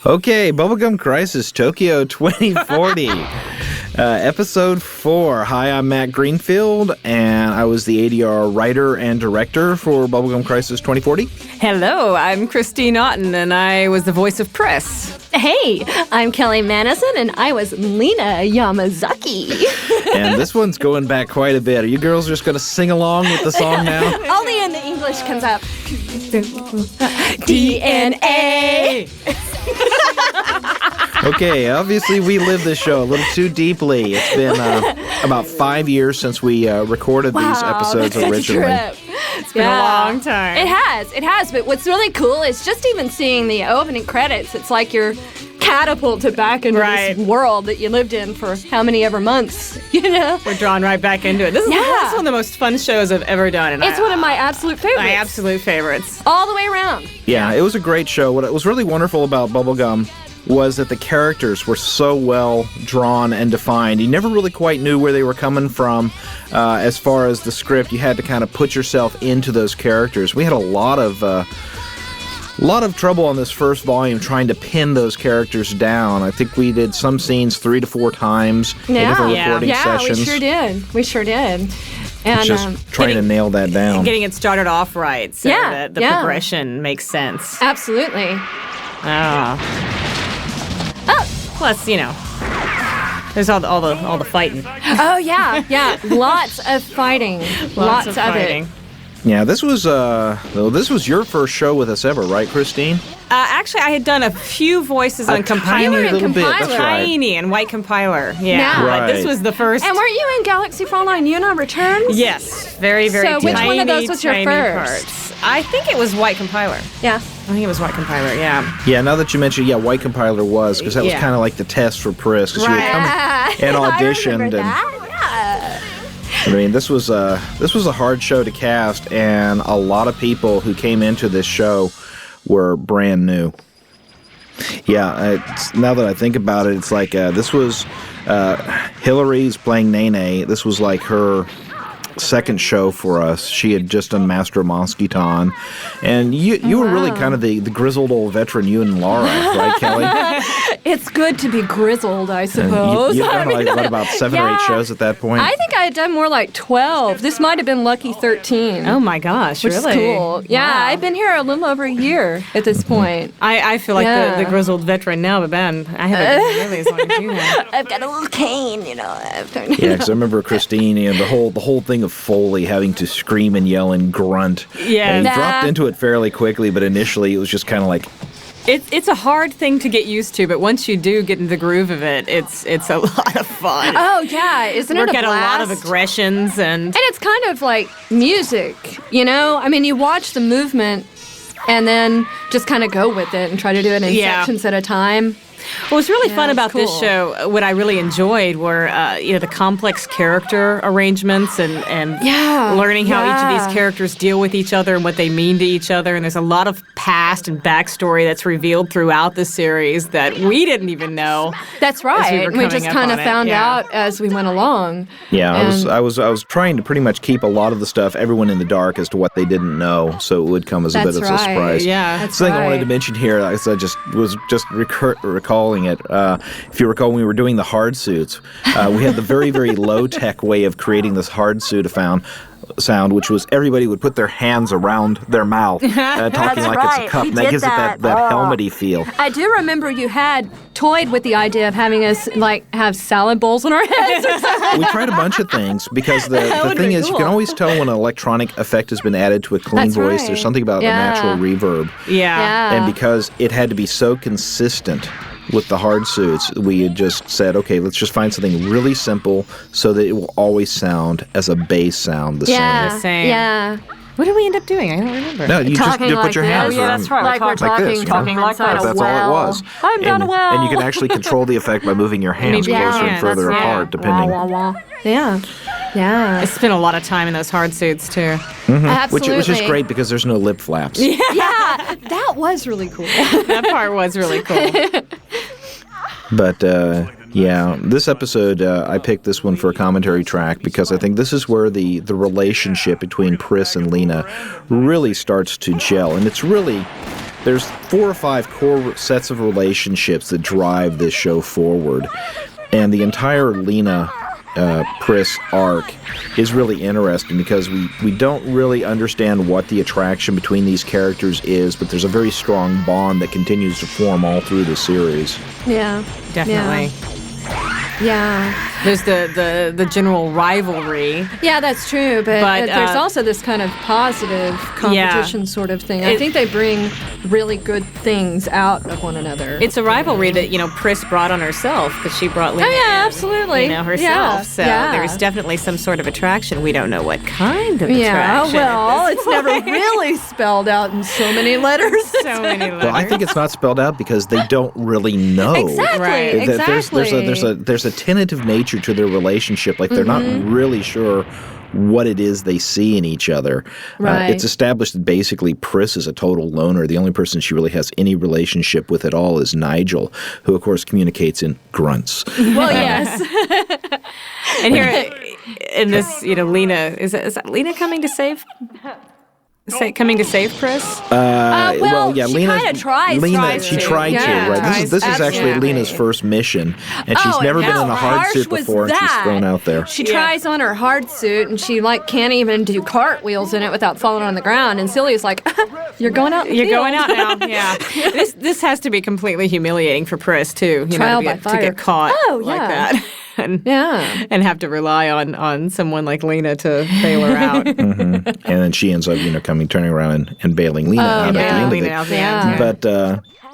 Okay, Bubblegum Crisis Tokyo 2040, Episode 4. Hi, I'm Matt Greenfield, and I was the ADR writer and director for Bubblegum Crisis 2040. Hello, I'm Christine Auten, and I was the voice of Pris. Hey, I'm Kelly Madison, and I was Lena Yamazaki. And this one's going back quite a bit. Are you girls just going to sing along with the song now? Only in the English comes up. DNA! Okay, obviously we lived this show a little too deeply. It's been about 5 years since we recorded these episodes originally. It's been a long time. It has. But what's really cool is just even seeing the opening credits. It's like you're catapulted back into this world that you lived in for how many ever months, you know? We're drawn right back into it. This is one of the most fun shows I've ever done. And it's one of my absolute favorites. My absolute favorites. All the way around. Yeah, it was a great show. What was really wonderful about Bubblegum was that the characters were so well drawn and defined. You never really quite knew where they were coming from as far as the script. You had to kind of put yourself into those characters. We had a lot of trouble on this first volume trying to pin those characters down. I think we did some scenes 3 to 4 times in different recording sessions. We sure did. And just trying to nail that down. Getting it started off right so that the progression makes sense. Absolutely. Plus, you know, there's all the fighting. Oh yeah, lots of fighting, lots of it. Yeah, this was your first show with us ever, right, Christine? Actually, I had done a few voices on Compiler. Tiny and White Compiler. Yeah, right. But this was the first. And weren't you in Galaxy Frontline Yuna Returns? Yes, very, very So tiny, which one of those was your first? Parts. I think it was White Compiler. Yeah. I think it was White Compiler, yeah. Yeah, now that you mentioned, White Compiler was, because that was kind of like the test for Pris, because you would come and auditioned. I mean, this was a hard show to cast, and a lot of people who came into this show were brand new. Yeah, now that I think about it, it's like this was Hillary's playing Nene. This was like her second show for us. She had just done Master of Mosquiton, and you were really kind of the grizzled old veteran, you and Laura, right, Kelly? It's good to be grizzled, I suppose. You've done about 7 or 8 shows at that point? I think I had done more like 12. This might have been lucky 13. Oh my gosh, which really? Is cool. Yeah, wow. I've been here a little over a year at this point. I feel like the grizzled veteran now, but man, I haven't been really as long as you have. I've got a little cane, you know. Yeah, because I remember Christine, the whole thing of Foley having to scream and yell and grunt. Yeah. And he dropped into it fairly quickly, but initially it was just kind of like... It's a hard thing to get used to, but once you do get into the groove of it, it's a lot of fun. Oh, yeah. Isn't it a blast? Work out a lot of aggressions and it's kind of like music, you know? I mean, you watch the movement and then just kind of go with it and try to do it in sections at a time. What was really fun about this show, what I really enjoyed were, the complex character arrangements and learning how each of these characters deal with each other and what they mean to each other. And there's a lot of past and backstory that's revealed throughout the series that we didn't even know. That's right. We just kind of found out as we went along. Yeah, I was trying to pretty much keep a lot of the stuff, everyone in the dark as to what they didn't know, so it would come as a bit of a surprise. Yeah, that's something I wanted to mention here. I was recalling it. If you recall, when we were doing the hard suits, we had the very, very low-tech way of creating this hard suit sound, which was everybody would put their hands around their mouth, talking like it's a cup, and that gives it that helmety feel. I do remember you had toyed with the idea of having us have salad bowls on our heads or something. We tried a bunch of things because the thing is, you can always tell when an electronic effect has been added to a clean voice. There's something about a natural reverb. Yeah. And because it had to be so consistent with the hard suits, we had just said, okay, let's just find something really simple so that it will always sound as a bass sound the same. Yeah. What did we end up doing? I don't remember. No, you just put your hands around. Yeah, that's right. Like we're talking like that. That's all it was. I'm done well. And you can actually control the effect by moving your hands closer and further apart, depending. Yeah. I spent a lot of time in those hard suits, too. Mm-hmm. Absolutely. Which is great because there's no lip flaps. Yeah, that was really cool. That part was really cool. But, this episode, I picked this one for a commentary track because I think this is where the relationship between Pris and Lena really starts to gel. And it's really there's 4 or 5 core sets of relationships that drive this show forward, and the entire Lena Pris arc is really interesting because we don't really understand what the attraction between these characters is, but there's a very strong bond that continues to form all through the series. Yeah. Definitely. Yeah. There's the general rivalry. Yeah, that's true. But there's also this kind of positive competition sort of thing. I think they bring really good things out of one another. It's a rivalry that, Pris brought on herself because she brought Lena absolutely. herself. Yeah. So there's definitely some sort of attraction. We don't know what kind of attraction. Yeah, well, it's never really spelled out in so many letters. So many letters. Well, I think it's not spelled out because they don't really know. Exactly, Right. exactly. There's a tentative nature to their relationship. Like they're not really sure what it is they see in each other. Right. It's established that basically Pris is a total loner. The only person she really has any relationship with at all is Nigel, who of course communicates in grunts. Well, yes. And here in this, Lena, is that Lena coming to save? Coming to save Pris? Well, yeah, she Lena kind of tries. She tried to, right? This is actually Lena's first mission, and she's never been in a hard suit before, and she's thrown out there. She tries on her hard suit, and she can't even do cartwheels in it without falling on the ground. And Celia's like, "You're going out. You're going out now." Yeah. This has to be completely humiliating for Pris too. Trial by fire. To get caught like that. And have to rely on someone like Lena to bail her out. And then she ends up, turning around and bailing Lena out at the end of it.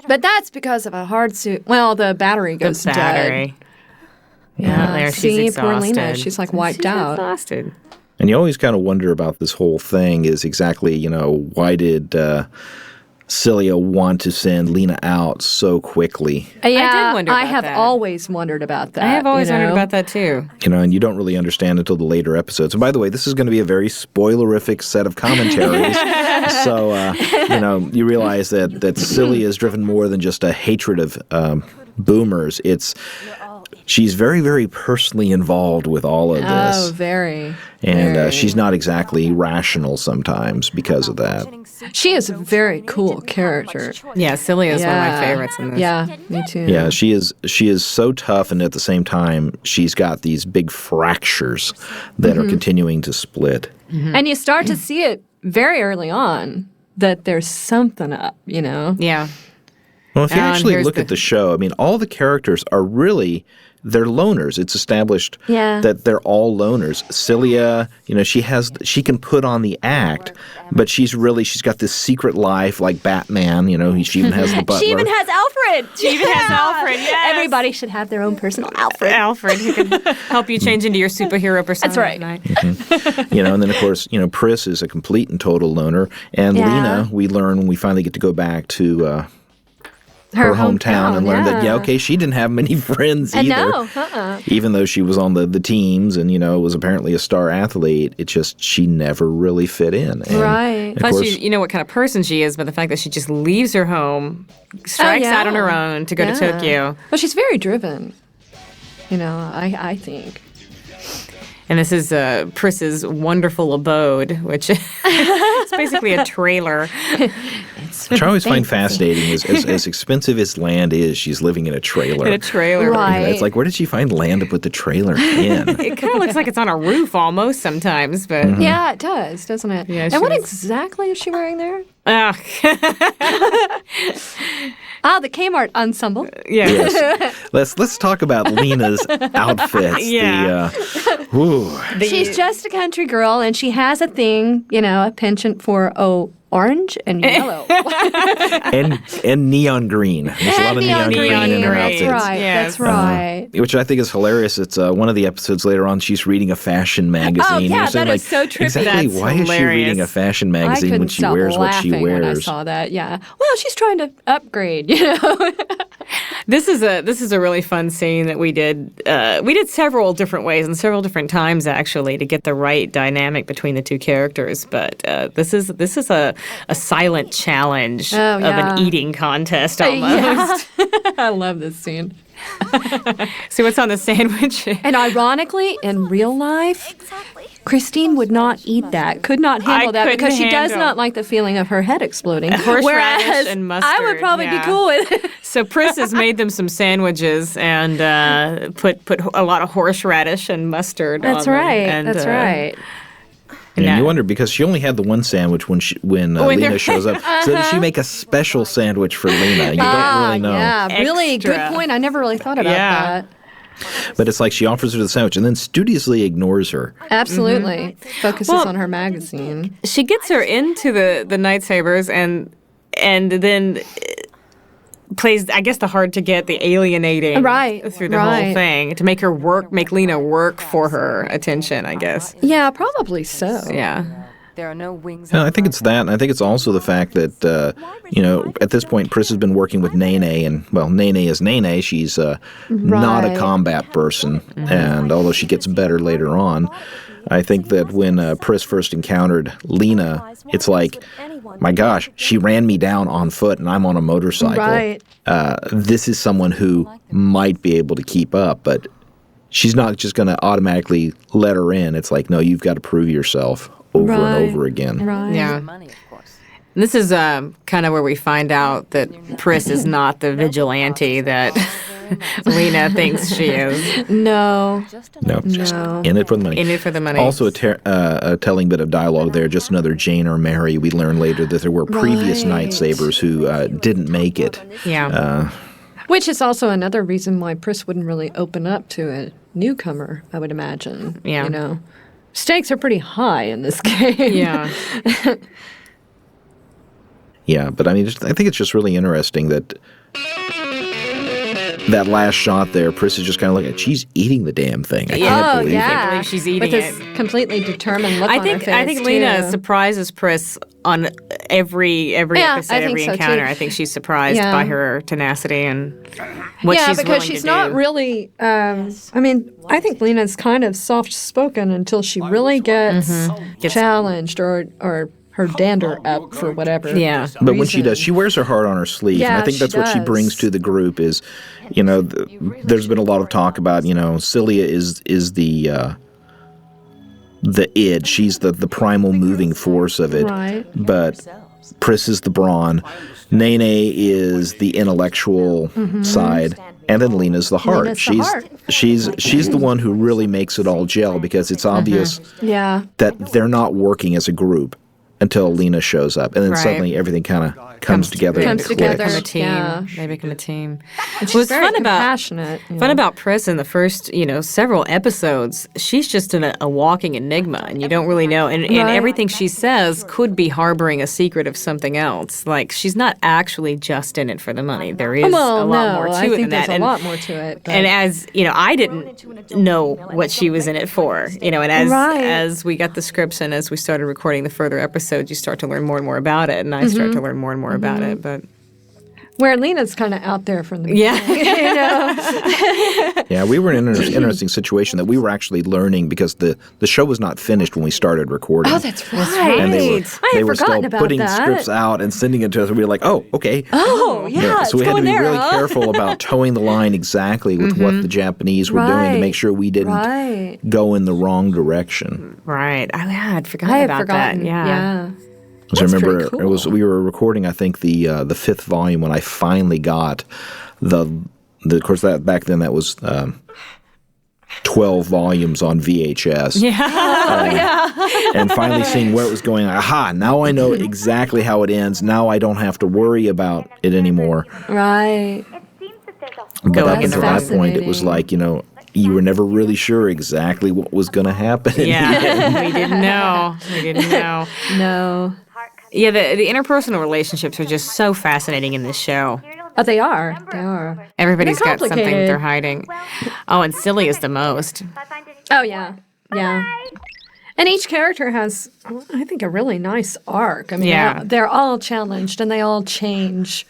But that's because of a hard suit. Well, the battery goes dead. Yeah, there she's exhausted. Poor Lena. She's wiped out. Exhausted. And you always kind of wonder about this whole thing is exactly, why did Celia want to send Lena out so quickly? Yeah, I did wonder about that. I have always wondered about that. I have always wondered about that too. And you don't really understand until the later episodes. And by the way, this is going to be a very spoilerific set of commentaries. So, you realize that Celia is driven more than just a hatred of boomers. She's very, very personally involved with all of this. Oh, very. And she's not exactly rational sometimes because of that. She is a very cool character. Yeah, Celia is one of my favorites in this. Yeah, me too. Yeah, she is so tough, and at the same time, she's got these big fractures that are continuing to split. And you start to see it very early on that there's something up, Yeah. Well, if you actually look at the show, all the characters are really, they're loners. It's established that they're all loners. Celia, she can put on the act, but she's got this secret life like Batman, she even has the butler. She even has Alfred. She even has Alfred, yes. Everybody should have their own personal Alfred. Alfred, who can help you change into your superhero persona. That's right. At night. And then, of course, Pris is a complete and total loner. And Lena, we learn when we finally get to go back to her hometown and learn that, she didn't have many friends either. Even though she was on the teams and, was apparently a star athlete, it's just she never really fit in. And right. Plus, what kind of person she is, but the fact that she just leaves her home, strikes out on her own to go to Tokyo. Well, she's very driven, I think. And this is Pris's wonderful abode, which is basically a trailer. Which I always find fascinating is as expensive as land is, she's living in a trailer. In a trailer. Right. It's like, where did she find land to put the trailer in? It kind of looks like it's on a roof almost sometimes, but... Yeah, it does, doesn't it? Yeah, and what exactly is she wearing there? The Kmart ensemble. Yeah. Yes. Let's talk about Lena's outfits. Yeah. She's just a country girl, and she has a thing, a penchant for orange and yellow. and neon green. There's a lot of neon green in her outfits. That's right. Yes. That's right. Which I think is hilarious. It's one of the episodes later on. She's reading a fashion magazine. Oh, yeah, You're saying, that is so trippy. Exactly, That's why hilarious. is she reading a fashion magazine when she wears what she wears? When I saw that, yeah. Well, she's trying to upgrade, This is a really fun scene that we did. We did several different ways and several different times actually to get the right dynamic between the two characters. But this is a silent challenge of an eating contest almost. Yeah. I love this scene. See what's on the sandwich. And ironically, in real life, Christine would not eat that, could not handle that because she does not like the feeling of her head exploding. Horseradish and mustard. I would probably be cool with it. So Pris has made them some sandwiches and put a lot of horseradish and mustard on them. That's right. And you wonder, because she only had the one sandwich when Lena shows up. So did she make a special sandwich for Lena? You don't really know. Yeah, really good point. I never really thought about that. But it's like she offers her the sandwich and then studiously ignores her. Absolutely. Focuses on her magazine. She gets her into the lightsabers and then plays, I guess, the hard to get, the alienating through the whole thing to make Lena work for her attention, I guess. Yeah, probably so. Yeah. There are no wings. I think it's that, and I think it's also the fact that, at this point, Pris has been working with Nene, and, well, Nene is Nene. She's not a combat person, and although she gets better later on, I think that when Pris first encountered Lena, it's like, my gosh, she ran me down on foot, and I'm on a motorcycle. Right. This is someone who might be able to keep up, but she's not just going to automatically let her in. It's like, no, you've got to prove yourself over and over again. Right. Yeah. This is kind of where we find out that Pris is not the vigilante that Lena thinks she is. No, just in it for the money. In it for the money. Also a telling bit of dialogue there, just another Jane or Mary. We learn later that there were previous lightsabers who didn't make it. Yeah. Which is also another reason why Pris wouldn't really open up to a newcomer, I would imagine. Yeah. Stakes are pretty high in this game. Yeah. Yeah, but I mean, I think it's just really interesting that that last shot there, Pris is just kind of looking at, she's eating the damn thing. I can't believe it. I can't believe she's eating With this completely determined look on her face, I think Lena surprises Pris on every episode, every encounter. I think she's surprised by her tenacity and what she's willing to do. Yeah, because she's not really, I think Lena's kind of soft-spoken until she really gets challenged or her dander up for whatever. Yeah. But when she does, she wears her heart on her sleeve. Yeah, and I think that's what she brings to the group is, there's been a lot of talk about, Celia is the id. She's the primal moving force of it. Right. But Pris is the brawn. Nene is the intellectual side. And then Lena's the heart. She's the one who really makes it all gel because it's obvious that they're not working as a group until Lena shows up, and then suddenly everything kind of comes together and clicks. They become a team. Yeah. They become a team. What's fun about Pris in the first, several episodes, she's just a walking enigma, and you don't really know. And everything she says could be harboring a secret of something else. Like, she's not actually just in it for the money. There is a lot more to I it think than that. There's a lot more to it. But. And as, I didn't know what she was in it for. And as we got the scripts and as we started recording the further episodes, you start to learn more and more about it, and I start to learn more and more about it. But where Lena's kind of out there from the beginning, Yeah, we were in an interesting situation that we were actually learning because the show was not finished when we started recording. Oh, that's right. And they were still putting that. scripts out and sending it to us, and we were like, oh, okay. Oh, yeah. So we had to be really careful about towing the line exactly with what the Japanese were doing to make sure we didn't go in the wrong direction. Right. I had forgotten about that. Yeah. I remember we were recording, I think, the fifth volume when I finally got of course, that back then that was 12 volumes on VHS. And finally seeing where it was going. Aha! Now I know exactly how it ends. Now I don't have to worry about it anymore. Right. But up until that point, it was like, you were never really sure exactly what was going to happen. Yeah, we didn't know. No. Yeah, the interpersonal relationships are just so fascinating in this show. Oh, they are. Everybody's got something they're hiding. Oh, and Silly is the most. Oh, yeah. And each character has, I think, a really nice arc. I mean, they're all challenged and they all change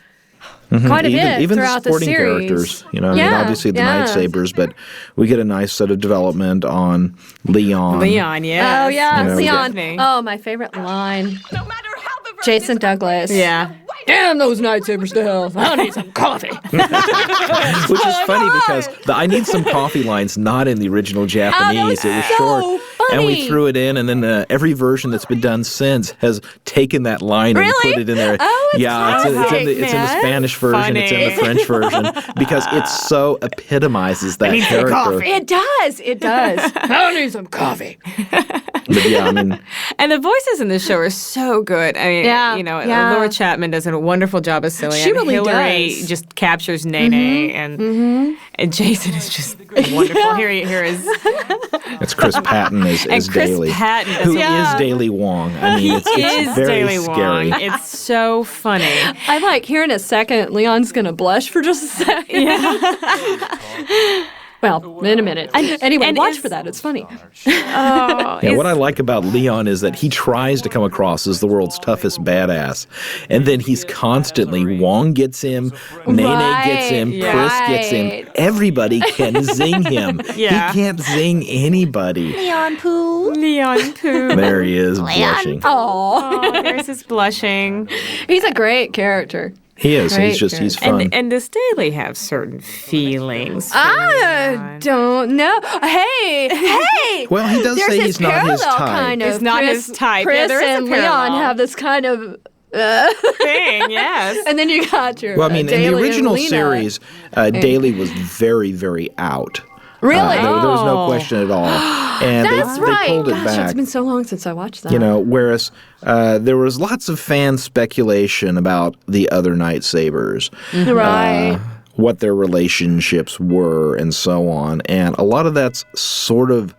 quite a bit even throughout the supporting series. characters. Obviously the lightsabers, but we get a nice set of development on Leon. Yeah. Oh, yeah, Leon. Oh, my favorite line. Jason Douglas. Yeah. Damn those lightsabers to hell. I need some coffee. Which is funny because the I need some coffee line's not in the original Japanese. It was so short. funny. And we threw it in, and then every version that's been done since has taken that line and put it in there. Oh, it's it's in the Spanish version, Funny. it's in the French version, because it so epitomizes that character. It does. It does. I need some coffee. But yeah, I mean, And the voices in this show are so good. I mean, Laura Chapman does a wonderful job as Cillian. She really Hillary does. just captures Nene, and Jason is just wonderful. Here is it's Chris Patten as Chris Daly, Patton does who a- is Daly Wong. I mean, it's very Daily scary. Wong. It's so funny. I'm like, here in a second, Leon's going to blush for just a second. Yeah. Well, in a minute. Anyway, and watch for that. It's funny. Yeah, what I like about Leon is that he tries to come across as the world's toughest badass. And then he's constantly, Wong gets him, Nene gets him, Chris gets him. Everybody can zing him. Yeah. He can't zing anybody. Leon Pooh. There he is, blushing. Oh, There's his blushing. he's a great character. He is. Great He's fun. And does Daly have certain feelings? I don't know. Hey! Well, he does There's say this he's not his parallel type. kind of. He's not Chris, his type. Chris Yeah, there is a and Leon parallel. have this kind of. Thing, yes. And then you got your. Well, I mean, in Daly the and original Lena. series, Daly was very, very out. Really? There was no question at all. And That's they right. pulled it Gosh, back. it's been so long since I watched that. You know, whereas there was lots of fan speculation about the other lightsabers, Right. what their relationships were, and so on. And a lot of that's sort of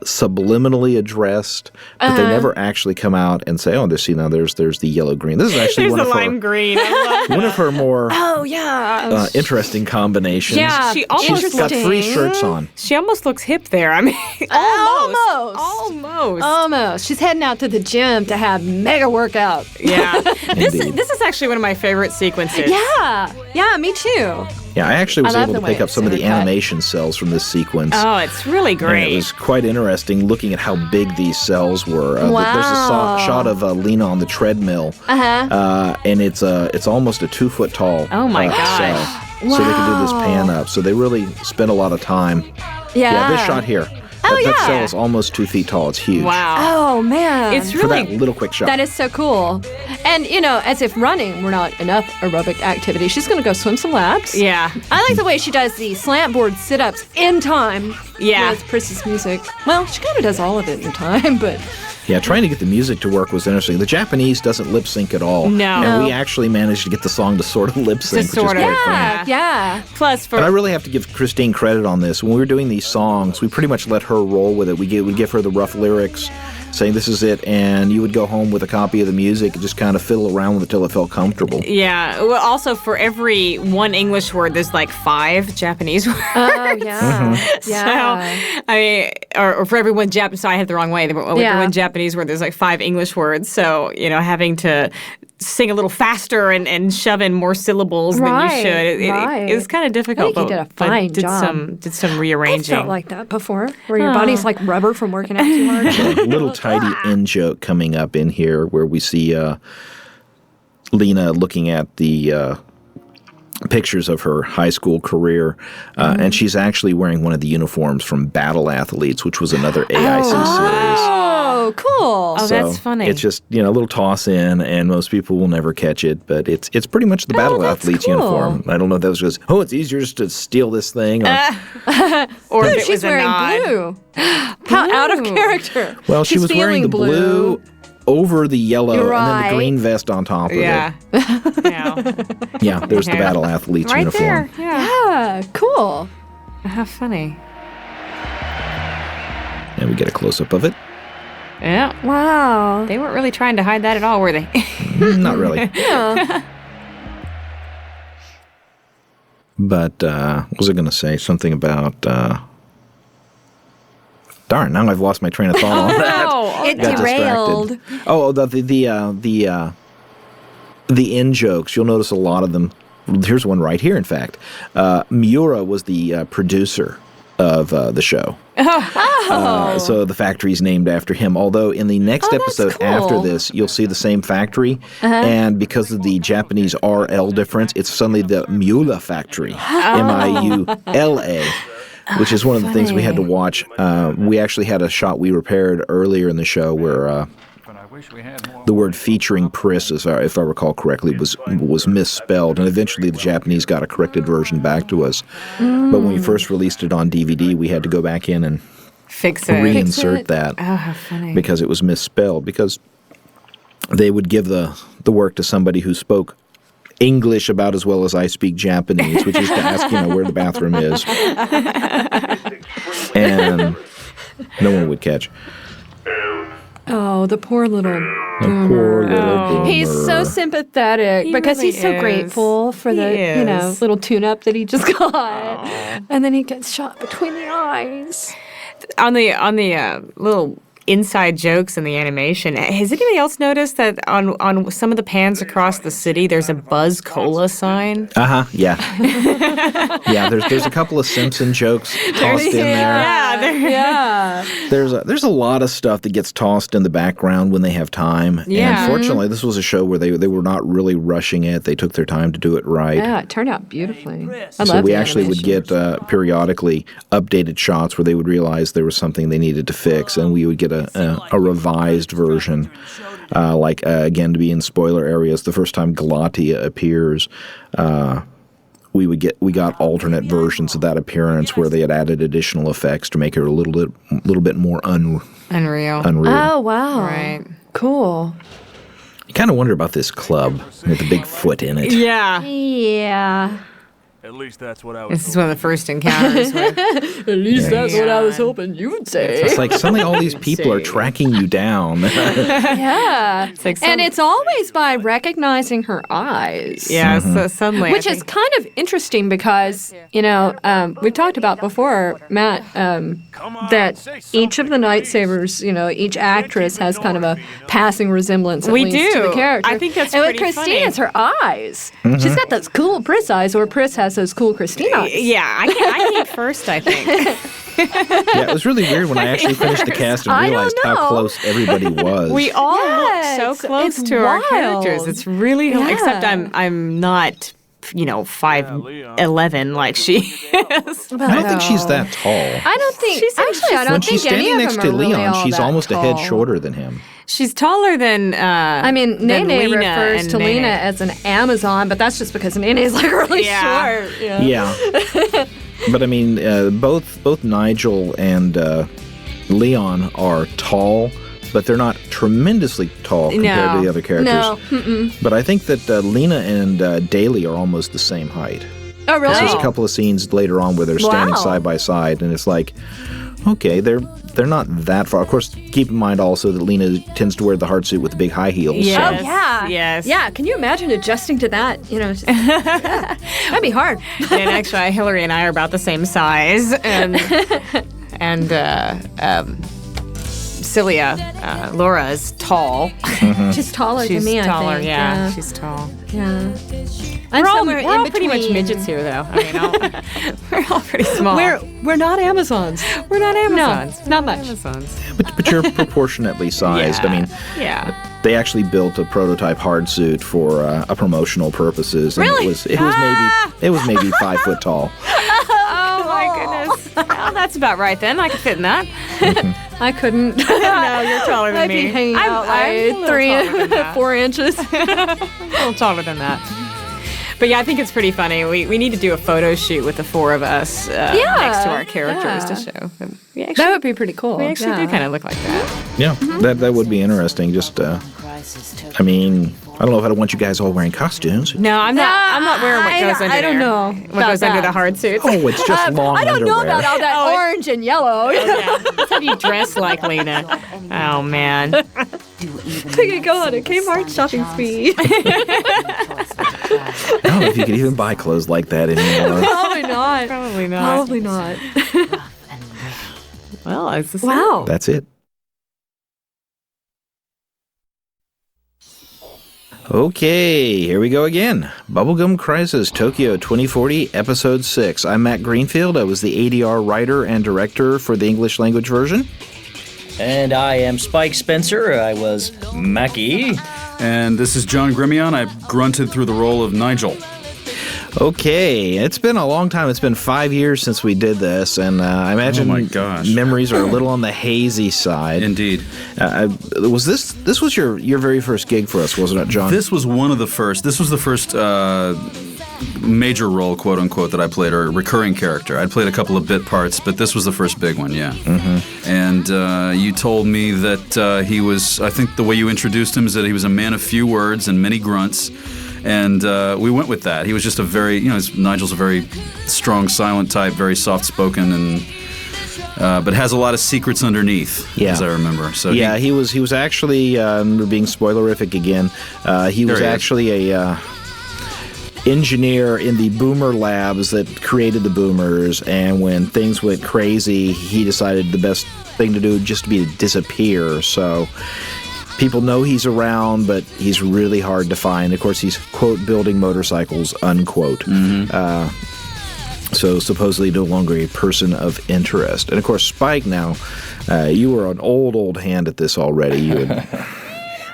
subliminally addressed, but they never actually come out and say, "Oh, there's the yellow green." This is actually There's one the of lime her green. I love one of her more Oh, yeah. interesting combinations. Yeah, She almost She's got 3 shirts on. She almost looks hip there. I mean, almost. Almost. She's heading out to the gym to have mega workout. Yeah. this Indeed. is actually one of my favorite sequences. Yeah, me too. Yeah, I actually was I love able to the way pick up it's some of the sort of cut. animation cells from this sequence. Oh, it's really And great. it was quite interesting looking at how big these cells were. There's a Wow. shot of Lena on the treadmill, and it's almost a 2 foot tall. Oh my gosh. cell. So they could do this pan up. So they really spent a lot of time. Yeah, this shot here. That cell is almost 2 feet tall. It's huge. Wow. Oh, man. It's For really that little quick shot. That is so cool. And, you know, as if running were not enough aerobic activity, she's going to go swim some laps. Yeah. I like the way she does the slant board sit-ups in time Yeah. with Pris's music. Well, she kind of does all of it in time, but... Yeah, trying to get the music to work was interesting. The Japanese doesn't lip sync at all. No. And we actually managed to get the song to sort of lip sync, which is sort of. quite funny. Yeah. Plus for But I really have to give Christine credit on this. When we were doing these songs, we pretty much let her roll with it. We'd give her the rough lyrics, saying this is it, and you would go home with a copy of the music and just kind of fiddle around with it till it felt comfortable. yeah. Well, also for every one English word, there's like 5 Japanese words. Oh, yeah. Yeah. So, I mean, or for every one Japanese, so I had it the wrong way. For one Japanese word, there's like 5 English words. So, you know, having to sing a little faster and shove in more syllables than you should. It was kind of difficult. I think you did a fine job. Did some I rearranging. felt like that before, where your body's like rubber from working out too hard. A little tidy in-joke coming up in here where we see Lena looking at the pictures of her high school career, and she's actually wearing one of the uniforms from Battle Athletes, which was another AIC series. Oh, cool. Oh, that's funny. It's just, you know, a little toss in, and most people will never catch it, but it's pretty much the Battle that's Athletes cool. uniform. I don't know if that was just, it's easier just to steal this thing. Or if it She's was a wearing nod. blue. How out of character. Well, she She's was wearing the feeling blue over the yellow You're and then right. the green vest on top of Yeah. Yeah. it. Yeah, there's the Okay. Battle Athletes Right uniform. there. Yeah. Yeah, cool. How funny. And we get a close-up of it. Yeah. Wow. They weren't really trying to hide that at all, were they? Not really. Yeah. But what was I going to say? Something about... darn, now I've lost my train of thought on that. Oh, It Got derailed. distracted. Oh, the in jokes. You'll notice a lot of them. Here's one right here, in fact. Miura was the producer of the show. So the factory's named after him. Although in the next episode after this, you'll see the same factory, and because of the Japanese RL difference, it's suddenly the Miula factory, Miula, which is one of the things we had to watch. We actually had a shot we repaired earlier in the show where the word featuring Pris, if I recall correctly, was misspelled, and eventually the Japanese got a corrected version back to us. But when we first released it on DVD, we had to go back in and fix it, reinsert that because it was misspelled. Because they would give the work to somebody who spoke English about as well as I speak Japanese, which is to ask, where the bathroom is, and no one would catch. Oh, the poor little boomer. Poor little boomer. He's so sympathetic because really he's so grateful for the little tune-up that he just got, and then he gets shot between the eyes. On the little inside jokes in the animation, has anybody else noticed that on some of the pans across the city, there's a Buzz Cola sign? Yeah. Yeah, there's a couple of Simpson jokes tossed in there. There's a lot of stuff that gets tossed in the background when they have time. Yeah. And fortunately, this was a show where they were not really rushing it. They took their time to do it right. Yeah, it turned out beautifully. So we actually would get periodically updated shots where they would realize there was something they needed to fix, and we would get a revised version. Again, to be in spoiler areas, the first time Galatia appears, we got alternate versions of that appearance where they had added additional effects to make it a little bit more unreal. Oh, wow. Right. Cool. You kind of wonder about this club with the big foot in it. Yeah. At least that's what I was. This is one of the first encounters. At least that's what I was hoping you would say. It's like suddenly all these people are tracking you down. Yeah. And it's always by recognizing her eyes. Yeah, so suddenly. Which is kind of interesting because, we've talked about before, Matt, that each of the Night Savers, each actress has kind of a passing resemblance at least to the character. I think that's and pretty with Christine, funny. it's her eyes. She's got those cool Pris eyes, or Pris has those cool Christine eyes. Yeah, I came first, I think. Yeah, it was really weird when I actually finished the cast and realized how close everybody was. We all look so close to our characters. It's really except I'm not 5'11" like she is. I don't think she's that tall. I don't think I don't when think she's any standing of next them to are really Leon, all she's that almost a head tall. shorter than him. She's taller than Nene Lena refers to Lena as an Amazon, but that's just because Nene's like really short. Yeah. But I mean, both Nigel and Leon are tall, but they're not tremendously tall compared to the other characters. No. But I think that Lena and Daly are almost the same height. Oh, really? There's a couple of scenes later on where they're standing side by side, and it's like, okay, they're not that far. Of course, keep in mind also that Lena tends to wear the hard suit with the big high heels. Yes. Oh, yeah. Yes. Yeah, can you imagine adjusting to that? That'd be hard. And actually, Hillary and I are about the same size, and Celia, Laura is tall. She's taller She's than me, taller, I think. yeah. She's tall. Yeah. We're all pretty much midgets here, though. I mean, we're all pretty small. We're not Amazons. We're not Amazons. No, not much. Amazons. But you're proportionately sized. Yeah. I mean, they actually built a prototype hard suit for a promotional purposes. And Really? it was maybe 5 foot tall. Oh my goodness. Well, that's about right then. I could fit in that. I couldn't. No, you're taller than I'd me. be hanging out I'm like 3 4 inches. a little taller than that. But yeah, I think it's pretty funny. We need to do a photo shoot with the four of us next to our characters to show. That would be pretty cool. We actually do kind of look like that. Yeah, that would be interesting. Just, I mean, I don't know if I want you guys all wearing costumes. No, I'm not wearing what goes under I don't there. know What goes under that. the hard suits. Oh, it's just long I don't underwear. know about all that orange and yellow. Let's have you dress like Lena. Oh, man. We could go on a Kmart shopping spree. I don't know if you could even buy clothes like that anymore. Probably not. Probably not. Probably not. Well, it's the same. Wow. That's it. Okay, here we go again. Bubblegum Crisis Tokyo 2040, Episode 6. I'm Matt Greenfield. I was the ADR writer and director for the English language version. And I am Spike Spencer. I was Mackie. And this is John Gremillion. I grunted through the role of Nigel. Okay, it's been a long time. It's been 5 years since we did this, and I imagine memories are a little on the hazy side. Indeed. Was this was your very first gig for us, wasn't it, John? This was one of the first. This was the first major role, quote unquote, that I played, or recurring character. I'd played a couple of bit parts, but this was the first big one, yeah. Mm-hmm. And you told me that he was, I think the way you introduced him is that he was a man of few words and many grunts. And we went with that. He was just a very, Nigel's a very strong, silent type, very soft-spoken, and but has a lot of secrets underneath, as I remember. So yeah, he was actually, we're being spoilerific again, he was actually a engineer in the Boomer labs that created the Boomers, and when things went crazy, he decided the best thing to do just to be to disappear, so... People know he's around, but he's really hard to find. Of course, he's, quote, building motorcycles, unquote. Mm-hmm. So supposedly no longer a person of interest. And, of course, Spike now, you were an old hand at this already. You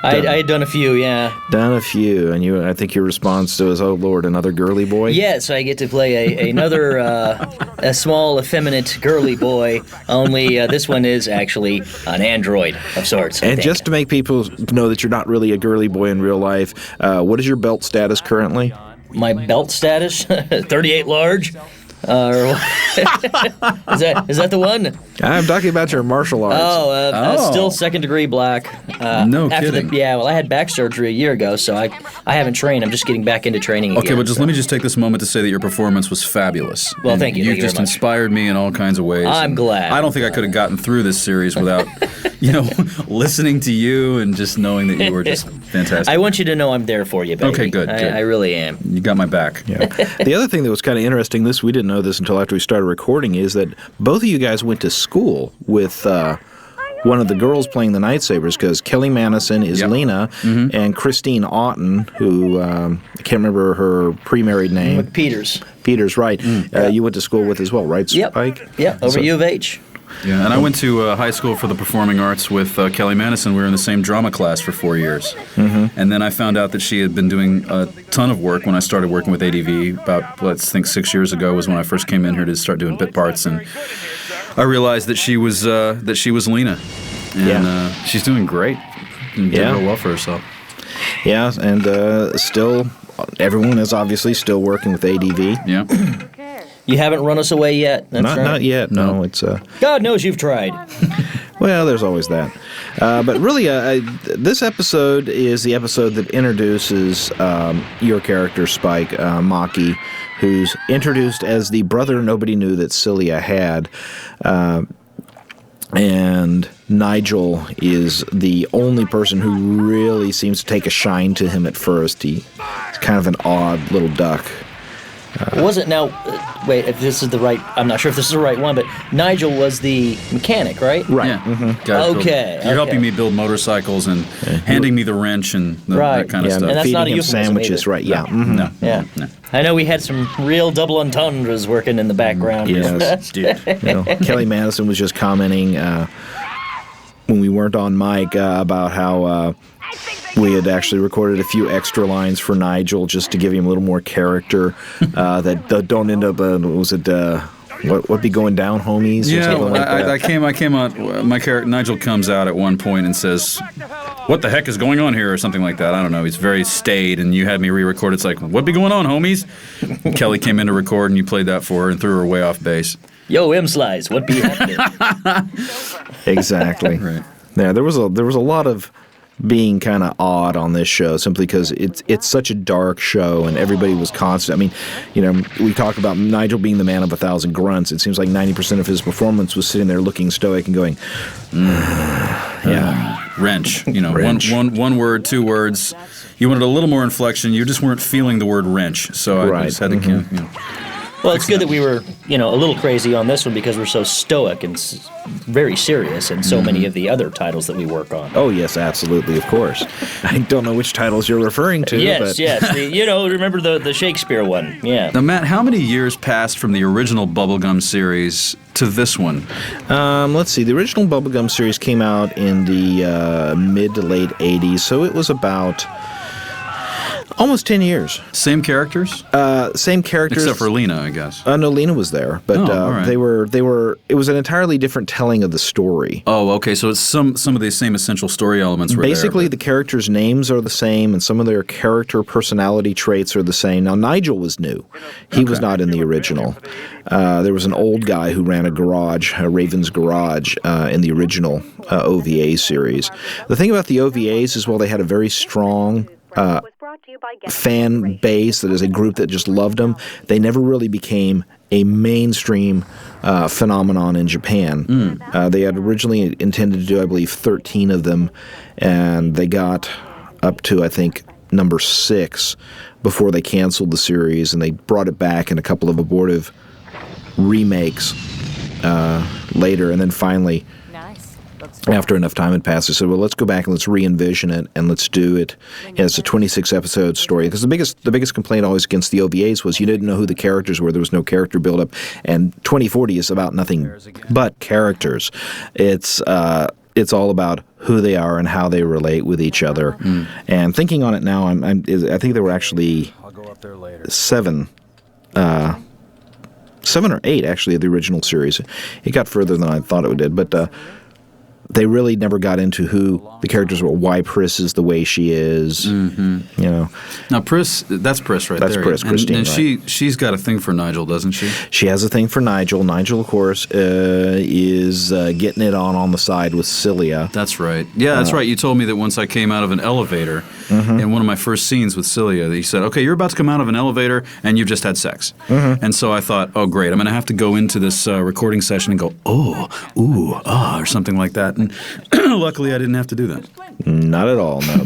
had I had done a few, yeah. Done a few, and I think your response was, "Oh Lord, another girly boy." Yes, I get to play another a small, effeminate girly boy. Only this one is actually an android of sorts. And just to make people know that you're not really a girly boy in real life, what is your belt status currently? My belt status, 38 large. Is that the one? I'm talking about your martial arts. Still second degree black. No kidding. I had back surgery a year ago, so I haven't trained. I'm just getting back into training again. Okay, but let me just take this moment to say that your performance was fabulous. Well, thank you. You've just inspired me in all kinds of ways. I'm glad. I don't think I could have gotten through this series without, listening to you and just knowing that you were just fantastic. I want you to know I'm there for you, baby. Okay, good. I really am. You got my back. Yeah. The other thing that was kind of interesting, we didn't know this until after we started recording, is that both of you guys went to school with one of the girls playing the Nightsabers, because Kelly Madison is Lena, and Christine Auten, who I can't remember her pre-married name. Peters. Peters, right. You went to school with as well, right, Spike? Yep, over U of H. Yeah, and I went to high school for the performing arts with Kelly Madison. We were in the same drama class for 4 years. Mm-hmm. And then I found out that she had been doing a ton of work when I started working with ADV. About, let's think, 6 years ago was when I first came in here to start doing bit parts. And I realized that she was Lena. And she's doing great and did real well for herself. Yeah, and still, everyone is obviously still working with ADV. Yeah. You haven't run us away yet. That's right. Not yet. No, it's. God knows you've tried. Well, there's always that. But really, this episode is the episode that introduces your character, Spike, Maki, who's introduced as the brother nobody knew that Celia had. And Nigel is the only person who really seems to take a shine to him at first. He's kind of an odd little duck. Was it now? Wait, if this is the right, I'm not sure if this is the right one, but Nigel was the mechanic, right? Right. Yeah. Mm-hmm. Okay. You're helping me build motorcycles and handing me the wrench and that kind of stuff. And that's feeding not a him euphemism sandwiches, either. right? Yeah. Mm-hmm. No. Yeah. No. I know we had some real double entendres working in the background. Yes, dude. Kelly Madison was just commenting when we weren't on mic about how we had actually recorded a few extra lines for Nigel just to give him a little more character that don't end up, what be going down, homies? Or something like that? I came out, my character, Nigel comes out at one point and says, "What the heck is going on here?" or something like that. I don't know. He's very staid, and you had me re-record. It's like, "What be going on, homies?" Kelly came in to record, and you played that for her and threw her way off base. Yo, M-Slice, what be happening? Exactly. Right. Yeah, there was a lot of being kind of odd on this show simply because it's such a dark show and everybody was constant. I mean, we talk about Nigel being the man of 1,000 grunts. It seems like 90% of his performance was sitting there looking stoic and going, wrench. Wrench. One word, 2 words. You wanted a little more inflection. You just weren't feeling the word wrench. So I just had to, Well, it's good that we were, a little crazy on this one because we're so stoic and very serious in so many of the other titles that we work on. Oh, yes, absolutely, of course. I don't know which titles you're referring to. Yes, yes. Remember the Shakespeare one? Yeah. Now, Matt, how many years passed from the original Bubblegum series to this one? Let's see. The original Bubblegum series came out in the mid to late 80s, so it was about almost 10 years. Same characters? Same characters. Except for Lena, I guess. No, Lena was there, but all right. they were. It was an entirely different telling of the story. Oh, okay. So it's some of the same essential story elements were Basically, there. the characters' names are the same, and some of their character personality traits are the same. Now, Nigel was new. He was not in the original. There was an old guy who ran a garage, Raven's Garage, in the original OVA series. The thing about the OVAs is, while they had a very strong fan base, that is a group that just loved them, they never really became a mainstream phenomenon in Japan. They had originally intended to do, I believe, 13 of them, and they got up to, I think, number 6 before they canceled the series, and they brought it back in a couple of abortive remakes later, and then finally, after enough time had passed, they said, well, let's go back and let's re-envision it, and let's do it as a 26-episode story. Because the biggest complaint always against the OVAs was you didn't know who the characters were. There was no character build-up. And 2040 is about nothing but characters. It's all about who they are and how they relate with each other. And thinking on it now, I think there were actually 7 or 8, actually, of the original series. It got further than I thought it did, but they really never got into who the characters were, why Pris is the way she is. Now, Pris, that's Pris right there. That's Pris, Christine, and right. she's got a thing for Nigel, doesn't she? She has a thing for Nigel. Nigel, of course, is getting it on the side with Cilia. That's right. Yeah, that's right. You told me that once I came out of an elevator in one of my first scenes with Cilia, that you said, okay, you're about to come out of an elevator and you've just had sex. And so I thought, oh, great, I'm going to have to go into this recording session and go, oh, ooh, ah, or something like that. And luckily, I didn't have to do that. Not at all, no.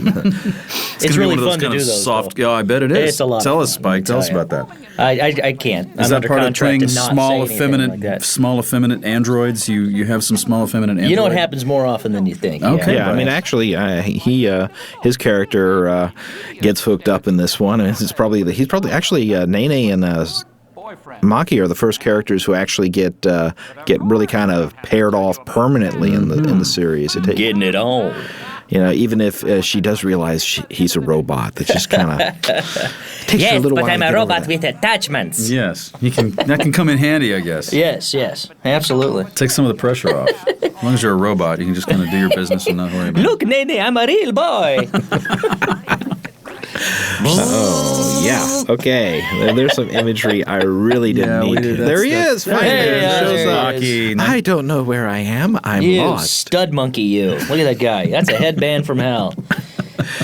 It's really fun to do those those. soft. Yeah, I bet it is. It's a lot. Tell us, Spike. Tell us about that. I can't. Is I'm that under part of contract training to not small, say anything like that. effeminate androids? You have some small, effeminate androids. You know, it happens more often than you think. Okay. Yeah, I mean, actually, his character gets hooked up in this one, and he's probably Nene and Maki are the first characters who actually get really kind of paired off permanently in the series. Getting it on. Even if she does realize he's a robot, that just kind of takes her a little while to get over that. with attachments. Yes, that can come in handy, I guess. Yes, absolutely. Take some of the pressure off. As long as you're a robot, you can just kind of do your business and not worry about it. Look, Nene, I'm a real boy. Oh, yeah. Okay. There's some imagery I really didn't need. There he is. Finally. Shows up. I don't know where I am. I'm You lost. stud monkey, you. Look at that guy. That's a headband from hell.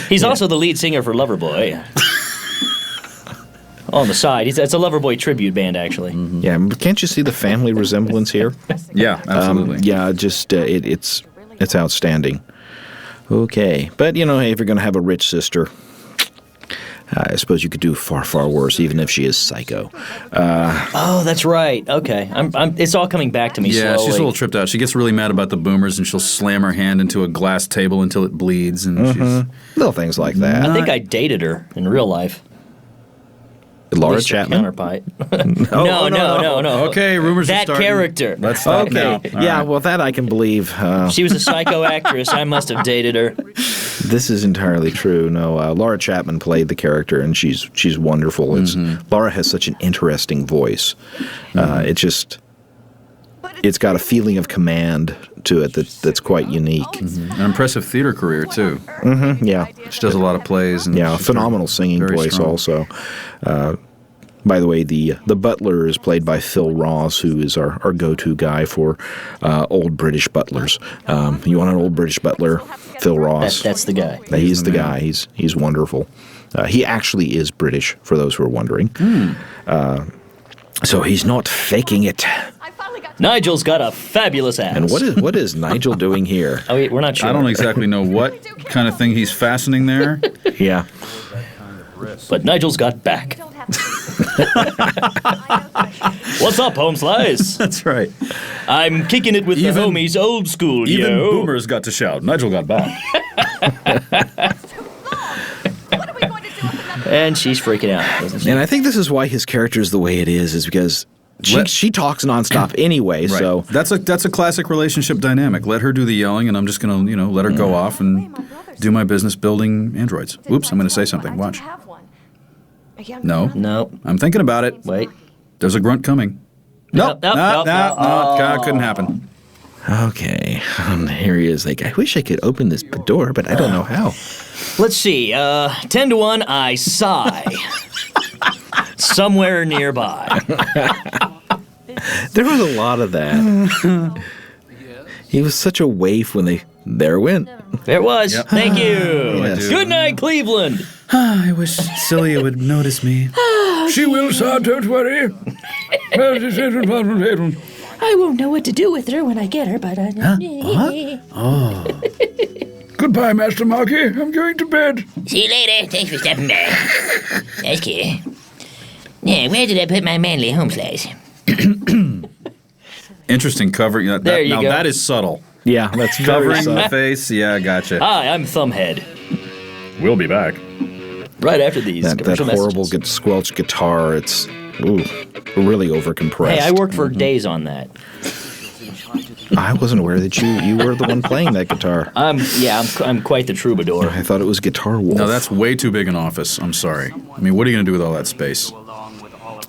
He's also the lead singer for Loverboy. On the side. It's a Loverboy tribute band, actually. Yeah, but can't you see the family resemblance here? Yeah, absolutely. Just it's outstanding. Okay. But, hey, if you're going to have a rich sister, I suppose you could do far, far worse, even if she is psycho. Oh, that's right. Okay. It's all coming back to me slowly. Yeah, she's a little tripped out. She gets really mad about the boomers, and she'll slam her hand into a glass table until it bleeds. And she's Little things like that. I think I dated her in real life. Laura Chapman? Counterpart. No. Okay, rumors are That starting. character. Let's stop Okay. now. All Yeah, right. well, that I can believe. She was a psycho actress. I must have dated her. This is entirely true. No, Laura Chapman played the character, and she's wonderful. Laura has such an interesting voice. It's got a feeling of command to it that's quite unique. An impressive theater career, too. Yeah. She does a lot of plays. And Yeah, a she's phenomenal singing very voice strong. also. By the way, the butler is played by Phil Ross, who is our go-to guy for old British butlers. You want an old British butler? Phil Ross. That's the guy. He's the guy. He's wonderful. He actually is British, for those who are wondering. So he's not faking it. Nigel's got a fabulous ass. And what is Nigel doing here? Oh, wait, we're not sure. I don't exactly know what kind of thing he's fastening there. Yeah. But Nigel's got back. What's up, home slice? That's right. I'm kicking it with the homies old school, Even yo. boomers got to shout. Nigel got back. And she's freaking out, doesn't she? And I think this is why his character is the way it is because she talks nonstop anyway. Right. So that's a classic relationship dynamic. Let her do the yelling, and I'm just gonna let her go off and do my business building androids. Oops, I'm gonna say something. Watch. No. I'm thinking about it. Wait. There's a grunt coming. Nope. No, couldn't happen. okay, here he is. Like, I wish I could open this door, but I don't know how. Let's see. 10 to 1, I sigh. Somewhere nearby. There was a lot of that. He was such a waif when there it went. There it was. Yep. Thank you. Yes. Good night, Cleveland. I wish Celia would notice me. She will, sir, don't worry. I won't know what to do with her when I get her, but I... Goodbye, Master Markey. I'm going to bed. See you later. Thanks for stopping by. That's cool. Yeah, where did I put my manly home slice? Interesting cover. There you now go. that is subtle. Yeah, that's very Covering subtle. the face. Yeah, gotcha. Hi, I'm Thumbhead. We'll be back. Right after these That commercial horrible messages. squelch guitar. It's really overcompressed. Hey, I worked for days on that. I wasn't aware that you were the one playing that guitar. I'm quite the troubadour. I thought it was Guitar Wolf. No, that's way too big an office. I'm sorry. I mean, what are you going to do with all that space?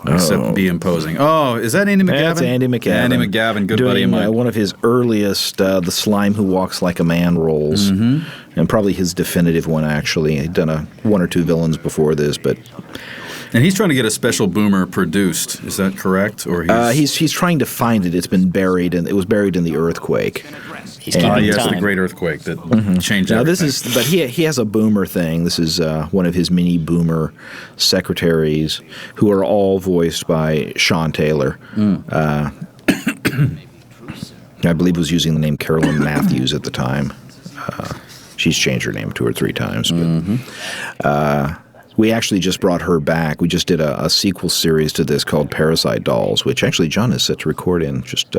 Except be imposing. Oh, is that Andy McGavin? That's Andy McGavin. Andy McGavin, good doing, buddy of mine. One of his earliest, The Slime Who Walks Like a Man roles. And probably his definitive one, actually. He'd done one or two villains before this, but... And he's trying to get a special boomer produced. Is that correct? Or he's trying to find it. It's been buried, and it was buried in the earthquake. He's keeping yes, time. the Great Earthquake that changed Now everything. but he has a boomer thing. This is one of his mini boomer secretaries, who are all voiced by Sean Taylor. I believe was using the name Carolyn Matthews at the time. She's changed her name 2 or 3 times. But, we actually just brought her back. We just did a sequel series to this called Parasite Dolls, which actually John is set to record in just...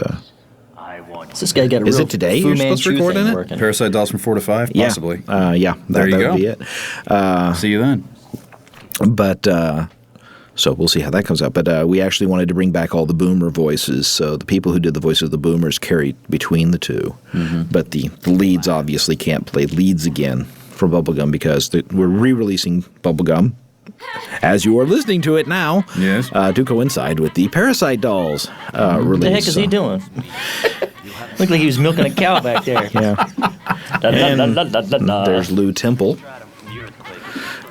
This guy got a Is real it today Fu you're supposed to Manchu record thing in it? working. Parasite Dolls from 4 to 5, possibly. Yeah. There you that go. would be it. See you then. But so we'll see how that comes out. But we actually wanted to bring back all the boomer voices, so the people who did the voices of the boomers carried between the two. But the leads obviously can't play leads again for Bubblegum because we're re-releasing Bubblegum, as you are listening to it now, Yes. to coincide with the Parasite Dolls release. What the heck is he doing? Looked like he was milking a cow back there. Yeah. There's Lou Temple.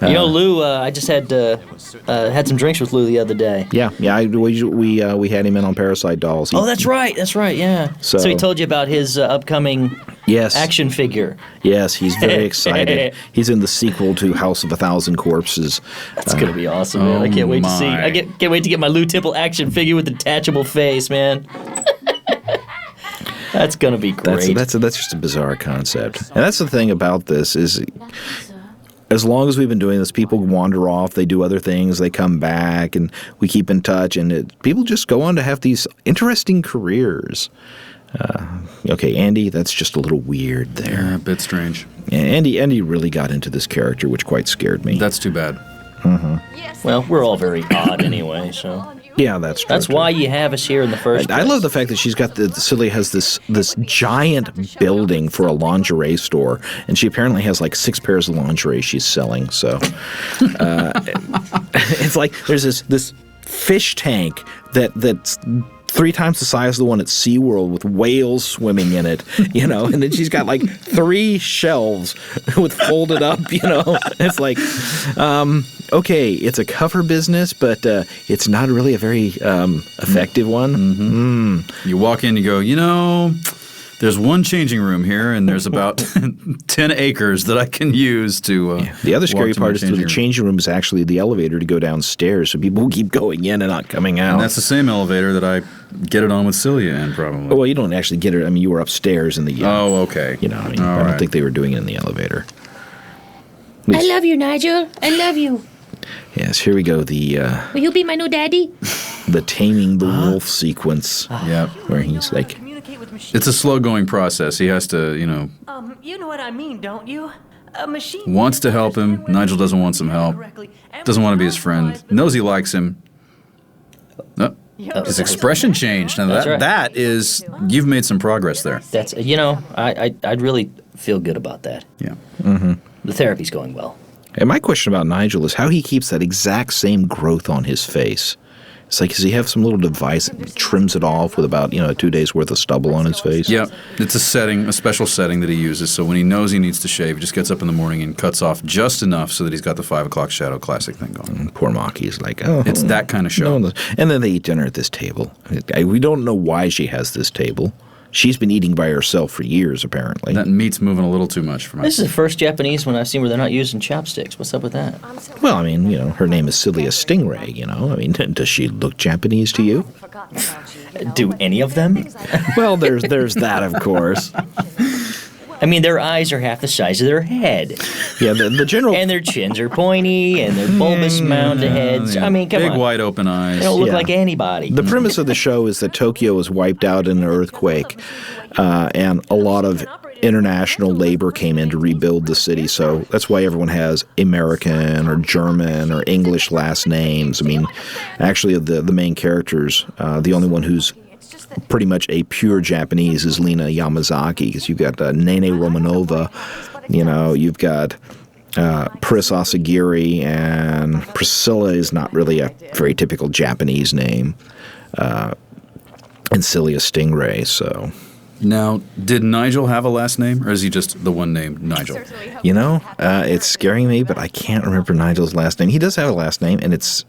Lou, I just had some drinks with Lou the other day. Yeah. We had him in on Parasite Dolls. Oh, that's right, yeah. So he told you about his upcoming action figure. Yes, he's very excited. He's in the sequel to House of a Thousand Corpses. That's gonna be awesome, man. I can't wait to see. I can't wait to get my Lou Temple action figure with the detachable face, man. That's gonna be great. That's just a bizarre concept. And that's the thing about this is, as long as we've been doing this, people wander off, they do other things, they come back, and we keep in touch, and people just go on to have these interesting careers. Okay, Andy, that's just a little weird there. Yeah, a bit strange. Andy really got into this character, which quite scared me. That's too bad. Well, we're all very odd anyway, so. Yeah, that's true. That's why you have us here in the first place. I love the fact that she's got Celia has this giant building for a lingerie store, and she apparently has like 6 pairs of lingerie she's selling. So it's like there's this fish tank that's 3 times the size of the one at SeaWorld with whales swimming in it, and then she's got like 3 shelves with folded up, It's like, okay, it's a cover business, but it's not really a very effective one. You walk in, you go, there's one changing room here, and there's about 10 acres that I can use to The other scary walk to my part is that the room. changing room is actually the elevator to go downstairs, so people keep going in and not coming out. And that's the same elevator that I get it on with Celia in, probably. Well, you don't actually get it. I mean, you were upstairs in the... Oh, okay. I All don't right. think they were doing it in the elevator. I love you, Nigel. I love you. Yes, here we go. Will you be my new daddy? The taming the wolf sequence. Yeah. Where he's like, It's a slow-going process. He has to, You know what I mean, don't you? A machine wants to help him. Nigel doesn't want some help. Doesn't want to be his friend. Knows he likes him. Oh, his expression changed. Now That's right. that is, you've made some progress there. That's I'd really feel good about that. Yeah. The therapy's going well. and my question about Nigel is how he keeps that exact same growth on his face. It's like, does he have some little device that trims it off with about, 2 days worth of stubble on his face? Yeah, it's a special setting that he uses. So when he knows he needs to shave, he just gets up in the morning and cuts off just enough so that he's got the 5 o'clock shadow classic thing going. And poor Maki's like, oh. It's that kind of show. And then they eat dinner at this table. We don't know why she has this table. She's been eating by herself for years, apparently. That meat's moving a little too much for my. This is the first Japanese one I've seen where they're not using chopsticks. What's up with that? Well, I mean, her name is Celia Stingray, I mean, does she look Japanese to you? Do any of them? Well, there's that, of course. I mean, their eyes are half the size of their head. Yeah, the general... And their chins are pointy, and their bulbous mound heads. Yeah. I mean, come on. Big, wide open eyes. They don't look Yeah. like anybody. The premise of the show is that Tokyo was wiped out in an earthquake, and a lot of international labor came in to rebuild the city. So that's why everyone has American or German or English last names. I mean, actually, of the main characters, the only one who's pretty much a pure Japanese is Lena Yamazaki, because you've got Nene Romanova, you've got Pris Asagiri, and Priscilla is not really a very typical Japanese name, and Celia Stingray, so... Now, did Nigel have a last name, or is he just the one named Nigel? It's scaring me, but I can't remember Nigel's last name. He does have a last name, and it's...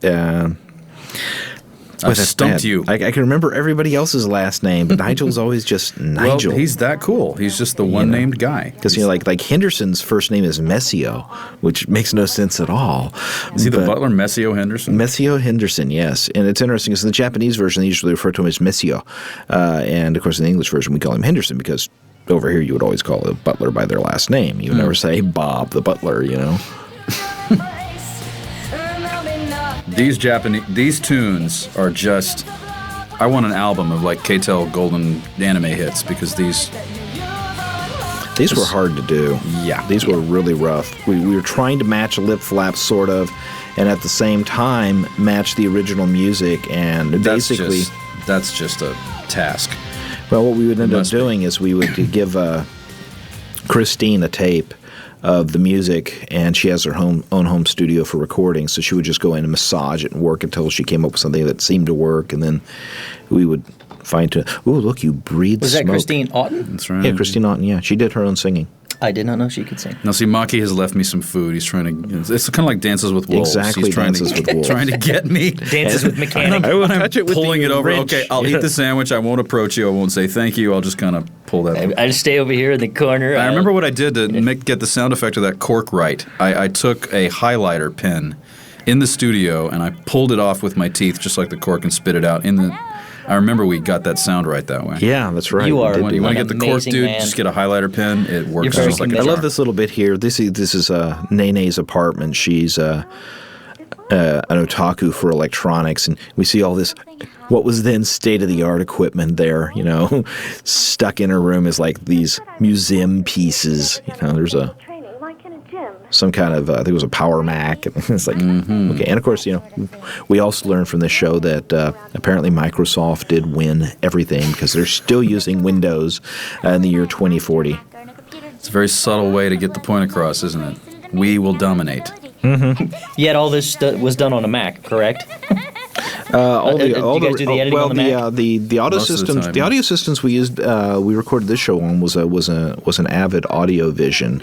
I've stumped you. I can remember everybody else's last name, but Nigel's always just Nigel. Well, he's that cool. He's just the one named guy. Because, like Henderson's first name is Messio, which makes no sense at all. Is he the butler, Messio Henderson? Messio Henderson, yes. And it's interesting because in the Japanese version, they usually refer to him as Messio. And, of course, in the English version, we call him Henderson because over here you would always call a butler by their last name. You would never say Bob the butler, These tunes are just... I want an album of, like, KTEL Golden Anime Hits, because these were hard to do. Yeah. These were really rough. We were trying to match a lip flap, sort of, and at the same time match the original music, and that's basically... That's just a task. Well, what we would end up doing is we would give Christine a tape of the music, and she has her own home studio for recording, so she would just go in and massage it and work until she came up with something that seemed to work, and then we would find ooh, look, you breathe Was smoke. that Christine Auten? That's right. Yeah, Christine Auten, yeah. She did her own singing. I did not know she could sing. Now, see, Maki has left me some food. He's trying to... It's kind of like Dances with Wolves. Exactly, He's trying Dances to, with Wolves. Trying to get me. Dances with mechanic. I will I'm touch it with pulling the it over. wrench. Okay, I'll eat the sandwich. I won't approach you. I won't say thank you. I'll just kind of pull that over. I just stay over here in the corner. I remember what I did to get the sound effect of that cork right. I took a highlighter pen in the studio, and I pulled it off with my teeth, just like the cork, and spit it out. I remember we got that sound right that way. Yeah, that's right. You We are did one do You want that. to get the cork, amazing dude? man. Just get a highlighter pen. It works You're just very like a I jar. love this little bit here. This is Nene's apartment. She's an otaku for electronics, and we see all this, what was then state-of-the-art equipment there, stuck in her room is like these museum pieces. There's some kind of, I think it was a Power Mac. And it's like, okay. And of course, we also learned from this show that apparently Microsoft did win everything because they're still using Windows in the year 2040. It's a very subtle way to get the point across, isn't it? We will dominate. Yet all this was done on a Mac, correct? Did you guys do the editing on the Mac? The audio Most of the systems. time. The audio systems we used, we recorded this show on was an Avid Audio Vision,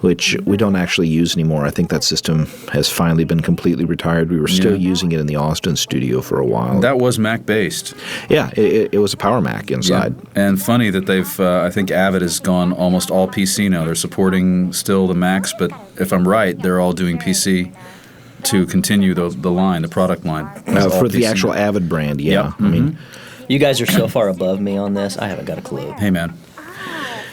which we don't actually use anymore. I think that system has finally been completely retired. We were still using it in the Austin studio for a while. That was Mac based. Yeah, it was a Power Mac inside. Yeah. And funny that they've, I think Avid has gone almost all PC now. They're supporting still the Macs, but if I'm right, they're all doing PC to continue the line, the product line. For the actual Avid brand, yeah. Yep. I mean, You guys are so far above me on this. I haven't got a clue. Hey, man.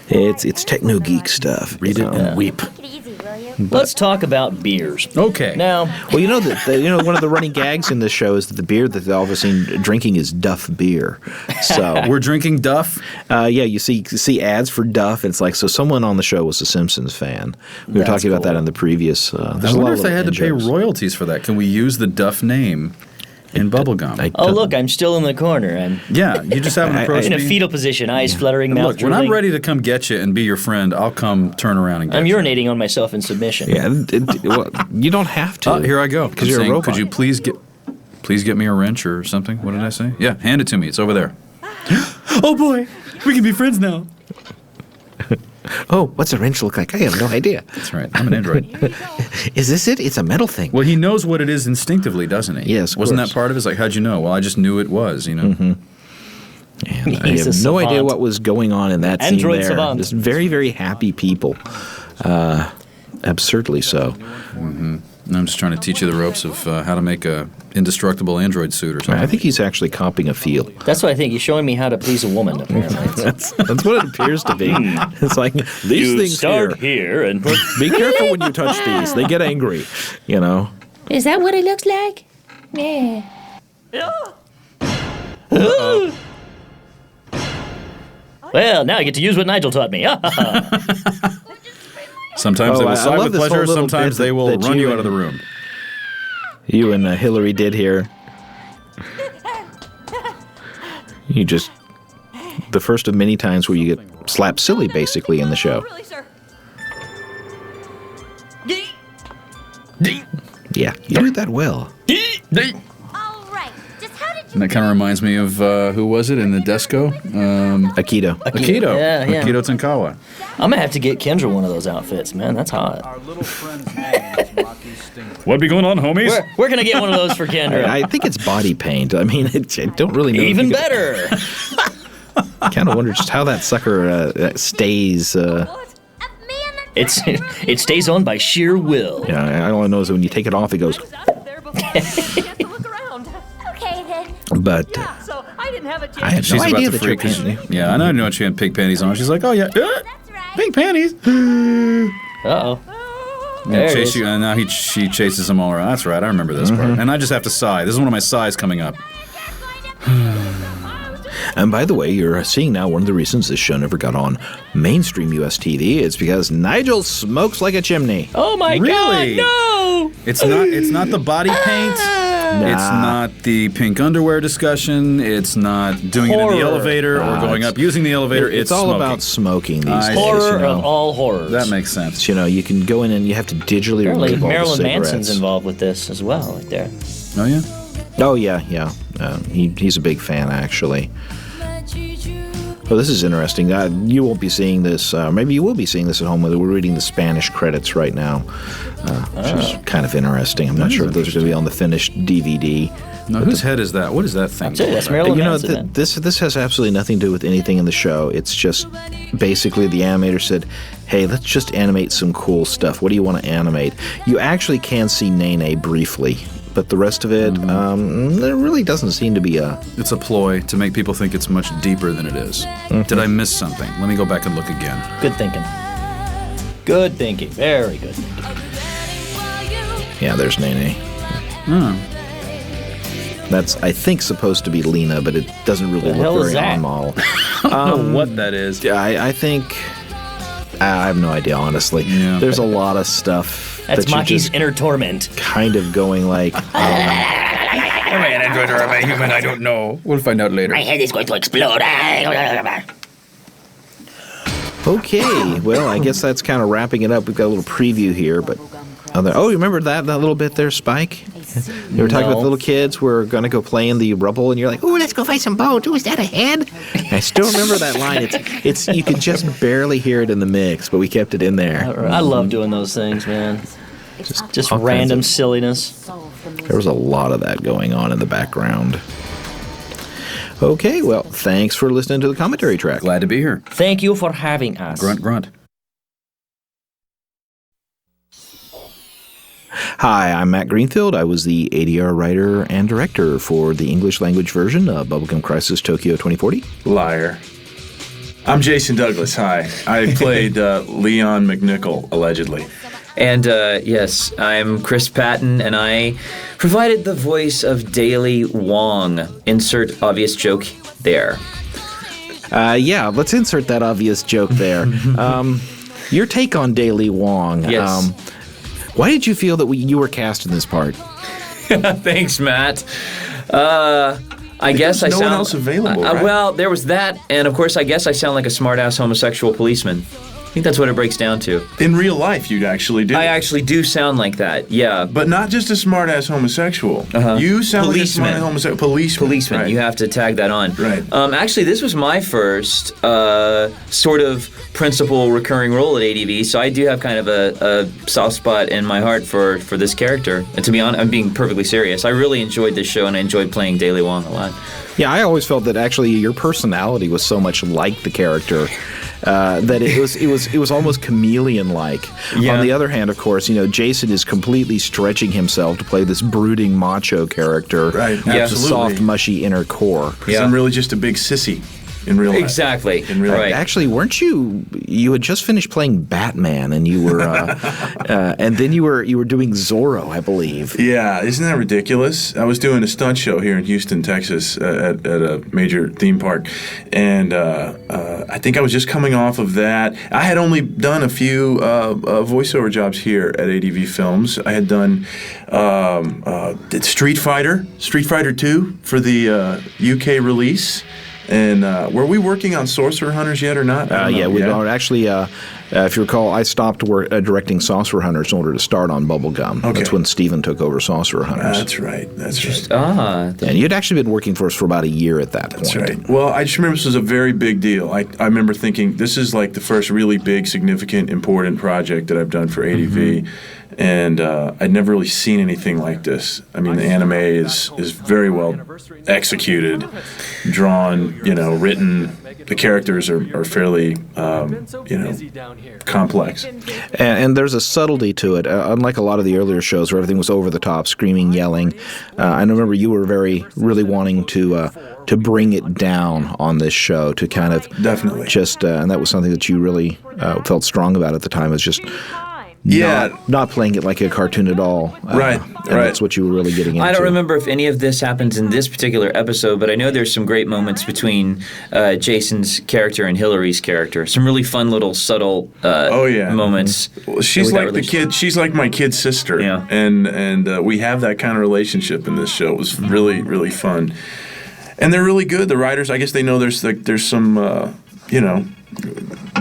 it's techno geek stuff. Read it and weep. Take it easy, will you? Let's talk about beers. Okay. Now, Well, you know that one of the running gags in this show is that the beer that all of us seen drinking is Duff beer. So We're drinking Duff. yeah, you see ads for Duff. It's like, so someone on the show was a Simpsons fan. We were That's talking about cool. that in the previous. I There's a lot wonder of if they had to little pay in-jokes. royalties for that. Can we use the Duff name in Bubblegum? oh look, I'm still in the corner. I'm Yeah, you just haven't approached in a me. fetal position, eyes fluttering, mouth Look, when I'm drooling. ready to come get you and be your friend, I'll come turn around and get I'm you. urinating on myself in submission. Yeah, well, you don't have to. Oh, here I go. Because I'm you're a saying, robot. Could you please get me a wrench or something? What did I say? Yeah, hand it to me. It's over there. Oh boy, we can be friends now. Oh, what's a wrench look like? I have no idea. That's right. I'm an android. Is this it? It's a metal thing. Well, he knows what it is instinctively, doesn't he? Yes, of Wasn't course. that part of it? It's like, how'd you know? Well, I just knew it was, you know. And I He's have a no idea savant. what was going on in that Android scene there. savant. Just very, very happy people. Absurdly so. And I'm just trying to teach you the ropes of how to make a indestructible android suit or something. I think he's actually copying a feel. That's what I think. He's showing me how to please a woman, apparently. That's what it appears to be. It's like these things here and put... Be careful when you touch these. They get angry, you know. Is that what it looks like? Yeah. Well, now I get to use what Nigel taught me. Sometimes they Oh, will I side love with this whole pleasure. little Sometimes bit they will that run you you out of the and- room. You and Hillary did here. You just the first of many times where you get slapped silly, basically, in the show. Really, sir? Yeah, you do that well. All right. Just how did you And that kind of reminds me of who was it in the Desco? Akito. Akito. Yeah, yeah. Akito Tankawa. I'm gonna have to get Kendra one of those outfits, man. That's hot. Our little friend's name is Rocky Stingray. What be going on, homies? Where can I get one of those for Kendra? I think it's body paint. I mean, I don't really know. if Even you better. I kind of wonder just how that sucker stays. It stays on by sheer will. Yeah, all I know is that when you take it off, it goes. Out there before. You have to look around. Okay then. But Yeah, so I didn't have a chance. I had She's no about idea to that you're freak. 'Cause painting. Yeah, I know she had pink panties on. She's like, oh yeah, That's right. pink panties. Uh-oh. And There it chase is. you, and now she chases them all around. That's right, I remember this part. And I just have to sigh. This is one of my sighs coming up. And by the way, you're seeing now one of the reasons this show never got on mainstream US TV. It's because Nigel smokes like a chimney. Oh my Really? God, no! It's not the body paint. It's not the pink underwear discussion. It's not doing it in Horror. the elevator or going up using the elevator. It's all smoking. about smoking these I days. see. Horror you know. of all horrors. That makes sense. You know, you can go in and you have to digitally Apparently, remove all the Marilyn cigarettes. Manson's involved with this as well, right there. Oh yeah. Oh yeah. He's a big fan, actually. Oh, this is interesting. You won't be seeing this. Maybe you will be seeing this at home. We're reading the Spanish credits right now, which is kind of interesting. I'm not sure if those are going to be on the finished DVD. Now, whose head is that? What is that thing? I'll tell you, that's called? Marilyn You know, Manson. man. this has absolutely nothing to do with anything in the show. It's just basically the animator said, hey, let's just animate some cool stuff. What do you want to animate? You actually can see Nene briefly, but the rest of it, there really doesn't seem to be a... It's a ploy to make people think it's much deeper than it is. Did I miss something? Let me go back and look again. Good thinking. Good thinking. Very good thinking. Yeah, there's Nene. That's, I think, supposed to be Lena, but it doesn't really The hell look is very that? on model. I don't know what that is. I think... I have no idea, honestly. Yeah. There's a lot of stuff That's that you're Maki's just inner torment. kind of going like... Am I an android or am I human? I don't know. We'll find out later. My head is going to explode. Okay, well, I guess that's kind of wrapping it up. We've got a little preview here, but... Oh, you remember that little bit there, Spike? You were talking about the little kids who were going to go play in the rubble, and you're like, "Oh, let's go find some bones. Oh, is that a head?" I still remember that line. It's you could just barely hear it in the mix, but we kept it in there. I love doing those things, man. Just all kinds random of- silliness. There was a lot of that going on in the background. Okay, well, thanks for listening to the commentary track. Glad to be here. Thank you for having us. Grunt, grunt. Hi, I'm Matt Greenfield. I was the ADR writer and director for the English language version of Bubblegum Crisis Tokyo 2040. Liar. I'm Jason Douglas. Hi. I played Leon McNichol, allegedly. And yes, I'm Chris Patten, and I provided the voice of Daly Wong. Insert obvious joke there. Yeah, let's insert that obvious joke there. Your take on Daly Wong. Yes. Why did you feel that you were cast in this part? Thanks, Matt. I guess I sound... no one else available, right? Well, there was that, and of course, I guess I sound like a smart-ass homosexual policeman. I think that's what it breaks down to. In real life, you actually do. I actually do sound like that, yeah. But not just a smart-ass homosexual. You sound like a smart-ass homosexual. Policeman. Right. You have to tag that on. Right. Actually, this was my first sort of principal recurring role at ADV, so I do have kind of a soft spot in my heart for this character. And to be honest, I'm being perfectly serious. I really enjoyed this show, and I enjoyed playing Daly Wong a lot. Yeah, I always felt that actually your personality was so much like the character that it was almost chameleon-like. Yeah. On the other hand, of course, Jason is completely stretching himself to play this brooding macho character. Right, with a soft, mushy inner core. Because I'm really just a big sissy. In real life. Exactly. In real life. Right. Actually, weren't you? You had just finished playing Batman, and you were, and then you were doing Zorro, I believe. Yeah, isn't that ridiculous? I was doing a stunt show here in Houston, Texas, at a major theme park, and I think I was just coming off of that. I had only done a few voiceover jobs here at ADV Films. I had done Street Fighter 2 for the UK release. And were we working on Sorcerer Hunters yet or not? Yeah, we are. Actually, if you recall, I stopped directing Sorcerer Hunters in order to start on Bubblegum. Okay. That's when Steven took over Sorcerer Hunters. That's right. And you'd actually been working for us for about a year at that point. That's right. Well, I just remember this was a very big deal. I remember thinking, this is like the first really big, significant, important project that I've done for ADV. Mm-hmm. And I'd never really seen anything like this. I mean, the anime is very well executed, drawn, written. The characters are fairly, complex. And there's a subtlety to it. Unlike a lot of the earlier shows where everything was over the top, screaming, yelling. I remember you were really wanting to bring it down on this show, to kind of definitely just, and that was something that you really felt strong about at the time. Was just. Not playing it like a cartoon at all. Right. That's what you were really getting into. I don't remember if any of this happens in this particular episode, but I know there's some great moments between Jason's character and Hillary's character. Some really fun little subtle moments. Well, she's like the kid. She's like my kid sister. Yeah. And we have that kind of relationship in this show. It was really, really fun. And they're really good. The writers, I guess they know there's some,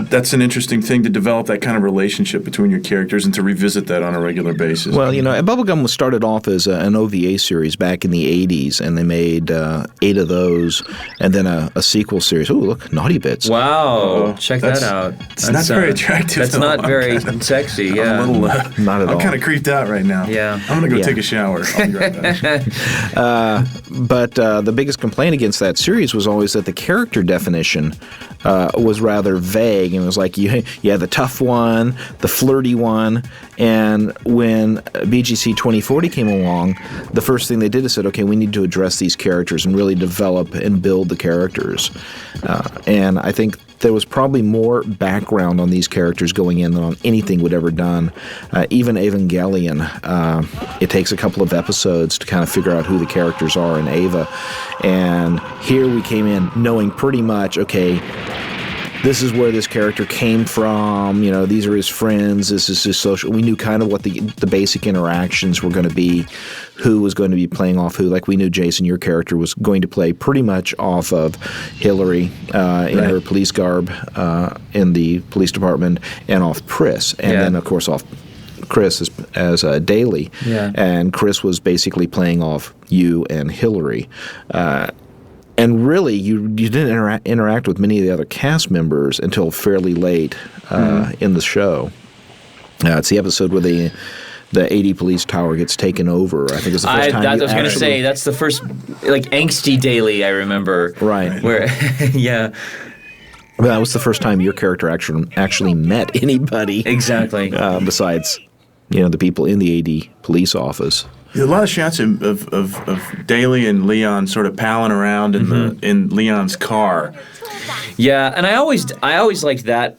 that's an interesting thing, to develop that kind of relationship between your characters and to revisit that on a regular basis. Well, Bubblegum was started off as an OVA series back in the 80s, and they made 8 of those, and then a sequel series. Oh, look, Naughty Bits. Wow, check that out. It's not very attractive. That's not very sexy, yeah. I'm a little, not at all. I'm kind of creeped out right now. Yeah. I'm going to go take a shower. I'll be right back. But the biggest complaint against that series was always that the character definition was rather vague, and it was like you had the tough one, the flirty one, and when BGC 2040 came along, the first thing they did is said, okay, we need to address these characters and really develop and build the characters. And I think there was probably more background on these characters going in than on anything we'd ever done. Even Evangelion, it takes a couple of episodes to kind of figure out who the characters are in Eva. And here we came in knowing pretty much, okay, this is where this character came from, these are his friends, this is his social. We knew kind of what the basic interactions were going to be, who was going to be playing off who. Like we knew, Jason, your character was going to play pretty much off of Hillary in her police garb in the police department, and off Chris. And then, of course, off Chris as Daly. Yeah. And Chris was basically playing off you and Hillary. And really, you didn't interact with many of the other cast members until fairly late in the show. It's the episode where the AD police tower gets taken over. I think it's the first time. I was going to say, that's the first, angsty Daly I remember. Right. Where, yeah. Well, that was the first time your character actually met anybody. Exactly. Besides, the people in the AD police office. There's a lot of shots of Daly and Leon sort of palling around in Leon's car. Yeah, and I always liked that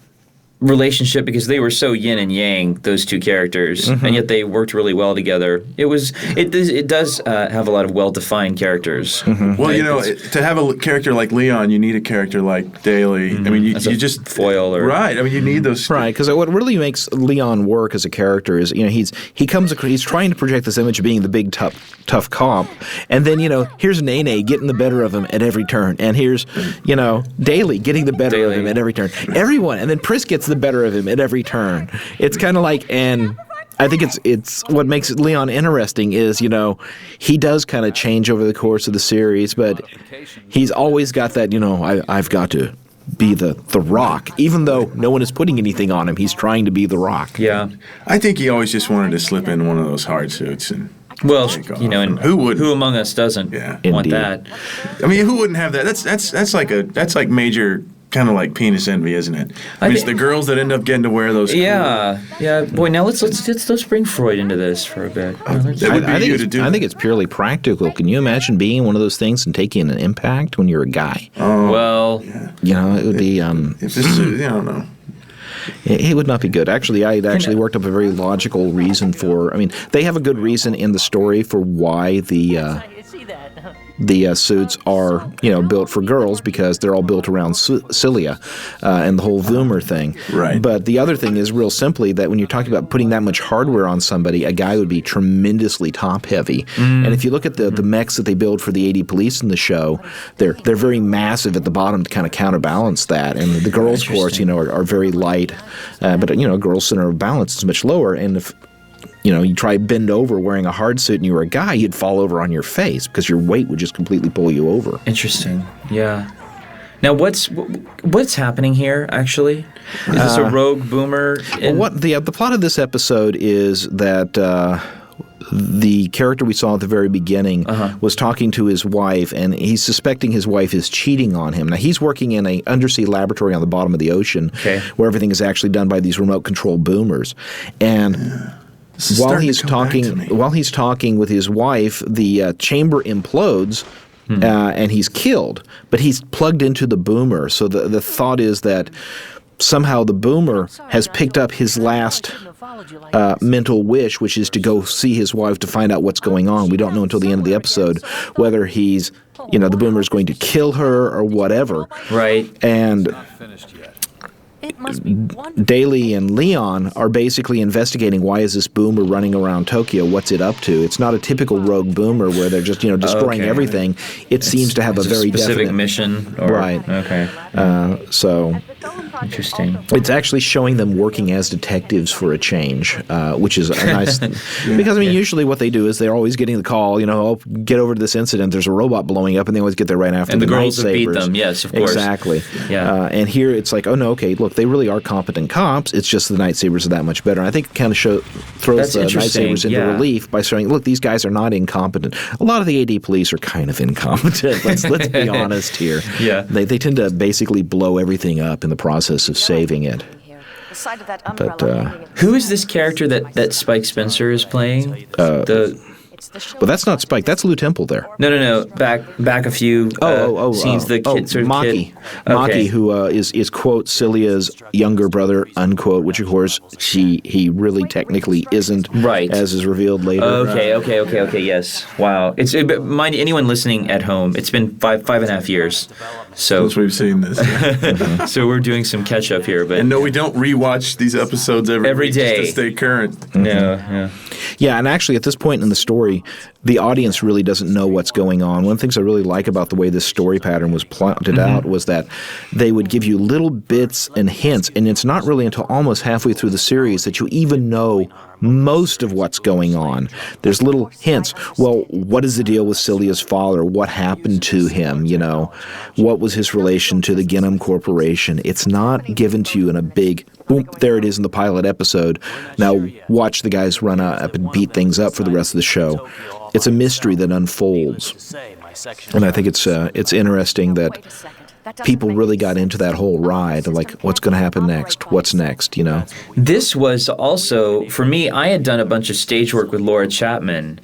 relationship, because they were so yin and yang, those two characters, and yet they worked really well together. It does have a lot of well-defined characters. Well, to have a character like Leon, you need a character like Daly. I mean, you just foil, right? I mean, you need those, right? Because what really makes Leon work as a character is he's trying to project this image of being the big tough cop, and then here's Nene getting the better of him at every turn, and here's Daly getting the better of him at every turn. Everyone, and then Pris gets the better of him at every turn. It's kind of like, and I think it's what makes Leon interesting is, he does kind of change over the course of the series, but he's always got that, I've got to be the Rock, even though no one is putting anything on him. He's trying to be the Rock. Yeah. I think he always just wanted to slip in one of those hard suits and. Well, and who among us doesn't want that? I mean, who wouldn't have that? That's like major kind of like penis envy, isn't it? I mean, it's the girls that end up getting to wear those. Yeah. Boy, now let's bring Freud into this for a bit. I think it's purely practical. Can you imagine being in one of those things and taking an impact when you're a guy? Well, it would be. If this is, I don't know. It would not be good. Actually, I had worked up a very logical reason for. I mean, they have a good reason in the story for why the suits are built for girls, because they're all built around cilia and the whole Voomer thing. Right. But the other thing is real simply that when you're talking about putting that much hardware on somebody, a guy would be tremendously top heavy. And if you look at the mechs that they build for the AD police in the show, they're very massive at the bottom to kind of counterbalance that. And the girls, of course, are very light, but a girl's center of balance is much lower. And if you try bend over wearing a hard suit and you were a guy, you'd fall over on your face because your weight would just completely pull you over. Interesting. Yeah. Now, what's happening here, actually? Is this a rogue boomer? The plot of this episode is that the character we saw at the very beginning was talking to his wife, and he's suspecting his wife is cheating on him. Now, he's working in an undersea laboratory on the bottom of the ocean where everything is actually done by these remote-control boomers. And while he's talking with his wife, the chamber implodes, and he's killed. But he's plugged into the boomer. So the thought is that somehow the boomer has picked up his last mental wish, which is to go see his wife to find out what's going on. We don't know until the end of the episode whether he's, the boomer is going to kill her or whatever. Right. And Daly and Leon are basically investigating why is this boomer running around Tokyo, what's it up to. It's not a typical rogue boomer where they're just destroying everything. It seems to have a very specific definite mission. Right. Okay. So interesting. It's actually showing them working as detectives for a change, which is a nice because usually what they do is they're always getting the call, get over to this incident, there's a robot blowing up, and they always get there right after. And the girls have beat them, yes, of course. Exactly. Yeah. And here it's like, oh no, okay, look, they really are competent cops. It's just the Night Sabers are that much better. And I think it kind of throws the Night Sabers into relief by showing, look, these guys are not incompetent. A lot of the AD police are kind of incompetent. Let's be honest here. Yeah. They tend to basically blow everything up in the process of saving it. But who is this character that Spike Spencer is playing? Well, that's not Spike. That's Lou Temple there. No. Back a few scenes. The kid, sort of Maki. kid. Okay. Maki, who is quote Celia's younger brother, unquote, which of course he really technically isn't. Right. As is revealed later. Okay. Yes. Wow. Mind anyone listening at home. It's been five and a half years. So since we've seen this. So we're doing some catch up here, but no, we don't rewatch these episodes every day just to stay current. Yeah, and actually at this point in the story, the audience really doesn't know what's going on. One of the things I really like about the way this story pattern was plotted out was that they would give you little bits and hints, and it's not really until almost halfway through the series that you even know most of what's going on. There's little hints. Well, what is the deal with Celia's father? What happened to him? What was his relation to the Ginham Corporation? It's not given to you in a big, boom, there it is in the pilot episode. Now watch the guys run up and beat things up for the rest of the show. It's a mystery that unfolds. And I think it's interesting that people really got into that whole ride, like what's going to happen next? What's next, This was also, for me, I had done a bunch of stage work with Laura Chapman,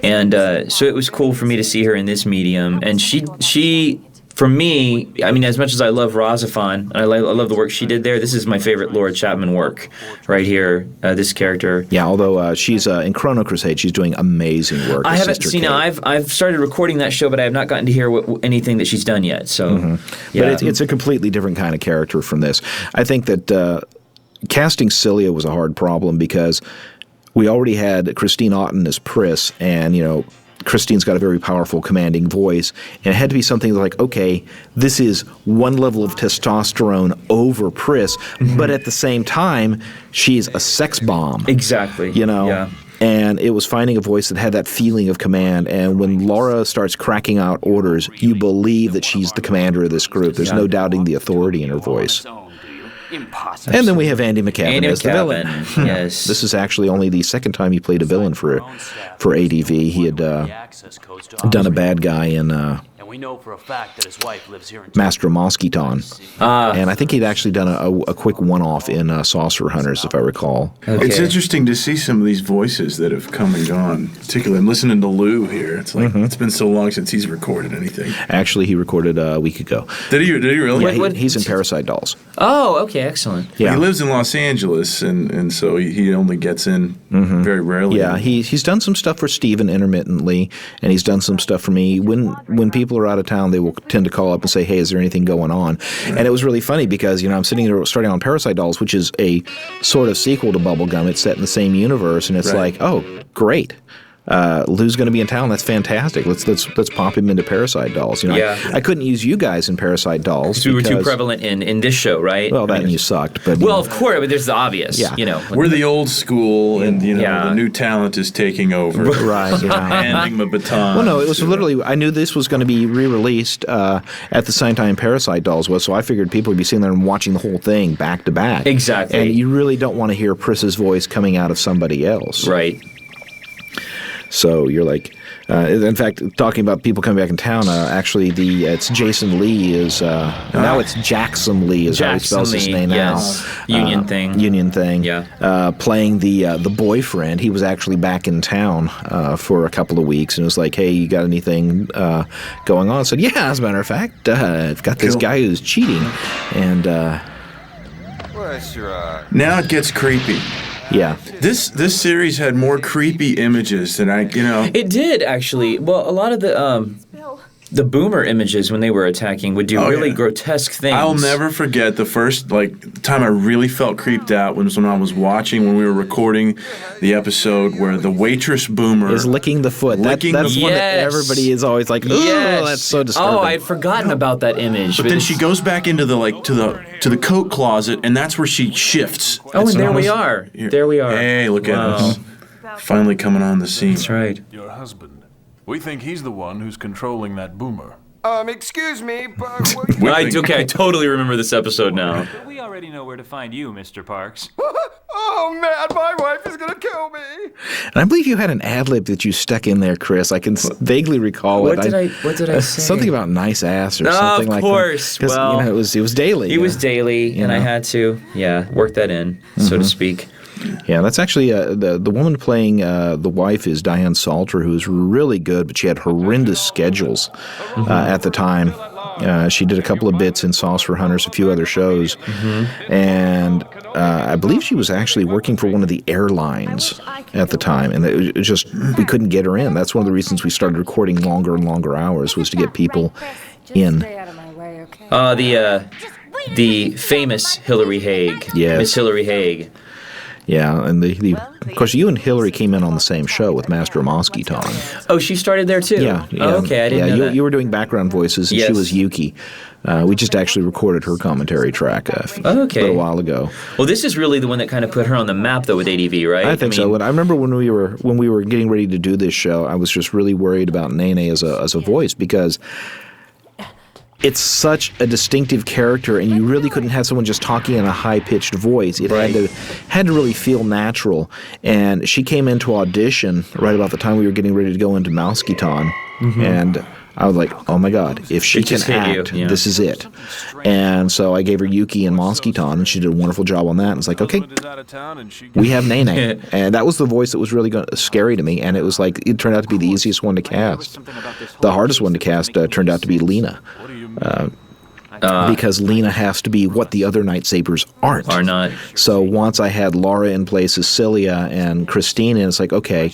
and so it was cool for me to see her in this medium, and she for me, I mean, as much as I love Rosafon, and I love the work she did there, this is my favorite Laura Chapman work right here, this character. Yeah, although she's in Chrono Crusade, she's doing amazing work. I haven't seen it. I've started recording that show, but I have not gotten to hear anything that she's done yet. So, But it's a completely different kind of character from this. I think that casting Celia was a hard problem because we already had Christine Auten as Pris, and, Christine's got a very powerful, commanding voice, and it had to be something like, okay, this is one level of testosterone over Pris, but at the same time, she's a sex bomb. Exactly. Yeah. And it was finding a voice that had that feeling of command. And when Laura starts cracking out orders, you believe that she's the commander of this group. There's no doubting the authority in her voice. Impossible. And then we have Andy McCabe as the villain. Yes. This is actually only the second time he played a villain for ADV. He had done a bad guy in we know for a fact that his wife lives here in Master Mosquiton. And I think he'd actually done a quick one-off in Sorcerer Hunters, if I recall. Okay. It's interesting to see some of these voices that have come and gone. Particularly, I'm listening to Lou here. It's like it's been so long since he's recorded anything. Actually, he recorded a week ago. Did he really? Yeah, he's in Parasite Dolls. Oh, okay, excellent. Yeah. He lives in Los Angeles, and so he only gets in very rarely. Yeah, he's done some stuff for Steven intermittently, and he's done some stuff for me. When people are out of town, they will tend to call up and say, hey, is there anything going on? And it was really funny because, I'm sitting there starting on Parasite Dolls, which is a sort of sequel to Bubblegum. It's set in the same universe, and it's like, oh, great. Lou's going to be in town. That's fantastic. Let's pop him into Parasite Dolls. I couldn't use you guys in Parasite Dolls because we were too prevalent in this show, right? Well, and you sucked. But of course, but there's the obvious. Yeah. We're the old school, and the new talent is taking over. Right. Handing the baton. Well, no, it was literally. I knew this was going to be re-released at the same time Parasite Dolls was, so I figured people would be sitting there and watching the whole thing back to back. Exactly. And you really don't want to hear Pris's voice coming out of somebody else. Right. So you're like, in fact, talking about people coming back in town, actually, it's Jason Lee is now it's Jackson Lee is how he spells his name now. Union Thing. Yeah. Playing the boyfriend. He was actually back in town for a couple of weeks, and it was like, hey, you got anything going on? I said, yeah. As a matter of fact, I've got this guy who's cheating, and now it gets creepy. Yeah. This series had more creepy images than It did, actually. Well, a lot of the boomer images when they were attacking would do really grotesque things. I'll never forget the first time I really felt creeped out was when I was watching when we were recording the episode where the waitress boomer is licking the foot. That's one that everybody is always like, oh, that's so disturbing. Oh, I had forgotten about that image. But then she goes back into the to the coat closet, and that's where she shifts. Oh, and there we are. There we are. Hey, look at us. Finally coming on the scene. That's right. Your husband. We think he's the one who's controlling that boomer. Excuse me, but... I totally remember this episode now. But we already know where to find you, Mr. Parks. Oh, man, my wife is gonna kill me. And I believe you had an ad-lib that you stuck in there, Chris. I can vaguely recall it. What did I say? Something about nice ass or something like that. Of course. Because, it was daily. It was daily, and I had to, work that in, so to speak. Yeah, that's actually the woman playing the wife is Diane Salter, who's really good, but she had horrendous schedules at the time. She did a couple of bits in Sorcerer Hunters, a few other shows, and I believe she was actually working for one of the airlines at the time, and it just we couldn't get her in. That's one of the reasons we started recording longer and longer hours was to get people in. The famous Hillary Haag, Miss Hillary Haag. Yeah, and of course, you and Hillary came in on the same show with Master Mosquiton. Oh, she started there too? Yeah. Oh, okay, I didn't know that. You were doing background voices, and she was Yuki. We just actually recorded her commentary track a little while ago. Well, this is really the one that kind of put her on the map, though, with ADV, right? I think so. I remember when we were getting ready to do this show, I was just really worried about Nene as a voice because it's such a distinctive character, and you really couldn't have someone just talking in a high-pitched voice. It had to really feel natural. And she came into audition right about the time we were getting ready to go into Mosquiton, and I was like, oh my God, if she can act, this is it. And so I gave her Yuki and Moskyton, and she did a wonderful job on that. And it's like, okay, we have Nene. And that was the voice that was really scary to me. And it was like, it turned out to be the easiest one to cast. The hardest one to cast turned out to be Lena. Because Lena has to be what the other Night Sabers aren't. Are not. So once I had Laura in place as Celia and Christine, and it's like, okay,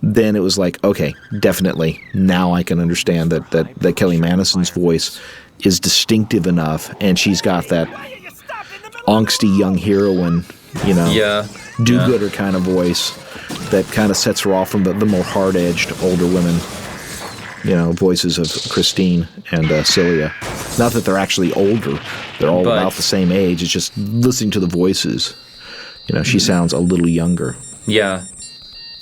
then it was like, okay, definitely. Now I can understand that Kelly Madison's voice is distinctive enough, and she's got that angsty young heroine, do-gooder kind of voice that kind of sets her off from the more hard-edged older women. Voices of Christine and Celia. Not that they're actually older. They're all about the same age. It's just listening to the voices. She sounds a little younger. Yeah.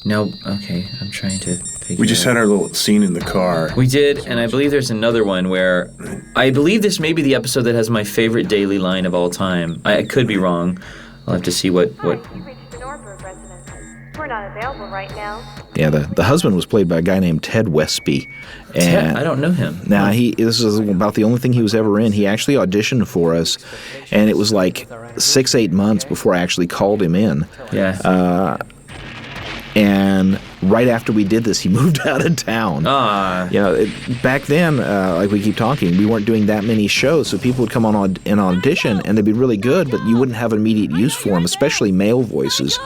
No, okay. I'm trying to figure We just had our little scene in the car. We did, and I believe there's another one where... I believe this may be the episode that has my favorite daily line of all time. I could be wrong. I'll have to see what... We're not available right now. Yeah, the husband was played by a guy named Ted Westby. Ted? I don't know him. Now, this is about the only thing he was ever in. He actually auditioned for us, and it was like 6-8 months before I actually called him in. Yeah. And right after we did this, he moved out of town. Back then, like we keep talking, we weren't doing that many shows, so people would come on an audition, and they'd be really good, but you wouldn't have immediate use for them, especially male voices,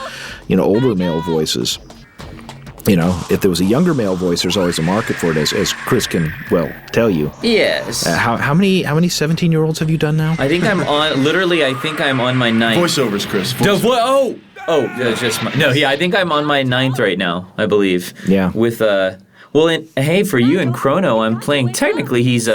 older male voices. If there was a younger male voice, there's always a market for it, as Chris can, tell you. Yes. How many 17-year-olds have you done now? I think I'm on my 9th. Voiceovers, Chris. I think I'm on my 9th right now, I believe. Yeah. With, hey, for you and Chrono, I'm playing, technically he's,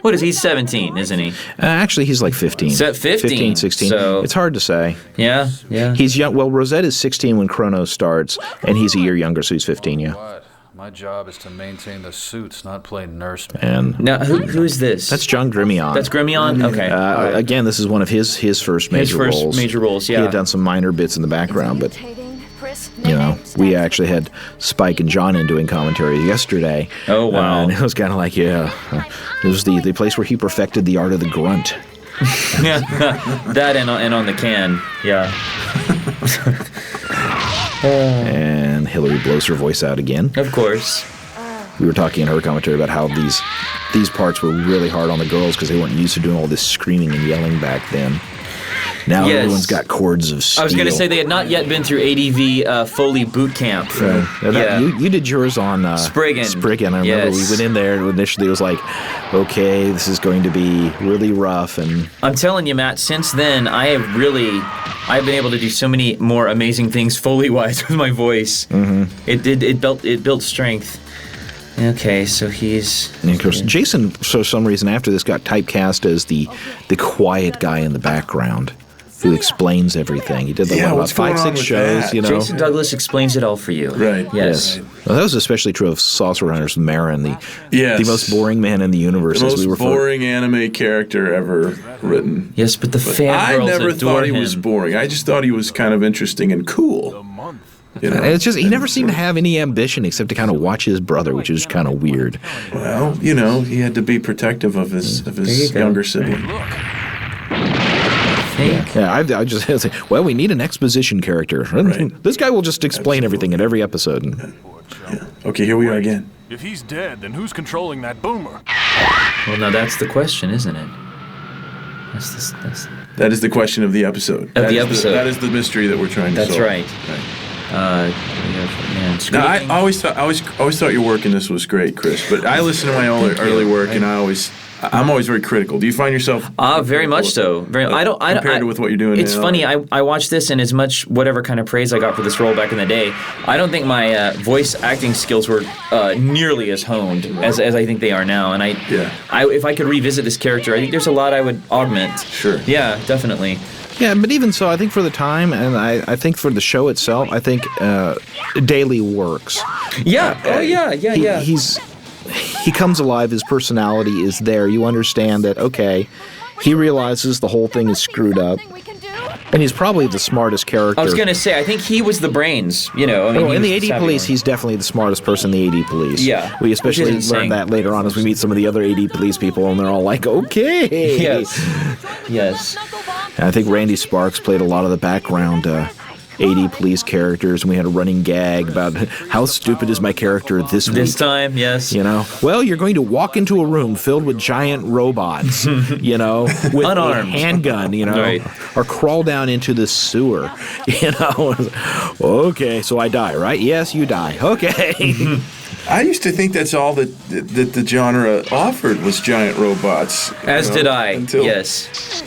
he's 17, isn't he? Actually, he's like 15. 15, 16. So, it's hard to say. Yeah. He's young. Well, Rosette is 16 when Chrono starts, and he's a year younger, so he's 15, yeah. My job is to maintain the suits, not play nursemaid. And now, who is this? That's John Gremillion. That's Gremillion? Okay. Again, this is one of his first major roles. His first major roles, yeah. He had done some minor bits in the background, but... we actually had Spike and John in doing commentary yesterday. Oh, wow. And it was kind of like, it was the place where he perfected the art of the grunt. That and on the can, yeah. And Hillary blows her voice out again. Of course. We were talking in her commentary about how these parts were really hard on the girls because they weren't used to doing all this screaming and yelling back then. Now everyone's got cords of steel. I was going to say they had not yet been through ADV Foley boot camp. You did yours on Spriggan. I remember we went in there and initially it was like, okay, this is going to be really rough. And I'm telling you, Matt, since then I've been able to do so many more amazing things Foley-wise with my voice. Mm-hmm. It built strength. Okay, so he's... And of course, Jason, for some reason after this, got typecast as the quiet guy in the background who explains everything. He did about 5-6 shows, Jason Douglas explains it all for you. Right. Yes. Well, that was especially true of Saucer Hunters Marin, the most boring man in the universe. The most boring anime character ever written. Yes, but the fangirls I never thought he him. was boring. I just thought he was kind of interesting and cool. It's just he never seemed to have any ambition except to kind of watch his brother, which is kind of weird. Well, he had to be protective of his younger sibling. Yeah, I just had to say, we need an exposition character. Right. This guy will just explain everything in every episode. Yeah. Okay, here we are again. If he's dead, then who's controlling that boomer? Well, now that's the question, isn't it? That is the question of the episode. That is the mystery that we're trying to solve. That's right. Now, I always thought your work in this was great, Chris. But I listen to my early work, and I'm always very critical. Do you find yourself? Very much so. Compared to with what you're doing. It's funny. I watched this, and as much whatever kind of praise I got for this role back in the day, I don't think my voice acting skills were nearly as honed as I think they are now. And if I could revisit this character, I think there's a lot I would augment. Sure. Yeah, definitely. Yeah, but even so, I think for the time, and I think for the show itself, I think Daly works. Yeah. Yeah. He comes alive. His personality is there. You understand that, okay, he realizes the whole thing is screwed up. And he's probably the smartest character. I was going to say, I think he was the brains, you know. I mean, in the was AD savvy Police, one. he's definitely the smartest person in the AD Police. Yeah. We especially Which is learn insane. that later on as we meet some of the other AD Police people, and they're all like, okay. Yes. And I think Randy Sparks played a lot of the background AD Police characters, and we had a running gag about how stupid is my character this week. This time, yes. You know, well, you're going to walk into a room filled with giant robots, you know, with Unarmed. a handgun, you know, Right. or crawl down into the sewer, you know. Okay, so I die, right? Yes, you die. Okay. I used to think that's all that the genre offered was giant robots. As did I, until, yes.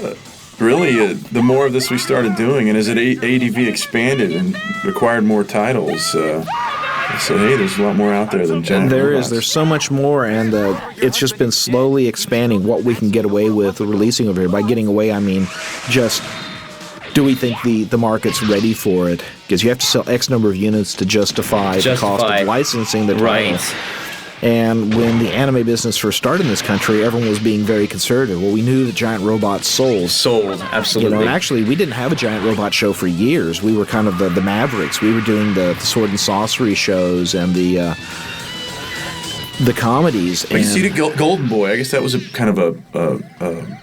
Really, the more of this we started doing, and as ADV expanded and required more titles, I said, hey, there's a lot more out there than giant And robots. there's so much more, and it's just been slowly expanding what we can get away with releasing over here. By getting away, I mean just, do we think the market's ready for it? Because you have to sell X number of units to justify the cost of licensing the title. Right. And when the anime business first started in this country, everyone was being very conservative. Well, we knew that giant robots sold. Absolutely. You know, and actually, we didn't have a giant robot show for years. We were kind of the Mavericks. We were doing the sword and sorcery shows and the comedies. But you see the Golden Boy. I guess that was a kind of a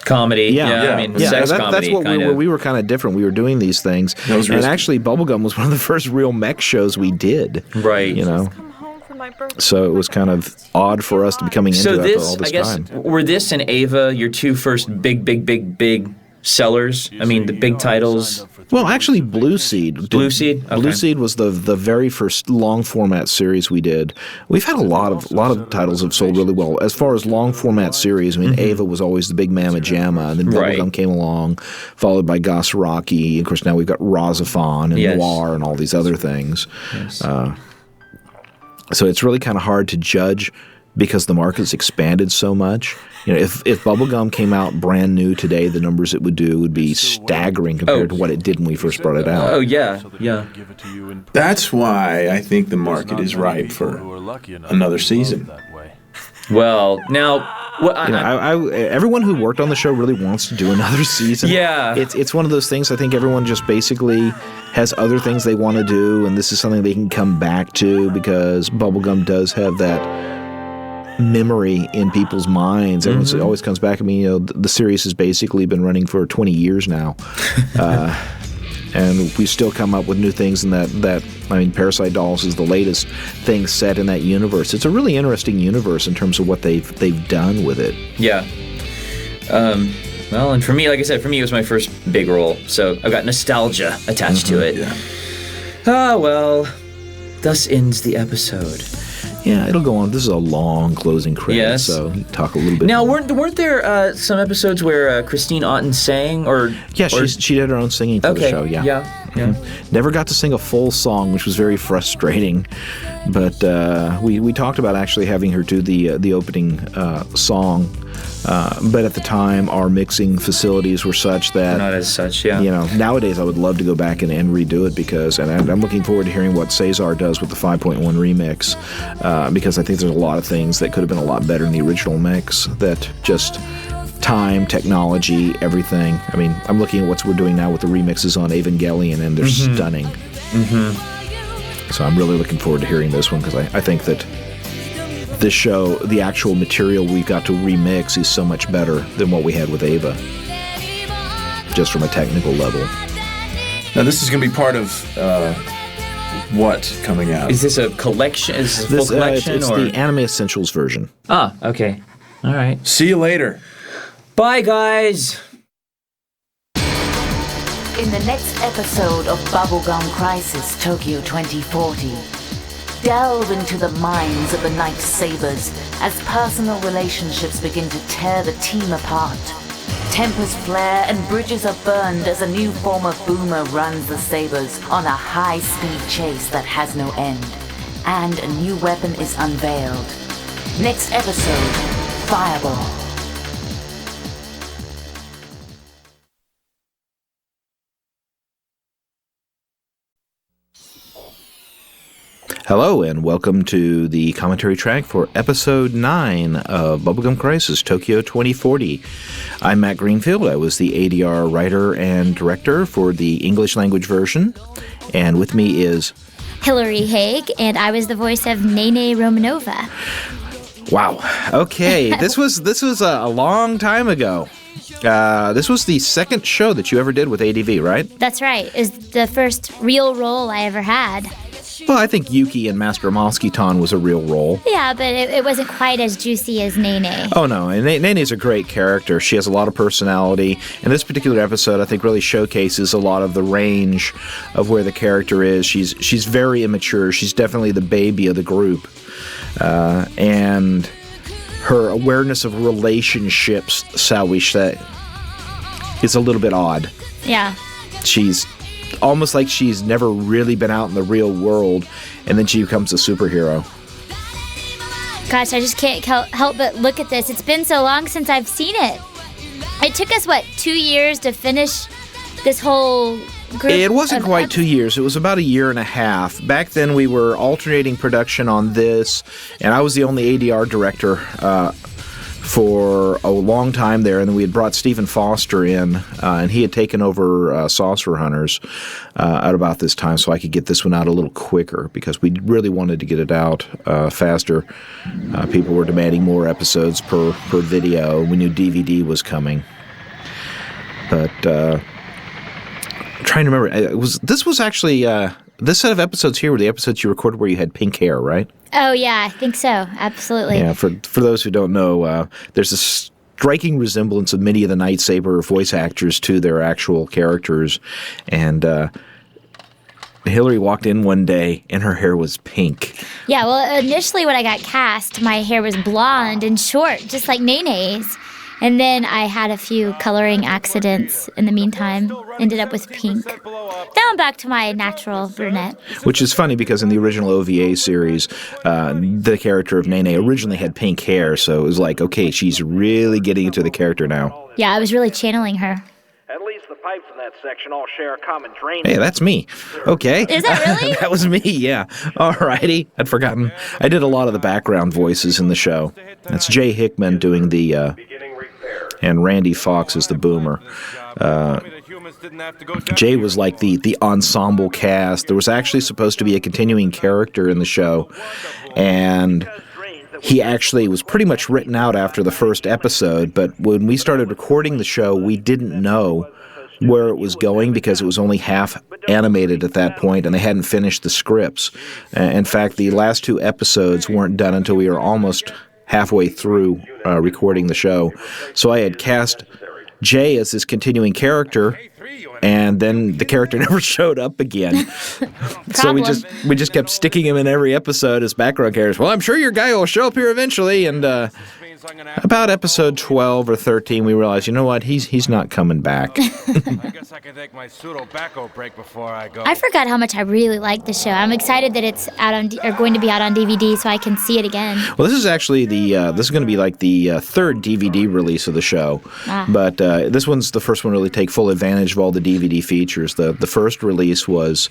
comedy. Yeah, I mean, sex comedy. That's what we were kind of different. We were doing these things. And risky. actually, Bubblegum was one of the first real mech shows we did. Right. You know. So it was kind of odd for us to be coming into that all this I guess, time. were this and Ava your two first big sellers? I mean, the big titles. Well, actually, Blue Seed. Blue Seed? Okay. Blue Seed was the very first long format series we did. We've had a lot of titles have sold really well. As far as long format series, I mean, Ava was always the big Mamma Jamma, and then Bubblegum came along, followed by Gasaraki. Of course, now we've got Razafon and Noir and all these other things. Yes. So it's really kind of hard to judge because the market's expanded so much. You know, if Bubblegum came out brand new today, the numbers it would do would be staggering compared to what it did when we first brought it out. Oh, yeah. That's why I think the market is ripe for another season. Well, now, everyone who worked on the show really wants to do another season. Yeah. It's one of those things. I think everyone just basically has other things they want to do, and this is something they can come back to because Bubblegum does have that memory in people's minds. Everyone always comes back. I mean, you know, the series has basically been running for 20 years now. And we still come up with new things in that I mean, Parasite Dolls is the latest thing set in that universe. It's a really interesting universe in terms of what they've done with it. Yeah. Well, and for me, like I said, it was my first big role, so I've got nostalgia attached to it. Yeah. Ah, well, thus ends the episode. Yeah, it'll go on. This is a long closing credit, Yes. so you can talk a little bit Now, more. weren't there some episodes where Christine Auten sang, or Yeah, she did her own singing for the show, yeah. Yeah. Never got to sing a full song, which was very frustrating. But we talked about actually having her do the opening song. But at the time, our mixing facilities were such that... Not as such, yeah. You know, nowadays I would love to go back and redo it because... And I'm looking forward to hearing what Cesar does with the 5.1 remix because I think there's a lot of things that could have been a lot better in the original mix that just... Time, technology, everything. I mean, I'm looking at what we're doing now with the remixes on Evangelion, and they're stunning. So I'm really looking forward to hearing this one because I think that this show, the actual material we got to remix is so much better than what we had with Ava, just from a technical level. Now, this is going to be part of what coming out? Is this a collection? Is this a full collection? It's the Anime Essentials version. Ah, okay. All right. See you later. Bye, guys. In the next episode of Bubblegum Crisis Tokyo 2040, delve into the minds of the Night Sabers as personal relationships begin to tear the team apart. Tempers flare and bridges are burned as a new form of boomer runs the Sabers on a high-speed chase that has no end. And a new weapon is unveiled. Next episode, Fireball. Hello, and welcome to the commentary track for Episode 9 of Bubblegum Crisis Tokyo 2040. I'm Matt Greenfield. I was the ADR writer and director for the English language version. And with me is Hillary Haag, and I was the voice of Nene Romanova. Wow. Okay, this was a long time ago. This was the second show that you ever did with ADV, right? That's right. It's the first real role I ever had. Well, I think Yuki in Master Moskyton was a real role. Yeah, but it wasn't quite as juicy as Nene. Oh, no. And Nene's a great character. She has a lot of personality. And this particular episode, I think, really showcases a lot of the range of where the character is. She's very immature. She's definitely the baby of the group. And her awareness of relationships, shall we say, is a little bit odd. Yeah. She's almost like she's never really been out in the real world, and then she becomes a superhero. Gosh, I just can't help but look at this. It's been so long since I've seen it. It took us, 2 years to finish this whole group? It wasn't quite 2 years. It was about a year and a half. Back then, we were alternating production on this, and I was the only ADR director for a long time there, and then we had brought Stephen Foster in, and he had taken over Saucer Hunters at about this time, so I could get this one out a little quicker, because we really wanted to get it out faster. People were demanding more episodes per video. We knew DVD was coming. But I'm trying to remember, this was actually, this set of episodes here were the episodes you recorded where you had pink hair, right? Oh, yeah, I think so. Absolutely. Yeah, for those who don't know, there's a striking resemblance of many of the Night Saber voice actors to their actual characters. And Hillary walked in one day, and her hair was pink. Yeah, well, initially when I got cast, my hair was blonde and short, just like Nene's. And then I had a few coloring accidents in the meantime. Ended up with pink. Now I'm back to my natural brunette. Which is funny because in the original OVA series, the character of Nene originally had pink hair, so it was like, okay, she's really getting into the character now. Yeah, I was really channeling her. At least the pipes in that section all share a common drain. Hey, that's me. Okay. Is that really? That was me, yeah. Alrighty. I'd forgotten. I did a lot of the background voices in the show. That's Jay Hickman doing the... and Randy Fox is the boomer. Jay was like the ensemble cast. There was actually supposed to be a continuing character in the show, and he actually was pretty much written out after the first episode, but when we started recording the show, we didn't know where it was going because it was only half animated at that point, and they hadn't finished the scripts. In fact, the last 2 episodes weren't done until we were almost halfway through recording the show. So I had cast Jay as this continuing character, and then the character never showed up again. So we just kept sticking him in every episode as background characters. Well, I'm sure your guy will show up here eventually, and about episode 12 or 13, we realized, you know what, he's not coming back. I guess I can take my pseudo-bacco break before I go. I forgot how much I really like the show. I'm excited that it's going to be out on DVD so I can see it again. Well, this is actually this is going to be like the third DVD release of the show. But this one's the first one to really take full advantage of all the DVD features. The first release was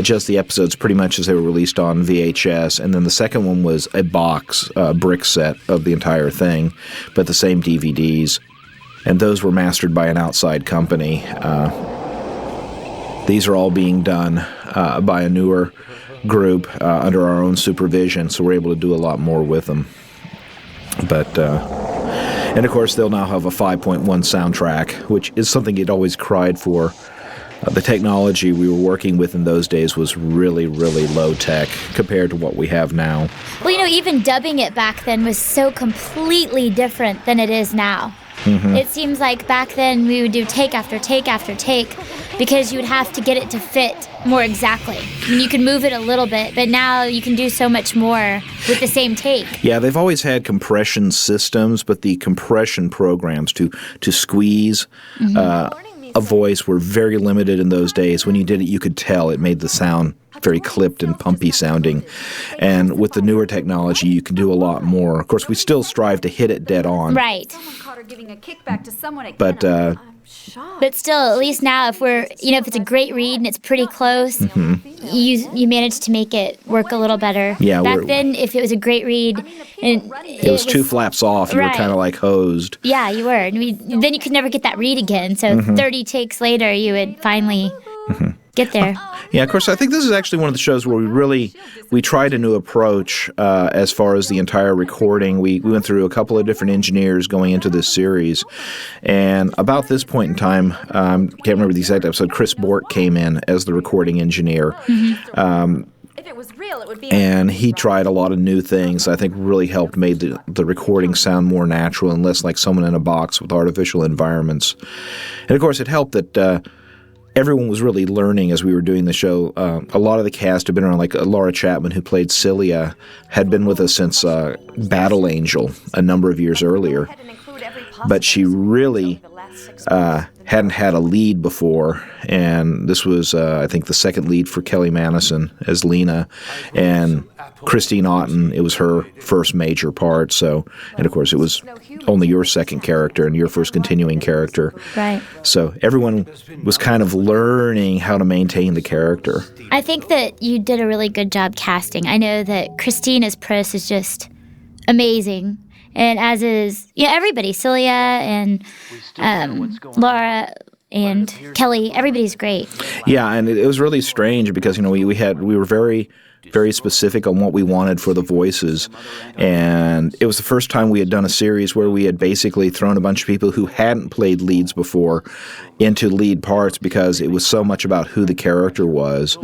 just the episodes pretty much as they were released on VHS, and then the second one was a box brick set of the entire thing, but the same DVDs, and those were mastered by an outside company. These are all being done by a newer group under our own supervision, so we're able to do a lot more with them. But and of course they'll now have a 5.1 soundtrack, which is something you'd always cried for. The technology we were working with in those days was really, really low tech compared to what we have now. Well, even dubbing it back then was so completely different than it is now. Mm-hmm. It seems like back then we would do take after take after take because you would have to get it to fit more exactly. I mean, you could move it a little bit, but now you can do so much more with the same take. Yeah, they've always had compression systems, but the compression programs to squeeze a voice were very limited in those days. When you did it, you could tell it made the sound very clipped and pumpy sounding. And with the newer technology, you can do a lot more. Of course, we still strive to hit it dead on. Right. But But still, at least now, if it's a great read and it's pretty close, you managed to make it work a little better. Yeah, Back then, if it was a great read, and it was 2 flaps off, you were kind of like hosed. Yeah, you were. And then you could never get that read again. So 30 takes later, you would finally get there. Yeah, of course, I think this is actually one of the shows where we tried a new approach as far as the entire recording. We went through a couple of different engineers going into this series. And about this point in time, can't remember the exact episode, Chris Bork came in as the recording engineer. If it was real, it would be. And he tried a lot of new things. I think really helped made the recording sound more natural and less like someone in a box with artificial environments. And of course, it helped that everyone was really learning as we were doing the show. A lot of the cast had been around, like Laura Chapman, who played Celia, had been with us since Battle Angel a number of years earlier. But she really hadn't had a lead before, and this was, I think, the second lead for Kelly Madison as Lena, and Christine Auten, it was her first major part, and of course it was only your second character and your first continuing character. Right. So everyone was kind of learning how to maintain the character. I think that you did a really good job casting. I know that Christine as Pris is just amazing. And as is everybody, Celia and Laura and Kelly, everybody's great. Yeah, and it was really strange because we were very, very specific on what we wanted for the voices, and it was the first time we had done a series where we had basically thrown a bunch of people who hadn't played leads before into lead parts because it was so much about who the character was,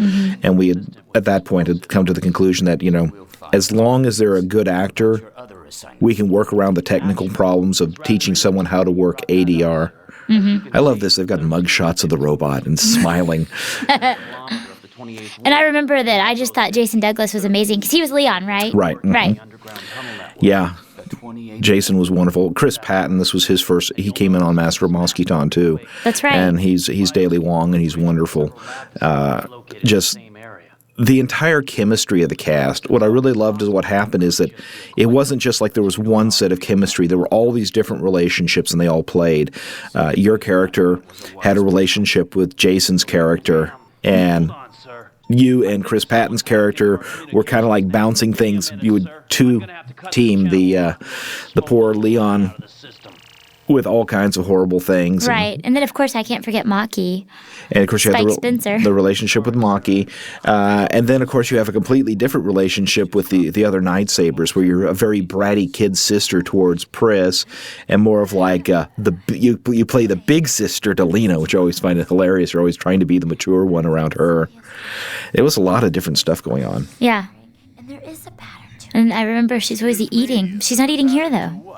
and we had at that point had come to the conclusion that as long as they're a good actor, we can work around the technical problems of teaching someone how to work ADR. I love this. They've got mug shots of the robot and smiling. And I remember that I just thought Jason Douglas was amazing because he was Leon, right? Right. Right. Yeah. Jason was wonderful. Chris Patten, this was his first. He came in on Master of Mosquiton too. That's right. And he's Daily Wong, and he's wonderful. Just the entire chemistry of the cast. What I really loved is what happened is that it wasn't just like there was one set of chemistry. There were all these different relationships, and they all played. Your character had a relationship with Jason's character, and you and Chris Patten's character were kind of like bouncing things. You would two-team the poor Leon with all kinds of horrible things. Right. And then, of course, I can't forget Maki. And, of course, you have the relationship with Maki. And then, of course, you have a completely different relationship with the other Night Sabers, where you're a very bratty kid sister towards Pris, and more of like you play the big sister to Lena, which I always find it hilarious. You're always trying to be the mature one around her. It was a lot of different stuff going on. Yeah. And there is a pattern to it. And I remember she's always eating. She's not eating here, though.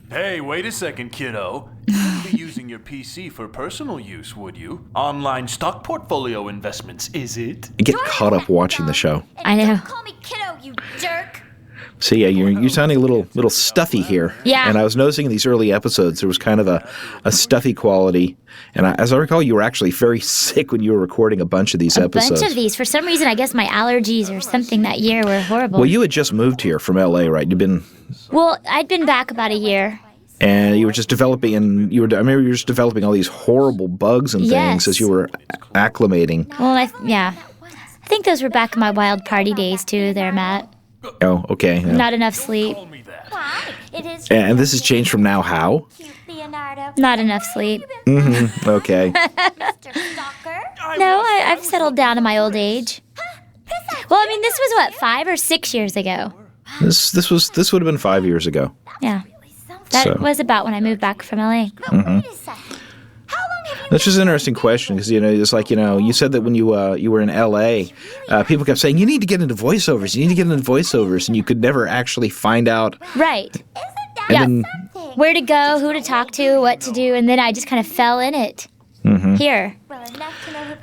Hey, wait a second, kiddo. You wouldn't be using your PC for personal use, would you? Online stock portfolio investments, is it? You get caught up watching the show. I know. Call me kiddo, you jerk. So yeah, you're sounding a little stuffy here. Yeah. And I was noticing in these early episodes there was kind of a stuffy quality. And as I recall, you were actually very sick when you were recording a bunch of these episodes. A bunch of these. For some reason, I guess my allergies or something that year were horrible. Well, you had just moved here from L.A., right? Well, I'd been back about a year. And you were just developing, I remember you were just developing all these horrible bugs and things as you were acclimating. Well, I think those were back in my wild party days too there, Matt. Oh, okay. Yeah. Not enough sleep. And this has changed from now how? Not enough sleep. Mm-hmm. Okay. No, I've settled down in my old age. Well, I mean, this was 5 or 6 years ago? This would have been 5 years ago. Yeah. That was about when I moved back from LA. Mm-hmm. That's just an interesting question because it's like you said that when you were in LA, people kept saying you need to get into voiceovers, and you could never actually find out. Right. Where to go, who to talk to, what to do, and then I just kind of fell in it. Mm-hmm. Here.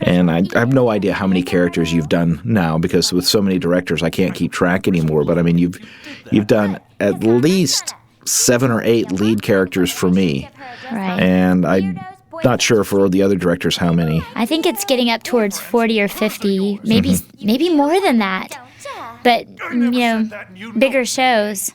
And I have no idea how many characters you've done now because with so many directors I can't keep track anymore. But I mean you've done at least 7 or 8 lead characters for me. Right. And I'm not sure for the other directors how many. I think it's getting up towards 40 or 50, maybe more than that. But, bigger shows.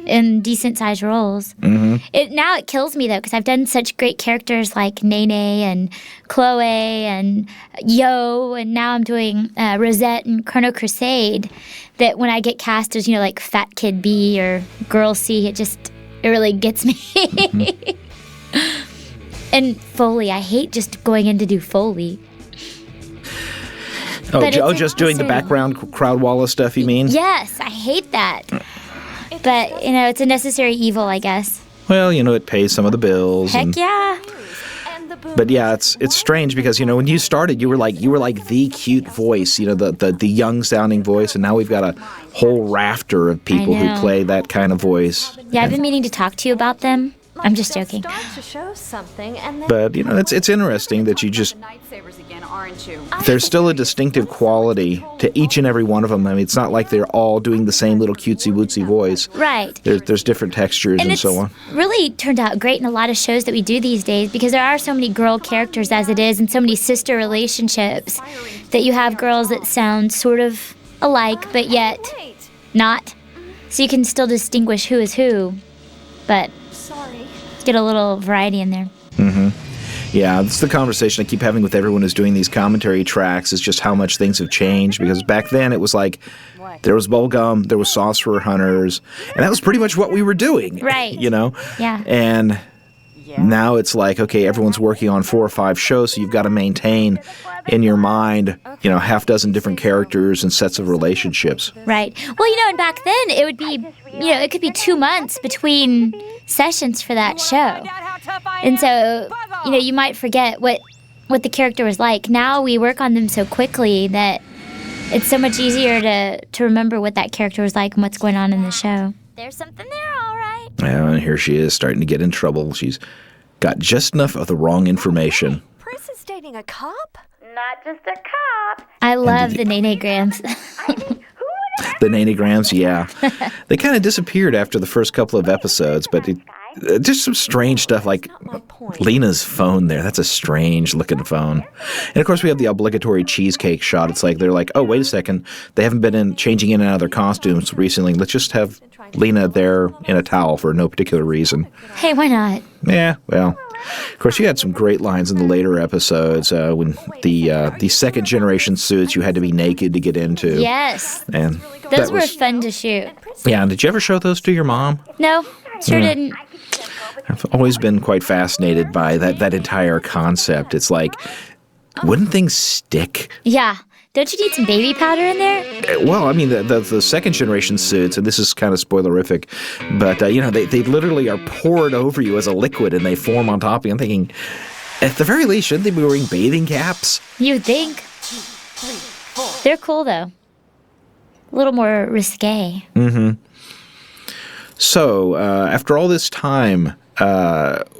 in decent-sized roles. Now it kills me, though, because I've done such great characters like Nene and Chloe and Yo, and now I'm doing Rosette and Chrono Crusade, that when I get cast as, like Fat Kid B or Girl C, it really gets me. And Foley, I hate just going in to do Foley. Just doing the background crowd walla stuff, you mean? Yes, I hate that. But, it's a necessary evil, I guess. Well, it pays some of the bills. Heck yeah. But yeah, it's strange because when you started, you were like the cute voice, the young sounding voice, and now we've got a whole rafter of people who play that kind of voice. Yeah, I've been meaning to talk to you about them. I'm just joking. But it's interesting that you just there's still a distinctive quality to each and every one of them. I mean, it's not like they're all doing the same little cutesy wootsy voice. Right. There's different textures and so on. Really turned out great in a lot of shows that we do these days because there are so many girl characters as it is, and so many sister relationships that you have girls that sound sort of alike but yet not. So you can still distinguish who is who, but get a little variety in there. Yeah, that's the conversation I keep having with everyone who's doing these commentary tracks, is just how much things have changed, because back then it was like there was Bubblegum, there was Sorcerer Hunters, and that was pretty much what we were doing. Right. Yeah. And now it's like, okay, everyone's working on 4 or 5 shows, so you've got to maintain in your mind, half dozen different characters and sets of relationships. Right. Well, and back then it would be, it could be 2 months between sessions for that show. And so, you might forget what the character was like. Now we work on them so quickly that it's so much easier to remember what that character was like and what's going on in the show. There's something there, all right. Yeah, and here she is starting to get in trouble. She's got just enough of the wrong information. Pris is dating a cop? Not just a cop. I love the Nene-grams. The Nene-grams, yeah. They kind of disappeared after the first couple of episodes, but just some strange stuff like Lena's phone there. That's a strange looking phone. And of course we have the obligatory cheesecake shot. It's like they're like, oh, wait a second. They haven't been changing in and out of their costumes recently. Let's just have Lena there in a towel for no particular reason. Hey, why not? Yeah, well, of course you had some great lines in the later episodes when the second generation suits you had to be naked to get into. Yes. And those were fun to shoot. Yeah, did you ever show those to your mom? No, sure didn't. I've always been quite fascinated by that entire concept. It's like, wouldn't things stick? Yeah. Don't you need some baby powder in there? Well, I mean, the second generation suits, and this is kind of spoilerific, but, they literally are poured over you as a liquid and they form on top of you. I'm thinking, at the very least, shouldn't they be wearing bathing caps? You think? They're cool, though. A little more risque. So, after all this time,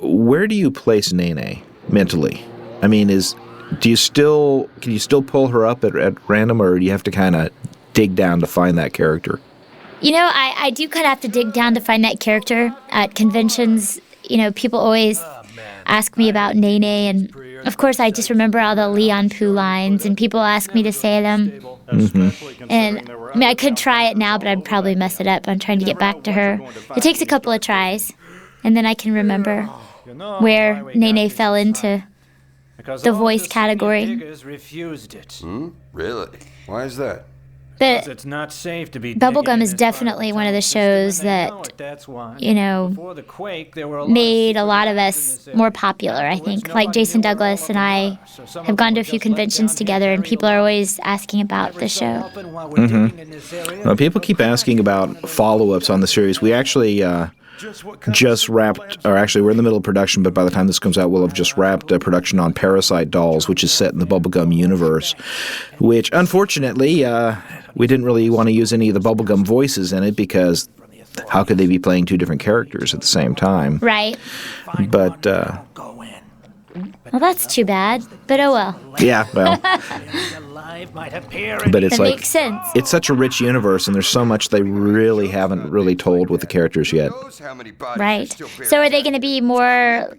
where do you place Nene mentally? I mean, can you still pull her up at random, or do you have to kind of dig down to find that character? I do kind of have to dig down to find that character at conventions. People always ask me about Nene, and of course I just remember all the Leon Pooh lines, and people ask me to say them. And I mean, I could try it now, but I'd probably mess it up. I'm trying to get back to her. It takes a couple of tries, and then I can remember where Nene fell into the voice category. Refused it. Really? Why is that? But it's not safe to be Bubblegum is definitely one of the shows that, made a lot of us more popular, I think. Like Jason Douglas and I have gone to a few conventions together, and people are always asking about the show. Well, people keep asking about follow-ups on the series. We actually just wrapped, or actually we're in the middle of production, but by the time this comes out, we'll have just wrapped a production on Parasite Dolls, which is set in the Bubblegum universe, which unfortunately we didn't really want to use any of the Bubblegum voices in it because how could they be playing 2 different characters at the same time? Right. But Well, that's too bad, but oh well. Yeah, well. But it's that like makes sense. it's such a rich universe, and there's so much they really haven't really told with the characters yet. Right. So are they going to be more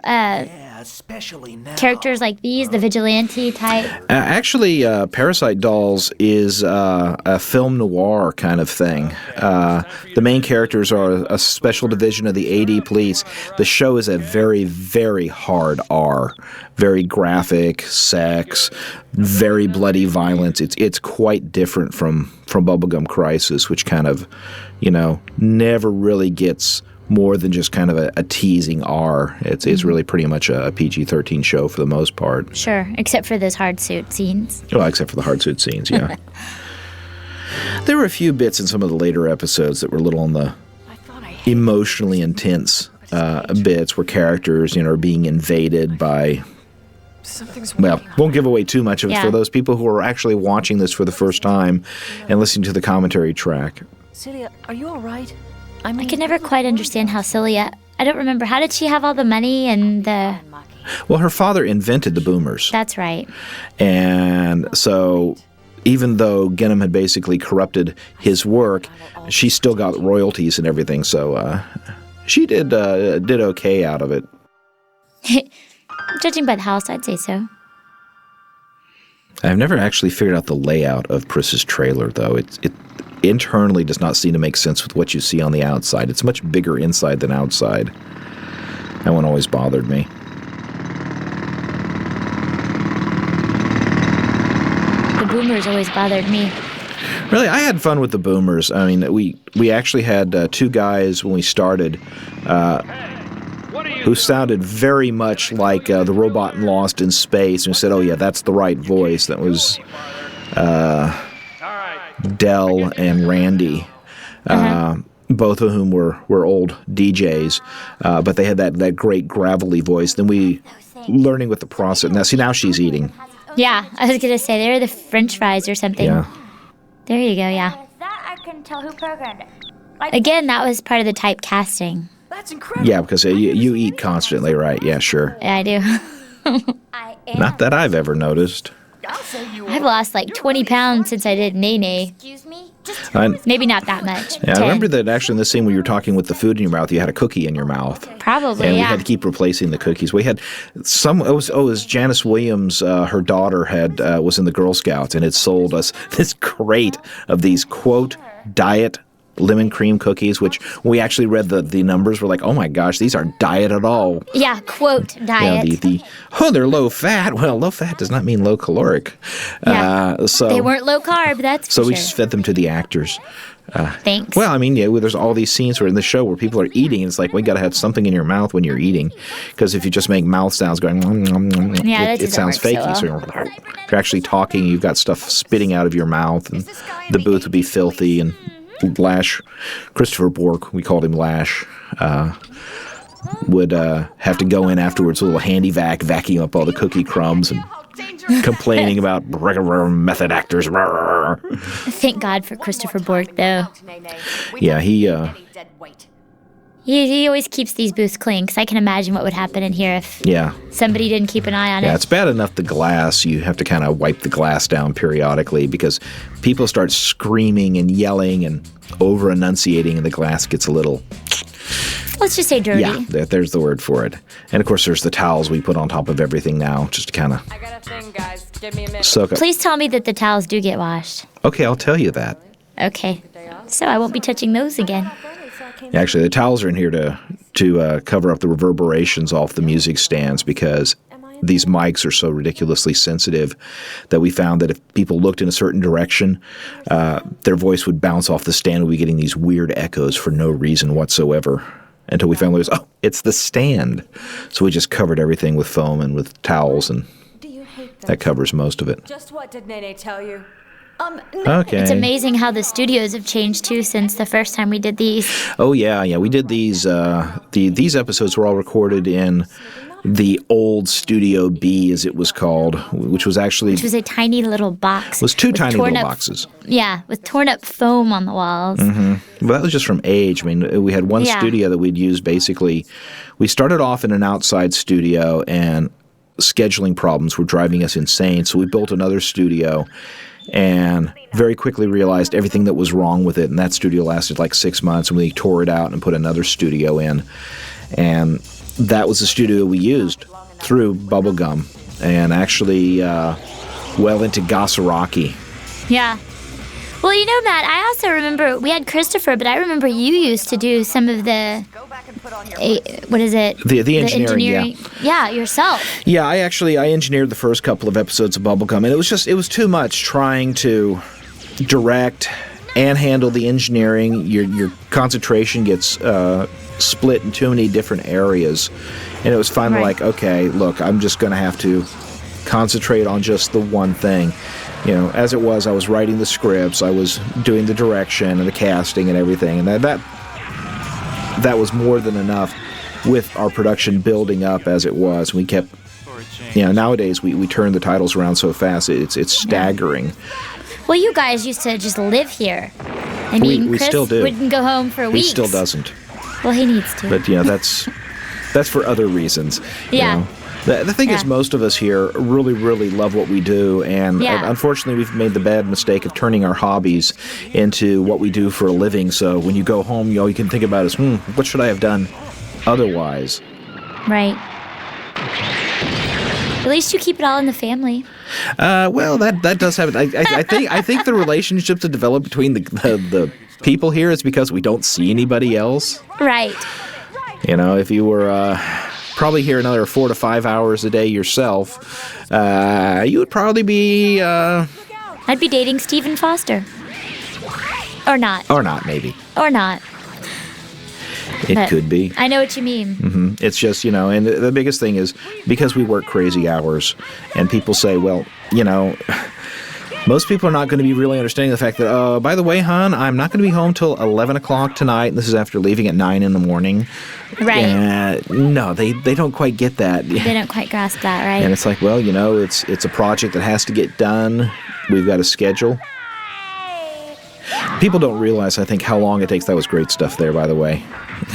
characters like these, the vigilante type? Actually, Parasite Dolls is a film noir kind of thing. The main characters are a special division of the AD police. The show is a very, very hard R. Very graphic, sex, very bloody violence. It's quite different from Bubblegum Crisis, which kind of, never really gets more than just kind of a teasing R. It's really pretty much a PG-13 show for the most part. Sure, except for those hard suit scenes. Well, except for the hard suit scenes, yeah. There were a few bits in some of the later episodes that were a little on the emotionally intense bits where characters, are being invaded by... Well, won't give away too much of it for those people who are actually watching this for the first time and listening to the commentary track. Celia, are you all right? I could never quite understand how Celia... I don't remember. How did she have all the money and the... Well, her father invented the boomers. That's right. And so even though Gennam had basically corrupted his work, she still got royalties and everything. So she did okay out of it. Judging by the house, I'd say so. I've never actually figured out the layout of Pris's trailer, though. It internally does not seem to make sense with what you see on the outside. It's much bigger inside than outside. That one always bothered me. The boomers always bothered me. Really, I had fun with the boomers. I mean, we actually had two guys when we started who sounded very much like the robot in Lost in Space, and we said, oh yeah, that's the right voice. That was Del and Randy, both of whom were old DJs, but they had that great gravelly voice. Then we learning with the process. Now she's eating. Yeah, I was going to say, they're the French fries or something. Yeah. There you go, yeah. That I can tell who programmed it. Again, that was part of the typecasting. That's incredible. Yeah, because you eat constantly, right? Yeah, sure. Yeah, I do. Not that I've ever noticed. I've lost like 20 pounds since I did Nene. Excuse me? Maybe not that much. Yeah, 10. I remember that actually in the scene where you were talking with the food in your mouth, you had a cookie in your mouth. Probably, and we yeah. had to keep replacing the cookies. We had it was Janice Williams, her daughter was in the Girl Scouts and had sold us this crate of these, quote, diet lemon cream cookies, which we actually read the numbers. We're like, oh my gosh, these aren't diet at all. Yeah, quote, diet. Yeah, they're low fat. Well, low fat does not mean low caloric. Yeah. So they weren't low carb, that's for So we sure. just fed them to the actors. Thanks. Well, I mean, yeah, there's all these scenes where in the show where people are eating, and it's like, we got to have something in your mouth when you're eating, because if you just make mouth sounds going, it sounds fakey. So if you're actually talking, you've got stuff spitting out of your mouth, and the booth would be filthy, and Lash, Christopher Bork, we called him Lash, would have to go in afterwards with a little handy vacuum up all the cookie crumbs and complaining about method actors. Thank God for Christopher Bork, though. Yeah, he always keeps these booths clean, because I can imagine what would happen in here if somebody didn't keep an eye on it. Yeah, it's bad enough the glass. You have to kind of wipe the glass down periodically because people start screaming and yelling and over-enunciating, and the glass gets a little... Let's just say dirty. Yeah, there's the word for it. And, of course, there's the towels we put on top of everything now, just to kind of soak up. Please tell me that the towels do get washed. Okay, I'll tell you that. Okay. So I won't be touching those again. Actually, the towels are in here to cover up the reverberations off the music stands, because these mics are so ridiculously sensitive that we found that if people looked in a certain direction, their voice would bounce off the stand and we'd be getting these weird echoes for no reason whatsoever. Until we found out, it's the stand. So we just covered everything with foam and with towels, and that covers most of it. Just what did Nene tell you? Okay. It's amazing how the studios have changed, too, since the first time we did these. Oh, yeah. We did these. These episodes were all recorded in the old Studio B, as it was called, which was a tiny little box. It was two tiny little boxes. Yeah, with torn up foam on the walls. Mm-hmm. Well, that was just from age. I mean, we had one studio that we'd use basically. We started off in an outside studio, and scheduling problems were driving us insane. So we built another studio and very quickly realized everything that was wrong with it. And that studio lasted like 6 months, and we tore it out and put another studio in. And that was the studio we used through Bubblegum and actually well into Gasaraki. Yeah. Well, you know, Matt, I also remember we had Christopher, but I remember you used to do some of the, what is it? The engineering, yeah, yourself. Yeah, I engineered the first couple of episodes of Bubblegum, and it was too much trying to direct and handle the engineering. Your concentration gets split in too many different areas, and it was finally like, okay, look, I'm just going to have to concentrate on just the one thing. You know, as it was, I was writing the scripts, I was doing the direction and the casting and everything, and that was more than enough with our production building up as it was. We kept, nowadays we turn the titles around so fast, it's staggering. Well, you guys used to just live here. I mean, we Chris still do. Wouldn't go home for weeks. He still doesn't. Well, he needs to. But, that's for other reasons. Yeah. You know? The thing is, most of us here really, really love what we do, and unfortunately we've made the bad mistake of turning our hobbies into what we do for a living. So when you go home, all you can think about is, what should I have done otherwise? Right. At least you keep it all in the family. Well, that does happen. I think the relationships that develop between the people here is because we don't see anybody else. Right. You know, if you were probably here another 4 to 5 hours a day yourself, you would probably be... I'd be dating Stephen Foster. Or not. Or not, maybe. Or not. It could be. I know what you mean. Mm-hmm. It's just, and the biggest thing is because we work crazy hours, and people say, well, most people are not going to be really understanding the fact that, by the way, hon, I'm not going to be home till 11 o'clock tonight, and this is after leaving at 9 in the morning. Right. No, they don't quite get that. They don't quite grasp that, right? And it's like, well, it's a project that has to get done. We've got a schedule. People don't realize, I think, how long it takes. That was great stuff there, by the way.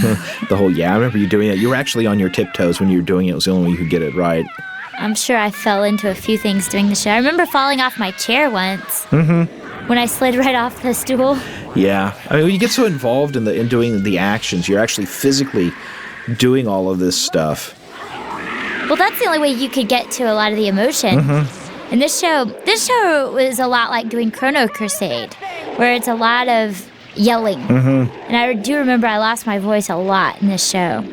I remember you doing it. You were actually on your tiptoes when you were doing it. It was the only way you could get it right. I'm sure I fell into a few things doing the show. I remember falling off my chair once when I slid right off the stool. Yeah. I mean, when you get so involved in doing the actions, you're actually physically doing all of this stuff. Well, that's the only way you could get to a lot of the emotion. And this show was a lot like doing Chrono Crusade, where it's a lot of yelling. And I do remember I lost my voice a lot in this show.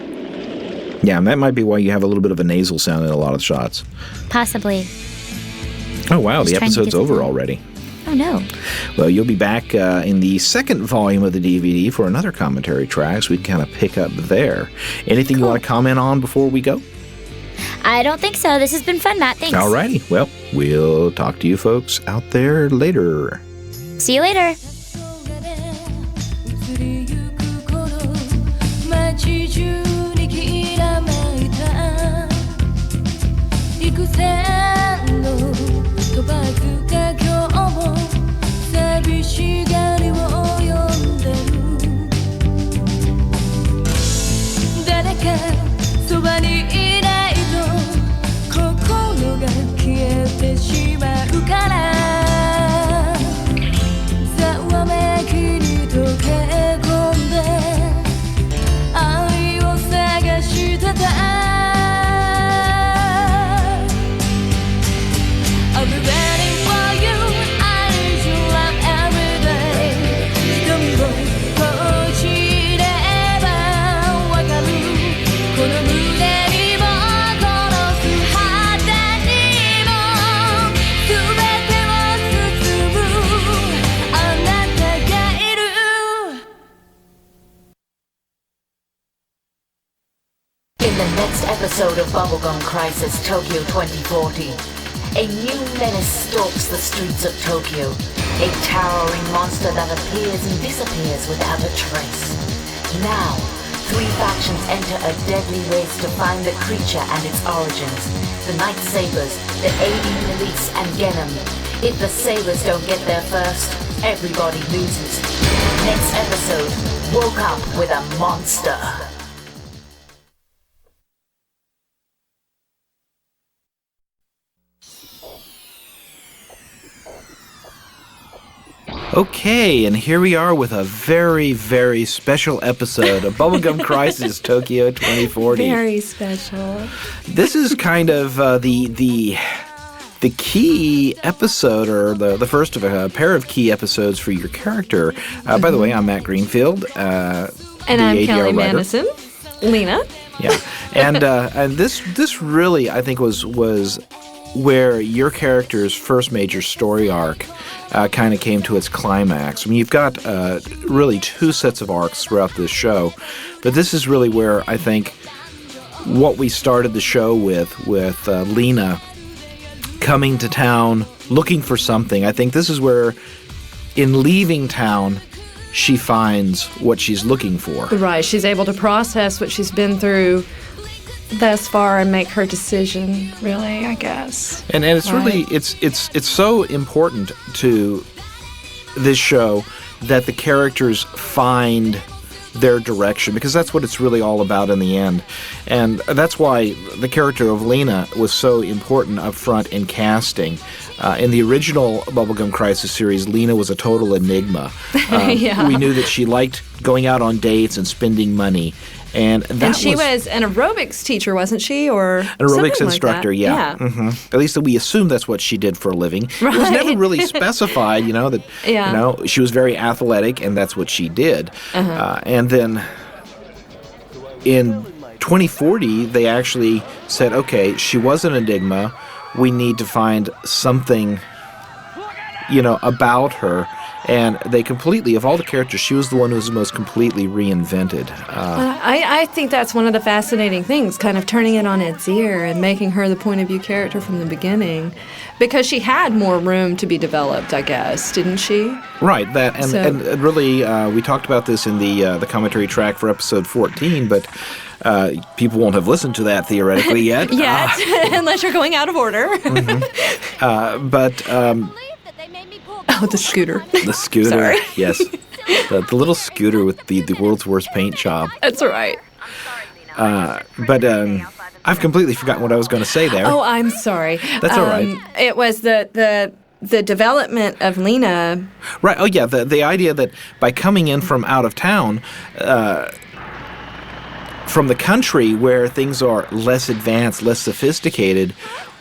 Yeah, and that might be why you have a little bit of a nasal sound in a lot of shots. Possibly. Oh, wow, the episode's over already. Oh, no. Well, you'll be back in the second volume of the DVD for another commentary track, so we can kind of pick up there. Anything you want to comment on before we go? I don't think so. This has been fun, Matt. Thanks. All righty. Well, we'll talk to you folks out there later. See you later. Episode of Bubblegum Crisis Tokyo 2040. A new menace stalks the streets of Tokyo. A towering monster that appears and disappears without a trace. Now, 3 factions enter a deadly race to find the creature and its origins. The Night Sabers, the AD Police, and Genom. If the Sabers don't get there first, everybody loses. Next episode, Woke Up with a Monster. Okay, and here we are with a very, very special episode of Bubblegum Crisis Tokyo 2040. Very special. This is kind of the key episode, or the first of a pair of key episodes for your character. By the way, I'm Matt Greenfield. And I'm ADR Kelly writer. Madison. Lena. Yeah, and this really, I think, was where your character's first major story arc kind of came to its climax. I mean, you've got really two sets of arcs throughout this show, but this is really where I think what we started the show with Lena coming to town, looking for something. I think this is where, in leaving town, she finds what she's looking for. Right. She's able to process what she's been through thus far and make her decision, really, I guess. And it's really, it's so important to this show that the characters find their direction, because that's what it's really all about in the end. And that's why the character of Lena was so important up front in casting. In the original Bubblegum Crisis series, Lena was a total enigma. Yeah. We knew that she liked going out on dates and spending money. And she was an aerobics teacher, wasn't she? Or an aerobics something instructor, like yeah. that. Yeah. Mm-hmm. At least we assumed that's what she did for a living. Right. It was never really specified, that she was very athletic, and that's what she did. And then in 2040, they actually said, okay, she was an enigma. We need to find something, about her. And they completely, of all the characters, she was the one who was most completely reinvented. I think that's one of the fascinating things, kind of turning it on its ear and making her the point of view character from the beginning, because she had more room to be developed, I guess, didn't she? Right. That and really, we talked about this in the commentary track for episode 14, but people won't have listened to that theoretically yet. Unless you're going out of order. Oh, the scooter. The scooter, Sorry. Yes. The little scooter with the world's worst paint job. That's all right. But I've completely forgotten what I was going to say there. Oh, I'm sorry. That's all right. It was the development of Lena. Right. Oh, yeah. The idea that by coming in from out of town, from the country where things are less advanced, less sophisticated,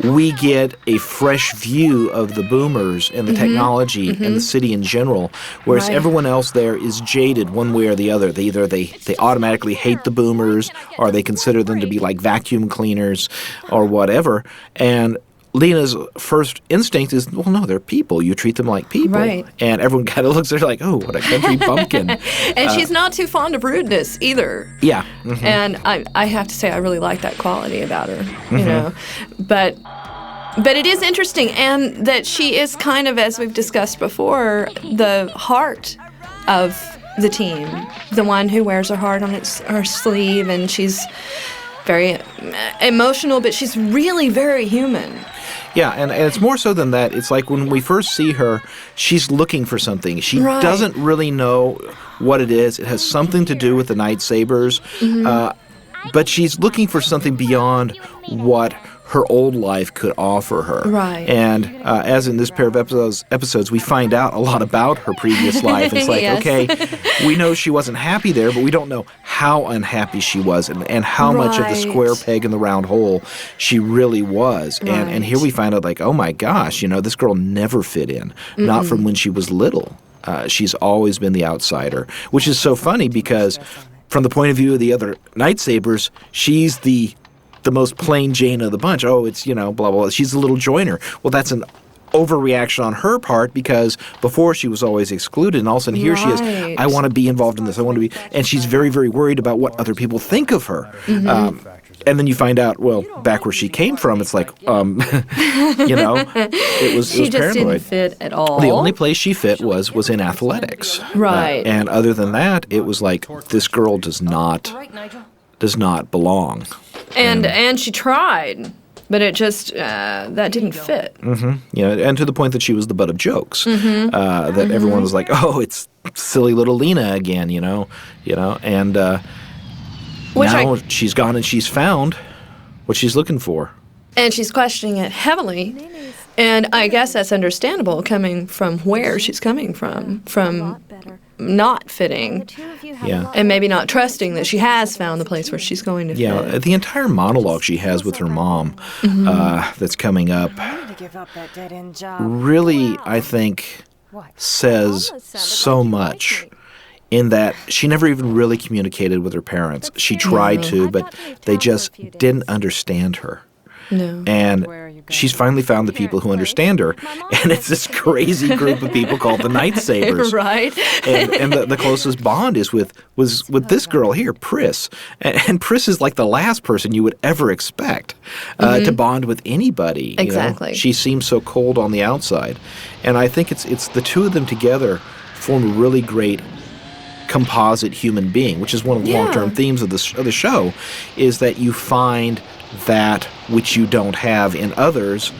we get a fresh view of the boomers and the technology and the city in general, whereas everyone else there is jaded one way or the other. They automatically hate the boomers, or they consider them to be like vacuum cleaners or whatever. And Lena's first instinct is, well, no, they're people. You treat them like people. Right. And everyone kind of looks at her like, oh, what a country bumpkin. And she's not too fond of rudeness either. Yeah. And I have to say I really like that quality about her, But it is interesting, and that she is kind of, as we've discussed before, the heart of the team, the one who wears her heart on her sleeve, and she's very emotional, but she's really very human. Yeah, and it's more so than that. It's like when we first see her, she's looking for something. She doesn't really know what it is. It has something to do with the Night Sabers, but she's looking for something beyond what her old life could offer her. Right. And as in this pair of episodes, we find out a lot about her previous life. It's like, okay, we know she wasn't happy there, but we don't know how unhappy she was and how much of the square peg in the round hole she really was. And here we find out, like, oh my gosh, this girl never fit in, not from when she was little. She's always been the outsider, which is so funny because from the point of view of the other Night Sabers, she's the most plain Jane of the bunch. Oh, it's, blah, blah. She's a little joiner. Well, that's an overreaction on her part, because before she was always excluded, and all of a sudden here she is, I want to be involved in this. I want to be, and she's very, very worried about what other people think of her. And then you find out, well, back where she came from, it's like, it was She just paranoid. didn't fit at all. The only place she fit was in athletics. Right. And other than that, it was like, this girl does not belong. And she tried, but it just that didn't fit. And to the point that she was the butt of jokes. That everyone was like, "Oh, it's silly little Lena again," And now she's gone and she's found what she's looking for. And she's questioning it heavily. And I guess that's understandable coming from where she's coming from not fitting. Yeah. And maybe not trusting that she has found the place where she's going to fit. Yeah, the entire monologue she has with her mom that's coming up really, I think, says so much in that she never even really communicated with her parents. She tried to, but they just didn't understand her. No. And she's finally found the people who understand her, and it's this crazy group of people called the Night Sabers. Right. And the closest bond is with this girl here, Pris. And Pris is like the last person you would ever expect to bond with anybody. Exactly. You know? She seems so cold on the outside. And I think it's the two of them together form a really great composite human being, which is one of the long-term themes of the show, is that you find that which you don't have in others,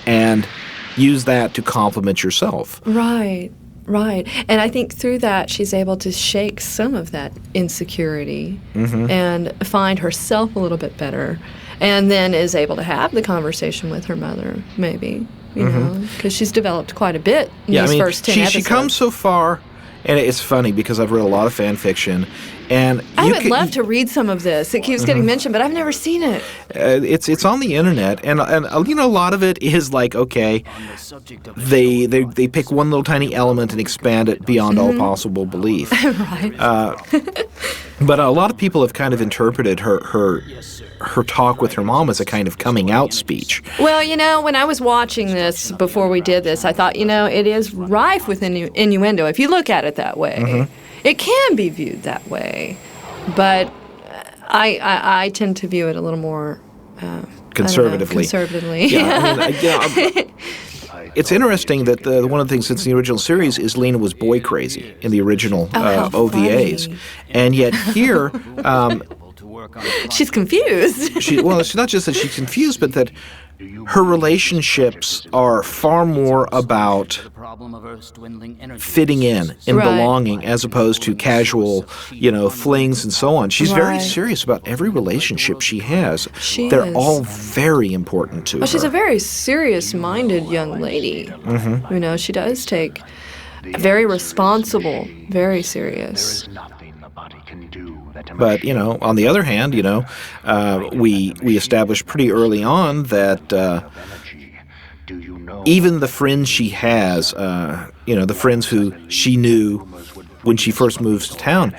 and use that to complement yourself. Right. And I think through that, she's able to shake some of that insecurity and find herself a little bit better, and then is able to have the conversation with her mother, maybe, you know, because she's developed quite a bit in these first 10 episodes. She comes so far, and it's funny because I've read a lot of fan fiction, and I would love to read some of this. It keeps getting mentioned, but I've never seen it. It's on the internet, and you know, a lot of it is like, okay, they pick one little tiny element and expand it beyond all possible belief. Right. But a lot of people have kind of interpreted her talk with her mom as a kind of coming out speech. Well, you know, when I was watching this before we did this, I thought, you know, it is rife with innuendo if you look at it that way. It can be viewed that way, but I tend to view it a little more conservatively. Yeah, it's interesting that one of the things since the original series is Lena was boy crazy in the original OVAs, funny. And yet here she's confused. Well, it's not just that she's confused, but that her relationships are far more about fitting in and belonging as opposed to casual, you know, flings and so on. She's very serious about every relationship she has. They're all very important to her. Well, she's a very serious-minded young lady. You know, she does take very responsible, very serious. But, you know, on the other hand, you know, we established pretty early on that even the friends she has, you know, the friends who she knew when she first moves to town,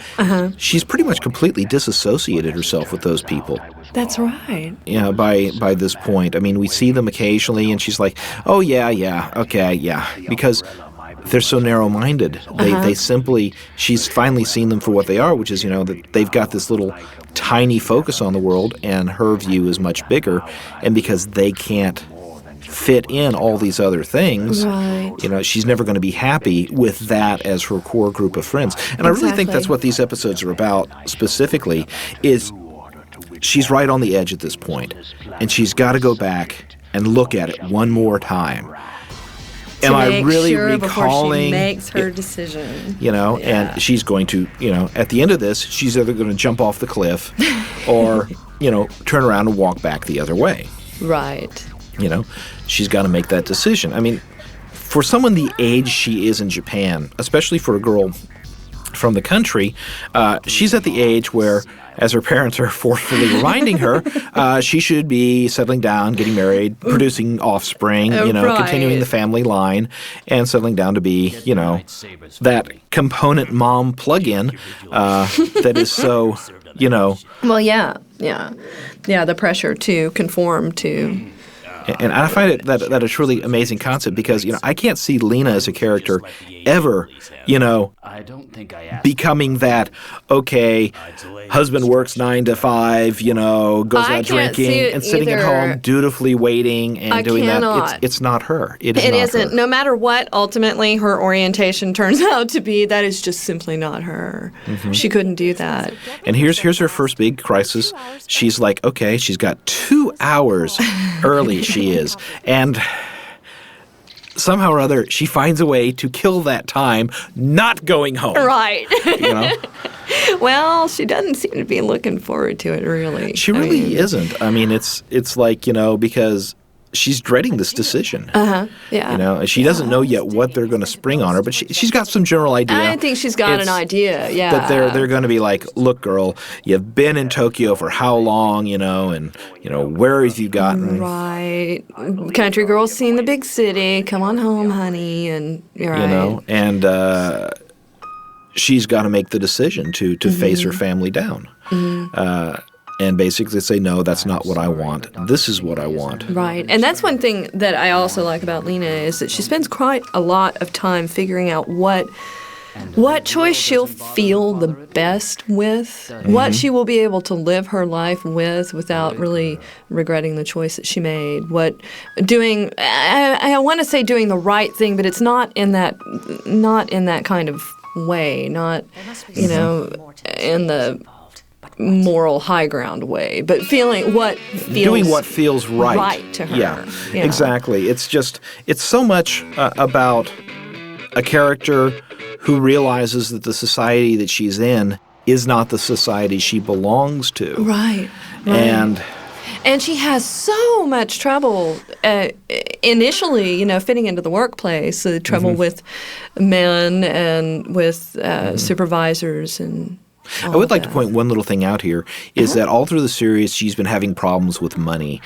she's pretty much completely disassociated herself with those people. That's right. You know, by this point. I mean, we see them occasionally, and she's like, oh, yeah, okay, yeah, because they're so narrow-minded. They simply, she's finally seen them for what they are, which is, you know, that they've got this little tiny focus on the world, and her view is much bigger. And because they can't fit in all these other things, you know, she's never going to be happy with that as her core group of friends. And I really think that's what these episodes are about specifically, is she's right on the edge at this point, and she's got to go back and look at it one more time. Am I really recalling before she makes her decision? You know, and she's going to, you know, at the end of this, she's either going to jump off the cliff or, you know, turn around and walk back the other way. Right. You know, she's got to make that decision. I mean, for someone the age she is in Japan, especially for a girl from the country, she's at the age where, as her parents are forcefully reminding her, she should be settling down, getting married, producing offspring, you know, continuing the family line, and settling down to be, you know, that component mom plug-in that is so, you know. Well, yeah, the pressure to conform to. And I find it that a truly amazing concept because, you know, I can't see Lena as a character ever, you know, becoming that, okay, husband works 9 to 5, you know, goes out drinking and sitting at home dutifully waiting and doing that. It's not her. It isn't. No matter what ultimately her orientation turns out to be, that is just simply not her. She couldn't do that. And here's her first big crisis. She's like, okay, she's got 2 hours early. She is. And somehow or other, she finds a way to kill that time not going home. Right. You know? Well, she doesn't seem to be looking forward to it, really. She really isn't. I mean, it's like, you know, because she's dreading this decision. Yeah. You know, she doesn't know yet what they're going to spring on her, but she's got some general idea. I think she's got an idea. Yeah. But they're going to be like, look, girl, you've been in Tokyo for how long, you know, and you know, where have you gotten? Right. Country girl's seen the big city. Come on home, honey, and you're right. You know, and she's got to make the decision to face her family down. And basically say, no, that's not what I want. This is what I want. Right. And that's one thing that I also like about Lena is that she spends quite a lot of time figuring out what choice she'll feel the best with, what she will be able to live her life with without really regretting the choice that she made, I want to say doing the right thing, but it's not in that kind of way, not, you know, in the moral high ground way, but doing what feels right to her. Yeah, exactly. It's so much about a character who realizes that the society that she's in is not the society she belongs to. Right. And she has so much trouble initially, you know, fitting into the workplace, the trouble with men and with supervisors and I would like to point one little thing out here is that all through the series she's been having problems with money,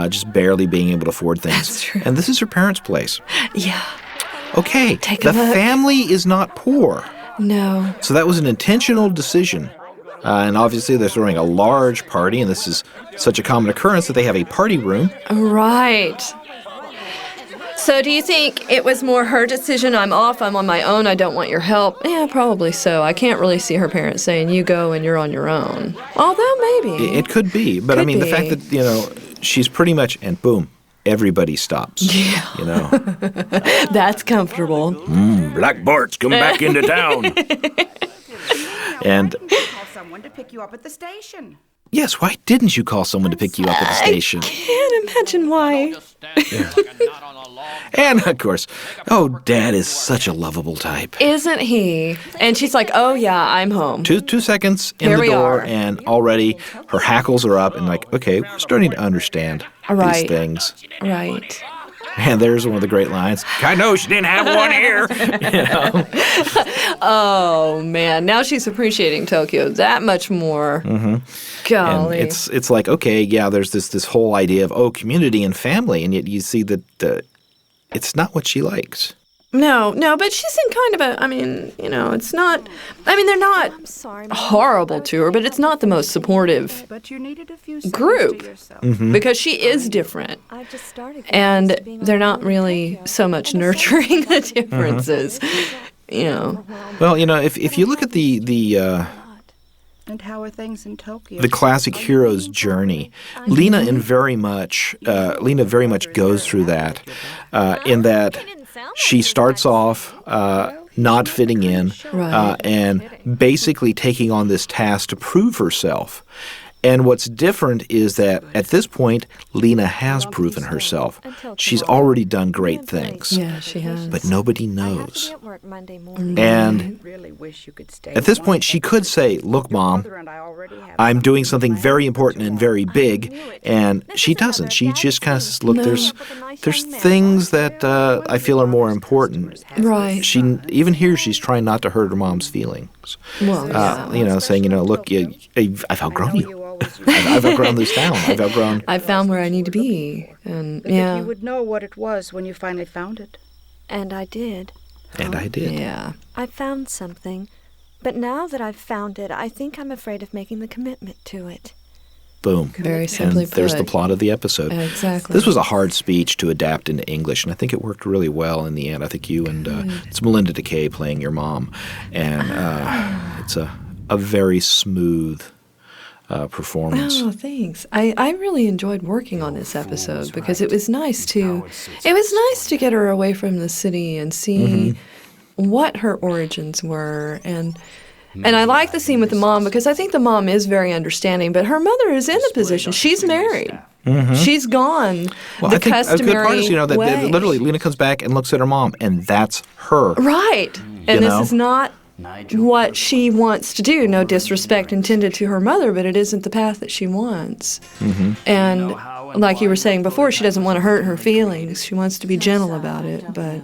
just barely being able to afford things. That's true. And this is her parents' place. Yeah. Okay, the family is not poor. No. So that was an intentional decision. And obviously they're throwing a large party, and this is such a common occurrence that they have a party room. Right. So do you think it was more her decision, I'm off, I'm on my own, I don't want your help? Yeah, probably so. I can't really see her parents saying, you go and you're on your own. Although maybe. It could be. But I mean, the fact that, you know, she's pretty much, and boom, everybody stops. Yeah. You know. That's comfortable. Black Bart's come back into town. And Call someone to pick you up at the station. yes, why didn't you call someone to pick you up at the station? I can't imagine why. And, of course, Dad is such a lovable type. Isn't he? And she's like, oh, yeah, I'm home. 2 seconds in Here the we door, are. and already her hackles are up, and like, okay, we're starting to understand these things. Right. And there's one of the great lines. I know she didn't have one here. You know? Oh, man. Now she's appreciating Tokyo that much more. Golly. And it's like, okay, yeah, there's this whole idea of, community and family, and yet you see that it's not what she likes. No, but she's in kind of it's not, they're not horrible to her, but it's not the most supportive group because she is different. And they're not really so much nurturing the differences, you know. Well, you know, if you look at the And how are things in Tokyo? the classic hero's journey, Lena very much goes through that, in that she starts off not fitting in and basically taking on this task to prove herself. And what's different is that at this point, Lena has proven herself. She's already done great things. Yeah, she has. But nobody knows. And at this point, she could say, look, Mom, I'm doing something very important and very big. And she doesn't. She just kind of says, look, there's things that I feel are more important. Right. Even here, she's trying not to hurt her mom's feelings. Well, you know, saying, look, I've outgrown you. I've outgrown this town. I've found where I need to be. And But if you would know what it was when you finally found it. And I did. And I did. Yeah. I found something. But now that I've found it, I think I'm afraid of making the commitment to it. Boom. Very simply and there's put. the plot of the episode. Exactly. This was a hard speech to adapt into English, and I think it worked really well in the end. I think you and it's Melinda Takei playing your mom, and it's a very smooth performance. Oh, thanks. I really enjoyed working on this episode because it was nice to get her away from the city and see what her origins were, and I like the scene with the mom because I think the mom is very understanding, but her mother is in the position. She's married. She's gone the customary a good part is, that way. literally Lena comes back and looks at her mom, and that's her. Right. And this is not what she wants to do. No disrespect intended to her mother, but it isn't the path that she wants. And like you were saying before, she doesn't want to hurt her feelings. She wants to be gentle about it, but...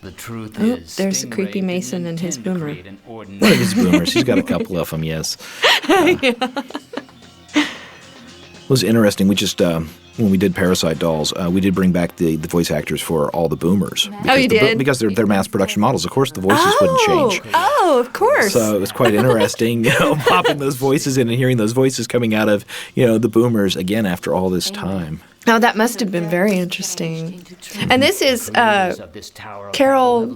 The truth Oh, is, there's a creepy Mason and his boomer. One of his boomers. He's got a couple of them, yes. It was interesting. We just, when we did Parasite Dolls, we did bring back the voice actors for all the boomers. Oh, you did? Because they're mass production models. Of course, the voices wouldn't change. Oh, of course. So it was quite interesting, popping those voices in and hearing those voices coming out of, the boomers again after all this time. Oh, that must have been very interesting. And this is Carol.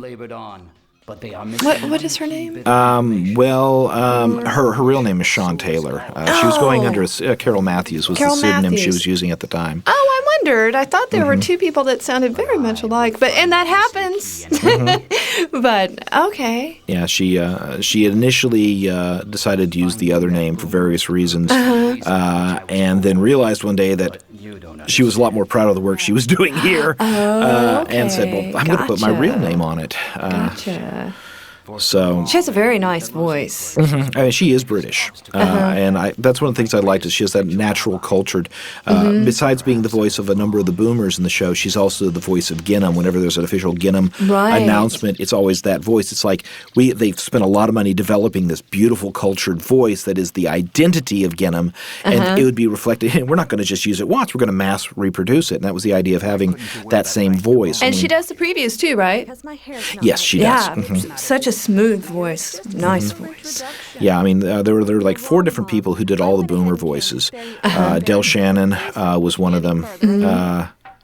What is her name? Her real name is Sean Taylor. She was going under Carol Matthews was Carol the pseudonym she Matthews. was using at the time. Oh, I wondered. I thought there were two people that sounded very much alike, and that happens. But okay. Yeah, she had initially decided to use the other name for various reasons, and then realized one day that she was a lot more proud of the work she was doing here, and said, "Well, I'm going to put my real name on it." Gotcha. So She has a very nice voice. I mean, she is British, and that's one of the things I liked is she has that natural, cultured. Besides being the voice of a number of the boomers in the show, she's also the voice of Ginham. Whenever there's an official Ginham announcement, it's always that voice. It's like they've spent a lot of money developing this beautiful, cultured voice that is the identity of Ginham, and it would be reflected. We're not going to just use it once; we're going to mass reproduce it, and that was the idea of having that same voice. And she does the previews too, right? Yes, she does. Yeah, such a smooth voice, nice voice. Yeah, I mean, there were like 4 different people who did all the boomer voices. Del Shannon was one of them.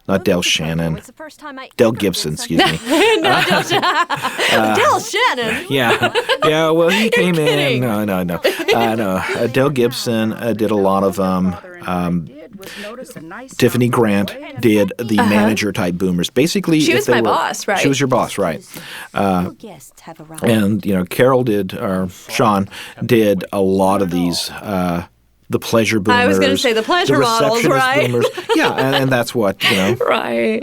Not Del Shannon. Del Gibson, excuse me. Del Shannon. Yeah. Well, he came in. No. Del Gibson did a lot of Tiffany Grant did the manager type boomers. Basically, she was my boss, right? She was your boss, right? And Carol did, or Sean did a lot of these. The pleasure boomers. I was going to say the pleasure models, right? Boomers. Yeah, and that's what Right.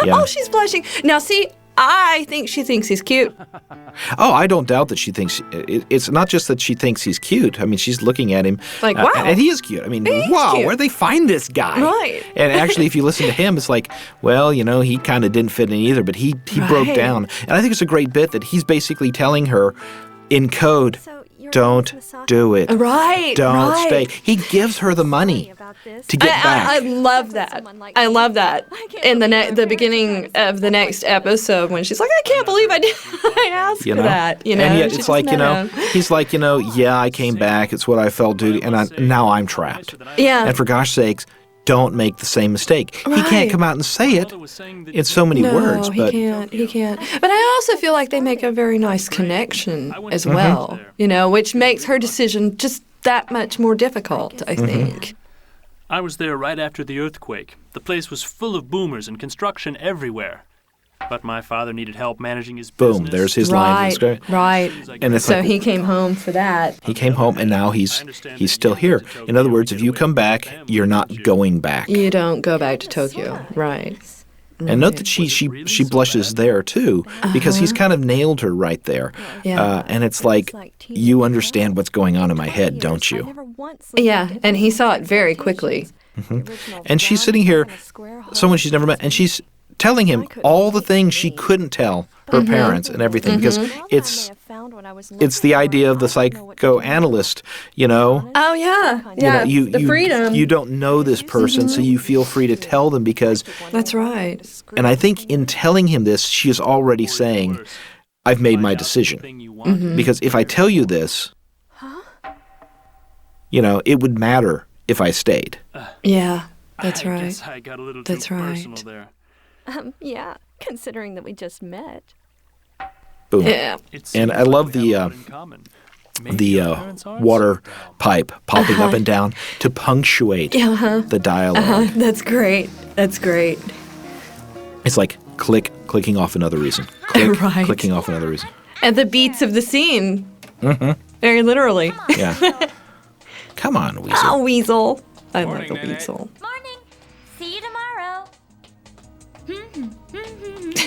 Yeah. Oh, she's blushing. Now, see, I think she thinks he's cute. Oh, I don't doubt that she thinks it's not just that she thinks he's cute. I mean, she's looking at him like, wow, and he is cute. I mean, wow, cute. where'd they find this guy? Right. And actually, if you listen to him, it's like, well, he kind of didn't fit in either, but he broke down. And I think it's a great bit that he's basically telling her in code. Don't do it. Right. Don't stay. He gives her the money to get back. I love that. I love that. In the beginning of the next episode, when she's like, "I can't believe I asked for that." And yet it's like he's like, yeah, I came back. It's what I felt duty, and now I'm trapped. Yeah. And for gosh sakes, don't make the same mistake. Right. He can't come out and say it in so many words. No, he can't. But I also feel like they make a very nice connection as well, which makes her decision just that much more difficult, I think. I was there right after the earthquake. The place was full of boomers and construction everywhere. But my father needed help managing his business. Boom, there's his line. Right. And it's so he came home for that. He came home, and now he's still here. In other words, if you come back, you're not going back. You don't go back to Tokyo, right. And note that she blushes there, too, because he's kind of nailed her right there. Yeah. And it's like, you understand what's going on in my head, don't you? Yeah, and he saw it very quickly. And she's sitting here, someone she's never met, and she's telling him all the things she couldn't tell her parents and everything, because it's the idea of the psychoanalyst, Oh, yeah. Yeah, the freedom. You don't know this person, so you feel free to tell them because... That's right. And I think in telling him this, she is already saying, I've made my decision. Because if I tell you this, it would matter if I stayed. Yeah, that's right. I guess I got a little That's too right. personal there. Yeah, considering that we just met. Boom. Yeah. And I love the water pipe popping up and down to punctuate the dialogue. That's great. That's great. It's like clicking off another reason. Click, Right. clicking off another reason. And the beats of the scene. Very literally. Yeah. Come on, Weasel. Oh, Weasel. I love the Weasel. Morning. See you tomorrow.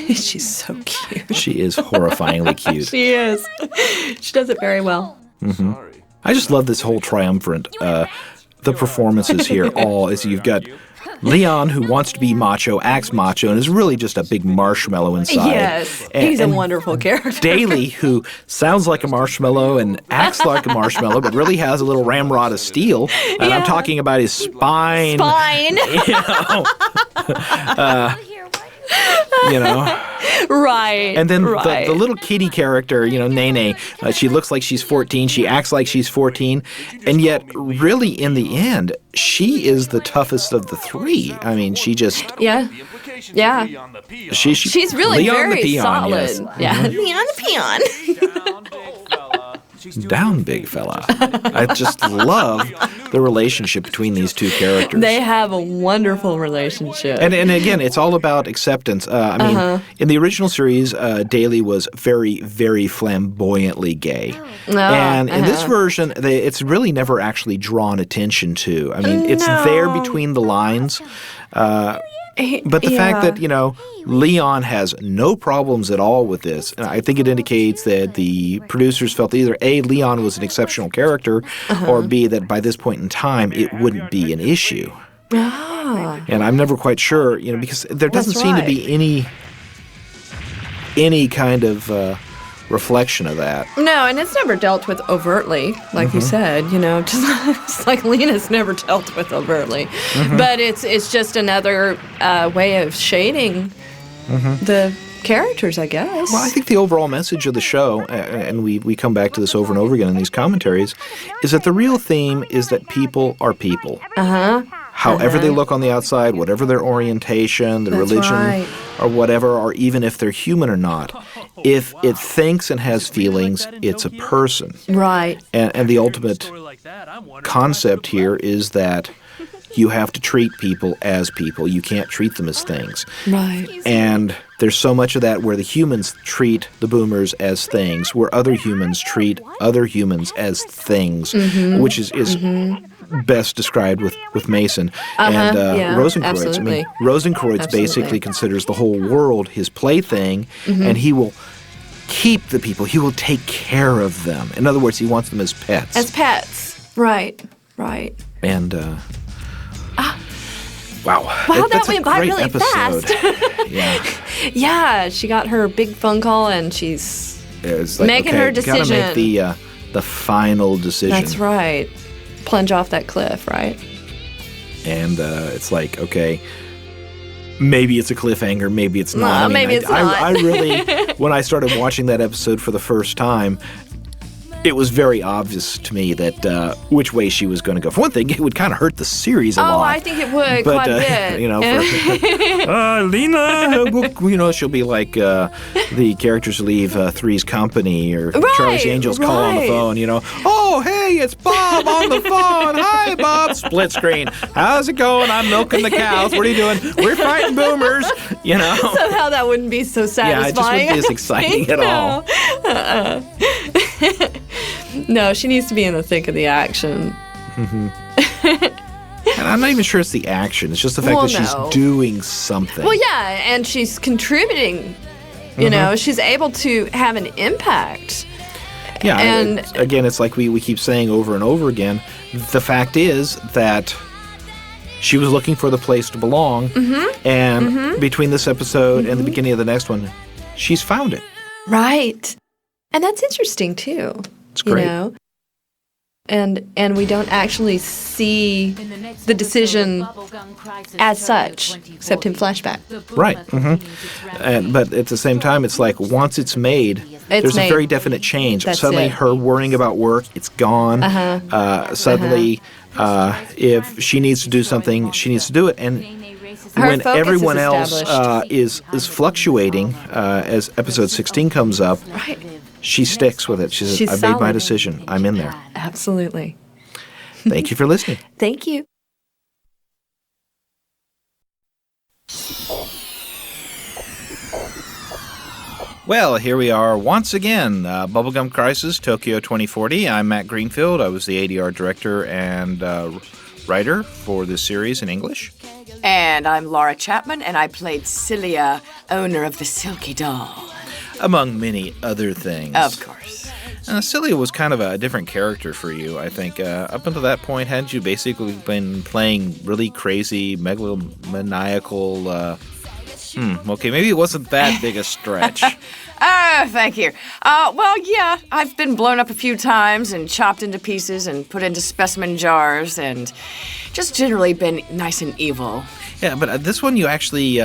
She's so cute. She is horrifyingly cute. She is. She does it very well. I just love this whole triumvirate. The performances here, all is you've got Leon, who wants to be macho, acts macho, and is really just a big marshmallow inside. Yes, he's a wonderful character. Daly, who sounds like a marshmallow and acts like a marshmallow, but really has a little ramrod of steel. And I'm talking about his spine. You know. Right. And then the little kitty character, Nene, she looks like she's 14. She acts like she's 14. And yet, really, in the end, she is the toughest of the three. I mean, she just... Yeah. She's really Leon very the peon, solid. yes. Yeah. Leon the peon. Down, big fella. I just love the relationship between these two characters. They have a wonderful relationship. And again, it's all about acceptance. In the original series, Daly was very, very flamboyantly gay. And in this version, it's really never actually drawn attention to. I mean, it's there between the lines. But the fact that, Leon has no problems at all with this, I think it indicates that the producers felt either A, Leon was an exceptional character, or B, that by this point in time, it wouldn't be an issue. And I'm never quite sure, because there doesn't seem to be any kind of reflection of that. No, and it's never dealt with overtly, like you said, just like Lena's never dealt with overtly. But it's just another way of shading the characters, I guess. Well, I think the overall message of the show, and we come back to this over and over again in these commentaries, is that the real theme is that people are people. However they look on the outside, whatever their orientation, their religion, or whatever, or even if they're human or not, if it thinks and has feelings, it's a person. Right. And the ultimate concept here is that you have to treat people as people. You can't treat them as things. Right. And there's so much of that where the humans treat the boomers as things, where other humans treat other humans as things, which is best described with Mason and Rosenkreuz. Absolutely. I mean, Rosenkreuz basically considers the whole world his plaything, and he will keep the people. He will take care of them. In other words, he wants them as pets. As pets. Right. And wow, that went by really episode. fast. Yeah, she got her big phone call and she's making her decision. Gotta make the final decision. That's right. Plunge off that cliff, right? And it's like, okay, maybe it's a cliffhanger, maybe it's not. Maybe it's not. I really, when I started watching that episode for the first time, it was very obvious to me that which way she was going to go. For one thing, it would kind of hurt the series a lot. Oh, I think it would quite a bit. Lena, she'll be like the characters leave Three's Company or Charlie's Angels call on the phone. Oh, hey, it's Bob on the phone. Hi, Bob. Split screen. How's it going? I'm milking the cows. What are you doing? We're fighting boomers. Somehow that wouldn't be so satisfying. Yeah, it just wouldn't be as exciting at all. No, she needs to be in the thick of the action. And I'm not even sure it's the action. It's just the fact that she's doing something. Well, yeah, and she's contributing. She's able to have an impact. Yeah, and again, it's like we keep saying over and over again. The fact is that she was looking for the place to belong, and between this episode and the beginning of the next one, she's found it. Right. And that's interesting, too. It's great. And we don't actually see the decision as such, except in flashback. Right. But at the same time, it's like once it's made, there's a very definite change. Suddenly, her worrying about work, it's gone. Suddenly, if she needs to do something, she needs to do it. And when everyone else is fluctuating, as episode 16 comes up, she sticks with it. She says, I made my decision. I'm in there. Absolutely. Thank you for listening. Thank you. Well, here we are once again. Bubblegum Crisis, Tokyo 2040. I'm Matt Greenfield. I was the ADR director and writer for this series in English. And I'm Laura Chapman, and I played Cilia, owner of the Silky Doll. Among many other things. Of course. Celia was kind of a different character for you, I think. Up until that point, hadn't you basically been playing really crazy, megalomaniacal... okay, maybe it wasn't that big a stretch. Thank you. Well, yeah, I've been blown up a few times and chopped into pieces and put into specimen jars and just generally been nice and evil. Yeah, but this one you actually...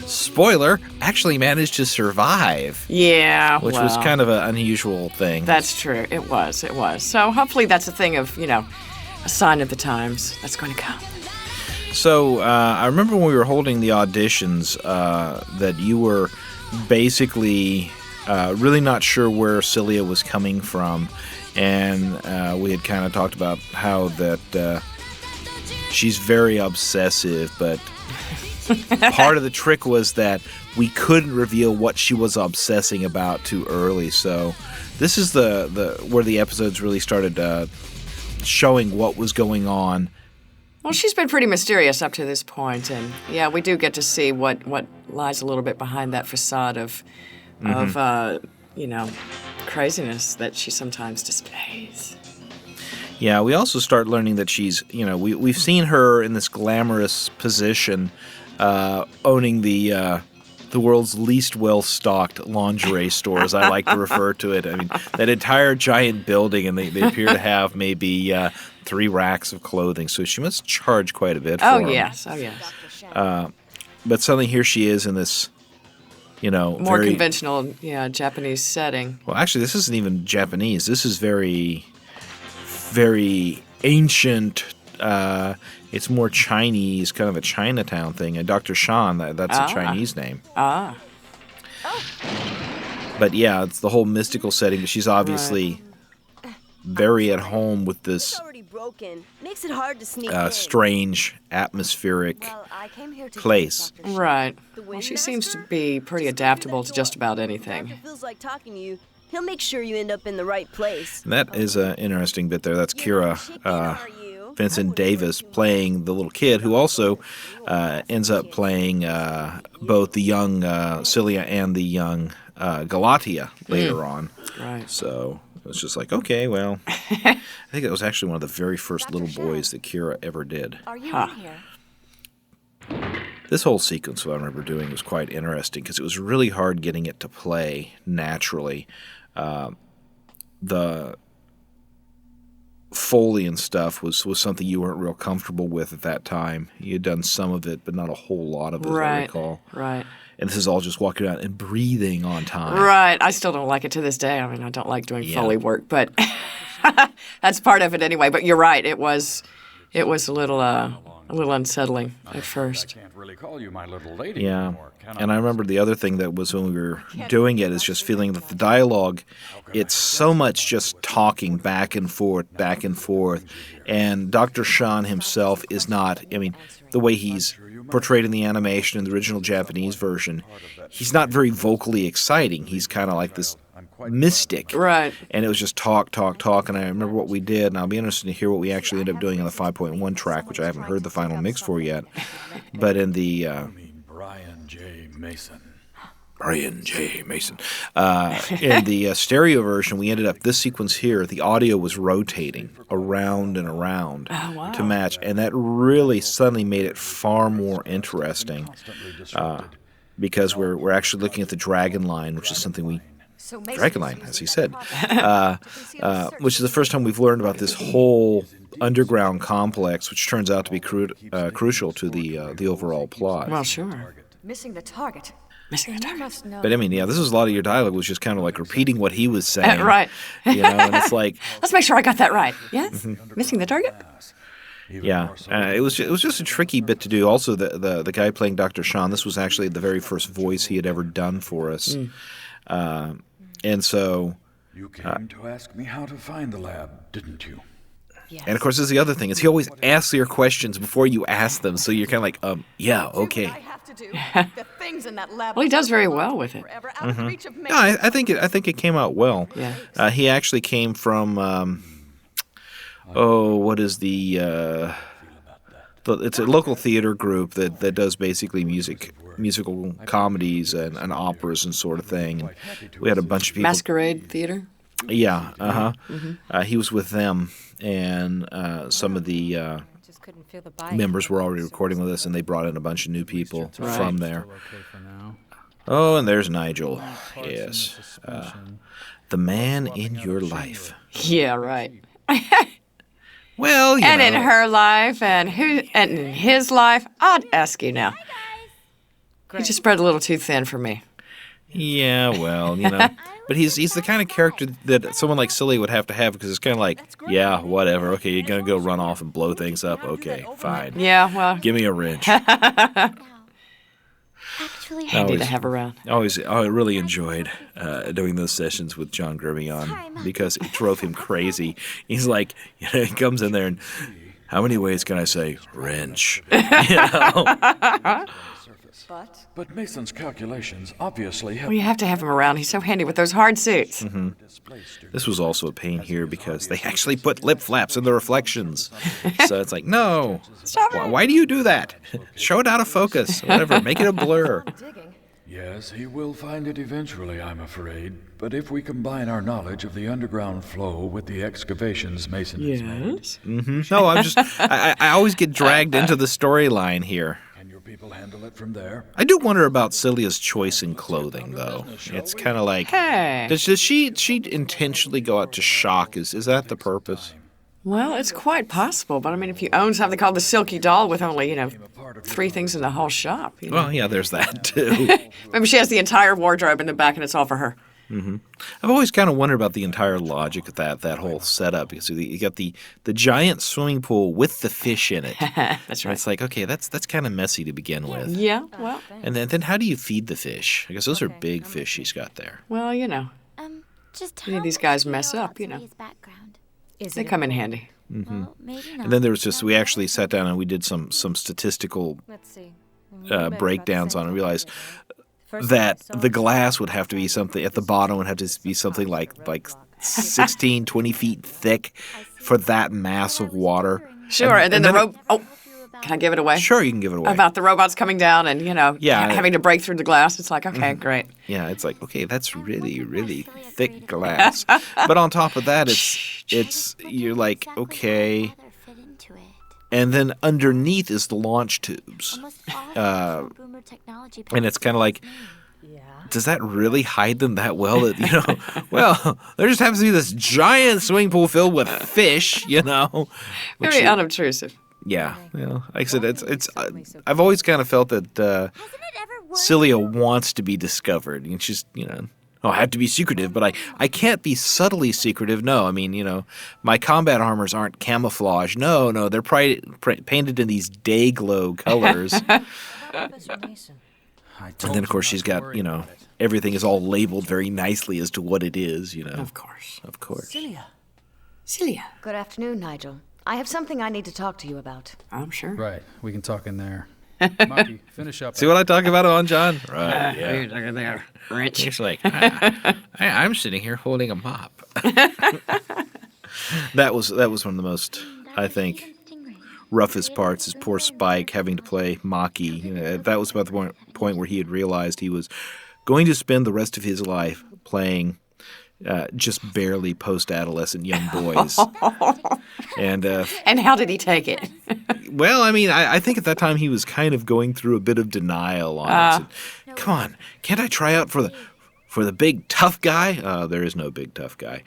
spoiler, actually managed to survive. Yeah, which was kind of an unusual thing. That's true. It was. So hopefully that's a thing of, a sign of the times that's going to come. So I remember when we were holding the auditions that you were basically really not sure where Celia was coming from. And we had kind of talked about how that she's very obsessive, but... part of the trick was that we couldn't reveal what she was obsessing about too early. So this is the where the episodes really started showing what was going on. Well, she's been pretty mysterious up to this point, and yeah, we do get to see what lies a little bit behind that facade of craziness that she sometimes displays. Yeah, we also start learning that she's, we've seen her in this glamorous position, owning the world's least well-stocked lingerie store, as I like to refer to it. I mean, that entire giant building, and they appear to have maybe 3 racks of clothing, so she must charge quite a bit for them. Oh, yes. But suddenly here she is in this, more very conventional, Japanese setting. Well, actually, this isn't even Japanese. This is very, very ancient. It's more Chinese, kind of a Chinatown thing. And Dr. Shan, that's a Chinese name. But yeah, it's the whole mystical setting. But she's obviously very at home with this Makes it hard to sneak strange, atmospheric place. Right. Well, she seems to be pretty adaptable to just about anything. Feels like talking to you. He'll make sure you end up in the right place. And that is an interesting bit there. That's Kira Vincent Davis playing the little kid, who also ends up playing both the young Celia and the young Galatea later on. Right. So it was just like, okay, well, I think that was actually one of the very first little boys that Kira ever did. Are you in here? This whole sequence, what I remember doing, was quite interesting because it was really hard getting it to play naturally. The Foley and stuff was something you weren't real comfortable with at that time. You had done some of it, but not a whole lot of it, as I recall. Right. And this is all just walking around and breathing on time. Right. I still don't like it to this day. I mean, I don't like doing Foley work, but that's part of it anyway. But you're right. It was a little unsettling at first. I can't really call you my little lady Yeah. anymore, can I? And I remember the other thing that was when we were doing it is just feeling that the dialogue, it's so much just talking back and forth. And Dr. Shan himself is not, I mean, the way he's portrayed in the animation in the original Japanese version, he's not very vocally exciting. He's kind of like this mystic. Right. And it was just talk. And I remember what we did, and I'll be interested to hear what we actually ended up doing on the 5.1 track, which I haven't heard the final mix for yet. But in the... Brian J. Mason. In the stereo version, we ended up, this sequence here, the audio was rotating around and around to match, and that really suddenly made it far more interesting because we're actually looking at the Dragon Line, which is something we... Dragon Line, as he said, which is the first time we've learned about this whole underground complex, which turns out to be crucial to the overall plot. Well, sure. Missing the target. But I mean, yeah, this is a lot of your dialogue was just kind of like repeating what he was saying. Right. And it's like... Let's make sure I got that right. Yes? Missing the target? Yeah, it was just a tricky bit to do. Also, the guy playing Dr. Shan, this was actually the very first voice he had ever done for us. And so... You came to ask me how to find the lab, didn't you? Yes. And of course, there's the other thing, is he always asks your questions before you ask them, so you're kind of like, yeah, okay. Well, he does very well with it. No, I think it came out well. Yeah. He actually came from, what is it's a local theater group that does basically musical comedies and operas and sort of thing. And we had a bunch of people. Masquerade Theater? Yeah, he was with them, and some of the members were already recording with us, and they brought in a bunch of new people from there. Oh, and there's Nigel. Yes. The man in your life. Yeah, right. Well, and in her life, and in his life, I'd ask you now. He just spread a little too thin for me. Yeah, well, but he's the kind of character that someone like Silly would have to have, because it's kind of like, yeah, whatever. Okay, you're gonna go run off and blow things up. Okay, fine. Yeah, well. Give me a wrench. Actually, handy to have around. I really enjoyed doing those sessions with John Gremillion, because it drove him crazy. He's like, he comes in there and, how many ways can I say wrench? But Mason's calculations obviously have... Well, you have to have him around. He's so handy with those hard suits. Mm-hmm. This was also a pain here because they actually put lip flaps in the reflections. So it's like, no. Why do you do that? Show it out of focus. Whatever. Make it a blur. Yes, he will find it eventually, I'm afraid. But if we combine our knowledge of the underground flow with the excavations Mason has made... Mm-hmm. No, I always get dragged into the storyline here. People handle it from there. I do wonder about Celia's choice in clothing, though. It's kind of like, does she intentionally go out to shock? Is that the purpose? Well, it's quite possible, but I mean, if you own something called the Silky Doll with only, 3 things in the whole shop. Well, yeah, there's that, too. Maybe she has the entire wardrobe in the back and it's all for her. Mm-hmm. I've always kind of wondered about the entire logic of that whole setup, because you got the giant swimming pool with the fish in it. That's right. It's like, okay, that's kind of messy to begin with. Yeah, well. And then how do you feed the fish? I guess those are big fish she's got there. Well, these guys mess up, They come in handy. Mm-hmm. And then there was we actually sat down and we did some statistical breakdowns on it and realized that the glass would have to be something at the bottom, would have to be something like 16, 20 feet thick for that mass of water. Sure, and then the rope. Oh, can I give it away? Sure, you can give it away. About the robots coming down and having to break through the glass. It's like, okay, great. Yeah, it's like, okay, that's really, really thick glass. But on top of that, it's you're like, okay. And then underneath is the launch tubes. And it's kind of like, does that really hide them that well? That, well, there just happens to be this giant swimming pool filled with fish, Very unobtrusive. Yeah. Like I said, it's. I've always kind of felt that Celia wants to be discovered. And she's, I have to be secretive, but I can't be subtly secretive. No, I mean, my combat armors aren't camouflage. No, they're painted in these day glow colors. And then, of course, she's got, everything is all labeled very nicely as to what it is, Of course. Of course. Celia. Good afternoon, Nigel. I have something I need to talk to you about. I'm sure. Right. We can talk in there. Monkey, finish up. See what I talk about on John? Right, yeah. You're talking there, Rich. He's like, I'm sitting here holding a mop. That was one of the most, I think, roughest parts is poor Spike having to play Maki. That was about the point where he had realized he was going to spend the rest of his life playing just barely post-adolescent young boys. And how did he take it? Well, I mean, I think at that time he was kind of going through a bit of denial on it. So, come on, can't I try out for the big tough guy? There is no big tough guy.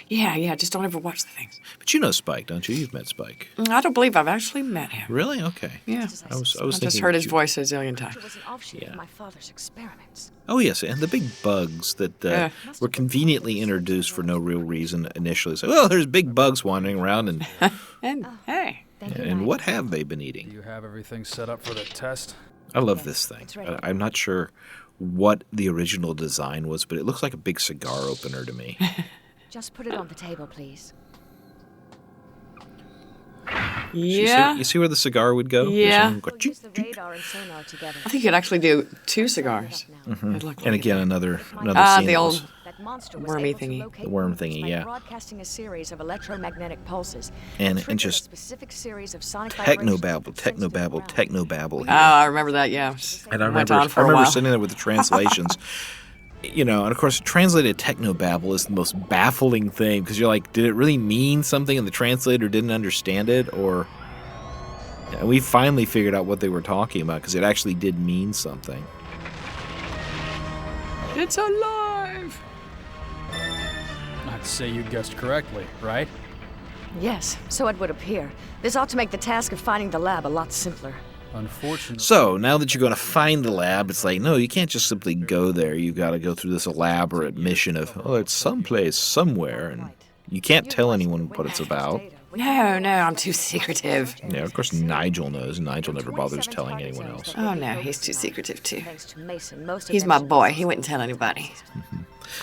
Yeah, just don't ever watch the things. But you know Spike, don't you? You've met Spike. I don't believe I've actually met him. Really? Okay. Yeah. I was I've just heard his voice a zillion times. It was an offshoot of my father's experiments. Oh, yes, and the big bugs that were conveniently introduced for no real reason initially. So, well, there's big bugs wandering around, and hey. And what have they been eating? Do you have everything set up for the test? I love this thing. I'm not sure what the original design was, but it looks like a big cigar opener to me. Just put it on the table, please. Yeah. You see where the cigar would go? Yeah. Use the radar and sonar together. I think you could actually do 2 cigars. Mm-hmm. And again, another scene. The old wormy thingy. The worm thingy, yeah. Broadcasting a series of electromagnetic pulses. And just technobabble. Oh, I remember that, yeah. And I remember sitting there with the translations. You know, and of course, translated technobabble is the most baffling thing because you're like, did it really mean something and the translator didn't understand it? Or we finally figured out what they were talking about because it actually did mean something. It's alive! I'd say you guessed correctly, right? Yes, so it would appear. This ought to make the task of finding the lab a lot simpler. Unfortunately. So, now that you're going to find the lab, it's like, no, you can't just simply go there. You've got to go through this elaborate mission of, oh, it's someplace, somewhere, and you can't tell anyone what it's about. No, I'm too secretive. Yeah, of course Nigel knows. Nigel never bothers telling anyone else. Oh, no, he's too secretive, too. He's my boy. He wouldn't tell anybody.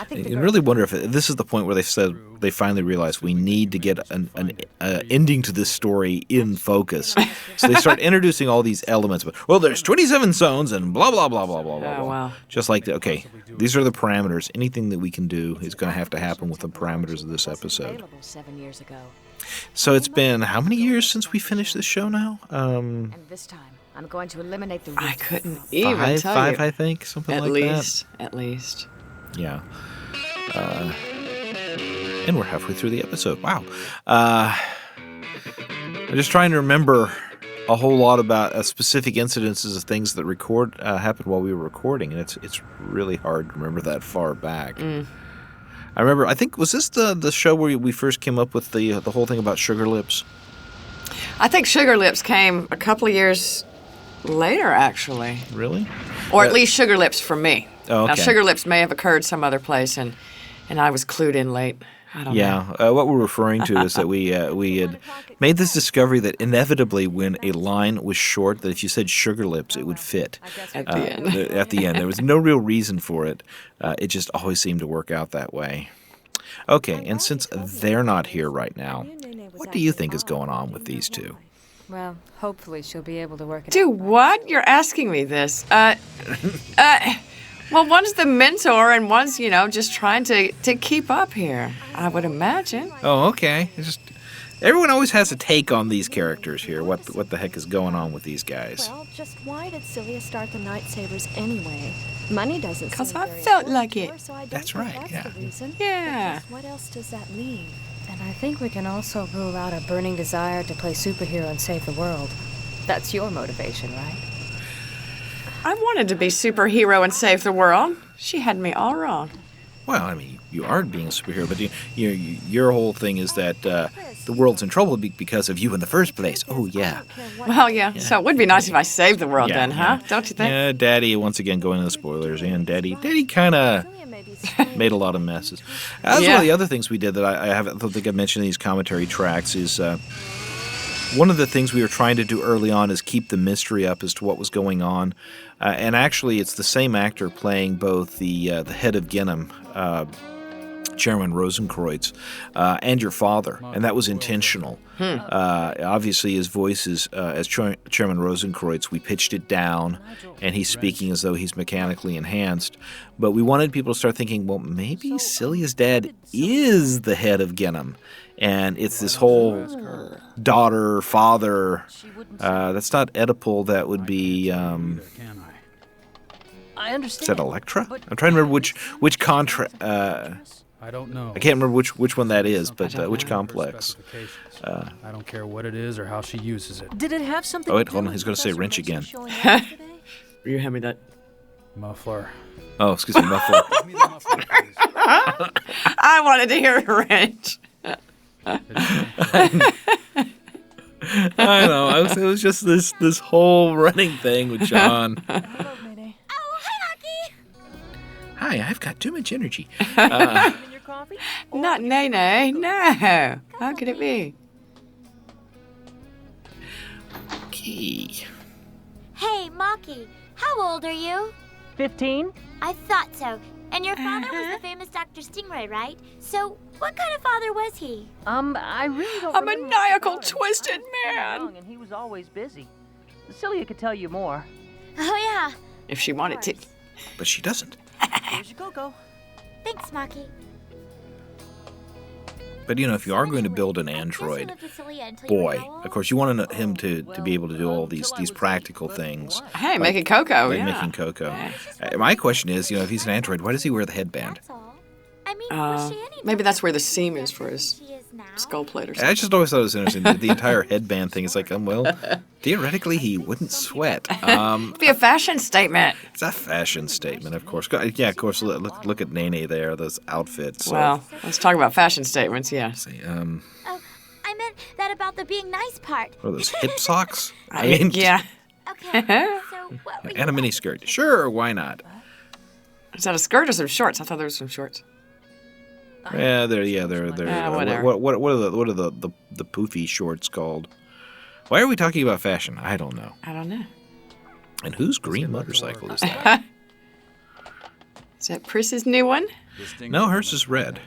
You really wonder if this is the point where they said they finally realized we need to get an ending to this story in focus. So they start introducing all these elements. But, well, there's 27 zones and blah, blah, blah, blah, blah, blah. Oh, wow. Just like, okay, these are the parameters. Anything that we can do is going to have to happen with the parameters of this episode. 7 years ago. So it's been how many years since we finished this show now? And this time, I'm going to eliminate the I couldn't even tell you. Five, I think, something like that. At least. Yeah. And we're halfway through the episode. Wow. I'm just trying to remember a whole lot about specific incidences of things that happened while we were recording, and it's really hard to remember that far back. I remember, I think, was this the show where we first came up with the whole thing about Sugar Lips? I think Sugar Lips came a couple of years later, actually. Really? Or at least Sugar Lips for me. Oh, okay. Now, Sugar Lips may have occurred some other place, and I was clued in late. I don't know. What we're referring to is that we had made this discovery that inevitably when a line was short, that if you said Sugar Lips, it would fit. At the end. At the end. There was no real reason for it. It just always seemed to work out that way. Okay, and since they're not here right now, what do you think is going on with these two? Well, hopefully she'll be able to work it out. Do what? You're asking me this. Well, one's the mentor and one's, just trying to keep up here, I would imagine. Oh, okay. Everyone always has a take on these characters here. What the heck is going on with these guys? Well, just why did Celia start the Night Sabers anyway? Money doesn't seem Because I very felt important like to it. her, so I don't That's think right, that's yeah. the reason. Yeah. But just what else does that leave? And I think we can also rule out a burning desire to play superhero and save the world. That's your motivation, right? I wanted to be superhero and save the world. She had me all wrong. Well, I mean, you are being a superhero, but your whole thing is that the world's in trouble because of you in the first place. Oh, yeah. Well, yeah. So it would be nice if I saved the world then, huh? Don't you think? Yeah, Daddy, once again, going into the spoilers, and Daddy kind of made a lot of messes. That was one of the other things we did that I don't think I mentioned in these commentary tracks is one of the things we were trying to do early on is keep the mystery up as to what was going on. And actually, it's the same actor playing both the head of Genom, Chairman Rosenkreutz, and your father, and that was intentional. Obviously, his voice is, as Chairman Rosenkreutz, we pitched it down, and he's speaking as though he's mechanically enhanced. But we wanted people to start thinking, well, maybe Celia's dad is the head of Genom, and it's this whole daughter, father. That's not Oedipal, that would be... I understand. Is that Elektra? I'm trying to remember which contract. I don't know. I can't remember which one that is, but which complex. I don't care what it is or how she uses it. Did it have something Oh, wait, hold on. He's going to say wrench again. You hand me that Muffler. Oh, excuse me, muffler. I wanted to hear a wrench. I know. It was just this whole running thing with John. Hi, I've got too much energy. Not Nene. No. How could it be? Okay. Hey, Maki, how old are you? 15? I thought so. And your father was the famous Dr. Stingray, right? So, what kind of father was he? I really don't A remember maniacal, twisted man. And he was always busy. Celia could tell you more. Oh, yeah. If she wanted to. But she doesn't. Here's your go-go. Thanks, Maki. But, if you are going to build an android, boy, of course, you want him to be able to do all these practical things. Hey, making cocoa, like making cocoa. My question is, if he's an android, why does he wear the headband? Maybe that's where the seam is for his skull plate or something. I just always thought it was interesting. The entire headband thing is like, theoretically, he wouldn't sweat. It'd be a fashion statement. It's a fashion statement, of course. Yeah, of course. Look at Nene there, those outfits. Well, let's talk about fashion statements, yeah. I meant that about the being nice part. What are those, hip socks? Yeah. Okay, so what were And a mini skirt. Sure, why not? Is that a skirt or some shorts? I thought there were some shorts. Yeah, they're. Whatever. What are the poofy shorts called? Why are we talking about fashion? I don't know. And whose green motorcycle is that? Is that Pris's new one? No, hers is red.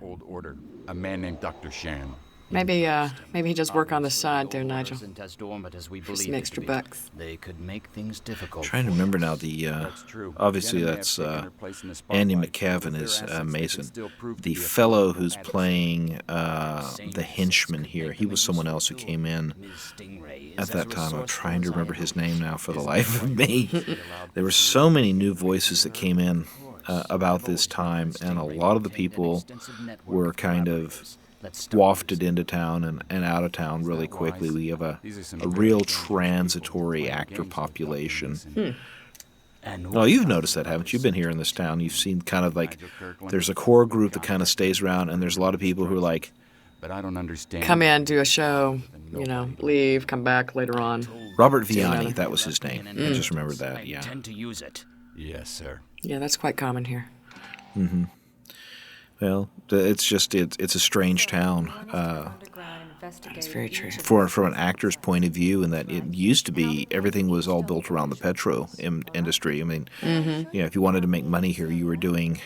Old order. A man named Dr. Shan. Maybe he does work on the side there, Nigel. For some extra bucks. They could make things difficult. I'm trying to remember now. Obviously that's Andy McCavan is Mason. The fellow who's playing the henchman here, he was someone else who came in at that time. I'm trying to remember his name now for the life of me. There were so many new voices that came in about this time, and a lot of the people were kind of wafted into town and out of town really quickly. We have a real transitory actor population. Well, you've noticed that, haven't you? You've been here in this town. You've seen kind of like there's a core group that kind of stays around, and there's a lot of people who are like, but I don't understand. Come in, do a show, leave, come back later on. Robert Vianney, that was his name. I just remembered that, yeah. I intend to use it. Yes, sir. Yeah, that's quite common here. Mm-hmm. Well, it's a strange town. That's very true. From an actor's point of view, in that it used to be everything was all built around the petro industry. I mean, if you wanted to make money here, you were doing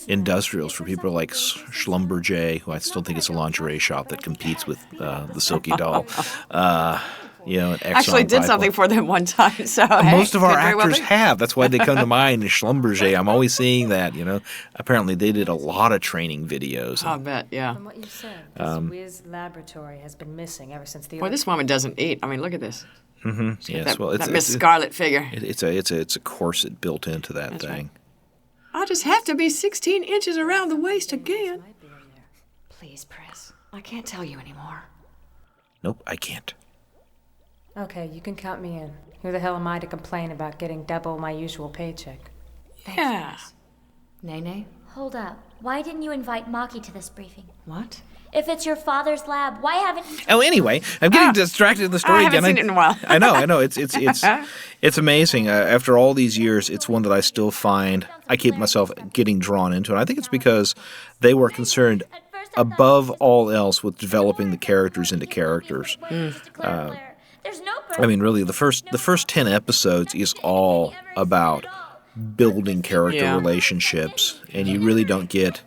industrials for people like Schlumberger, who I still think is a lingerie shop that competes with the Silky Doll. Actually did something for them one time. So most of our actors have. That's why they come to mind. Schlumberger. I'm always seeing that. Apparently they did a lot of training videos. I bet, yeah. From what you said, this Wiz laboratory has been missing ever since the. Boy, this woman doesn't eat. I mean, look at this. Mm-hmm. Yes, that Miss Scarlet figure. It's a corset built into that thing. Right. I just have to be 16 inches around the waist again. Please, Pris. I can't tell you anymore. Nope, I can't. Okay, you can count me in. Who the hell am I to complain about getting double my usual paycheck? Yeah. Nene? Hold up. Why didn't you invite Maki to this briefing? What? If it's your father's lab, why haven't you... Oh, anyway, I'm getting distracted in the story again. I haven't seen it in a while. I know. It's amazing. After all these years, it's one that I still find I keep myself getting drawn into. And I think it's because they were concerned above all else with developing the characters into characters. I mean, really, the first 10 episodes is all about building character relationships, and you really don't get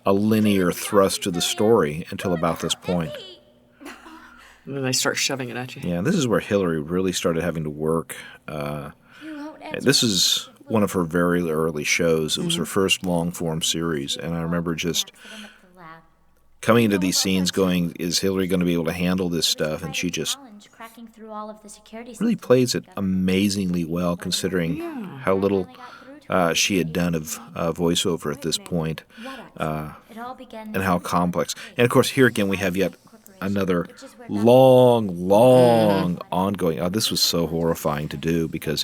a linear thrust to the story until about this point. And then they start shoving it at you. Yeah, this is where Hillary really started having to work. This is one of her very early shows. It was her first long-form series, and I remember just coming into these scenes going, is Hillary going to be able to handle this stuff? And she just really plays it amazingly well, considering how little she had done of voiceover at this point, and how complex. And of course, here again we have yet another long ongoing. Oh, this was so horrifying to do because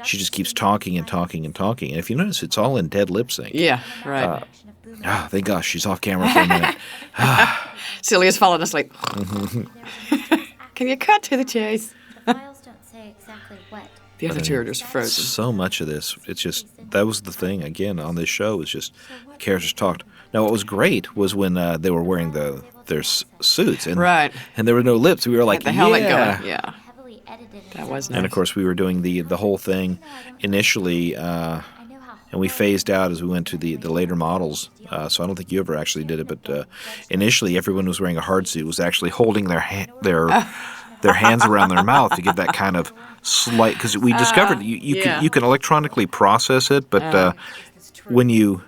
she just keeps talking and talking and talking. And if you notice, it's all in dead lip sync. Yeah, right. Thank gosh, she's off camera for a minute. Celia's fallen asleep. Can you cut to the chase? The files don't say exactly what. The other two are just frozen. So much of this, it's just, that was the thing, again, on this show, was just characters talked. Now, what was great was when they were wearing their suits, and there were no lips. We were like, the helmet going. Yeah. That was nice. And, of course, we were doing the whole thing initially, and we phased out as we went to the later models. So I don't think you ever actually did it, but initially everyone was wearing a hard suit, was actually holding their hands around their mouth to give that kind of slight, because we discovered you can electronically process it, but when you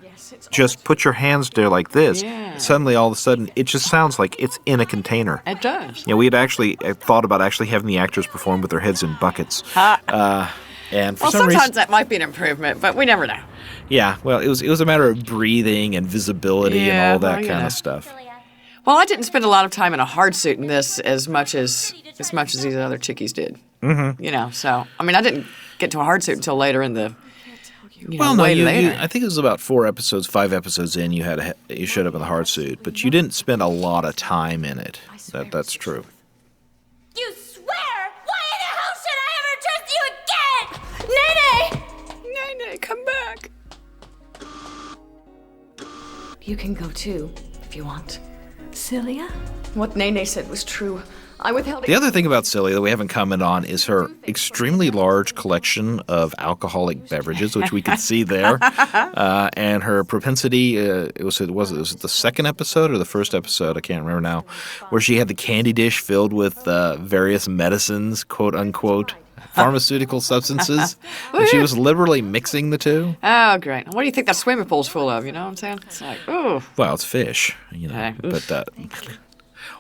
just put your hands there like this. Suddenly, all of a sudden, it just sounds like it's in a container. It does. We had actually thought about actually having the actors perform with their heads in buckets. And for some sometimes reason, that might be an improvement, but we never know. yeah, well, it was a matter of breathing and visibility and all that kind of stuff. Well, I didn't spend a lot of time in a hard suit in this as much as these other chickies did. Mm-hmm. So I mean, I didn't get to a hard suit until later in the. Well, no, later. I think it was about 5 episodes in. You showed up in the hard suit, but you didn't spend a lot of time in it. That's true. You swear? Why in the hell should I ever trust you again? Nene! Nene, come back. You can go too, if you want. Celia? What Nene said was true. I withheld it. The other thing about Celia that we haven't commented on is her extremely large collection of alcoholic beverages, which we can see there, and her propensity. Was it the second episode or the first episode? I can't remember now, where she had the candy dish filled with various medicines, quote unquote, pharmaceutical substances, and she was literally mixing the two. Oh, great! What do you think that swimming pool's full of? You know what I'm saying? It's like, ooh. Well, it's fish, but.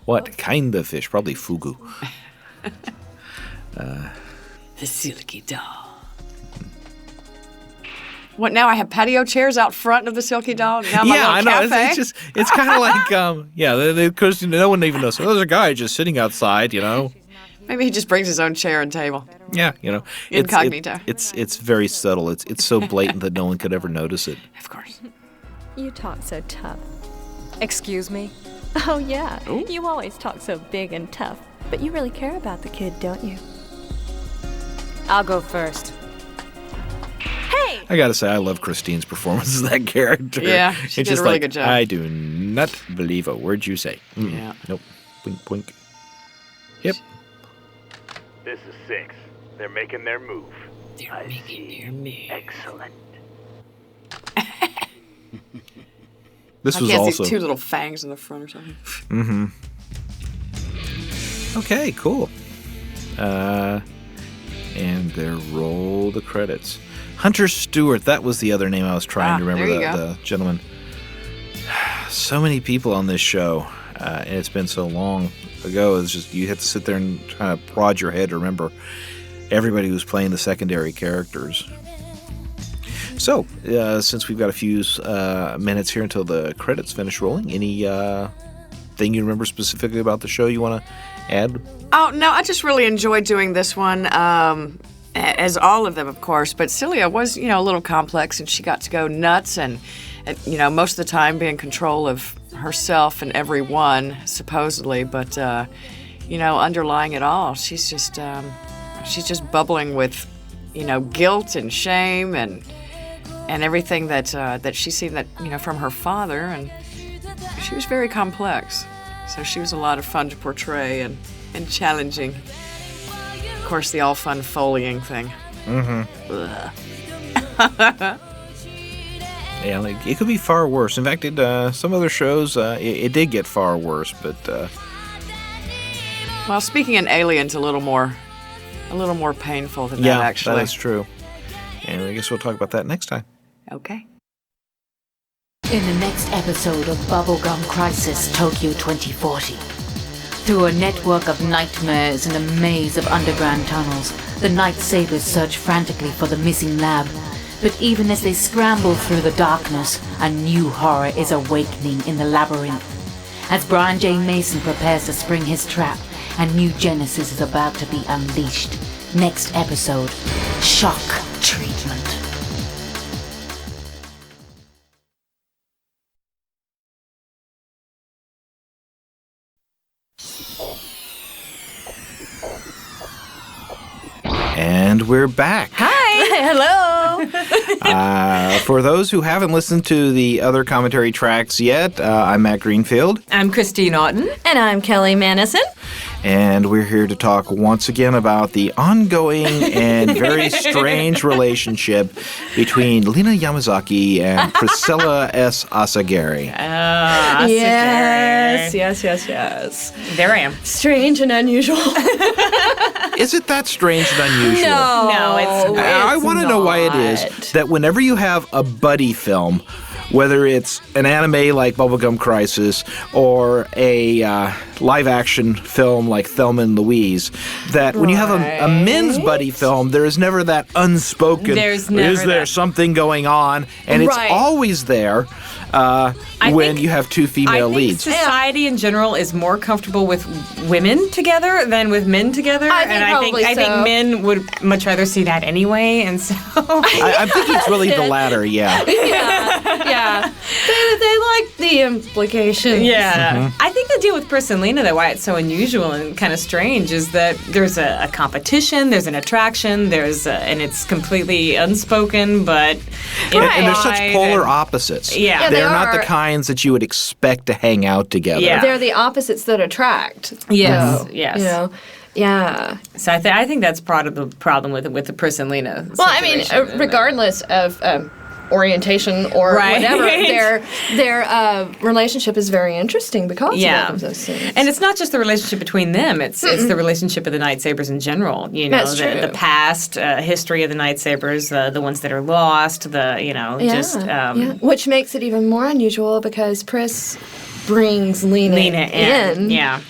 What kind of fish? Probably fugu. The silky doll. What, now I have patio chairs out front of the silky doll? Now my I know. cafe? It's kind of like, because no one even knows. There's a guy just sitting outside, Maybe he just brings his own chair and table. Yeah, Incognito. It's very subtle. It's so blatant that no one could ever notice it. Of course. You talk so tough. Excuse me? Oh, yeah. Ooh. You always talk so big and tough. But you really care about the kid, don't you? I'll go first. Hey! I gotta say, I love Christine's performance as that character. Yeah, she it's did just a really like, good job. I do not believe a word you say. Yeah. Nope. Boink, boink. Yep. This is 6. They're making their move. They're making their move. Excellent. This was I can't also see 2 little fangs in the front or something. Mm-hmm. Okay, cool. And there roll the credits. Hunter Stewart, that was the other name I was trying to remember. there you go. The gentleman. So many people on this show, and it's been so long ago. It's just you have to sit there and kind of prod your head to remember everybody who's playing the secondary characters. So, since we've got a few minutes here until the credits finish rolling, any thing you remember specifically about the show you want to add? Oh, no, I just really enjoyed doing this one, as all of them, of course. But Celia was, a little complex, and she got to go nuts and most of the time be in control of herself and everyone, supposedly. But, underlying it all, she's just bubbling with, guilt and shame and everything that she's seen from her father, and she was very complex. So she was a lot of fun to portray and challenging. Of course, the all fun Foleying thing. Mm-hmm. Yeah, it could be far worse. In fact, some other shows it did get far worse, but. Well, speaking in Aliens, a little more painful than that, actually. Yeah, that is true. And I guess we'll talk about that next time. Okay. In the next episode of Bubblegum Crisis Tokyo 2040. Through a network of nightmares and a maze of underground tunnels, the Night Sabers search frantically for the missing lab. But even as they scramble through the darkness, a new horror is awakening in the labyrinth. As Brian J. Mason prepares to spring his trap, a new Genesis is about to be unleashed. Next episode, Shock Treatment. And we're back. Hi. Hello. For those who haven't listened to the other commentary tracks yet, I'm Matt Greenfield. I'm Christine Auten. And I'm Kelly Madison. And we're here to talk once again about the ongoing and very strange relationship between Lina Yamazaki and Priscilla S. Asagari. Yes. There I am. Strange and unusual. Is it that strange and unusual? No, it's I want to know why it is that whenever you have a buddy film whether it's an anime like Bubblegum Crisis or a live-action film like Thelma and Louise, that when you have a men's buddy film, there is never that unspoken, is there something going on? And it's always there when you have two female leads. Society in general is more comfortable with women together than with men together. I think men would much rather see that anyway, and so... I think it's really the latter, yeah. Yeah. They like the implications. Yeah. I think the deal with Pris and Lena, though, why it's so unusual and kind of strange, is that there's a competition, there's an attraction, and it's completely unspoken, but... And they're such polar opposites. Yeah. They're not the kinds that you would expect to hang out together. Yeah. They're the opposites that attract. Yes. So, yes. You know, yeah. So I think that's part of the problem with the Pris and Lena situation. Well, I mean, regardless of orientation or whatever, their relationship is very interesting because of those things. And it's not just the relationship between them; it's the relationship of the Night Sabers in general. You know, the past history of the Night Sabers, the ones that are lost, which makes it even more unusual because Pris brings Lena in,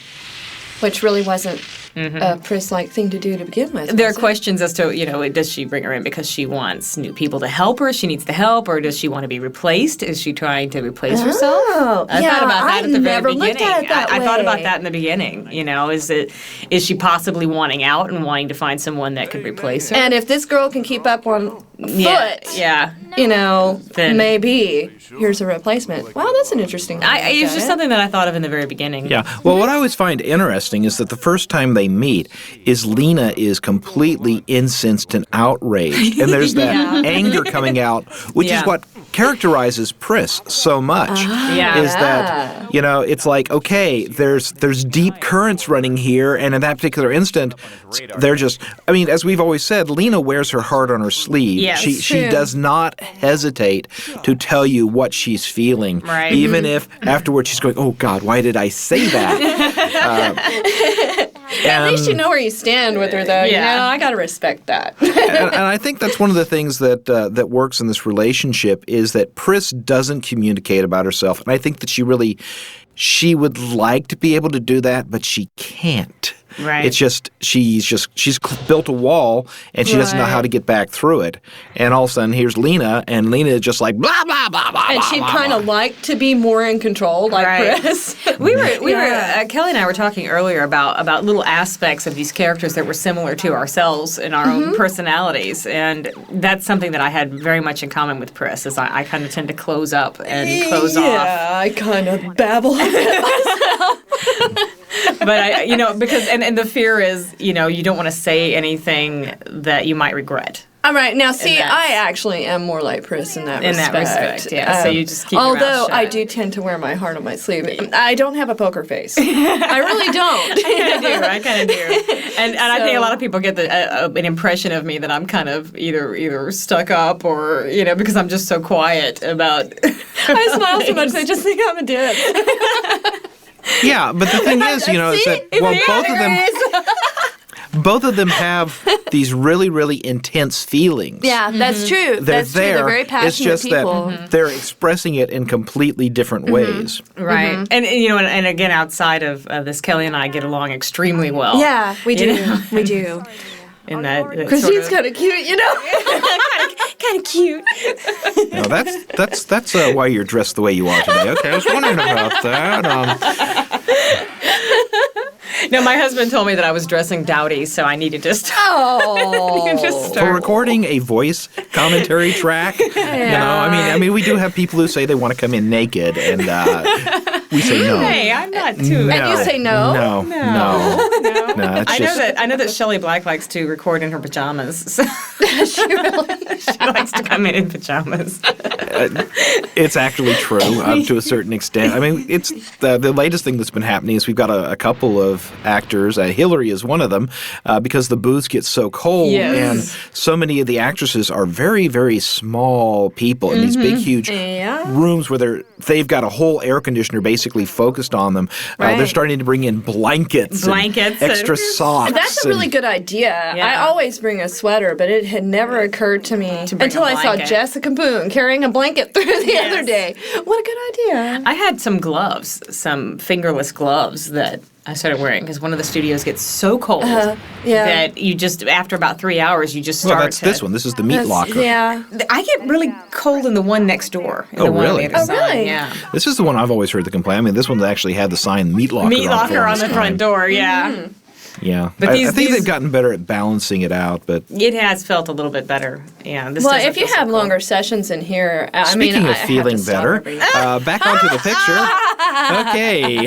which really wasn't a Pris-like thing to do to begin with. There are questions as to, does she bring her in because she wants new people to help her, she needs the help, or does she want to be replaced? Is she trying to replace herself? I thought about that at the very beginning. I thought about that in the beginning. Is she possibly wanting out and wanting to find someone that could replace her? And if this girl can keep up on foot, then maybe here's a replacement. Wow, that's an interesting thing. It's just something that I thought of in the very beginning. Yeah. Well, what I always find interesting is that the first time they meet is Lena is completely incensed and outraged. And there's that anger coming out, which is what characterizes Pris so much. Is that, it's like, okay, there's deep currents running here, and in that particular instant, they're just, I mean, as we've always said, Lena wears her heart on her sleeve. Yes. She does not hesitate to tell you what she's feeling, even if afterwards she's going, oh God, why did I say that? At least you know where you stand with her, though. I got to respect that. and I think that's one of the things that works in this relationship is that Pris doesn't communicate about herself, and I think that she would like to be able to do that, but she can't. Right. It's just she's built a wall and she doesn't know how to get back through it. And all of a sudden here's Lena, and Lena is just like blah blah blah blah. And she'd kind of like to be more in control, like Pris. we were Kelly and I were talking earlier about little aspects of these characters that were similar to ourselves in our own personalities, and that's something that I had very much in common with Pris. Is I kind of tend to close up and close off. Yeah, I kind of babble a bit myself. But because the fear is, you don't want to say anything that you might regret. All right, now see, I actually am more like Pris in that respect. Yeah. So you just keep your mouth although shut. I do tend to wear my heart on my sleeve. I don't have a poker face. I really don't. I kind of do. And I think a lot of people get an impression of me that I'm kind of either stuck up or, because I'm just so quiet about I smile so much, they just think I'm a dick. Yeah, but the thing is, is that both of them have these really, really intense feelings. Yeah, that's true. They're True. They're very passionate It's just people. that they're expressing it in completely different ways. Right. And and again, outside of this, Kelly and I get along extremely well. Yeah, we do. We do. In that, Christine's kind of cute, kind of cute. No, that's why you're dressed the way you are today. Okay, I was wondering about that. No, my husband told me that I was dressing dowdy, so I needed to start. Oh, for recording a voice commentary track, I mean, we do have people who say they want to come in naked, and we say no. Hey, I'm not too. And you say no? No. I know that Shelley Black likes to record in her pajamas. So she likes to come in pajamas. It's actually true to a certain extent. I mean, it's the latest thing that's been happening is we've got a couple of actors. Hillary is one of them because the booths get so cold, and so many of the actresses are very, very small people in these big, huge rooms where they've got a whole air conditioner basically focused on them. They're starting to bring in blankets and extra socks. That's a really good idea. I always bring a sweater, but it had never occurred to me until I saw Jessica Boone carrying a blanket blanket through the other day. What a good idea. I had some gloves, some fingerless gloves that I started wearing because one of the studios gets so cold that you just, after about 3 hours, you just start Well, that's this one. This is the meat locker. Yeah. I get really cold in the one next door. Oh, really? Oh, really? Yeah. This is the one I've always heard the complaint. I mean, this one actually had the sign meat locker. Meat locker on the front door, yeah. Mm-hmm. Yeah. But I think they've gotten better at balancing it out, but... It has felt a little bit better. Yeah. Well, if you have longer sessions in here, Speaking of feeling better, back onto the picture. Okay.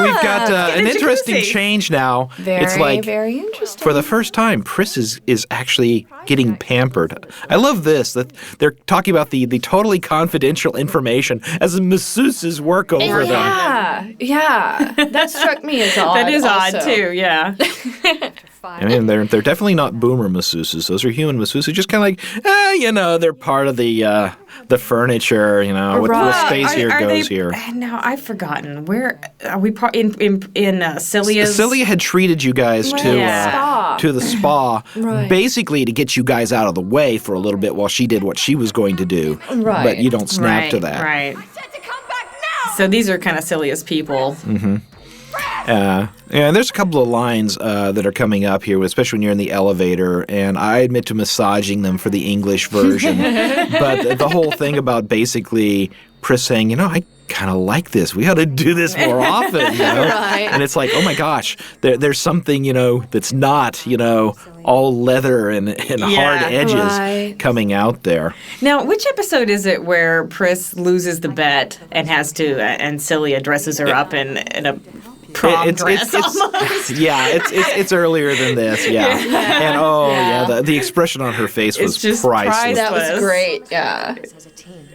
We've got an interesting change now. It's like, very interesting. for the first time, Pris is actually getting pampered. I love this, that they're talking about the totally confidential information as masseuses work over them. Yeah. That struck me as odd. That is also. odd, too, yeah. I mean, they're definitely not boomer masseuses. Those are human masseuses, just kind of like, they're part of the furniture, what stays here goes here. No, I've forgotten. Where are we? In Celia's? Celia had treated you guys to the spa, basically to get you guys out of the way for a little bit while she did what she was going to do. Right. But you don't snap to that. Right. So these are kind of Celia's people. Mm-hmm. And there's a couple of lines that are coming up here, especially when you're in the elevator, and I admit to massaging them for the English version. But the whole thing about basically Pris saying, I kind of like this. We ought to do this more often, Right. And it's like, oh my gosh, there's something, that's not, all leather and hard edges coming out there. Now, which episode is it where Pris loses the bet and has to, and Celia dresses her up in a prom dress almost? Yeah, it's earlier than this, yeah. And the expression on her face was priceless. That was great, yeah.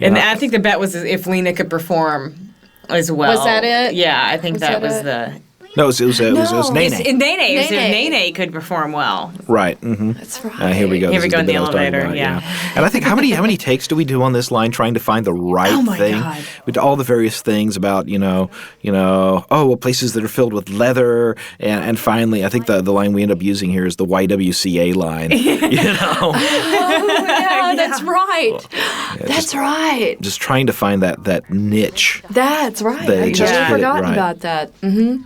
And I think the bet was if Lena could perform as well. Was that it? Yeah, I think that was the... No, it was Nene. Nene. Nene could perform well. Right. Mm-hmm. That's right. Here we go. Here we go in the elevator. About, yeah. And I think how many takes do we do on this line trying to find the right thing? God. We do all the various things about places that are filled with leather, and finally I think the line we end up using here is the YWCA line. Oh yeah, that's right. That's right. Just trying to find that niche. That's right. That I just just hit it forgotten right. about that. Mm-hmm.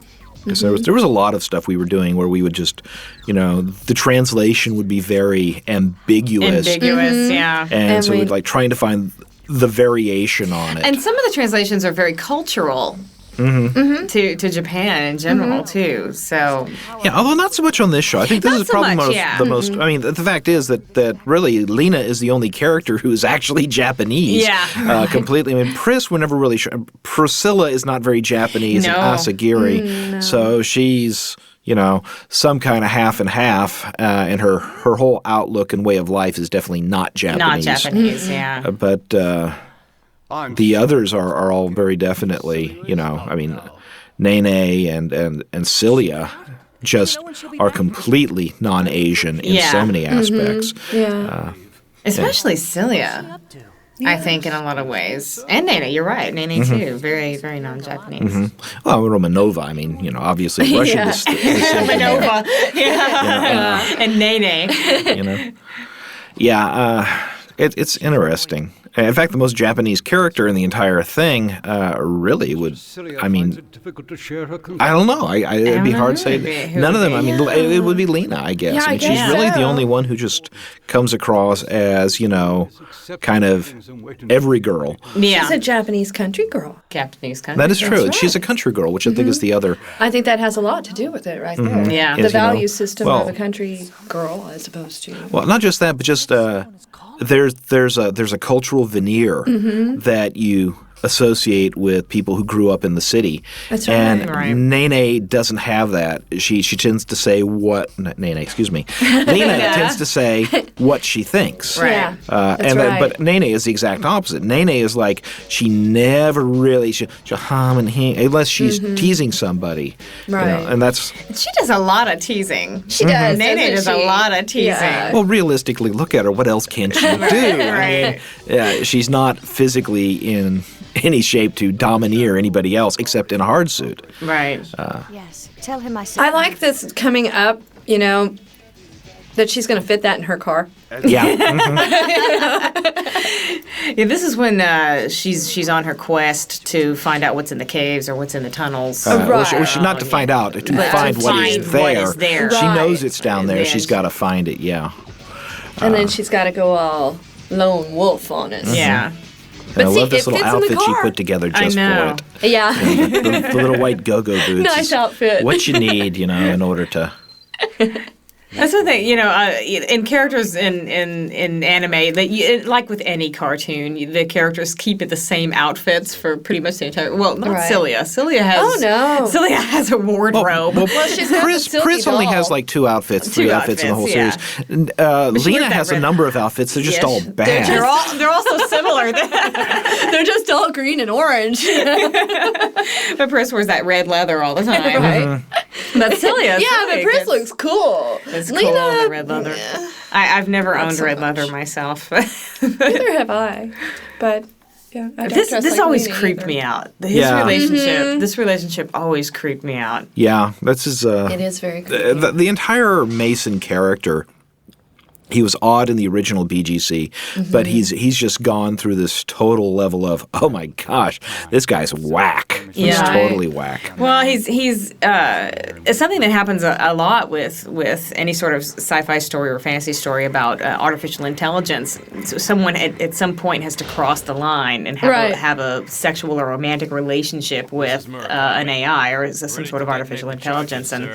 So there was a lot of stuff we were doing where we would just, the translation would be very ambiguous. Yeah. And so we'd trying to find the variation on it. And some of the translations are very cultural. Mm-hmm. To Japan in general too. So although not so much on this show. I think this is probably the most. I mean, the fact is that really Lena is the only character who is actually Japanese. Yeah, completely. I mean, Pris we're never really sure. Priscilla is not very Japanese in Asagiri, so she's some kind of half and half, and her whole outlook and way of life is definitely not Japanese. Not Japanese, yeah. But. The others are all very definitely, I mean, Nene and Celia just are completely non-Asian in so many aspects. Yeah. Especially Celia, I think, in a lot of ways. And Nene, you're right. Nene, too. Very, very non-Japanese. Mm-hmm. Well, Romanova, I mean, obviously Russian is Romanova. And Nene. It's interesting. In fact, the most Japanese character in the entire thing really would, I mean, I don't know. It'd be hard to say. None of them, I mean, it would be Lena, I guess. Yeah, I mean, she's really the only one who just comes across as, kind of every girl. Yeah. She's a Japanese country girl. Japanese country. That is true. Right. She's a country girl, which I think is the other. I think that has a lot to do with it right there. Yeah. The value system of a country girl as opposed to... Well, not just that, but just there's a cultural veneer that you associate with people who grew up in the city. That's right. And Nene doesn't have that. She tends to say Lena tends to say what she thinks. Right. Yeah. But Nene is the exact opposite. Nene is like, she never really, she'll hum and hing, unless she's teasing somebody. Right. And that's... She does a lot of teasing. She does. Nene does a lot of teasing. Yeah. Well, realistically, look at her. What else can she do? Right. I mean, she's not physically in any shape to domineer anybody else except in a hard suit. Right. Yes. Tell him I said. I like this coming up, That she's going to fit that in her car. Yeah. Yeah, this is when she's on her quest to find out what's in the caves or what's in the tunnels. Well, she's not to find out, to find what is there. She knows it's down there. She's got to find it, yeah. And then she's got to go all lone wolf on it. Yeah. And I love this little outfit she put together just for it. Yeah. The little white go-go boots. Nice outfit. What you need, in order to... That's the thing, in characters in anime, that like with any cartoon, the characters keep the same outfits for pretty much the entire. Well, not Cilia. Cilia has a wardrobe. Well, she's Pris only has like 2 outfits, 3 outfits in the whole series. Lena has a number of outfits. They're just all bad. They're all so similar. They're just all green and orange. But Pris wears that red leather all the time. Right. But Cilia, but Pris looks cool. It's Lena, cool, the red leather. Yeah. I've never owned red leather myself. Neither have I. But yeah, this always creeped me out. His relationship. This relationship always creeped me out. Yeah, this is. It is very creepy. The entire Mason character. He was odd in the original BGC, but he's just gone through this total level of, oh my gosh, this guy's whack. He's totally whack. Well, he's it's something that happens a lot with any sort of sci-fi story or fantasy story about artificial intelligence. So someone at some point has to cross the line and have a sexual or romantic relationship with an AI or some sort of artificial intelligence, and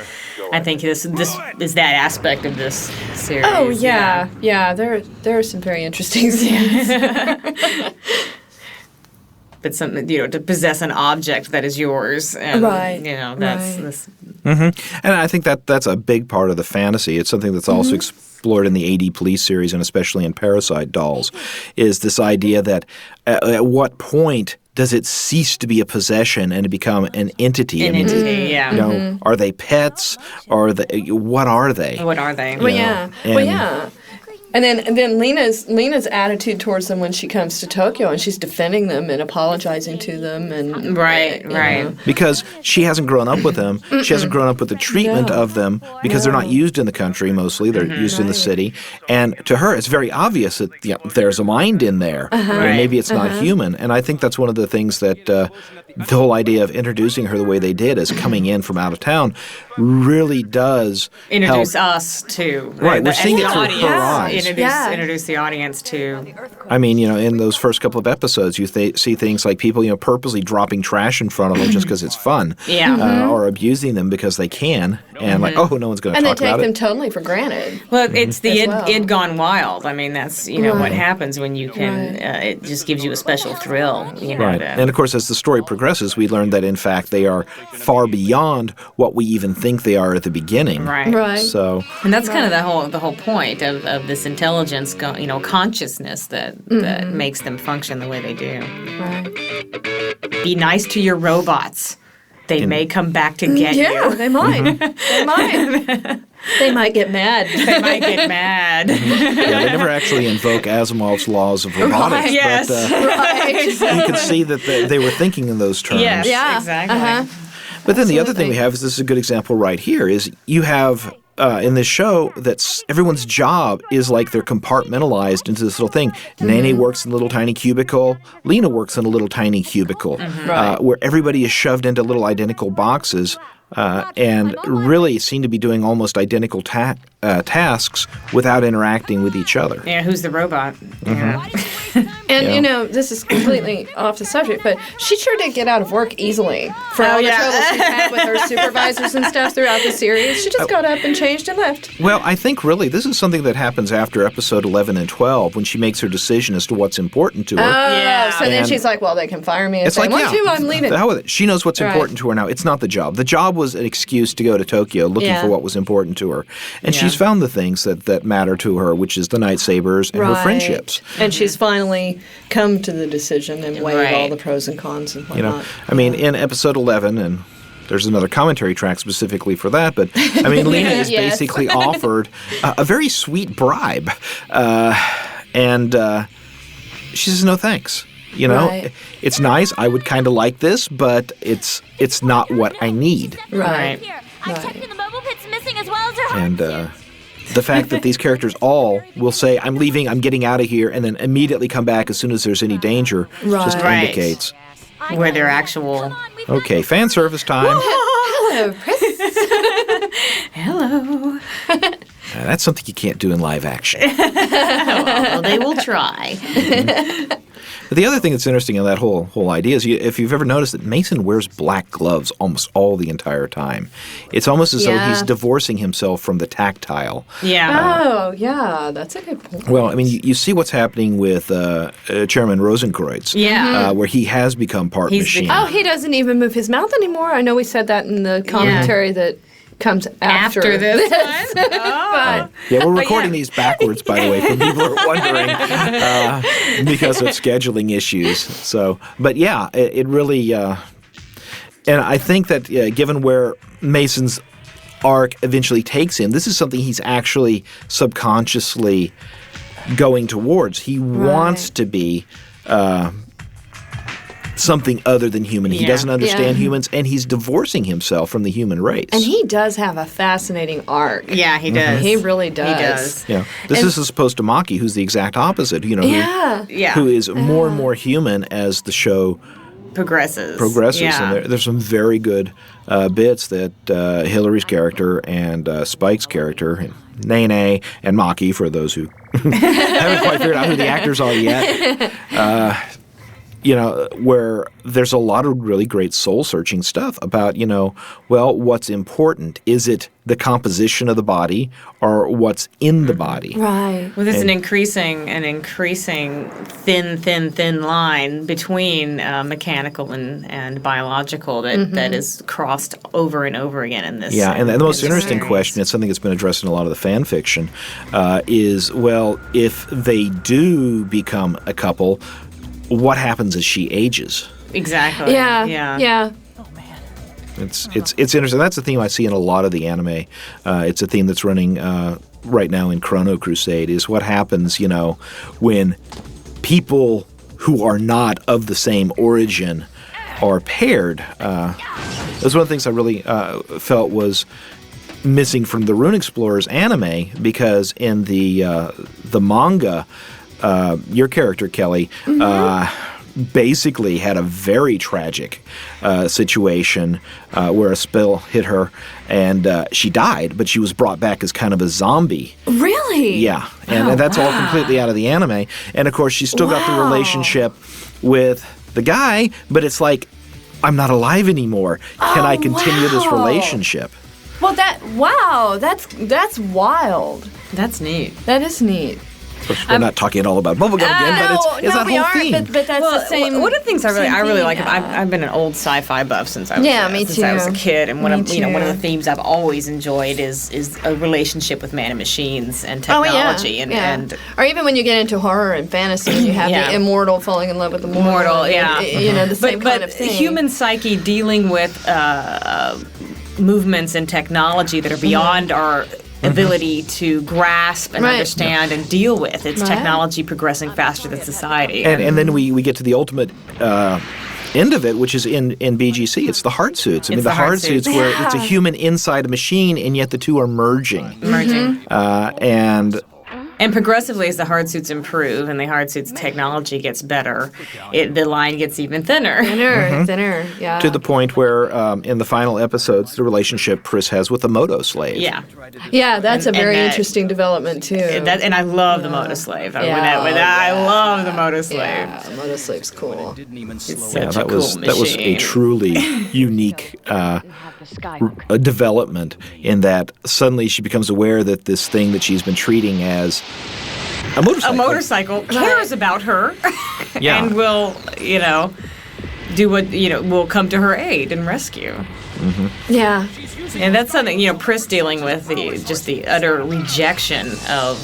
I think this is that aspect of this series. Oh yeah. Yeah, there are some very interesting scenes. But something, to possess an object that is yours, and that's this. And I think that's a big part of the fantasy. It's something that's also explored in the AD Police series and especially in Parasite Dolls, is this idea that at what point does it cease to be a possession and to become an entity? Yeah. Are they pets? What are they? What are they? Well, yeah. And then Lena's attitude towards them when she comes to Tokyo, and she's defending them and apologizing to them, and right. Because she hasn't grown up with them. She hasn't grown up with the treatment of them because they're not used in the country mostly. They're used in the city, and to her it's very obvious that there's a mind in there. And maybe it's not human. And I think that's one of the things that the whole idea of introducing her the way they did as coming in from out of town really does introduce help. us to we're seeing it through her eyes. Introduce the audience to. I mean, in those first couple of episodes, you see things like people, purposely dropping trash in front of them just because it's fun, or abusing them because they can, and no one's going to talk about it. And they take them totally for granted. Well, it's the id gone wild. I mean, that's what happens when you can. It just gives you a special thrill. Right, and of course, as the story progresses, we learn that in fact they are far beyond what we even think they are at the beginning. Right. So, and that's kind of the whole point of this intelligence, consciousness that makes them function the way they do. Right. Be nice to your robots. They may come back to get you. Yeah, they might. They might. They might get mad. Yeah, they never actually invoke Asimov's laws of robotics. Right, yes. But you can see that they were thinking in those terms. Yes, exactly. But then the other thing we have is, this is a good example right here, is you have in this show that everyone's job is like they're compartmentalized into this little thing. Nene works in a little tiny cubicle. Lena works in a little tiny cubicle where everybody is shoved into little identical boxes and really seem to be doing almost identical tasks without interacting with each other. Yeah, who's the robot? And, this is completely off the subject, but she sure did get out of work easily for all the trouble she's had with her supervisors and stuff throughout the series. She just got up and changed and left. Well, I think really this is something that happens after episode 11 and 12 when she makes her decision as to what's important to her. So then she's like, well, they can fire me if they want to. I'm leaving. The hell with it. She knows what's important to her now. It's not the job. The job was an excuse to go to Tokyo looking for what was important to her. And she's found the things that matter to her, which is the lightsabers and her friendships. And she's finally come to the decision and weighed all the pros and cons and whatnot. I mean, in episode 11, and there's another commentary track specifically for that, but I mean, Lena is basically offered a very sweet bribe. And she says, no thanks. It's nice. I would kind of like this, but it's not what I need. Right. I checked in the bubble pits missing as well as her And the fact that these characters all will say, I'm leaving, I'm getting out of here, and then immediately come back as soon as there's any danger, just indicates. Where they're actual... Okay, fan service time. Hello, Chris. Hello. That's something you can't do in live action. Well, they will try. But the other thing that's interesting in that whole idea is, if you've ever noticed that Mason wears black gloves almost all the entire time. It's almost as though he's divorcing himself from the tactile. Yeah. Yeah, that's a good point. Well, I mean, you see what's happening with Chairman Rosenkreuz, where he has become part machine. Oh, he doesn't even move his mouth anymore. I know we said that in the commentary that comes after this one. But, yeah, we're recording these backwards, by the way, for people who are wondering, because of scheduling issues. So, but yeah, it really, and I think that given where Mason's arc eventually takes him, this is something he's actually subconsciously going towards. He wants to be something other than human. He doesn't understand humans, and he's divorcing himself from the human race. And he does have a fascinating arc. Yeah, he does. He really does. He does. Yeah, this is as opposed to Maki, who's the exact opposite. You know, who is more and more human as the show progresses. Yeah. And there's some very good bits that Hillary's character and Spike's character, and Nene and Maki, for those who haven't quite figured out who the actors are yet. You know, where there's a lot of really great soul-searching stuff about, what's important? Is it the composition of the body or what's in the body? Right. Well, there's an increasing thin line between mechanical and biological that is crossed over and over again in this. Yeah, and the most interesting question, it's something that's been addressed in a lot of the fan fiction, is, well, if they do become a couple, what happens as she ages? Exactly. Yeah. It's interesting. That's a theme I see in a lot of the anime. It's a theme that's running right now in Chrono Crusade, is what happens, when people who are not of the same origin are paired. That's one of the things I really felt was missing from the Rune Explorers anime, because in the manga, your character, Kelly, basically had a very tragic situation where a spell hit her and she died, but she was brought back as kind of a zombie. Really? Yeah. And that's all completely out of the anime. And, of course, she's still got the relationship with the guy, but it's like, I'm not alive anymore. Can I continue this relationship? Well, that's wild. That's neat. That is neat. We're not talking at all about Bubblegum again, but it's that whole theme. But that's the same. One of the things I really like, I've been an old sci-fi buff since I was a kid, and one of the themes I've always enjoyed is a relationship with man and machines and technology, or even when you get into horror and fantasy, and you have the immortal falling in love with the mortal. The same kind of thing. But human psyche dealing with movements and technology that are beyond our ability to grasp and understand and deal with. It's technology progressing faster than society. And then we get to the ultimate end of it, which is in BGC. It's the hard suits. I mean, the hard suits where it's a human inside a machine, and yet the two are merging. And progressively, as the hard suits improve and the hard suits technology gets better, the line gets even thinner. Thinner, yeah. To the point where, in the final episodes, the relationship Pris has with the Moto slave. Yeah, that's a very interesting development, too. And I love the Moto slave. I love the Moto slave. Yeah, Moto slave's cool. It's such a cool machine. That was a truly unique development, in that suddenly she becomes aware that this thing that she's been treating as a motorcycle cares about her and will, do what, will come to her aid and rescue. Yeah. And that's something, Pris dealing with the utter rejection of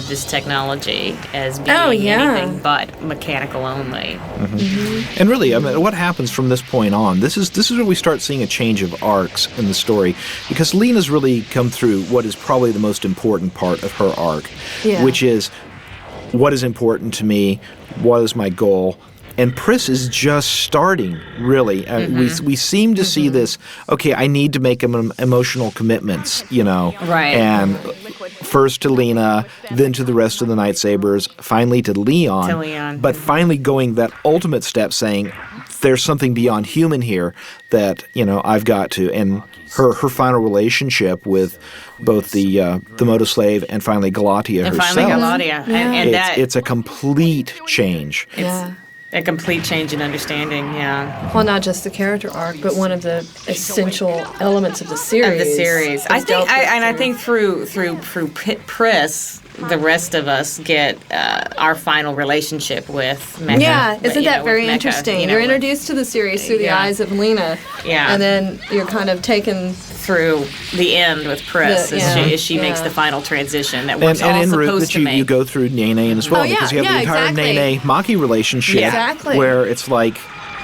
this technology as being anything but mechanical only. And really, I mean, what happens from this point on? This is where we start seeing a change of arcs in the story, because Lena's really come through what is probably the most important part of her arc, which is what is important to me, what is my goal, And Pris is just starting, really. We seem to see this, okay, I need to make emotional commitments, Right. And first to Lena, then to the rest of the Nightsabers, finally to Leon. But finally going that ultimate step saying, there's something beyond human here that, I've got to. And her final relationship with both the Motoslave and finally Galatia herself. And finally Galatia. And it's a complete change. It's a complete change in understanding, Well, not just the character arc, but one of the essential elements of the series. I think through Pris, the rest of us get our final relationship with Mecca. Yeah, isn't that very Mecca, interesting? You're introduced to the series through the eyes of Lena. Yeah. And then you're kind of taken through the end with Pris as she makes the final transition that we're all en route supposed to make. You go through Nene as well, because you have the entire Nene Maki relationship where it's like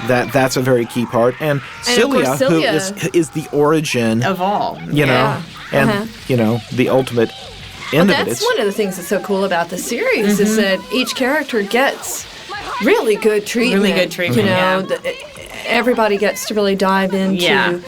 that's a very key part. And Cilia, who is the origin of all. And the ultimate end of it. That's one of the things that's so cool about the series is that each character gets really good treatment. Everybody gets to really dive into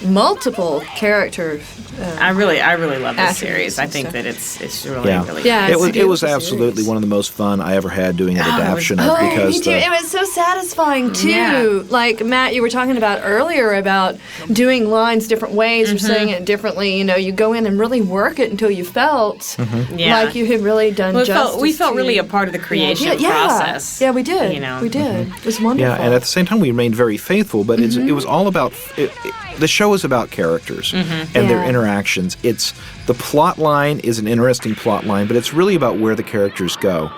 multiple characters. I really love this series. I think that it's really it was absolutely one of the most fun I ever had doing an adaptation of, because me too. It was so satisfying too. Like Matt, you were talking about earlier about doing lines different ways or saying it differently. You go in and really work it until you felt like you had really done justice. We felt really a part of the creation process. Yeah, we did. We did. It was wonderful. Yeah, and at the same time we remained very faithful, but it was all about the show is about characters and their interactions. The plot line is an interesting plot line, but it's really about where the characters go.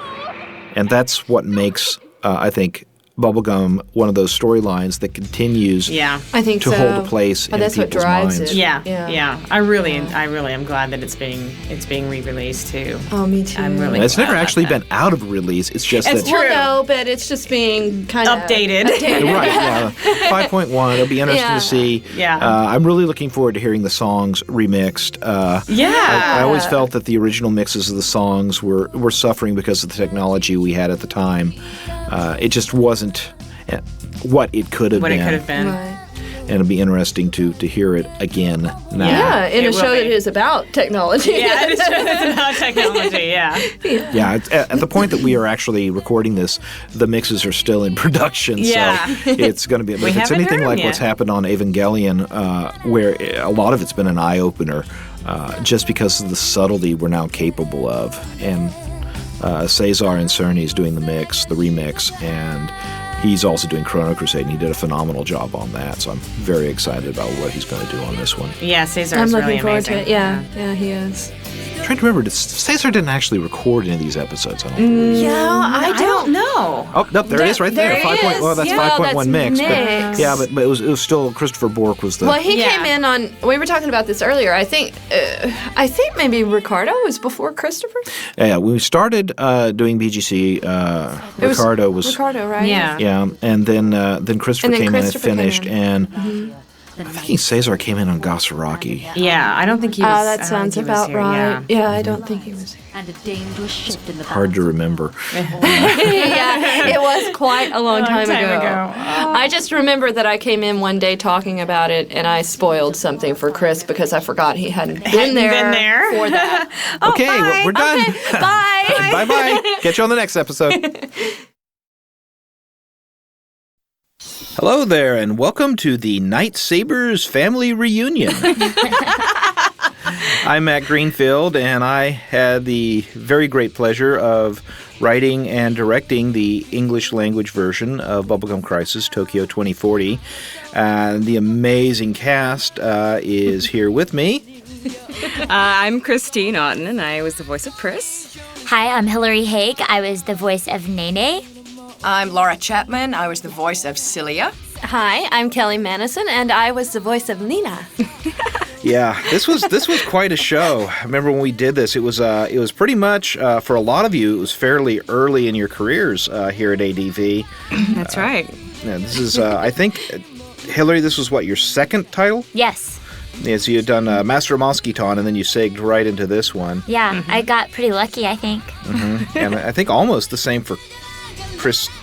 And that's what makes, I think, Bubblegum one of those storylines that continues I think to hold a place in that's what people's drives minds. it. Yeah. I really am glad that it's being re-released too. Oh, me too. I'm really. It's never actually been out of release. It's just it's that. True. Well, no, but it's just being kind of updated. Right. Yeah. 5.1. It'll be interesting to see. Yeah. I'm really looking forward to hearing the songs remixed. I always felt that the original mixes of the songs were suffering because of the technology we had at the time. It just wasn't what it could have been. Right. And it'll be interesting to hear it again now. Yeah, in a show that is about technology. Yeah, it's about technology, Yeah, at the point that we are actually recording this, the mixes are still in production. So it's going to be, if it's anything like what's happened on Evangelion, where a lot of it's been an eye-opener, just because of the subtlety we're now capable of. And Cesar and Cerny's doing the remix, and he's also doing Chrono Crusade, and he did a phenomenal job on that. So I'm very excited about what he's going to do on this one. Yeah, Cesar is really amazing. I'm looking forward to it. Yeah, he is. I'm trying to remember, Cesar didn't actually record any of these episodes, I don't think. I don't know. Oh, no, there it is right there. 5. Well, that's 5.1 mix. But it was still Christopher Bork was the. Well, he came in on. We were talking about this earlier. I think maybe Ricardo was before Christopher. Yeah, when we started doing BGC, Ricardo was Ricardo, right? Yeah, and then Christopher came in and finished, and. I think Cesar came in on Gasaraki. Yeah, I don't think he was. Oh, that sounds about right. Yeah, I don't think he was. And a dangerous shift in the hard to remember. Yeah, it was quite a long time ago. I just remember that I came in one day talking about it, and I spoiled something for Chris because I forgot he hadn't been there for that. Okay, we're done. Okay, bye. Bye-bye. Catch you on the next episode. Hello there, and welcome to the Night Sabers family reunion. I'm Matt Greenfield, and I had the very great pleasure of writing and directing the English language version of Bubblegum Crisis Tokyo 2040. The amazing cast is here with me. I'm Christine Auten, and I was the voice of Pris. Hi, I'm Hillary Haag. I was the voice of Nene. I'm Laura Chapman. I was the voice of Cilia. Hi, I'm Kelly Madison, and I was the voice of Lena. Yeah, this was quite a show. I remember when we did this, it was pretty much for a lot of you, it was fairly early in your careers here at ADV. That's right. Yeah, this is I think Hillary, this was what, your second title? Yes. Yeah, so you had done Master of Mosquiton, and then you segged right into this one. Yeah, I got pretty lucky, I think. And I think almost the same for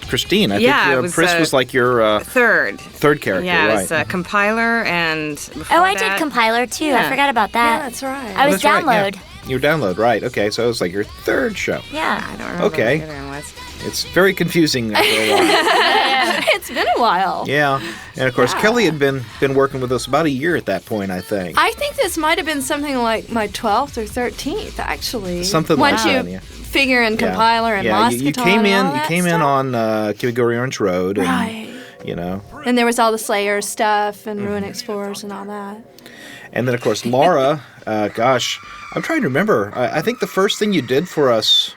Christine. I Yeah, think it was, Pris was like your third character, Yeah, right? it was compiler and. I did compiler too. I forgot about that. Yeah, that's right. I was That's right, download. yeah. You were download, right? Okay, so it was like your third show. Yeah. I don't remember Okay. what the other one was. It's very confusing after a while. It's been a while. Yeah, and of course Kelly had been working with us about a year at that point, I think. I think this might have been something like my 12th or 13th, actually. Something Once like that, you yeah. figure in Yeah. compiler and yeah, Moscaton you came and in. all You that came in stuff. on Category Orange Road, and Right. you know. And there was all the Slayer stuff and Ruin Explorers and all that. And then, of course, Laura, gosh, I'm trying to remember. I think the first thing you did for us,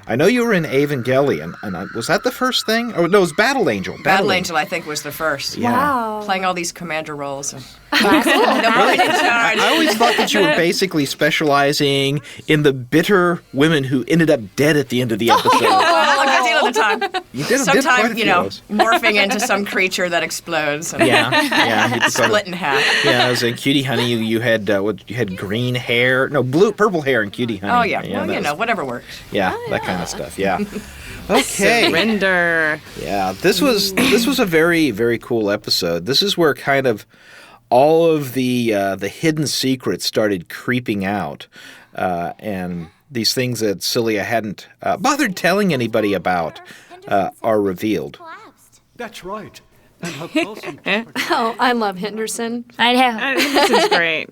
I know you were in Evangelion, and was that the first thing? Oh, no, it was Battle Angel. Battle Angel, I think, was the first. Yeah. Wow. Playing all these commander roles. I always thought that you were basically specializing in the bitter women who ended up dead at the end of the episode. Well, a good deal of the time. You did quite a Sometimes, few of those. morphing into some creature that explodes. And Yeah. You split in half. Yeah, I was in Cutie Honey. You had you had green hair, no, purple hair in Cutie Honey. Oh, yeah. That Well, was- whatever works. Yeah, that kind of stuff. Yeah. Okay. Surrender. Yeah, this was a very, very cool episode. This is where kind of all of the hidden secrets started creeping out, and these things that Celia hadn't bothered telling anybody about are revealed. That's right. And how close you Oh, I love Henderson. I know. Henderson's great.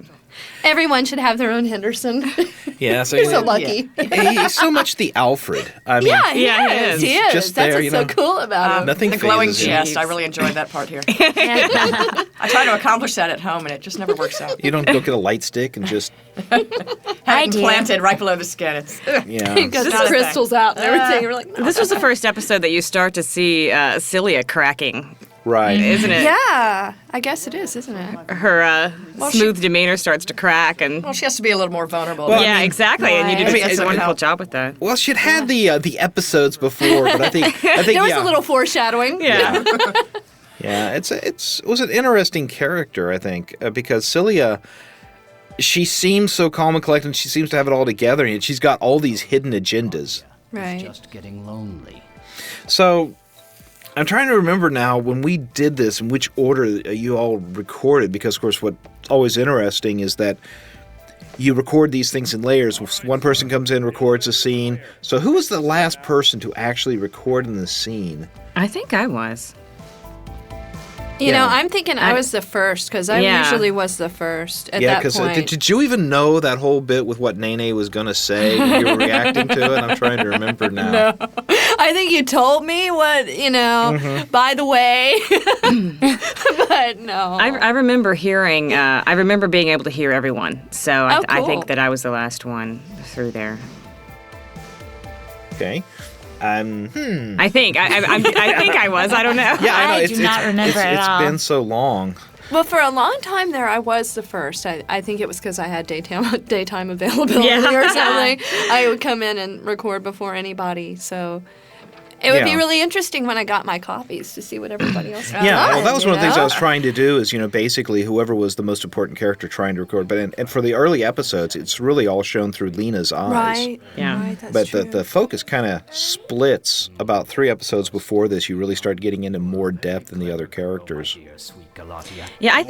Everyone should have their own Henderson. Yeah, so You're so lucky. He's so much the Alfred. I mean, He is. Just That's there, what's so cool about him. Nothing The glowing phases him. chest. I really enjoyed that part here. I try to accomplish that at home, and it just never works out. You don't go get a light stick and just Have it implanted right below the skin. It's yeah. Got his crystals out and everything. We're like, no. This was the first episode that you start to see Celia cracking. Right. Isn't it? Yeah, I guess it is, isn't it? Her smooth demeanor starts to crack, and Well, she has to be a little more vulnerable. Well, yeah, I mean- exactly. And you did Right. such a wonderful job with that. Well, she'd had the episodes before, but I think There was yeah. a little foreshadowing. Yeah. Yeah, it was an interesting character, I think, because Celia, she seems so calm and collected, and she seems to have it all together, and yet she's got all these hidden agendas. Right. Just getting lonely. So, I'm trying to remember now when we did this, in which order you all recorded, because, of course, what's always interesting is that you record these things in layers. One person comes in, records a scene. So who was the last person to actually record in the scene? I think I was. You know, I'm thinking I was the first because I Yeah. usually was the first at Yeah, that because point. did you even know that whole bit with what Nene was going to say when you were reacting to it? I'm trying to remember now. No. I think you told me what, by the way. But no. I remember hearing, I remember being able to hear everyone. So I cool. think that I was the last one through there. Okay. I think. I think I was. I don't know. Yeah, I know. I do not remember at all. It's been so long. Well, for a long time there, I was the first. I think it was because I had daytime availability Yeah. or something. I would come in and record before anybody. So it would be Yeah. really interesting when I got my copies to see what everybody else was Yeah, doing, well, that was one of the things I was know? trying to do is, basically whoever was the most important character trying to record. But and for the early episodes, it's really all shown through Lena's eyes. Right. Yeah. Right, that's But true. the focus kind of splits about 3 episodes before this. You really start getting into more depth in the other characters. Yeah, I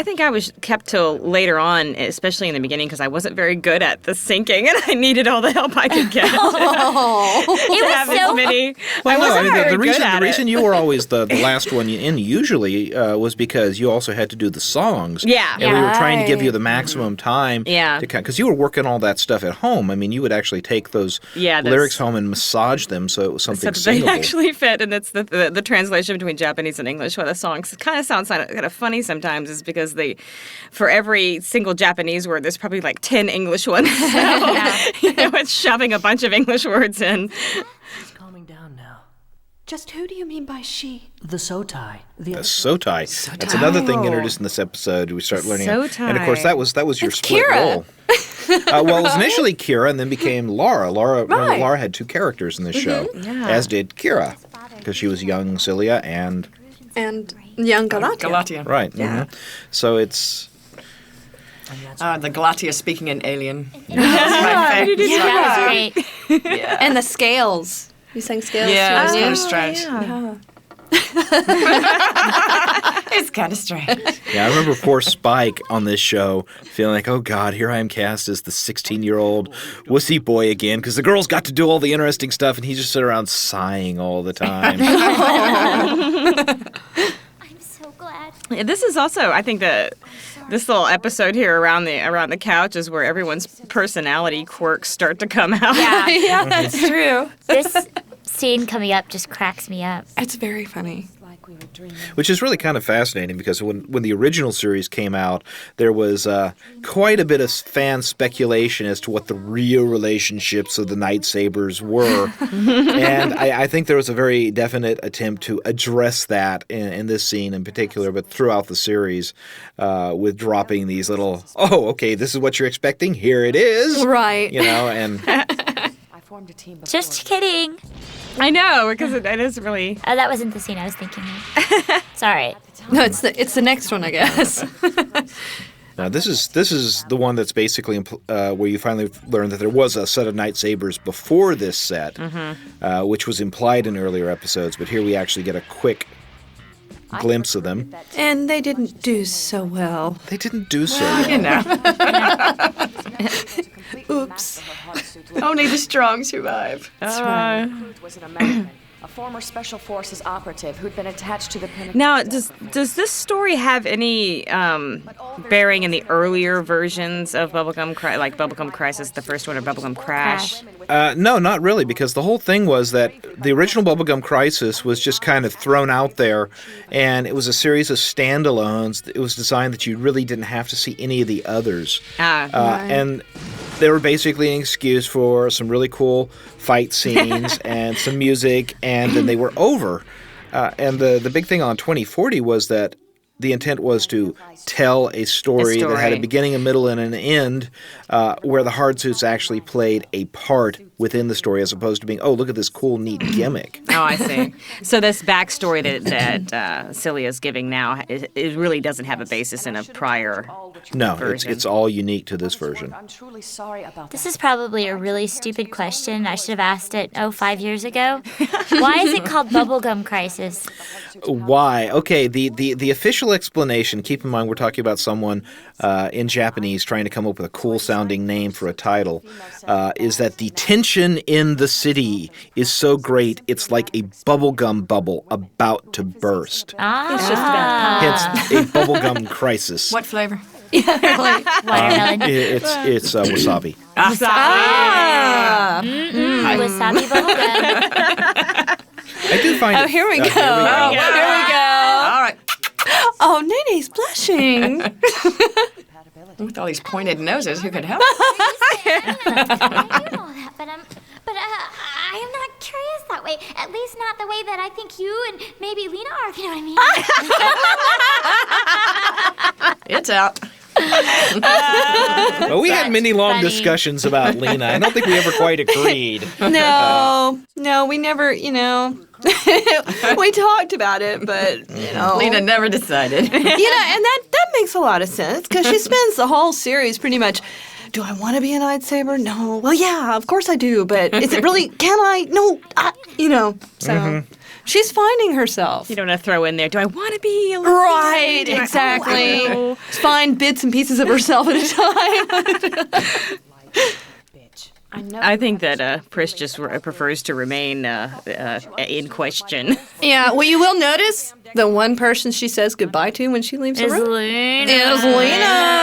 think I was kept till later on, especially in the beginning, because I wasn't very good at the syncing, and I needed all the help I could get. Oh. to have as many. I wasn't very good at the reason it. you were always the last one in usually was because you also had to do the songs. Yeah. And we were trying to give you Right. the maximum time. Yeah. Because you were working all that stuff at home. I mean, you would actually take those lyrics home and massage them so it was something So they singable. actually fit, and it's the translation between Japanese and English. Where the songs kind of sounds kind of funny sometimes, is because for every single Japanese word, there's probably like 10 English ones. So, it's shoving a bunch of English words in. It's calming down now. Just who do you mean by she? The Sotai. The Sotai. That's another thing introduced in this episode. We start learning. Sotai. And of course, that was your It's split Kira. role. Well, it was initially Kira, and then became Laura. Remember, Right. Laura had 2 characters in this show, Yeah. as did Kira, because she was young Celia and young Galatia. Galatia. right. Yeah. So it's The Galatia speaking in Alien. Yeah, that was great. And the scales. You sang scales? Yeah, it was kind of strange. strange. It's kind of strange. Yeah, I remember poor Spike on this show feeling like, oh, God, here I am cast as the 16-year-old wussy boy again, because the girls got to do all the interesting stuff, and he just sit around sighing all the time. I'm so glad. Yeah, this is also, I think, this little episode here around the couch is where everyone's personality quirks start to come out. Yeah, Yeah, that's true. This scene coming up just cracks me up. It's very funny. Which is really kind of fascinating because when the original series came out, there was quite a bit of fan speculation as to what the real relationships of the Night Sabers were. And I think there was a very definite attempt to address that in this scene in particular, but throughout the series with dropping these little, oh, okay, this is what you're expecting, here it is. Right. You know, and... Just kidding. I know, because it is really... Oh, that wasn't the scene I was thinking of. Sorry. No, it's the next one, I guess. Now, this is the one that's basically where you finally learn that there was a set of Night Sabers before this set, which was implied in earlier episodes, but here we actually get a quick glimpse of them. And they didn't do so well. They didn't do so well. You know. Oops. Only the strong survive. That's right. Was an American, a former Special Forces operative who'd been attached to the Pentagon. Now, does this story have any bearing in the earlier versions of Bubblegum Crisis, the first one, or Bubblegum Crash? No, not really, because the whole thing was that the original Bubblegum Crisis was just kind of thrown out there, and it was a series of standalones. It was designed that you really didn't have to see any of the others. And they were basically an excuse for some really cool fight scenes and some music, and then they were over. And the big thing on 2040 was that the intent was to tell a story that had a beginning, a middle, and an end, where the hard suits actually played a part within the story, as opposed to being, oh, look at this cool, neat gimmick. Oh, I see. So this backstory that Celia's giving now, it really doesn't have a basis in a prior version. It's all unique to this version. I'm truly sorry about This is probably a really stupid question. I should have asked it, 5 years ago. Why is it called Bubblegum Crisis? Why? Okay, the official explanation, keep in mind we're talking about someone in Japanese trying to come up with a cool-sounding name for a title, is that the tension in the city is so great, it's like a bubblegum bubble about to burst. It's just about Hence, a bubblegum crisis. What flavor? Watermelon. It's wasabi. Wasabi bubblegum. I do find it. Here we go. Here we go. All right. Oh, Nene's blushing. With all these pointed noses, who could help? I know that, but I am not curious that way. At least not the way that I think you and maybe Lena are. You know what I mean? It's out. Well, we had many long discussions about Lena. I don't think we ever quite agreed. No, we never, we talked about it, but, Lena never decided. and that makes a lot of sense, because she spends the whole series pretty much, do I want to be a Night Saber? No. Well, yeah, of course I do, but is it really, can I? No, so... She's finding herself. You don't want to throw in there, do I want to be a little Right, exactly. Find bits and pieces of herself at a time. I think that Pris just prefers to remain in question. Yeah, well, you will notice the one person she says goodbye to when she leaves the room is Lena.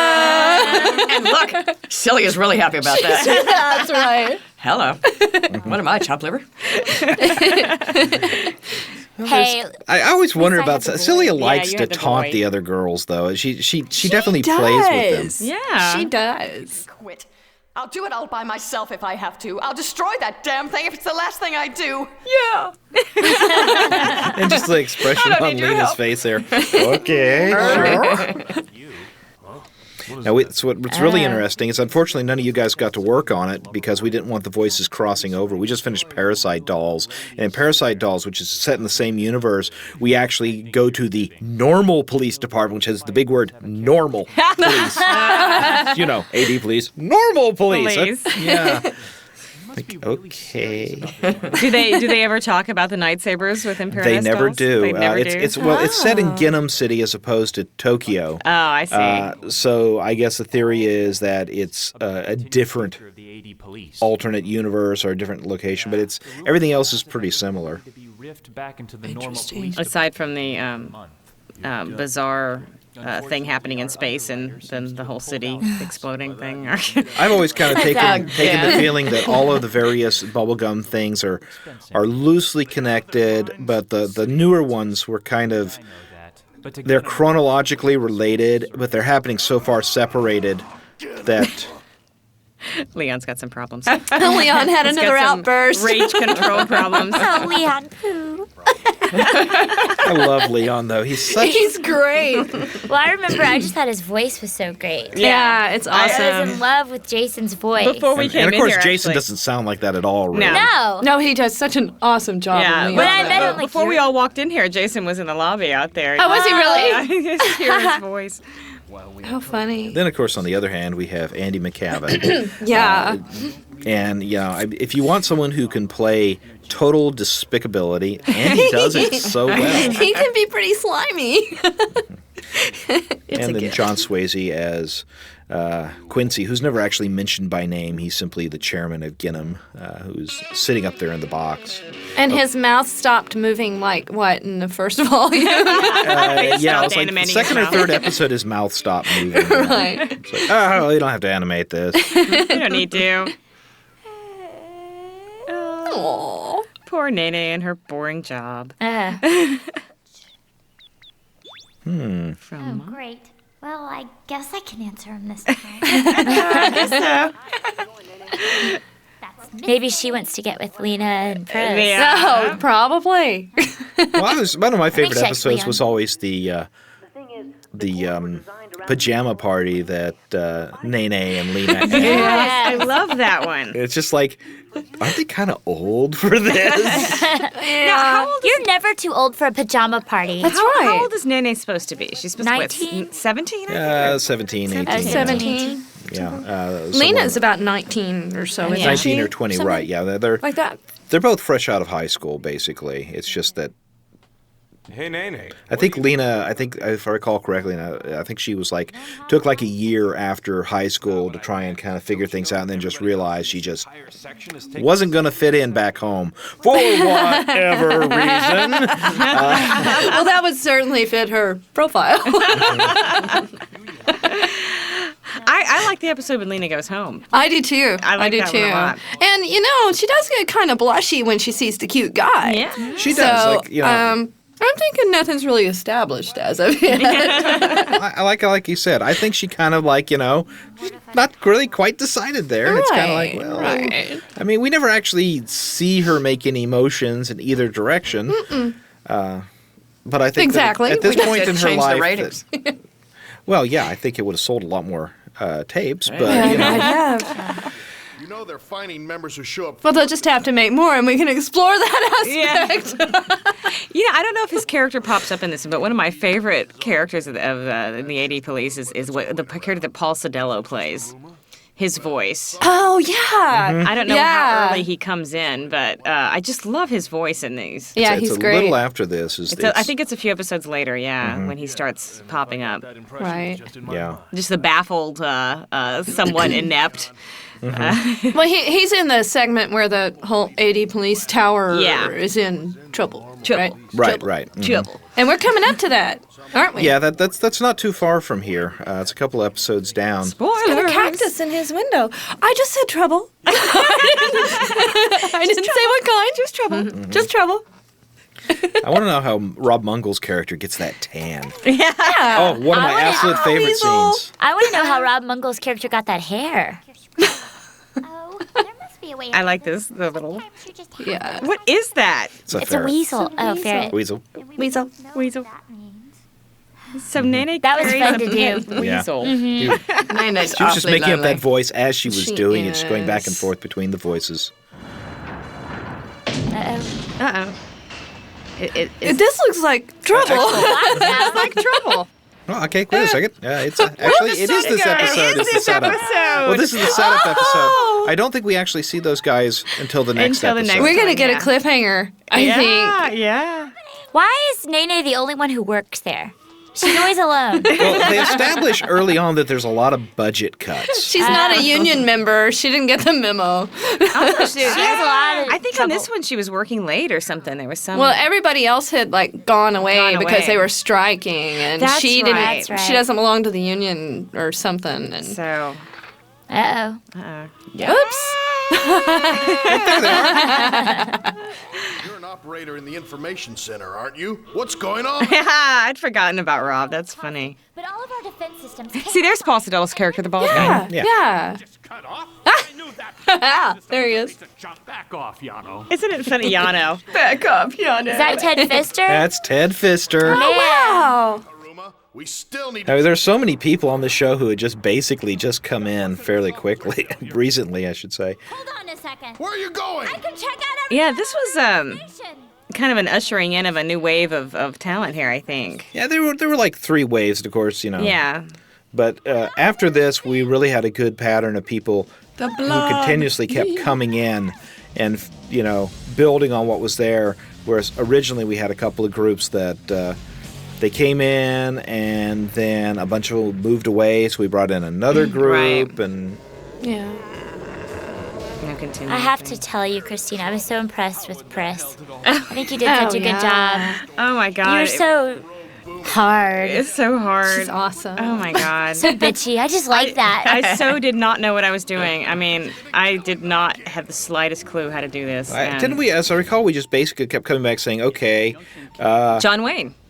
And look, Celia's really happy about that. That's right. Hello. What am I, chopped liver? Hey, I always wonder about Celia likes to taunt the other girls, though. She definitely plays with them. Yeah, she does. Quit. I'll do it all by myself if I have to. I'll destroy that damn thing if it's the last thing I do. Yeah. And just the expression on Lena's face there. Okay, sure. Now, what's really interesting is, unfortunately, none of you guys got to work on it because we didn't want the voices crossing over. We just finished Parasite Dolls. And in Parasite Dolls, which is set in the same universe, we actually go to the normal police department, which has the big word, normal police. AD police. Normal police. Police. Yeah. Like, okay. Do they ever talk about the Night Sabers with Imperial They never do. They never do. It's set in Ginham City as opposed to Tokyo. Oh, I see. So I guess the theory is that it's a different alternate universe or a different location, but everything else is pretty similar. Interesting. Aside from the bizarre thing happening in space and then the whole city exploding thing. I've always kind of taken the feeling that all of the various Bubblegum things are loosely connected, but the newer ones were kind of, they're chronologically related, but they're happening so far separated that... Leon's got some problems. Leon had another outburst. Rage control problems. Oh, Leon, poo. I love Leon, though. He's great. Well, I remember I just thought his voice was so great. Yeah, it's awesome. I was in love with Jason's voice. Before we came and of course, in here, Jason actually. doesn't sound like that at all, really. No, he does such an awesome job. Yeah, Leon. when I met him, before we all walked in here, Jason was in the lobby out there. Oh, was he really? I just hear his voice. How funny. Then, of course, on the other hand, we have Andy McCavan. Yeah. And, if you want someone who can play total despicability, Andy does it so well. He can be pretty slimy. And then John Swayze as Quincy, who's never actually mentioned by name. He's simply the chairman of Ginham, who's sitting up there in the box. And his mouth stopped moving, in the first volume? Yeah, it's like the second or third episode, his mouth stopped moving. Right. It's like, oh, you don't have to animate this. You don't need to. Aww. Poor Nene and her boring job. Oh, Great. Well, I guess I can answer him this time. I guess so. Maybe she wants to get with Lena and Pris. Yeah. Oh, probably. Well, one of my favorite check episodes Leon. was always the pajama party that Nene and Lena had. Yes, I love that one. It's just like, aren't they kind of old for this? Now, you're never too old for a pajama party. That's right. How old is Nene supposed to be? She's supposed 19? to be 17? 17, 18. 17. Yeah. Lena's about 19 or so. isn't 19 she? or 20, Something right. Yeah, they're like that. They're both fresh out of high school, basically. It's just that Hey, Nene. I think Lena, if I recall correctly, I think she was took a year after high school to try and kind of figure things out and then just realized she just wasn't going to fit in back home for whatever reason. Well, that would certainly fit her profile. I like the episode when Lena goes home. I do too. I like do that too. one a lot. And she does get kind of blushy when she sees the cute guy. Yeah, she does. I'm thinking nothing's really established as of yet. I like you said. I think she kind of not really quite decided there. And it's kind of right. I mean, we never actually see her make any motions in either direction. But I think exactly. that at this point in her change life, the ratings. well, yeah, I think it would have sold a lot more tapes. But You know they're finding members who show up. Well, they'll just have to make more, and we can explore that aspect. I don't know if his character pops up in this, but one of my favorite characters in the AD Police is what the character that Paul Sodello plays. His voice. Oh, yeah. I don't know how early he comes in, but I just love his voice in these. Yeah, he's great. a little after this. I think it's a few episodes later, when he starts popping up. Right. Yeah. Just the baffled, somewhat inept. Well, he's in the segment where the whole AD Police Tower is in trouble. Right. Mm-hmm. Trouble. And we're coming up to that, aren't we? Yeah, that's not too far from here. It's a couple episodes down. He's got a cactus in his window. I just said trouble. I didn't say what kind. Just trouble. Mm-hmm. Just trouble. I want to know how Rob Mungall's character gets that tan. Yeah. Oh, one of my absolute favorite scenes. I want to know how Rob Mungall's character got that hair. I like this. The little. Yeah. What is that? It's a weasel. Oh, ferret. Weasel. Weasel. So Nene That was fun to carries do. a weasel. Nene's She was just awfully making up lonely. that voice as she was She doing it, just going back is. and forth between the voices. Uh-oh. This looks like trouble. It's like trouble. Oh, okay, wait a second. It's actually it is this episode. It's the setup. Well, this is the setup episode. I don't think we actually see those guys until the next episode. We're gonna get a cliffhanger. I think. Yeah. Why is Nene the only one who works there? She's always alone. Well, they establish early on that there's a lot of budget cuts. She's not a union member. She didn't get the memo. She has a lot of I think on this one she was working late or something. There was some. Well, everybody else had gone away because they were striking, and she didn't. That's right. She doesn't belong to the union or something. And so. Oops. You're an operator in the information center, aren't you? What's going on? Yeah, I'd forgotten about Rob. That's funny. But all of our defense systems. See, there's Paul Sedel's character, the bald guy. Yeah. There he is. Back off, Yano. Isn't it funny, Yano? Back up, Yano. Is that Ted Pfister? That's Ted Pfister. Oh, wow. We still need I mean, there's so many people on the show who had just basically just come in fairly quickly, recently, I should say. Hold on a second. Where are you going? I can check out Yeah, this was kind of an ushering in of a new wave of talent here, I think. Yeah, there were like 3 waves, of course, Yeah. But after this, we really had a good pattern of people who continuously kept coming in and, building on what was there, whereas originally we had a couple of groups that they came in and then a bunch of them moved away, so we brought in another group and... Yeah. I have to tell you, Christina, I was so impressed with Pris. I think you did such a good job. Oh my God. You're so hard. It's so hard. She's awesome. Oh my God. So bitchy. I just like that. I so did not know what I was doing. I mean, I did not have the slightest clue how to do this. Didn't we, as I recall, we just basically kept coming back saying, okay...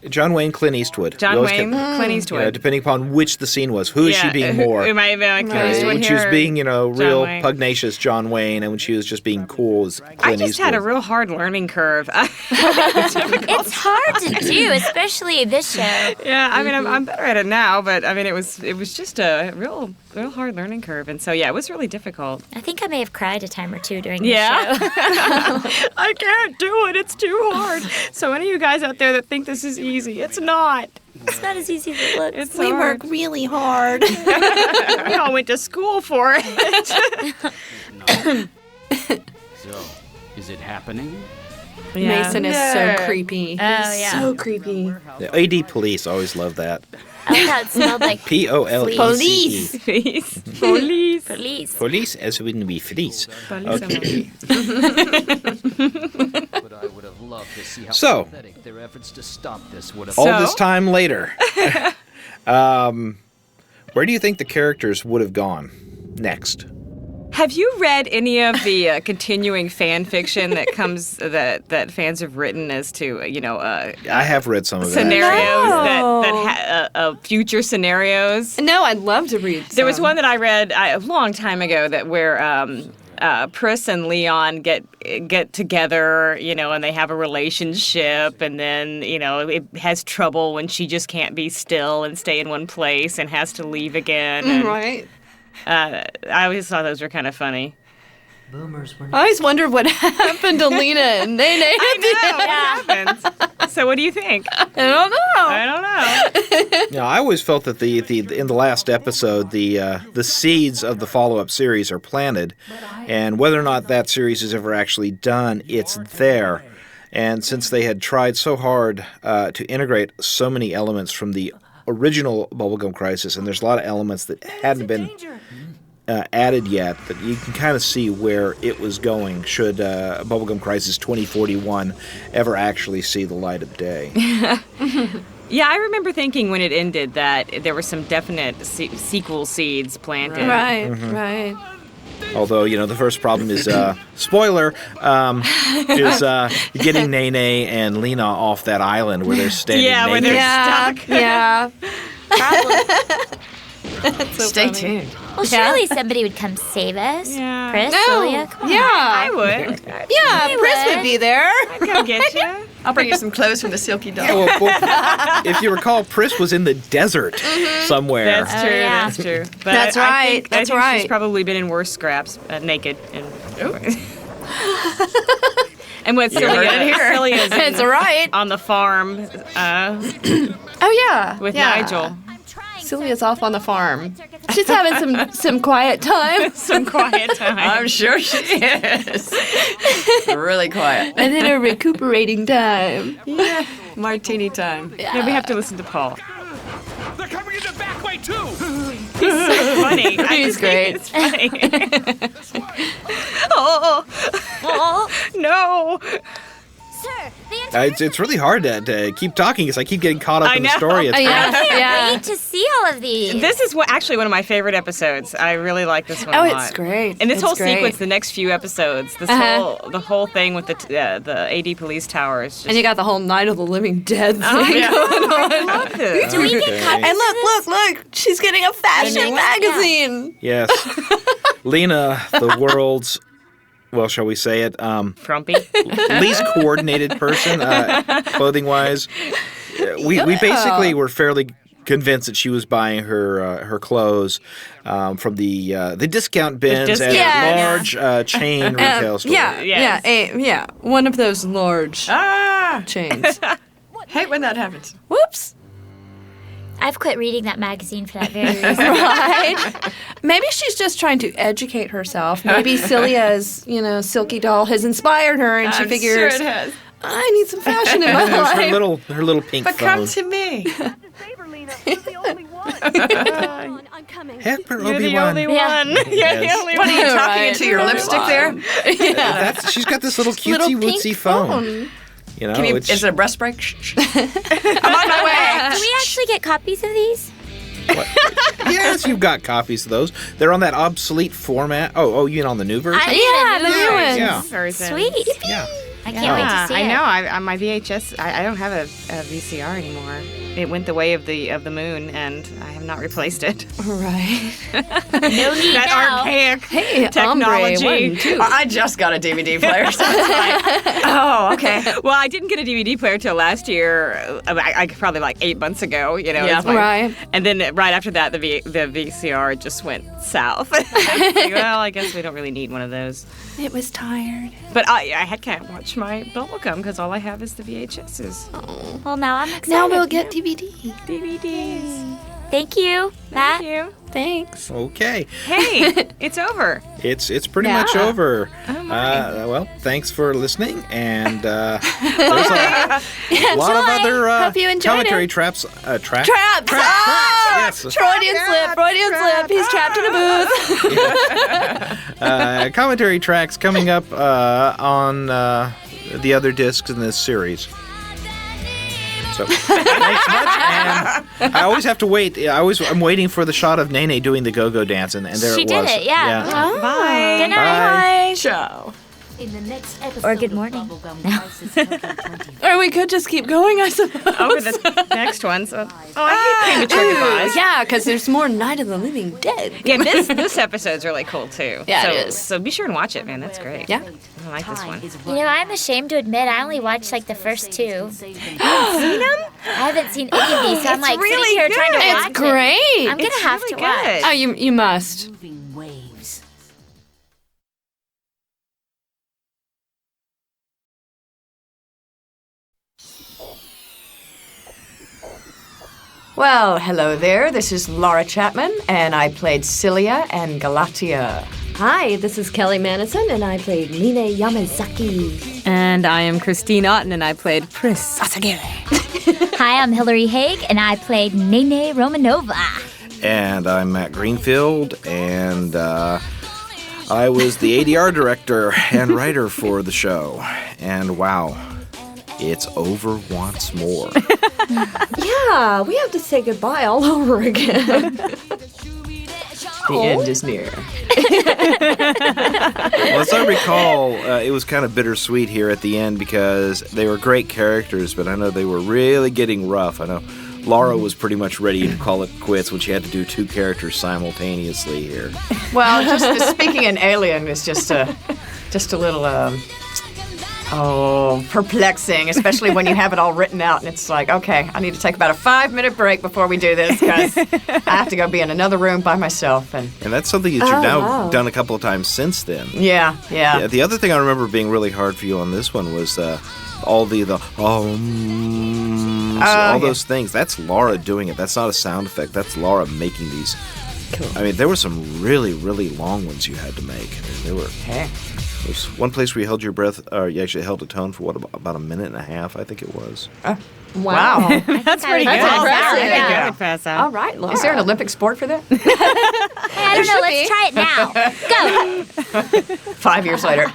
John Wayne, Clint Eastwood. Clint Eastwood. Depending upon which the scene was. Who is she being more? Am I being Clint Eastwood when here? she was being, real Wayne? pugnacious John Wayne, and when she was just being cool as Clint I just Eastwood. had a real hard learning curve. It's hard to do, especially this show. Yeah, I mean, I'm better at it now, but I mean, it was just a real hard learning curve, and so yeah, it was really difficult. I think I may have cried a time or two during the show. I can't do it. It's too hard. So any of you guys out there that think this is easy, it's not. It's not as easy as it looks. It's We hard. work really hard. We all went to school for it. So, is it happening? Yeah. Mason is so creepy. Oh, yeah. So creepy. The AD police always love that. I like how it smelled like Police. Police. Police. Police as when we fleece. Okay. But I would have loved to see how So, pathetic their efforts to stop this would have all this time later, where do you think the characters would have gone next? Have you read any of the continuing fan fiction that comes that fans have written as to I have read some of that. scenarios future scenarios? No, I'd love to read some. There was one that I read a long time ago where Pris and Leon get together, and they have a relationship, and then it has trouble when she just can't be still and stay in one place and has to leave again. And, right. I always thought those were kind of funny. Boomers were. I always wondered what happened to Lena and Nene. I know. What happened? So what do you think? I don't know. I always felt that the in the last episode the seeds of the follow-up series are planted, and whether or not that series is ever actually done, it's there. And since they had tried so hard to integrate so many elements from the original Bubblegum Crisis, and there's a lot of elements that hadn't been added yet, that you can kind of see where it was going should Bubblegum Crisis 2041 ever actually see the light of day. Yeah, I remember thinking when it ended that there were some definite sequel seeds planted. Right, Mhm. right. Although, the first problem is, spoiler, is getting Nene and Lena off that island where they're standing naked. where they're stuck. Yeah. So Stay funny. tuned. Well, surely somebody would come save us. Yeah. Pris, No. Celia, come on. Yeah. I would. Yeah, Pris would be there. I'd come get you. I'll bring you some clothes from the Silky Dog. Yeah, well, if you recall, Pris was in the desert somewhere. That's true. yeah. That's true. But That's I right, think that's She's right. probably been in worse scraps, naked and. And with Celia's That's right. on the farm Oh, yeah. with yeah. Nigel. Celia's off on the farm. She's having some quiet time. Some quiet time. I'm sure she is. Really quiet. And then a recuperating time. Yeah, martini time. Yeah, we have to listen to Paul. They're coming in the back way, too! He's so funny. He's great. It's funny. Oh, no. Sir, It's really hard to keep talking because I keep getting caught up in the story. It's I can't wait to see all of these. This is actually one of my favorite episodes. I really like this one a lot. It's great. And this It's whole great. sequence, the next few episodes, the whole thing with the AD police tower is just... And you got the whole Night of the Living Dead thing Oh, yeah. going on. I love this. Do we get copies And look, she's getting a fashion magazine. Yes. Lena, the world's, well, shall we say it? Frumpy. Least coordinated person, clothing-wise. We basically were fairly convinced that she was buying her clothes from the discount bins at large chain retail stores. Yeah, one of those large chains. Hate when that happens. Whoops. I've quit reading that magazine for that very reason. Right? Maybe she's just trying to educate herself. Maybe Celia's, silky doll has inspired her, and she figures, sure it has. I need some fashion in my It was life. her little pink But phone. come to me. I'm coming. Help her, You're the Obi-Wan. only one. You're the only What one. are you talking Right. into your lipstick there? She's got this little cutesy wootsy phone. Is it a breast break? I'm on my way. Do we actually get copies of these? What? Yes, you've got copies of those. They're on that obsolete format. Oh, you mean on the new version? The new ones. Yeah. Version. Sweet. Yeah. I can't wait to see I it. know. On my VHS, I don't have a VCR anymore. It went the way of the moon, and I have not replaced it. Right. No need That now. archaic Hey, technology. Ombre, 1, 2. I just got a DVD player, so it's like, oh, okay. Well, I didn't get a DVD player till last year. I probably like 8 months ago. Yeah. It's like- Right. And then right after that, the VCR just went south. Well, I guess we don't really need one of those. It was tired. But I can't watch my Bubblegum because all I have is the VHSs. Well, now I'm excited. Now we'll get DVD. DVDs. Thank you, Matt. Thank you. Thanks. Okay. Hey, it's over. It's pretty much over. Well, thanks for listening, and there's a lot of other Hope you enjoyed commentary it. traps. Traps! Yes. Freudian slip. He's trapped in a booth. Commentary tracks coming up on the other discs in this series. So, thanks much. And I always have to wait. I'm waiting for the shot of Nene doing the go-go dance, and there She it was. did it, yeah. Bye. Good night. Bye. Ciao. In the next episode Or good morning. of Bubblegum Crisis Tokyo 24. Or we could just keep going, I suppose. Over the next one. So, I hate premature goodbyes. Yeah, because there's more Night of the Living Dead. Yeah, this episode's really cool too. Yeah, it is. So be sure and watch it, man. That's great. Yeah. I like this one. You know, I'm ashamed to admit I only watched like the first two. You seen them? I haven't seen any of these, so I'm like really sitting here trying to good. watch It's great. it. I'm gonna It's have really to watch. good. Oh, you must. Moving waves. Well, hello there. This is Laura Chapman, and I played Cilia and Galatia. Hi, this is Kelly Madison, and I played Line Yamazaki. And I am Christine Auten, and I played Pris Asagiri. Hi, I'm Hillary Haag, and I played Nene Romanova. And I'm Matt Greenfield, and I was the ADR director and writer for the show. And wow, it's over once more. Yeah, we have to say goodbye all over again. The end is near. Well, as I recall, it was kind of bittersweet here at the end because they were great characters, but I know they were really getting rough. I know Laura was pretty much ready to call it quits when she had to do two characters simultaneously here. Well, just speaking in Alien is just a little perplexing, especially when you have it all written out and it's like, okay, I need to take about a 5-minute break before we do this because I have to go be in another room by myself. And that's something that you've now done a couple of times since then. Yeah. The other thing I remember being really hard for you on this one was all the all those things. That's Laura doing it. That's not a sound effect. That's Laura making these. Cool. I mean, there were some really, really long ones you had to make. I mean, there were. There's one place where you held your breath, or you actually held a tone for about a minute and a half, I think it was. Wow. That's pretty good. Impressive. I would pass out. All right, Laura. Is there an Olympic sport for that? Hey, I don't know. Let's try it now. Go. 5 years later.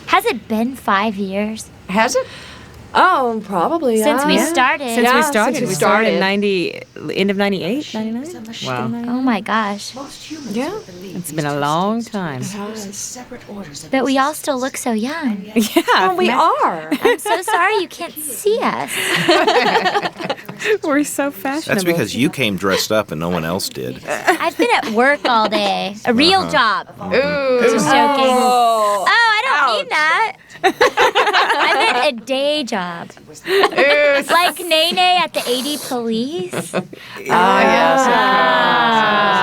Has it been 5 years? Has it? Oh, probably. Since we started. Since we started. We started in end of 98, 99? Wow. Oh my gosh. Yeah. It's been a long time. But we all still look so young. Yeah. Well, we are. I'm so sorry you can't see us. We're so fashionable. That's because you came dressed up and no one else did. I've been at work all day. A real job. Ooh. Just joking. Oh, I don't mean that. I meant a day job. Like Nene at the AD police. Yes.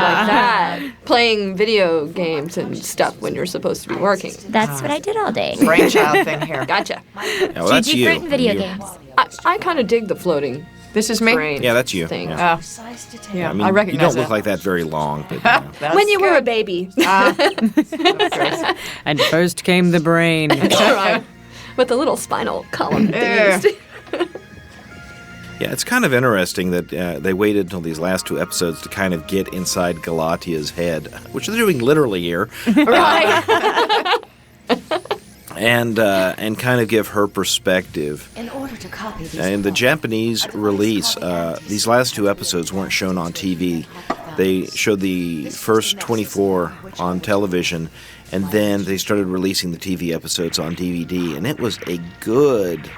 Like that. Playing video games and stuff when you're supposed to be working. That's what I did all day. Brainchild thing here. Gotcha. Yeah, well, that's GG you. fruit and video games. I kind of dig the floating. This is me? brain Yeah, that's you. thing. Yeah. Yeah, I mean, I recognize you don't that. look like that very long. But, When you were a baby. And first came the brain. That's right. With the little spinal column things. Yeah, it's kind of interesting that they waited until these last 2 episodes to kind of get inside Galatia's head, which they're doing literally here. Right. And kind of give her perspective. In order to copy these In the Japanese release, these last 2 episodes weren't shown on TV. They showed the first 24 on television, and then they started releasing the TV episodes on DVD, and it was a good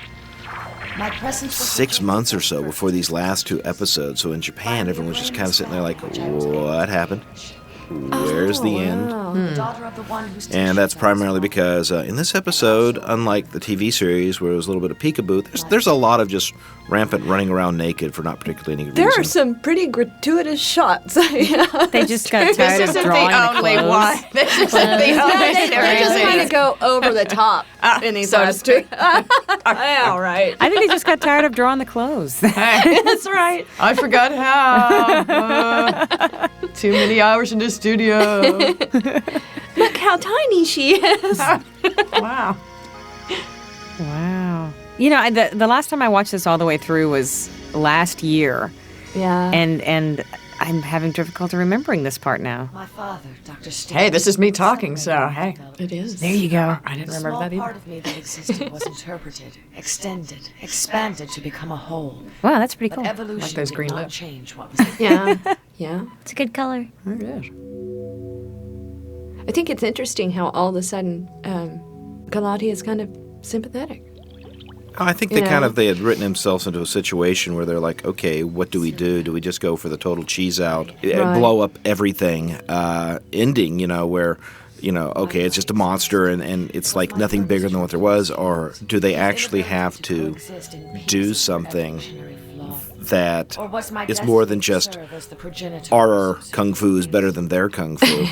6 months or so before these last 2 episodes. So in Japan, everyone was just kind of sitting there like, what happened? Where's the end? And that's primarily because in this episode, unlike the TV series where it was a little bit of peekaboo, there's a lot of just rampant running around naked for not particularly any reason. There are some pretty gratuitous shots. They just got tired of drawing the clothes. This isn't the only They just kind of go over the top in these last two. Yeah, right. I think they just got tired of drawing the clothes. That's right. I forgot how. Too many hours in the studio. Look how tiny she is. Wow. Wow. You know, the last time I watched this all the way through was last year. Yeah. And I'm having difficulty remembering this part now. My father, Dr. Steve. Hey, this is me talking, so hey. It is. There you go. I didn't The remember small that either. part of me that existed was interpreted, extended, expanded to become a whole. Wow, that's pretty But cool. evolution Like those did green not lips. change what was Yeah. Yeah. It's a good color. It is. I think it's interesting how all of a sudden Galati is kind of sympathetic. I think they they had written themselves into a situation where they're like, okay, what do we do? Do we just go for the total cheese out, blow up everything, ending, where, okay, it's just a monster and it's like nothing bigger than what there was, or do they actually have to do something that is more than just our kung fu is better than their kung fu?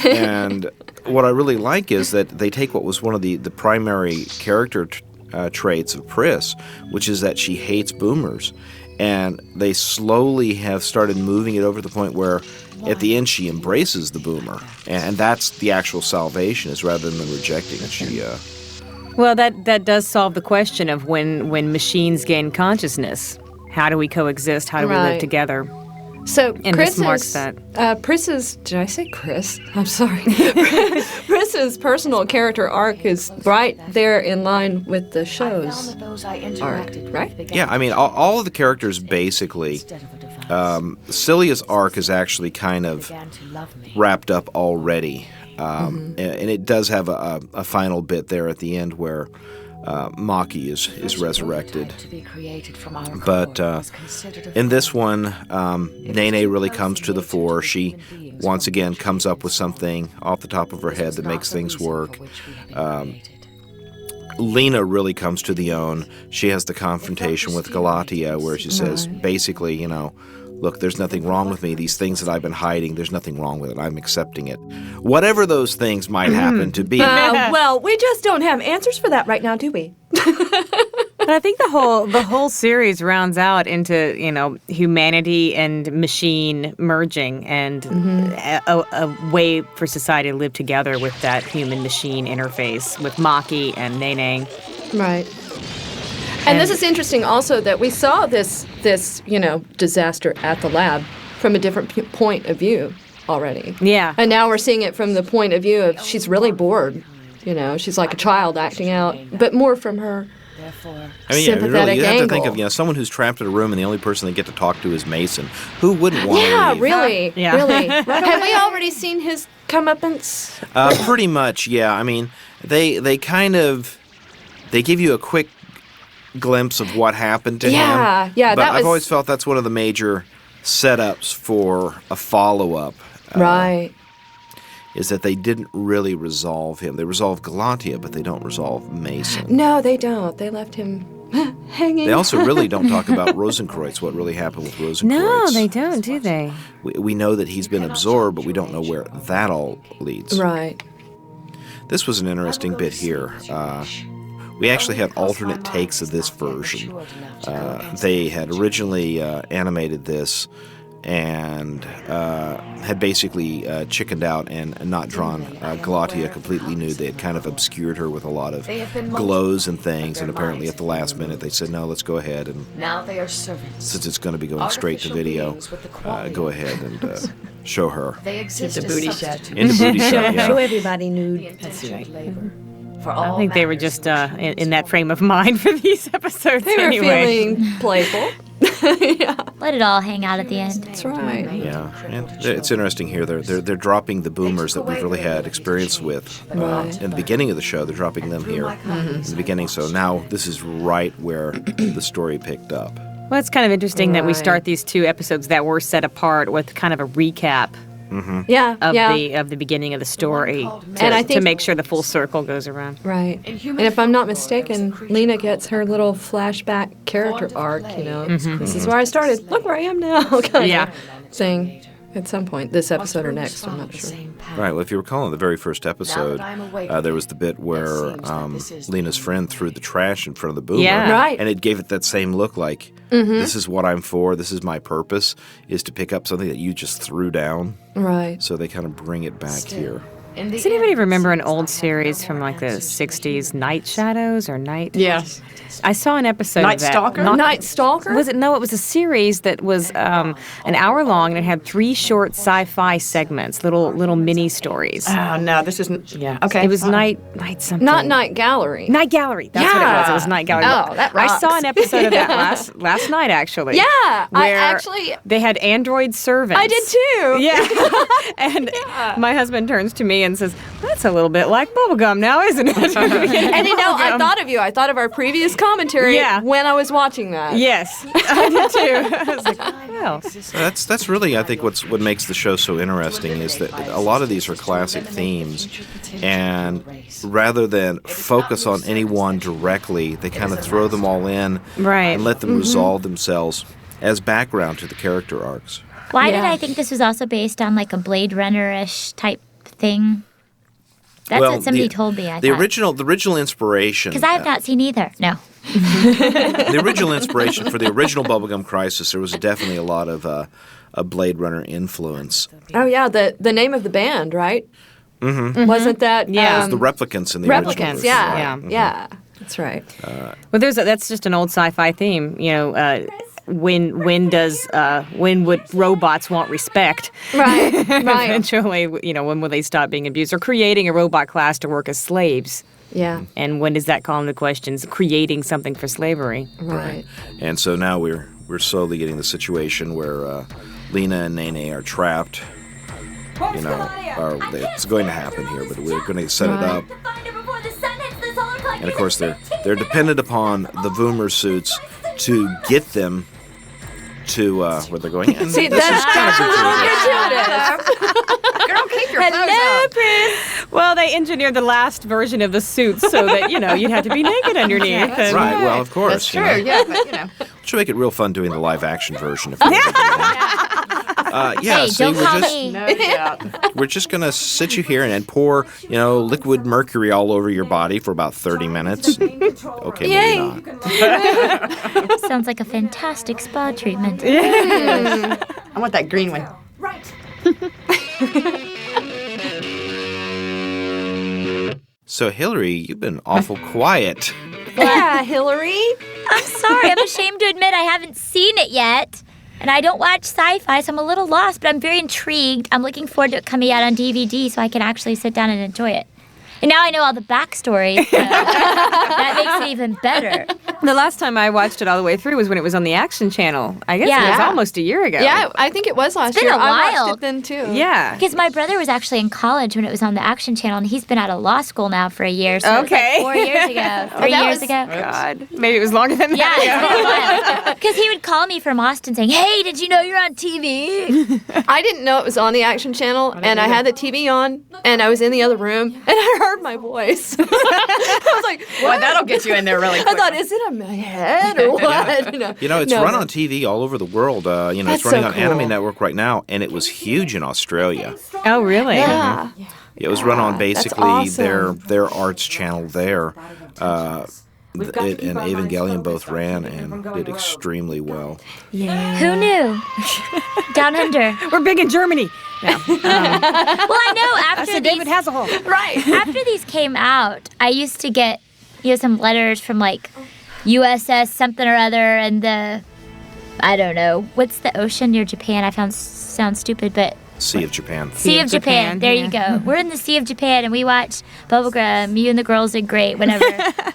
And what I really like is that they take what was one of the primary character traits of Pris, which is that she hates boomers, and they slowly have started moving it over to the point where at the end she embraces the boomer, and that's the actual salvation, is rather than rejecting it. She Well, that does solve the question of when machines gain consciousness, how do we coexist? How do we live together? So And Chris this marks is, that. Pris's, did I say Chris? I'm sorry. Pris's personal character arc is right there in line with the show's arc, right? Yeah, I mean, all of the characters basically, Celia's arc is actually kind of wrapped up already. And it does have a final bit there at the end where Maki is resurrected. But in this one, Nene really comes to the fore. She once again comes up with something off the top of her head that makes things work. Lena really comes to the own. She has the confrontation with Galatia where she says, basically, look, there's nothing wrong with me. These things that I've been hiding, there's nothing wrong with it. I'm accepting it. Whatever those things might happen to be. Well, we just don't have answers for that right now, do we? But I think the whole series rounds out into, humanity and machine merging and a way for society to live together with that human-machine interface with Maki and Nene. Right. And this is interesting also that we saw this disaster at the lab from a different point of view already. Yeah. And now we're seeing it from the point of view of she's really bored. She's like a child acting out, but more from her sympathetic you have angle. to think of someone who's trapped in a room and the only person they get to talk to is Mason. Who wouldn't want to leave? Really. Yeah. Really. Have we already seen his comeuppance? Pretty much, yeah. I mean, they kind of give you a quick glimpse of what happened to him. Yeah. But I've always felt that's one of the major setups for a follow-up. Right. Is that they didn't really resolve him. They resolve Galatia, but they don't resolve Mason. No, they don't. They left him hanging. They also really don't talk about Rosenkreutz, what really happened with Rosenkreutz. No, they don't, do they? We know that he's been absorbed, but we don't know where that all leads. Right. This was an interesting bit here. We actually had alternate takes of this version. They had originally animated this and had basically chickened out and not drawn Galatia completely nude. They had kind of obscured her with a lot of glows and things, and apparently at the last minute they said, no, let's go ahead and Now they are servants. since it's going to be going straight to video, go ahead and show her. They exist The booty shot. In the booty shot, yeah. Show everybody nude. That's right. I think they were just in that frame of mind for these episodes They were anyway. feeling playful. Let it all hang out at the end. That's right. Yeah, and it's interesting here. They're dropping the boomers that we've really had experience with in the beginning of the show. They're dropping them here in the beginning. So now this is right where the story picked up. Well, it's kind of interesting that we start these two episodes that were set apart with kind of a recap of the beginning of the story to make sure the full circle goes around. Right. And if I'm not mistaken, Lena gets her little flashback character arc, This is where I started. Look where I am now. kind of thing. At some point, this episode or next, I'm not sure. Right. Well, if you recall in the very first episode, there was the bit where Lena's friend threw the trash in front of the boomer. Yeah. Right. And it gave it that same look like, this is what I'm for, this is my purpose, is to pick up something that you just threw down. Right. So they kind of bring it back here. Does anybody remember an old series from like the 60s, Night Shadows or Night? Yeah. I saw an episode Night of that. Stalker? Night Stalker? Was it? No, it was a series that was an hour long and it had 3 short sci-fi segments, little mini stories. Oh, no, this isn't. Yeah. Okay. It was night something. Not Night Gallery. Night Gallery. That's what it was. It was Night Gallery. Oh, that rocks. I saw an episode of that last night, actually. Yeah, where they had android servants. I did too. Yeah. And my husband turns to me and says, "That's a little bit like Bubblegum now, isn't it?" And I thought of you. I thought of our previous commentary when I was watching that. Yes, I did too. I was like, well. That's really, I think, what makes the show so interesting is that a lot of these are classic themes, and rather than focus on any one directly, they kind of throw them all in and let them resolve themselves as background to the character arcs. Why did I think this was also based on like a Blade Runner-ish type thing? That's what somebody told me. The original inspiration. Because I have not seen either. No. The original inspiration for the original Bubblegum Crisis, there was definitely a lot of a Blade Runner influence. Oh yeah, the name of the band, right? Mm-hmm. Wasn't that? It was the Replicants in the original. Replicants, yeah. That's right. Well, that's just an old sci-fi theme, When would robots want respect? Right. Eventually, when will they stop being abused? Or creating a robot class to work as slaves. Yeah. And when does that call into questions creating something for slavery? Right. And so now we're slowly getting the situation where Lena and Nene are trapped. It's going to happen here, but we're going to set it up. And of course, they're dependent upon the Voomer suits to get them to where they're going. And See, that's kind of gratuitous. Girl, keep your Hello, Prince. Well, they engineered the last version of the suits so that, you'd have to be naked underneath. Right, well, of course. That's true, yeah, but Should make it real fun doing the live action version if we're gonna do that. Hey, don't call me. We're just going to sit you here and pour, liquid mercury all over your body for about 30 minutes. Okay, maybe not. Sounds like a fantastic spa treatment. I want that green one. Right. So, Hillary, you've been awful quiet. Yeah, Hillary. I'm sorry. I'm ashamed to admit I haven't seen it yet. And I don't watch sci-fi, so I'm a little lost, but I'm very intrigued. I'm looking forward to it coming out on DVD so I can actually sit down and enjoy it. And now I know all the backstory. So that makes it even better. The last time I watched it all the way through was when it was on the Action Channel. I guess it was almost a year ago. Yeah, I think it was last year. It's been a while. I watched it then, too. Yeah. Because my brother was actually in college when it was on the Action Channel, and he's been out of law school now for a year. So okay. It was like 4 years ago. 3 years ago. God. Maybe it was longer than that. Yeah, it's been a while. Because he would call me from Austin saying, hey, did you know you're on TV? I didn't know it was on the Action Channel, and I had the TV on, and I was in the other room, and I heard my voice. I was like, what? Well, that'll get you in there really quick. I thought, is it in my head or what? It's run on TV all over the world. It's running on cool. Anime Network right now, and it was huge in Australia. Oh, really? Yeah. It was run on basically awesome. their arts channel there. It and Evangelion both ran and did extremely well. Yeah. Who knew? Down under. We're big in Germany. No. Well, I know after David Hasselhoff. Right. After these came out, I used to get some letters from like USS something or other and I don't know, what's the ocean near Japan? I found sounds stupid, but Sea of Japan. Sea of Japan. There you go. We're in the Sea of Japan, and we watch Bubblegum. You and the girls did great. Whenever,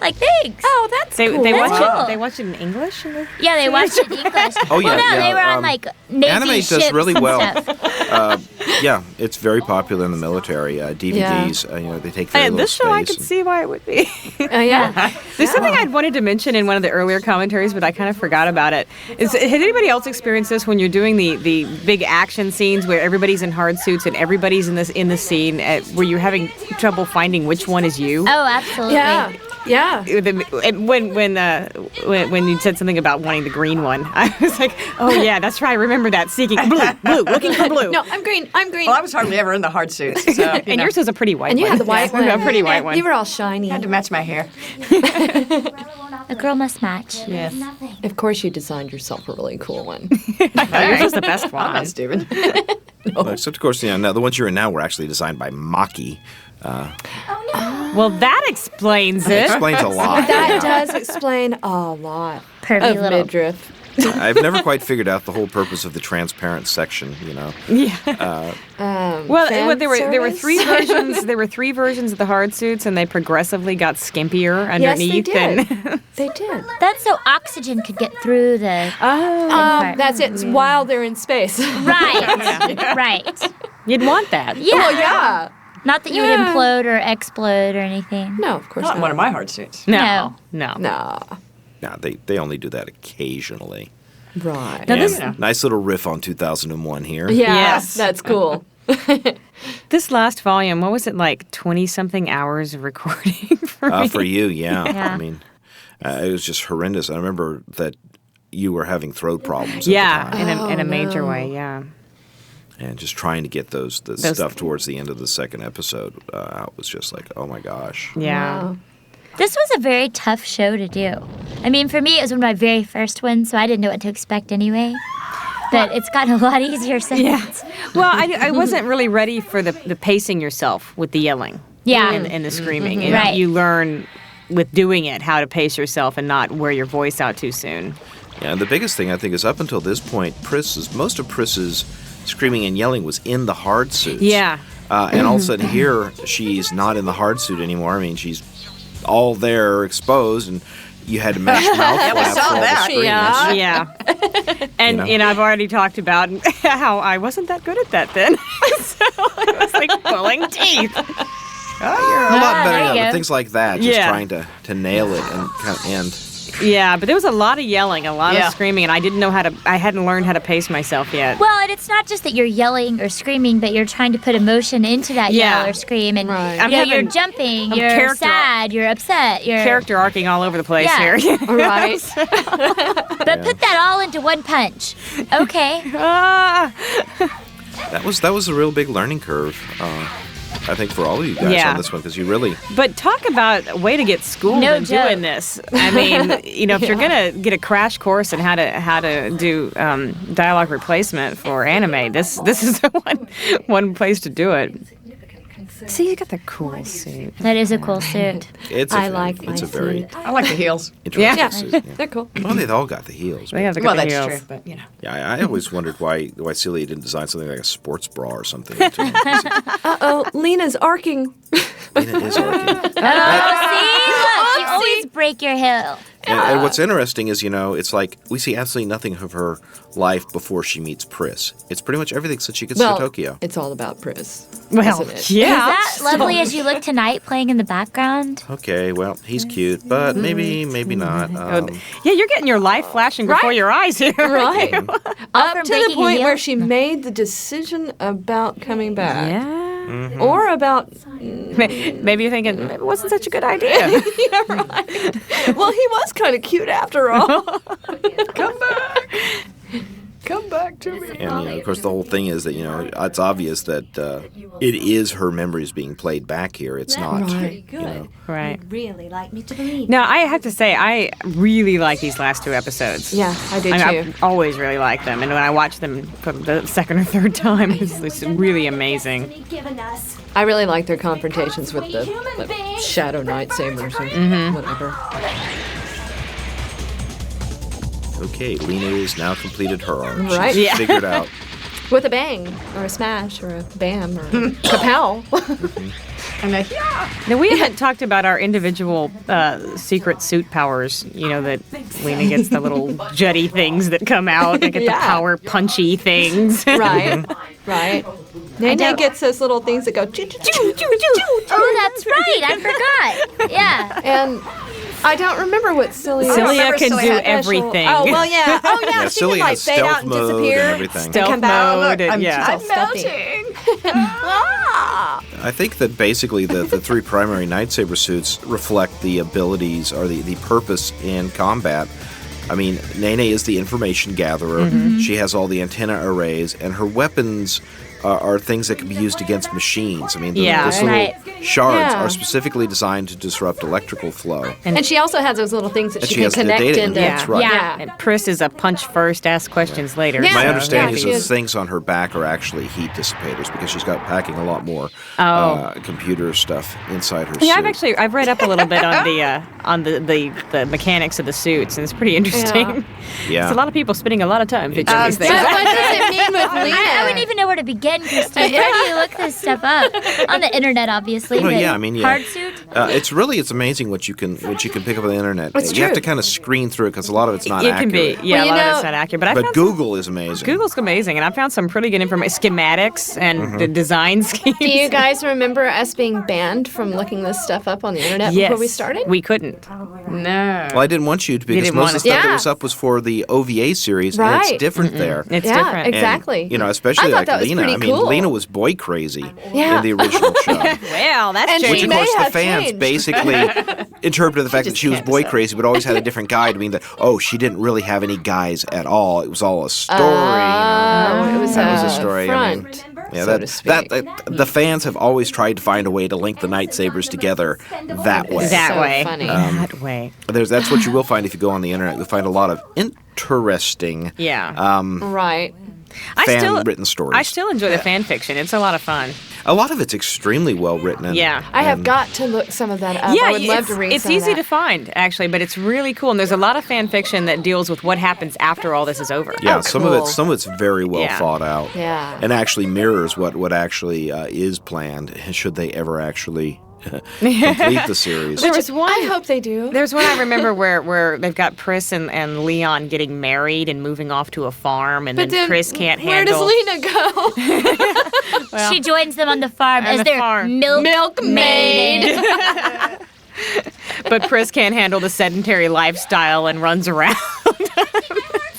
like, thanks. Oh, that's cool. They That's watch cool. it. They watch it in English. Yeah, they watched it in English. Oh yeah, well, no, they were on like Navy Anime ships does really and well. stuff. Yeah, it's very popular in the military. DVDs, they take very little this show, space. I could see why it would be. Yeah. There's something I'd wanted to mention in one of the earlier commentaries, but I kind of forgot about it. Has anybody else experienced this when you're doing the big action scenes where everybody's in hard suits and everybody's in the scene where you're having trouble finding which one is you? Oh, absolutely. Yeah. When you said something about wanting the green one, I was like, oh yeah, that's right. I remember that. Seeking blue, looking for blue. No, I'm green. Well, I was hardly ever in the hard suits. So, and yours was a pretty white one. And you had the white one. A pretty white one. You were all shiny. I had to match my hair. A girl must match. Yes. Of course, you designed yourself a really cool one. Yours was the best one. I'm not stupid. Except, of course, now the ones you're in now were actually designed by Maki. Well, that explains it. It explains a lot. That does explain a lot Pervy of little. midriff. I've never quite figured out the whole purpose of the transparent section. Yeah. Well, there were three versions. There were 3 versions of the hard suits, and they progressively got skimpier underneath. Yes, they did. They did. That's so oxygen could get through the. That's it. It's while they're in space. Right. Right. You'd want that. Yeah. Well, yeah. Not that you would implode or explode or anything. No, of course Not not. one of my hard suits. No. Nah. No, they only do that occasionally. Right. Now And nice little riff on 2001 here. Yeah, Yes. that's cool. This last volume, what was it like? 20-something hours of recording for me? For you, yeah. Yeah. I mean, it was just horrendous. I remember that you were having throat problems. Yeah, at the time. in a major way. Yeah. And just trying to get those stuff towards the end of the second episode out was just like, oh my gosh. Yeah. Wow. This was a very tough show to do. I mean, for me, it was one of my very first ones, so I didn't know what to expect anyway. But it's gotten a lot easier since. Well, I wasn't really ready for the pacing yourself with the yelling. Yeah. And the screaming. Mm-hmm. And Right. you learn with doing it how to pace yourself and not wear your voice out too soon. Yeah, and the biggest thing I think is up until this point, most of Pris's screaming and yelling was in the hard suits. Yeah. And all of a sudden here, she's not in the hard suit anymore. I mean, she's all there exposed, and you had to mesh mouth flaps for all the screaming. Yeah. And I've already talked about how I wasn't that good at that then. So I was like pulling teeth. You're a lot better now with things like that, just Yeah. trying to nail it and kind of end. Yeah, but there was a lot of yelling, a lot of screaming, and I hadn't learned how to pace myself yet. Well, and it's not just that you're yelling or screaming, but you're trying to put emotion into that yell or scream, and you're jumping, you're sad, you're upset, you're character arcing all over the place here. Right. But put that all into one punch. Okay. That was a real big learning curve. I think for all of you guys on this one, because you really... But talk about a way to get schooled in doing this. I mean, if you're going to get a crash course in how to do dialogue replacement for anime, this is the one place to do it. See, you got the cool suit. That is a cool suit. I like the heels. Interesting suit. They're cool. Well, they've all got the heels. They have the that's heels. true, but Yeah, I always wondered why Celia didn't design something like a sports bra or something. Uh-oh, Lena's arcing. Lena is arcing. See? Look, you always break your heel. And what's interesting is, it's like we see absolutely nothing of her life before she meets Pris. It's pretty much everything since she gets to Tokyo. It's all about Pris. Well, isn't it? yeah. Is that lovely as you look tonight playing in the background? Okay, well, he's cute, but maybe not. Yeah, you're getting your life flashing before your eyes here. Right. All Up from to the breaking a point heel? where she made the decision about coming back. Yeah. Mm-hmm. Or about... Maybe you're thinking, maybe it wasn't such a good idea. Yeah, right. Well, he was kind of cute after all. Come back. Come back to me. And, of course, the whole thing is that, it's obvious that it is her memories being played back here. It's not, Right. Really like me to believe. Now, I have to say, I really like these last two episodes. Yeah, I do too. I've always really liked them, and when I watch them for the second or third time, it's really amazing. I really like their confrontations with the Shadow Knight Sabers or whatever. Okay, Lena has now completed her arc. Right. She's figured out. With a bang, or a smash, or a bam, or a kapow. Now, we haven't talked about our individual secret suit powers. That Lena gets the little jutty things that come out. They get the power punchy things. Right. Nene gets those little things that go choo choo choo choo choo. Oh, that's right. I forgot. Yeah. And I don't remember what Celia can do everything. Oh, well, yeah. Oh, yeah. She Celia can, has fade out stealth and mode disappear. and everything. Stealth come back. mode. I'm melting. I think that basically the three primary lightsaber suits reflect the abilities or the purpose in combat. I mean, Nene is the information gatherer. Mm-hmm. She has all the antenna arrays, and her weapons are things that can be used against machines. I mean, those little shards are specifically designed to disrupt electrical flow. And she also has those little things that she can has connect the data into. That's right. Yeah. And Pris is a punch first, ask questions later. Yeah. My understanding is she those things on her back are actually heat dissipators because she's got packing a lot more computer stuff inside her suit. I've read up a little bit on the mechanics of the suits, and it's pretty interesting. Yeah. It's a lot of people spending a lot of time fixing these things. But what does it mean with Lena? I wouldn't even know where to begin, Christine. Where do you look this stuff up? On the internet, obviously. Well, yeah, I mean, yeah. Hard suit? It's amazing what you can pick up on the internet. It's you have true. to kind of screen through it because a lot of it's not accurate. It can be, a lot of it's not accurate. But Google is amazing. Google's amazing, and I found some pretty good information, schematics and the design schemes. Do you guys remember us being banned from looking this stuff up on the internet before we started? We couldn't. No. Well, I didn't want you to because most of the stuff that was up was for the OVA series, and it's different there. It's different. Exactly. And, especially like Lena. I mean, Lena was boy crazy in the original show. Well, that's and which, of course, the fans changed. basically interpreted the fact that she was boy crazy, but always had a different guy to mean that, she didn't really have any guys at all. It was all a story. It was a story. Front, the fans have always tried to find a way to link the lightsabers together that way. Funny. That way. That's what you will find if you go on the internet. You'll find a lot of interesting right. fan-written stories. I still enjoy the fan fiction. It's a lot of fun. A lot of it's extremely well written. I have got to look some of that up. Yeah, I would love to read it's some easy of that. to find, actually, but it's really cool. And there's a lot of fan fiction that deals with what happens after all this is over. Yeah, some of it's very well thought out. Yeah. And actually mirrors what actually is planned should they ever actually complete the series. There was one. I hope they do. There's one I remember where they've got Pris and Leon getting married and moving off to a farm, and then Pris can't handle. Where does Lena go? She joins them on the farm as their milkmaid. but Pris can't handle the sedentary lifestyle and runs around.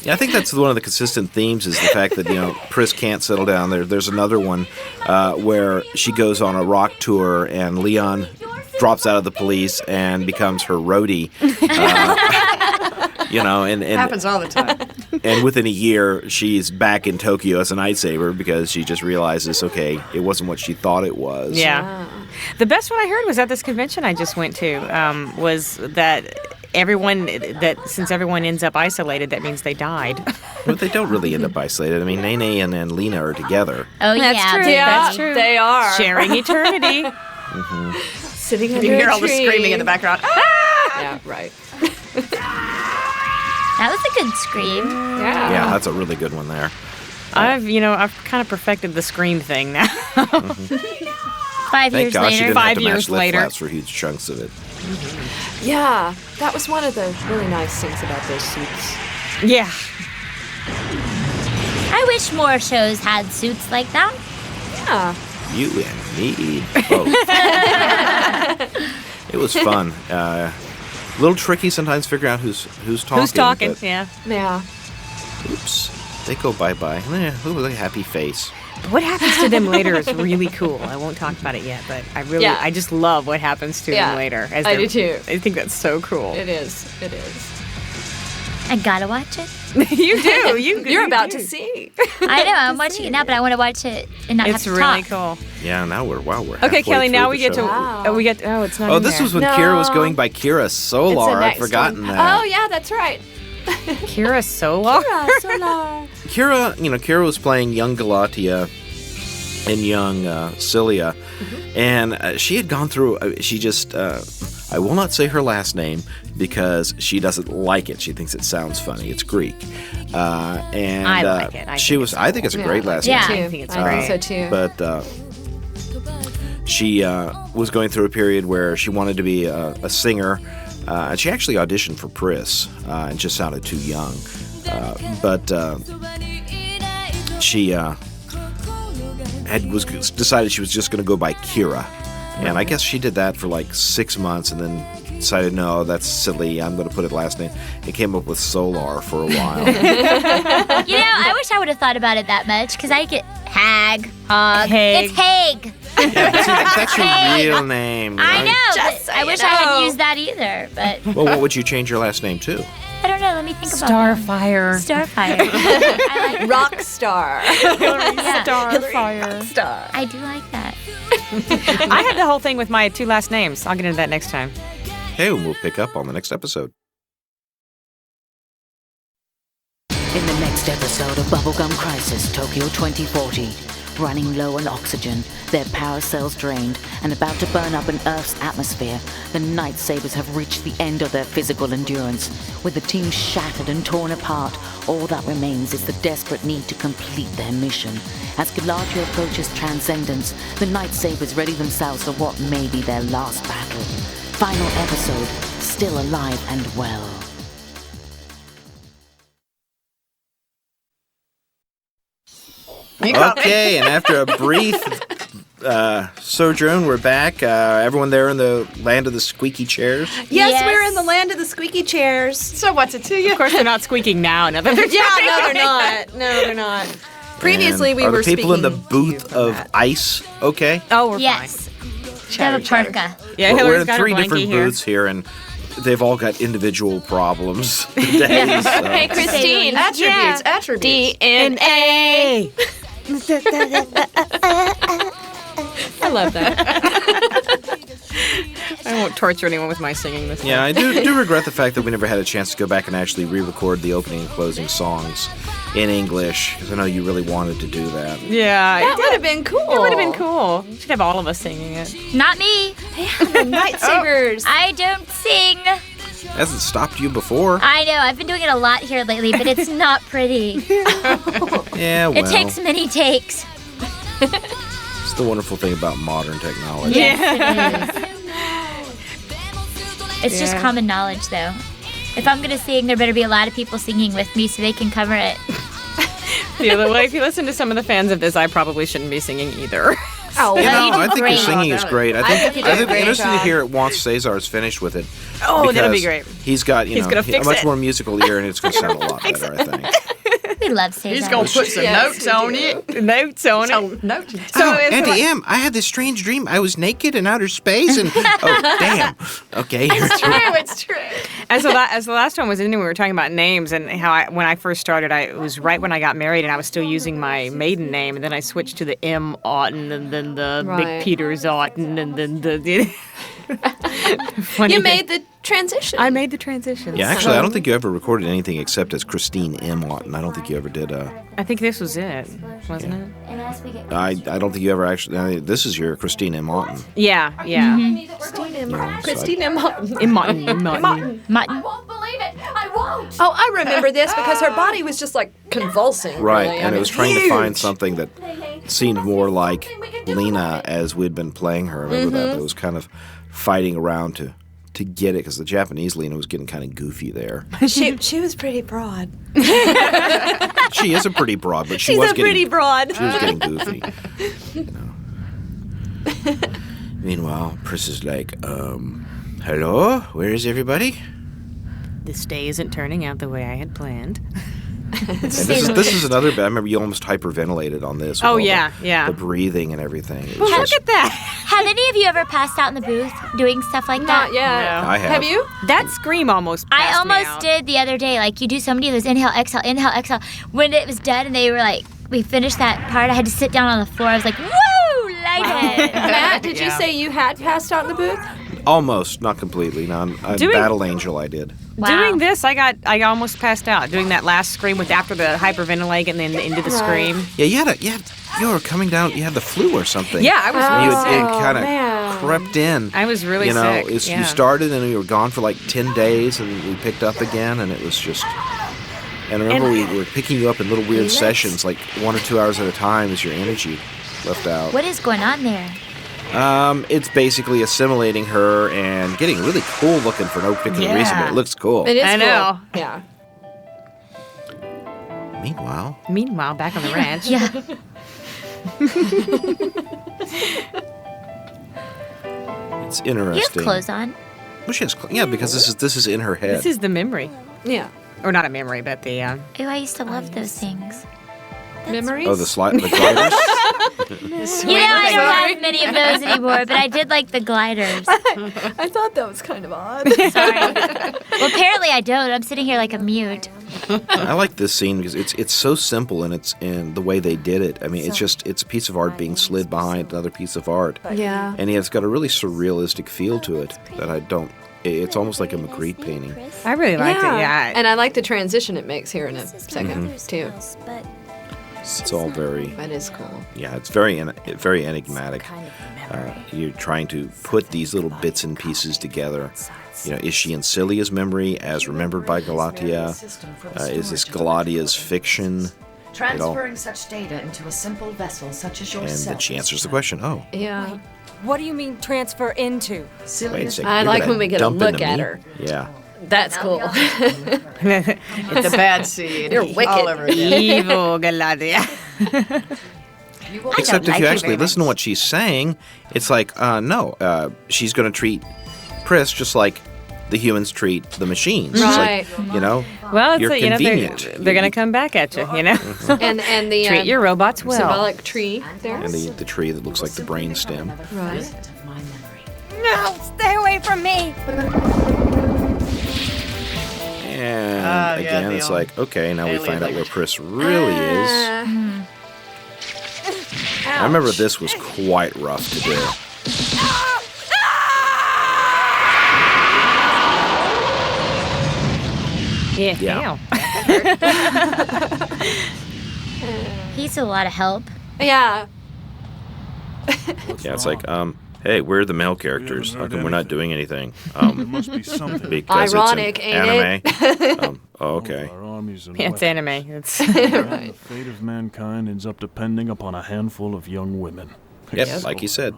Yeah, I think that's one of the consistent themes is the fact that, Pris can't settle down. There's another one where she goes on a rock tour and Leon drops out of the police and becomes her roadie. And happens all the time. And within a year, she's back in Tokyo as a Night Saber because she just realizes, okay, it wasn't what she thought it was. Yeah. The best one I heard was at this convention I just went to, was that since everyone ends up isolated, that means they died. But they don't really end up isolated. I mean, Nene and Lena are together. Oh, That's true. That's true. They are. Sharing eternity. Mm-hmm. Sitting under You hear a all the tree. screaming in the background. Yeah, right. That was a good scream. Yeah, that's a really good one there. I've kind of perfected the scream thing now. 5 Thank years gosh you later. didn't 5 have to years match lip later. flaps for huge chunks of it. Yeah, that was one of the really nice things about those suits. Yeah. I wish more shows had suits like that. Yeah. You and me both. It was fun. A little tricky sometimes figuring out who's talking. Who's talking? but- Yeah. Yeah. Oops. They go bye-bye. Ooh, look at a happy face. What happens to them later is really cool. I won't talk about it yet, but I just love what happens to them later. I do too. I think that's so cool. It is. I gotta watch it. You do. You're about to see. I know. I'm watching it now, but I want to watch it and not have It's to really talk. cool. Yeah, now we're halfway Okay, Kelly. through Now the we get show. to. Wow. Oh, it's not. Oh, in this there. was when No. Kira was going by Kira Solar. It's the I'd next forgotten one. that. Oh, yeah, that's right. Kira Solar. Kira was playing young Galatia and young Cilia, and she had gone through. She just. I will not say her last name because she doesn't like it. She thinks it sounds funny. It's Greek, and I like it. I think it's a great last name. I think it's great. I think so too. But she was going through a period where she wanted to be a singer, and she actually auditioned for Pris and just sounded too young. But she decided she was just going to go by Kira. And I guess she did that for like 6 months and then decided, no, that's silly. I'm going to put it last name. And came up with Solar for a while. I wish I would have thought about it that much because I get Haag. Haag. It's Haag. Yeah, but see, that's your real name. I right? know. But I wish I hadn't used that either. But Well, what would you change your last name to? I don't know. Let me think about Starfire. Starfire. I like Rock star. Starfire. Star. I do like that. I had the whole thing with my 2 last names. I'll get into that next time. Hey, we'll pick up on the next episode. In the next episode of Bubblegum Crisis Tokyo 2040, running low on oxygen, their power cells drained, and about to burn up in Earth's atmosphere, the Night Sabers have reached the end of their physical endurance. With the team shattered and torn apart, all that remains is the desperate need to complete their mission. As Galatia approaches transcendence, the Night Sabers ready themselves for what may be their last battle. Final episode, still alive and well. Okay, and after a brief sojourn, we're back. Everyone there in the land of the squeaky chairs? Yes, we're in the land of the squeaky chairs. So what's it to you? Of course, they're not squeaking now. Now that they're No, they're not. No, they're not. Previously, And we are were the people in the speaking booth of ice okay? Oh, we're Yes. fine. I have a parka. Yeah, We're Hillary's in got her 3 blankie different here. booths here, and they've all got individual problems today. So. Hey, Christine. Attributes. DNA. I love that. I won't torture anyone with my singing this Yeah, time. I do regret the fact that we never had a chance to go back and actually re-record the opening and closing songs in English, because I know you really wanted to do that. Yeah. That would have been cool. It would have been cool. You should have all of us singing it. Not me. The Night Sabers. I don't sing. Hasn't stopped you before. I know. I've been doing it a lot here lately, but it's not pretty. Yeah, well, It takes many takes. it's the wonderful thing about modern technology. Yes, it is. It's just Yeah. common knowledge, though. If I'm gonna sing, there better be a lot of people singing with me so they can cover it. The other way, if you listen to some of the fans of this, I probably shouldn't be singing either. Oh, I think your singing is great. I think it'd be interesting to hear it once Cesar's finished with it. Oh, that'd be great. He's got a much more musical ear, and it's going to sound a lot better, I think. We love Cesar. He's going to put some notes on it. Notes on it. So, Auntie M, I had this strange dream. I was naked in outer space, and oh, damn. Okay. It's true. As the last one was ending, we were talking about names and how when I first started, it was right when I got married, and I was still using my maiden name, and then I switched to the M. Auten, and then the Big Peter's Auten, and then the. You made the transition. I made the transition. Yeah, actually, I don't think you ever recorded anything except as Christine M. Auten. I don't think you ever did. I think this was it, wasn't it? I don't think you ever actually. This is your Christine M. Auten. Yeah. Christine M. Auten. I won't believe it. I won't. Oh, I remember this because her body was just like convulsing. Right, really. and it was trying to find something that seemed more like Lena as we'd been playing her. Remember that? It was kind of fighting around to get it because the Japanese Lena was getting kind of goofy there. She was pretty broad. She is a pretty broad, but She's a pretty broad. She was getting goofy. Meanwhile, Pris is like, hello, where is everybody? This day isn't turning out the way I had planned. And this is another bit. I remember you almost hyperventilated on this. With Oh, all yeah. The breathing and everything. Well, look at that. Have any of you ever passed out in the booth doing stuff like that? Not yet. No. I have. You? That scream almost passed I almost me out. did the other day. Like, you do so many of those inhale, exhale. When it was done and they were like, we finished that part, I had to sit down on the floor. I was like, woo, lightheaded. Matt, did you say you had passed out in the booth? Almost, not completely. No, Battle Angel I did. Wow. Doing this, I almost passed out. Doing that last scream after the hyperventilate and then into the scream. Yeah, you were coming down. You had the flu or something. Yeah, I was really sick. It kind of crept in. I was really sick. You started and we were gone for like 10 days, and we picked up again, and it was just. And I remember we were picking you up in little weird sessions, like 1 or 2 hours at a time, as your energy left out. What is going on there? It's basically assimilating her and getting really cool looking for no particular reason, but it looks cool. It is I know. Cool. Yeah. Meanwhile, back on the ranch. Yeah. It's interesting. You have clothes on. Well, she has because this is in her head. This is the memory. Yeah. Or not a memory, but the... Ooh, I used to love those things. Memories? Oh, the gliders? I don't have many of those anymore, but I did like the gliders. I thought that was kind of odd. Sorry. Well, apparently I don't. I'm sitting here like a mute. I like this scene because it's so simple and the way they did it. I mean, it's a piece of art being slid behind another piece of art. Yeah. And it's got a really surrealistic feel to it that I don't. It's almost like a Magritte painting. I really liked it, yeah. And I like the transition it makes here in a second, too. It's all very. That is cool. Yeah, it's very enigmatic. You're trying to put these little bits and pieces together. Is she in Celia's memory as remembered by Galatea? Is this Galatia's fiction? Transferring such data into a simple vessel such as yourself. And then she answers the question. Oh. Yeah. Wait, what do you mean transfer into? Wait a second. I like when we get a look at her. Yeah. That's cool. It's a bad seed. You're wicked. All over again. Evil Galatea. Except if you actually listen to what she's saying, it's like, no, she's going to treat Pris just like the humans treat the machines. Right. It's like, well, you're convenient. They're going to come back at you, And the treat your robots well. Symbolic tree there. And the tree that looks like the brain stem. Right. No, stay away from me. And again, it's like, okay, now we find out where Pris really is. I remember this was quite rough to do. Yeah. He's a lot of help. Yeah. Yeah, it's like, hey, we're the male characters. How come we're not doing anything? There must be something. Because ironic, it's an ain't anime. Okay. Yeah, it's anime. It's The fate of mankind ends up depending upon a handful of young women. Yep, like you said.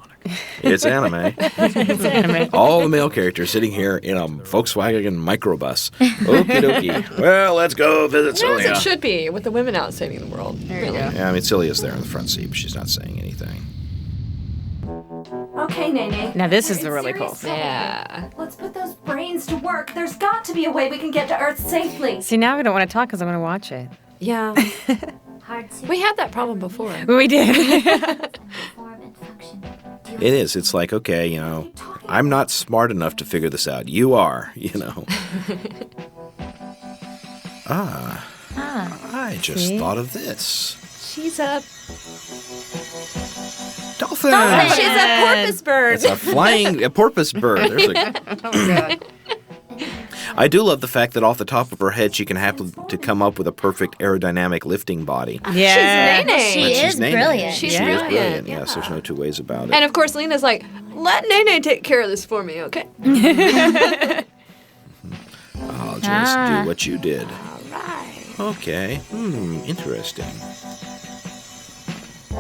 It's anime. It's anime. All the male characters sitting here in a Volkswagen microbus. Okie dokie. Well, let's go visit Celia. As it should be, with the women out saving the world. There you really. go. Yeah, I mean, Celia's there in the front seat, but she's not saying anything. Okay, Nene. Now this is really cool. Yeah. Let's put those brains to work. There's got to be a way we can get to Earth safely. See, now I don't want to talk because I want to watch it. Yeah. We had that problem before. We did. It is. It's like, okay, you know, I'm not smart enough to figure this out. You are, you know. I just thought of this. She's a dolphin. She's a porpoise bird. It's a porpoise bird. There's a... Oh, God. I do love the fact that off the top of her head, she can happen to come up with a perfect aerodynamic lifting body. Yeah. She's Nene. She is brilliant. She is brilliant. Yes, there's no two ways about it. And of course, Lena's like, let Nene take care of this for me, okay? I'll just do what you did. Okay. Interesting.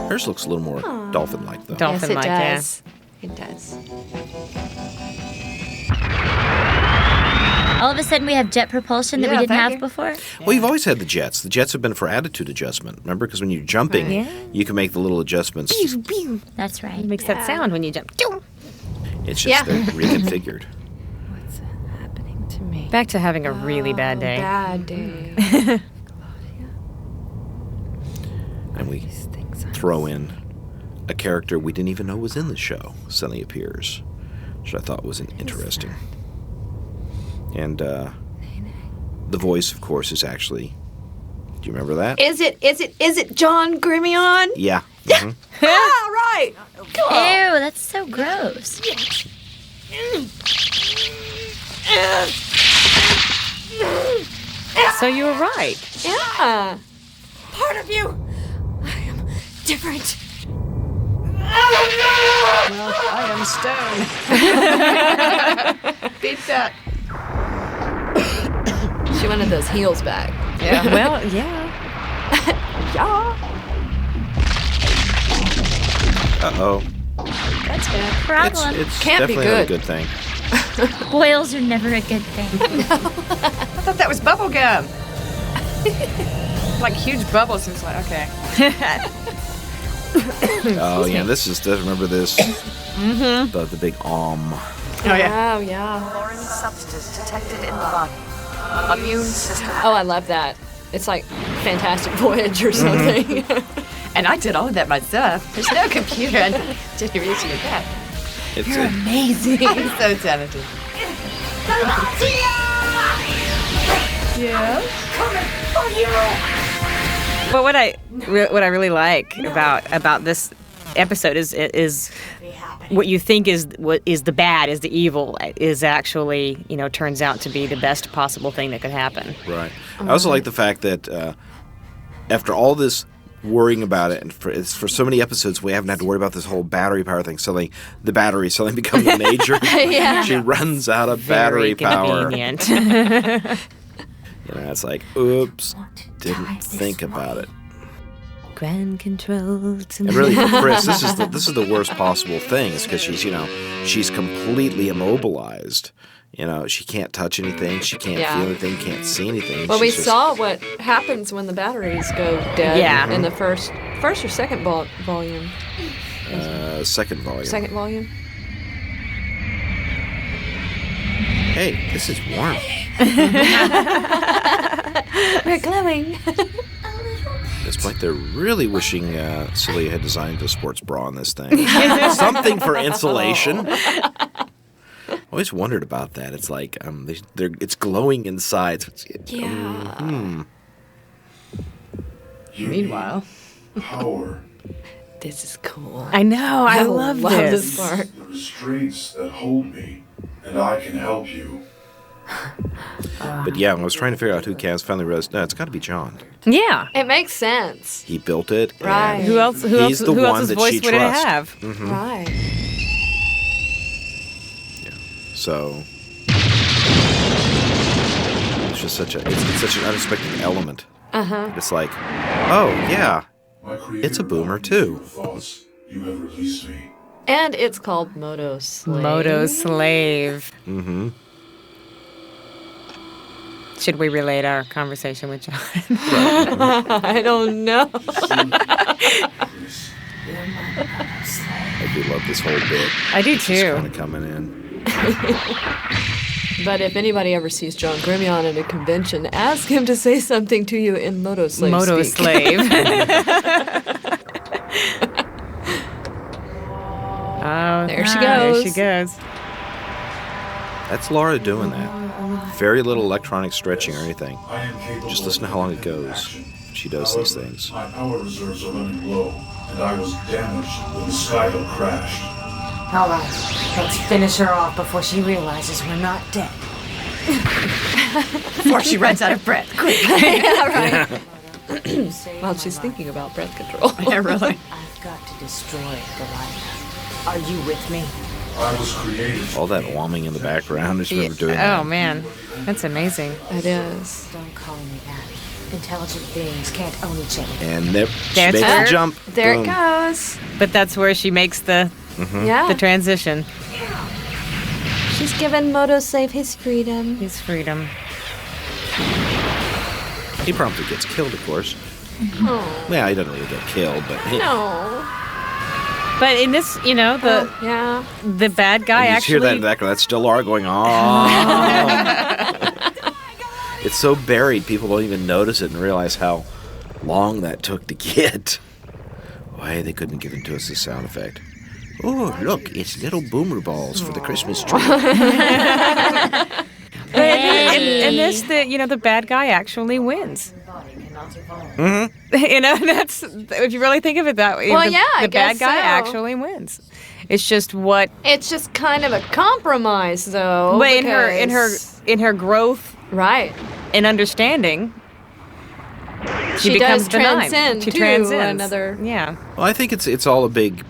Hers looks a little more dolphin-like, though. Dolphin-like, yes, it does. It does. All of a sudden, we have jet propulsion that we didn't have before. Well, you've always had the jets. The jets have been for attitude adjustment. Remember? Because when you're jumping, you can make the little adjustments. That's right. It makes that sound when you jump. It's just they're reconfigured. What's happening to me? Back to having a really bad day. Bad day. And we throw in a character we didn't even know was in the show suddenly appears, which I thought was interesting. And the voice, of course, is actually. Do you remember that? Is it John Gremillion? Yeah. Mm-hmm. Right. Cool. Ew, that's so gross. So you were right. Yeah. Part of you. I am different. Well, I am stone. Beat that. She wanted those heels back. Yeah. Well, yeah. Yeah. Uh-oh. That's bad. Problem. It's Can't be definitely not a good thing. Boils are never a good thing. I thought that was bubblegum. Like huge bubbles. It's like, okay. Oh, yeah, this is, remember this? Mm-hmm. The big Oh, yeah. Oh, yeah. Foreign substance detected in the body. Immune system. Oh, I love that. It's like Fantastic Voyage or something. And I did all of that myself. There's no computer. I didn't reach into that. It's You're amazing. I'm so talented. Yeah. Coming for you. But what I really like about this episode is what you think is the bad, is the evil, is actually, turns out to be the best possible thing that could happen. Right. I also like the fact that after all this worrying about it, and for so many episodes we haven't had to worry about this whole battery power thing. Suddenly, the battery suddenly becomes a major. Yeah. She runs out of battery power. Convenient. It's like, oops, didn't think about it. Grand control to And really, for Chris, this is the worst possible thing. Is because she's completely immobilized. She can't touch anything. She can't feel anything. Can't see anything. Well, we saw what happens when the batteries go dead. Yeah. In the first or second volume. Second volume. Second volume. Hey, this is warm. We're glowing. It's like they're really wishing Celia had designed a sports bra on this thing. Something for insulation. I always wondered about that. It's like it's glowing inside. So Meanwhile, power. This is cool. I know. I love this part. The restraints that hold me, and I can help you. But yeah, when I was trying to figure out who Kaz finally realized, no, it's got to be John. Yeah. It makes sense. He built it. Right. And Who else's he's the one else's that voice she would it trusts. have? Mhm. Right. So it's just such an unexpected element. Uh-huh. It's like, oh yeah, it's a boomer too. You have released me. And it's called Moto Slave. Moto Slave. Mm-hmm. Should we relate our conversation with John? I don't know. I do love this whole bit. I do Just too. kind of coming in. But if anybody ever sees John Gremillion at a convention, ask him to say something to you in Moto Slave Moto speak. Slave. Oh, There she There goes. she goes. That's Laura doing that. Very little electronic stretching or anything. Just listen to how long it goes. She does these things. My power reserves are running low, and I was damaged when the Skyhill crashed. All right, let's finish her off before she realizes we're not dead. Before she runs out of breath. Quick. Yeah, right. While she's thinking about breath control. Yeah, really. I've got to destroy Goliath. Are you with me? I was created. All that whomming in the background. I just remember doing Oh, that. man. That's amazing. It is. Don't call me that. Intelligent beings can't own each other. And there, she That's makes her. the jump. There Boom. it goes. But that's where she makes the Yeah. the transition. She's given Moto Slave his freedom. His freedom. He promptly gets killed, of course. Oh. Yeah, he doesn't really get killed, but he, No. But in this, you know, the Yeah. the bad guy you just actually. hear that in the background. That's still Laura going, oh. It's so buried, people don't even notice it and realize how long that took to get. Why they couldn't give it to us as sound effect. Oh, look, it's little boomer balls for the Christmas tree. In this, the bad guy actually wins. Mm-hmm. You know, that's if you really think of it that way. Well, the, yeah, I the bad guess guy so. actually wins. It's just what. It's just kind of a compromise, though. But because- in her growth, right, and understanding, she She becomes does benign. transcend She to transcends. another. Yeah. Well, I think it's all a big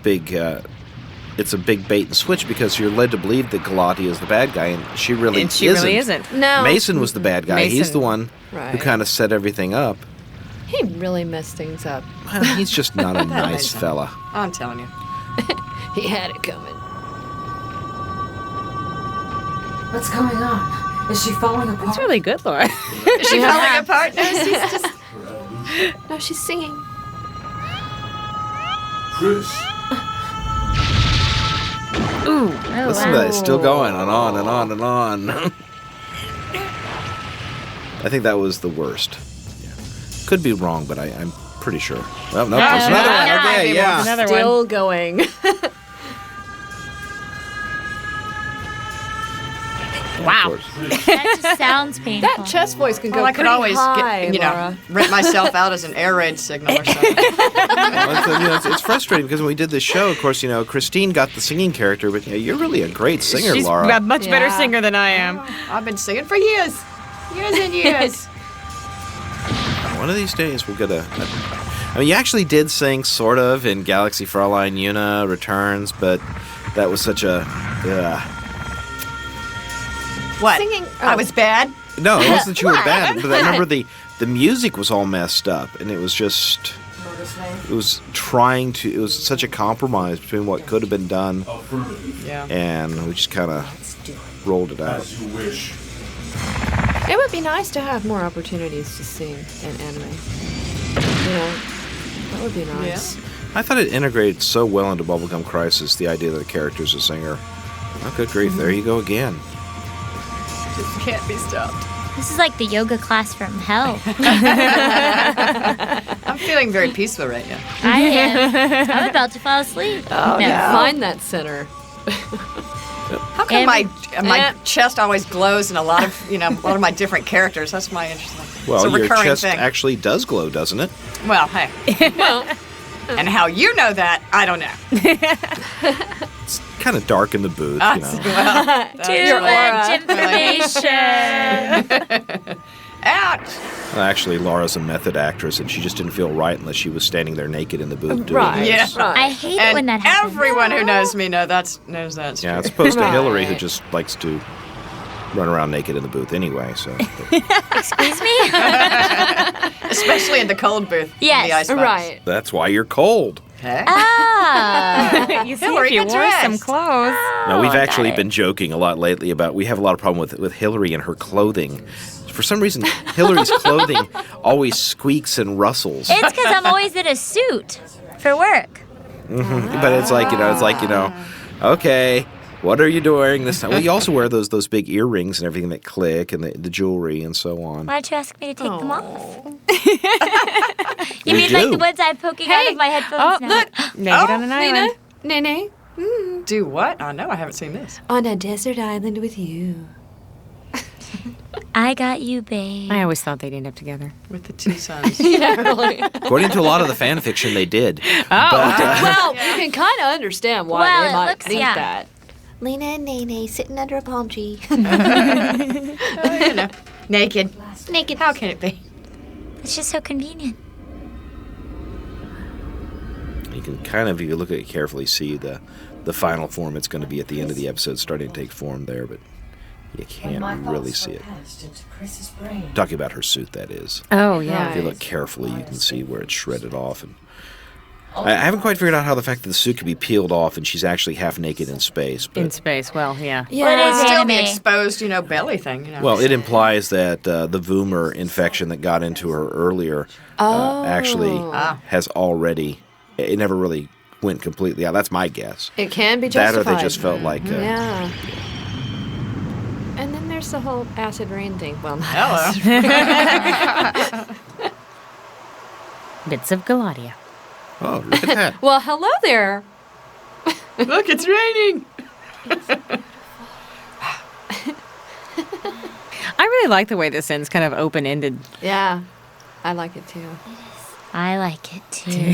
it's a big bait and switch because you're led to believe that Galati is the bad guy, and she really And she isn't. really isn't. No. Mason was the bad guy. He's Mason. the one who Right. kind of set everything up. He really messed things up. Well, he's just not a nice fella. I'm telling you. He had it coming. What's going on? Is she falling apart? That's really good, Laura. Is she falling apart? No, she's just. No, she's singing. Chris. Ooh. Listen to that. It's still going on and on and on. I think that was the worst. Yeah. Could be wrong, but I'm pretty sure. Well, no, there's another one. Okay, yeah. Another Still one. going. Wow. That just sounds painful. That chest voice can go Well, I could pretty always high, get, Laura. rent myself out as an air raid signal or something. Well, it's frustrating because when we did this show, of course, Christine got the singing character, but you're really a great singer, She's Laura. a much better Yeah. singer than I am. I've been singing for years. Years and years. One of these days we'll get I mean, you actually did sing, sort of, in Galaxy Fraulein Una Returns, but that was such a... What? Singing. I was bad? No, it wasn't that you were bad, but I remember the music was all messed up, and it was just... It was such a compromise between what could have been done, Yeah. and we just kind of rolled it out. As you wish. It would be nice to have more opportunities to sing in anime. That would be nice. I thought it integrated so well into Bubblegum Crisis, the idea that the character's a singer. Oh, good grief, there you go again. Just can't be stopped. This is like the yoga class from hell. I'm feeling very peaceful right now. I am. I'm about to fall asleep. Oh, No. yeah. Find that center. How come my chest always glows in a lot of my different characters? That's my interesting. Well, it's a your recurring chest thing. actually does glow, doesn't it? Well, hey. And how you know that, I don't know. It's kind of dark in the booth, Well, Too much information. Ouch! Well, actually, Laura's a method actress, and she just didn't feel right unless she was standing there naked in the booth doing Right. this. Yeah. I hate And it when that happens. everyone who knows me knows that's true. Yeah, it's opposed to Hillary, who Right. just likes to run around naked in the booth anyway. So, Excuse me? Especially in the cold booth. Yes. In the icebox. Right. that's why you're cold. Hey? Ah. You see, Hillary, if you get wore some dressed. clothes. No, we've got actually it. been joking a lot lately about we have a lot of problem with Hillary and her clothing. For some reason, Hillary's clothing always squeaks and rustles. It's because I'm always in a suit for work. Mm-hmm. But it's like, okay, what are you doing this time? Well, you also wear those big earrings and everything that click and the jewelry and so on. Why don't you ask me to take them off? You mean like the ones I'm poking out of my headphones now? Look. Naked on an island. Nene. Do what? Oh, no, I haven't seen this. On a desert island with you. I got you, babe. I always thought they'd end up together. With the two sons. Yeah, really. According to a lot of the fan fiction, they did. Well, you can kind of understand why they might think that. Lena and Nene sitting under a palm tree. Naked. Naked. How can it be? It's just so convenient. You can kind of, if you look at it carefully, see the final form it's going to be at the end of the episode starting to take form there, but you can't really see it. Talking about her suit, that is. Oh, yeah. If you look carefully, you can see where it's shredded off. And I haven't quite figured out how the fact that the suit can be peeled off and she's actually half naked in space. But, In space, well, yeah. Yeah, it's still the exposed, belly thing. Well, it implies that the Voomer infection that got into her earlier actually has already... It never really went completely out. That's my guess. It can be That justified. or they just felt like... yeah. And then there's the whole acid rain thing. Well, hello. Bits of Galadia. Oh, look at that. Well, hello there. Look, it's raining. I really like the way this ends, kind of open-ended. Yeah, I like it too. I like it too.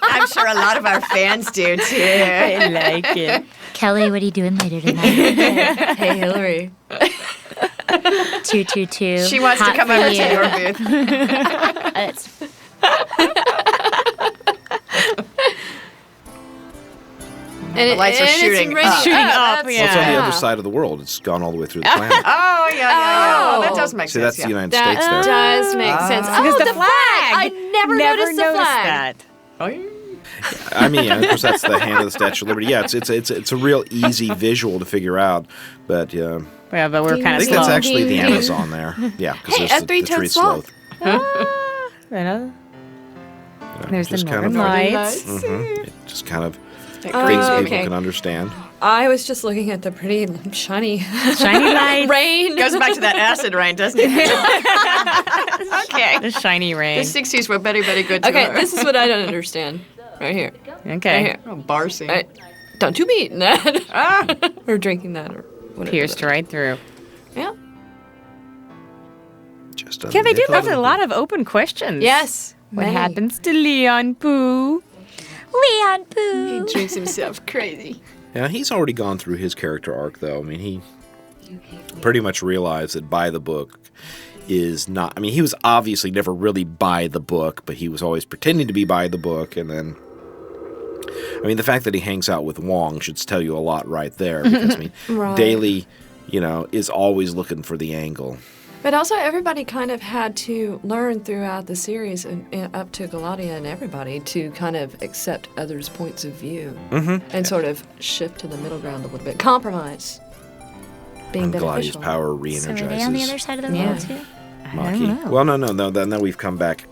I'm sure a lot of our fans do too. I like it. Kelly, what are you doing later tonight? Hey, Hillary. 222. She wants Hot to come for over you. to your booth. It's The lights are shooting up. Shooting up, Well, it's on the other side of the world. It's gone all the way through the planet. Oh, yeah. Well, that does make See, sense. that's the United That States there. does make sense. Because Oh, the the flag. I never noticed the flag. that. Oh, yeah. I mean, of course, that's the hand of the Statue of Liberty. Yeah, it's a real easy visual to figure out. But Yeah, but we're kind I of think slow. that's actually the Amazon there. Yeah, because Hey, there's a the tree three-toed sloth. There's the just kind northern of- lights. It just kind of things Oh, people okay. can understand. I was just looking at the pretty shiny Shiny lights. rain. Goes back to that acid rain, doesn't it? Okay. The shiny The rain. 60s were very, very good to Okay, her. this is what I don't understand. Right here. Okay. Right here. Oh, bar scene. Don't you be eating that. Or drinking that or whatever. Pierced right through. Yeah. Just Yeah, they do nickel. have a lot of open questions. Yes. What many. happens to Leon Pooh? Leon Pooh. He drinks himself crazy. Yeah, he's already gone through his character arc, though. I mean, he pretty much realized that by the book is not... I mean, he was obviously never really by the book, but he was always pretending to be by the book, and then... I mean, the fact that he hangs out with Wong should tell you a lot right there, because, I mean, Right. Daly, is always looking for the angle. But also, everybody kind of had to learn throughout the series and up to Galadia and everybody to kind of accept others' points of view and sort of shift to the middle ground a little bit. Compromise. Being Galadia's beneficial. power So re-energizes are they on the other side of the world too? Maki. Well, no. Now we've come back.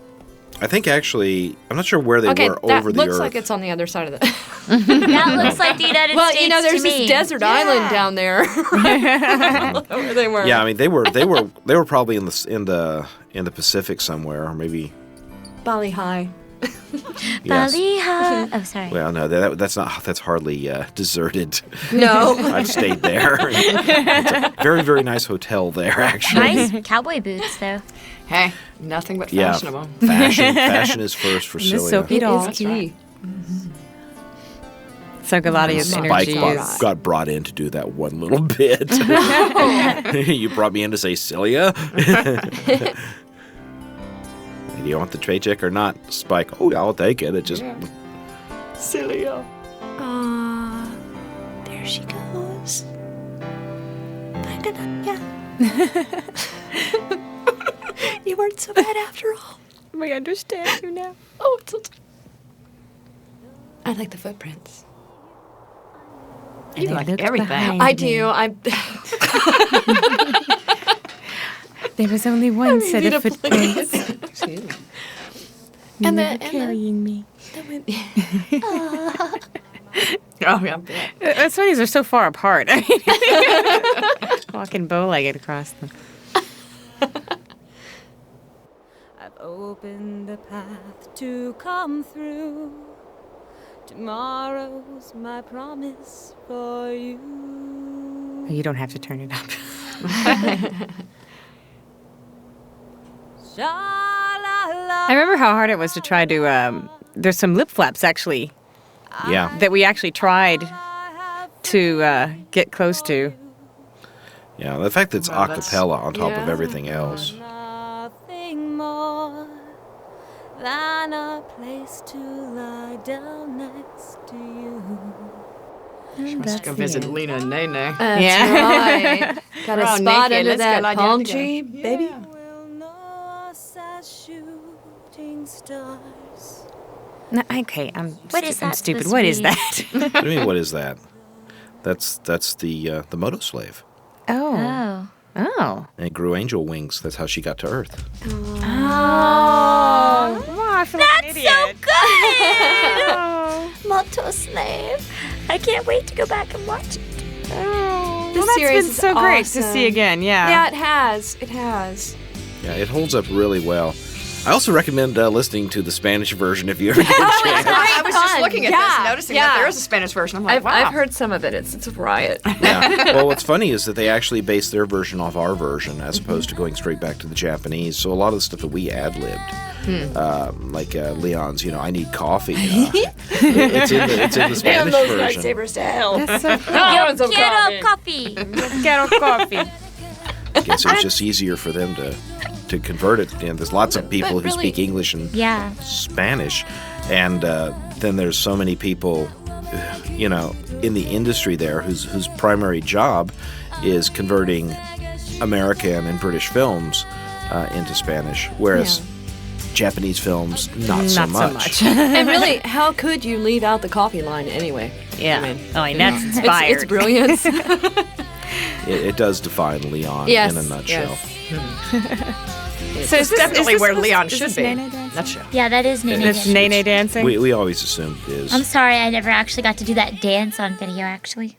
I think actually, I'm not sure where they Okay, were that over the looks Earth. like it's on the other side of the... That looks like the United well, States there's to this me. desert island down there. Where they were. Yeah, I mean they were probably in the Pacific somewhere, or maybe. Bali High. Yes. Bali High. Oh, sorry. Well, no, that's hardly deserted. No. I've stayed there. It's a very, very nice hotel there, actually. Nice cowboy boots, though. Hey, nothing but Yeah, fashionable. fashion is first for The Celia. silky doll. It's key. So Galadia's Spike energy got brought in to do that one little bit. You brought me in to say Celia? Do you want the paycheck or not, Spike? Oh, I'll take it. It just... Celia. There she goes. Bye, Galadia. You weren't so bad after all. We understand you now. Oh, I like the footprints. You like everything. I do. There was only one set of footprints. Excuse me. And then carrying me. Oh, yeah. That's why these are so far apart. Walking bow-legged across them. I've opened the path to come through. Tomorrow's my promise for you. You don't have to turn it up. I remember how hard it was to try to. There's some lip flaps actually. Yeah. That we actually tried to get close to. Yeah, the fact that it's a cappella on top of everything else. Nothing more than a place to lie down next to you. She must go visit Lena and Nene. That's right. Got a spot under that palm tree, baby. No, okay, I'm stupid. supposed What to is be? that? What do you mean, what is that? That's the Moto Slave. Oh. Oh. And it grew angel wings. That's how she got to Earth. Oh, I feel like an That's idiot. so good! Moto Slave. I can't wait to go back and watch it. Oh, This that's series been is so great to awesome. see again. Yeah. Yeah, it has. It has. Yeah, it holds up really well. I also recommend listening to the Spanish version if you ever get a chance. I was just looking at this and noticing that there is a Spanish version. I'm like, wow. I've heard some of it. It's a riot. Yeah. Well, what's funny is that they actually based their version off our version as opposed to going straight back to the Japanese. So a lot of the stuff that we ad-libbed, like Leon's, I need coffee. It's in the Spanish those version. lightsabers to hell. That's so Yo quiero coffee. Quiero coffee. I guess it's just easier for them to convert it. And there's lots of people who speak English and Spanish, and then there's so many people, in the industry there whose primary job is converting American and British films into Spanish, whereas Japanese films not so much. And really, how could you leave out the coffee line anyway? Yeah. I mean, That's inspired. It's brilliant. It does define Leon in a nutshell. So it's definitely where Leon is should this be. Nene dancing? Nutshell. Yeah, that is Nene That's dancing. Nene dancing? We always assumed it is. I'm sorry I never actually got to do that dance on video, actually.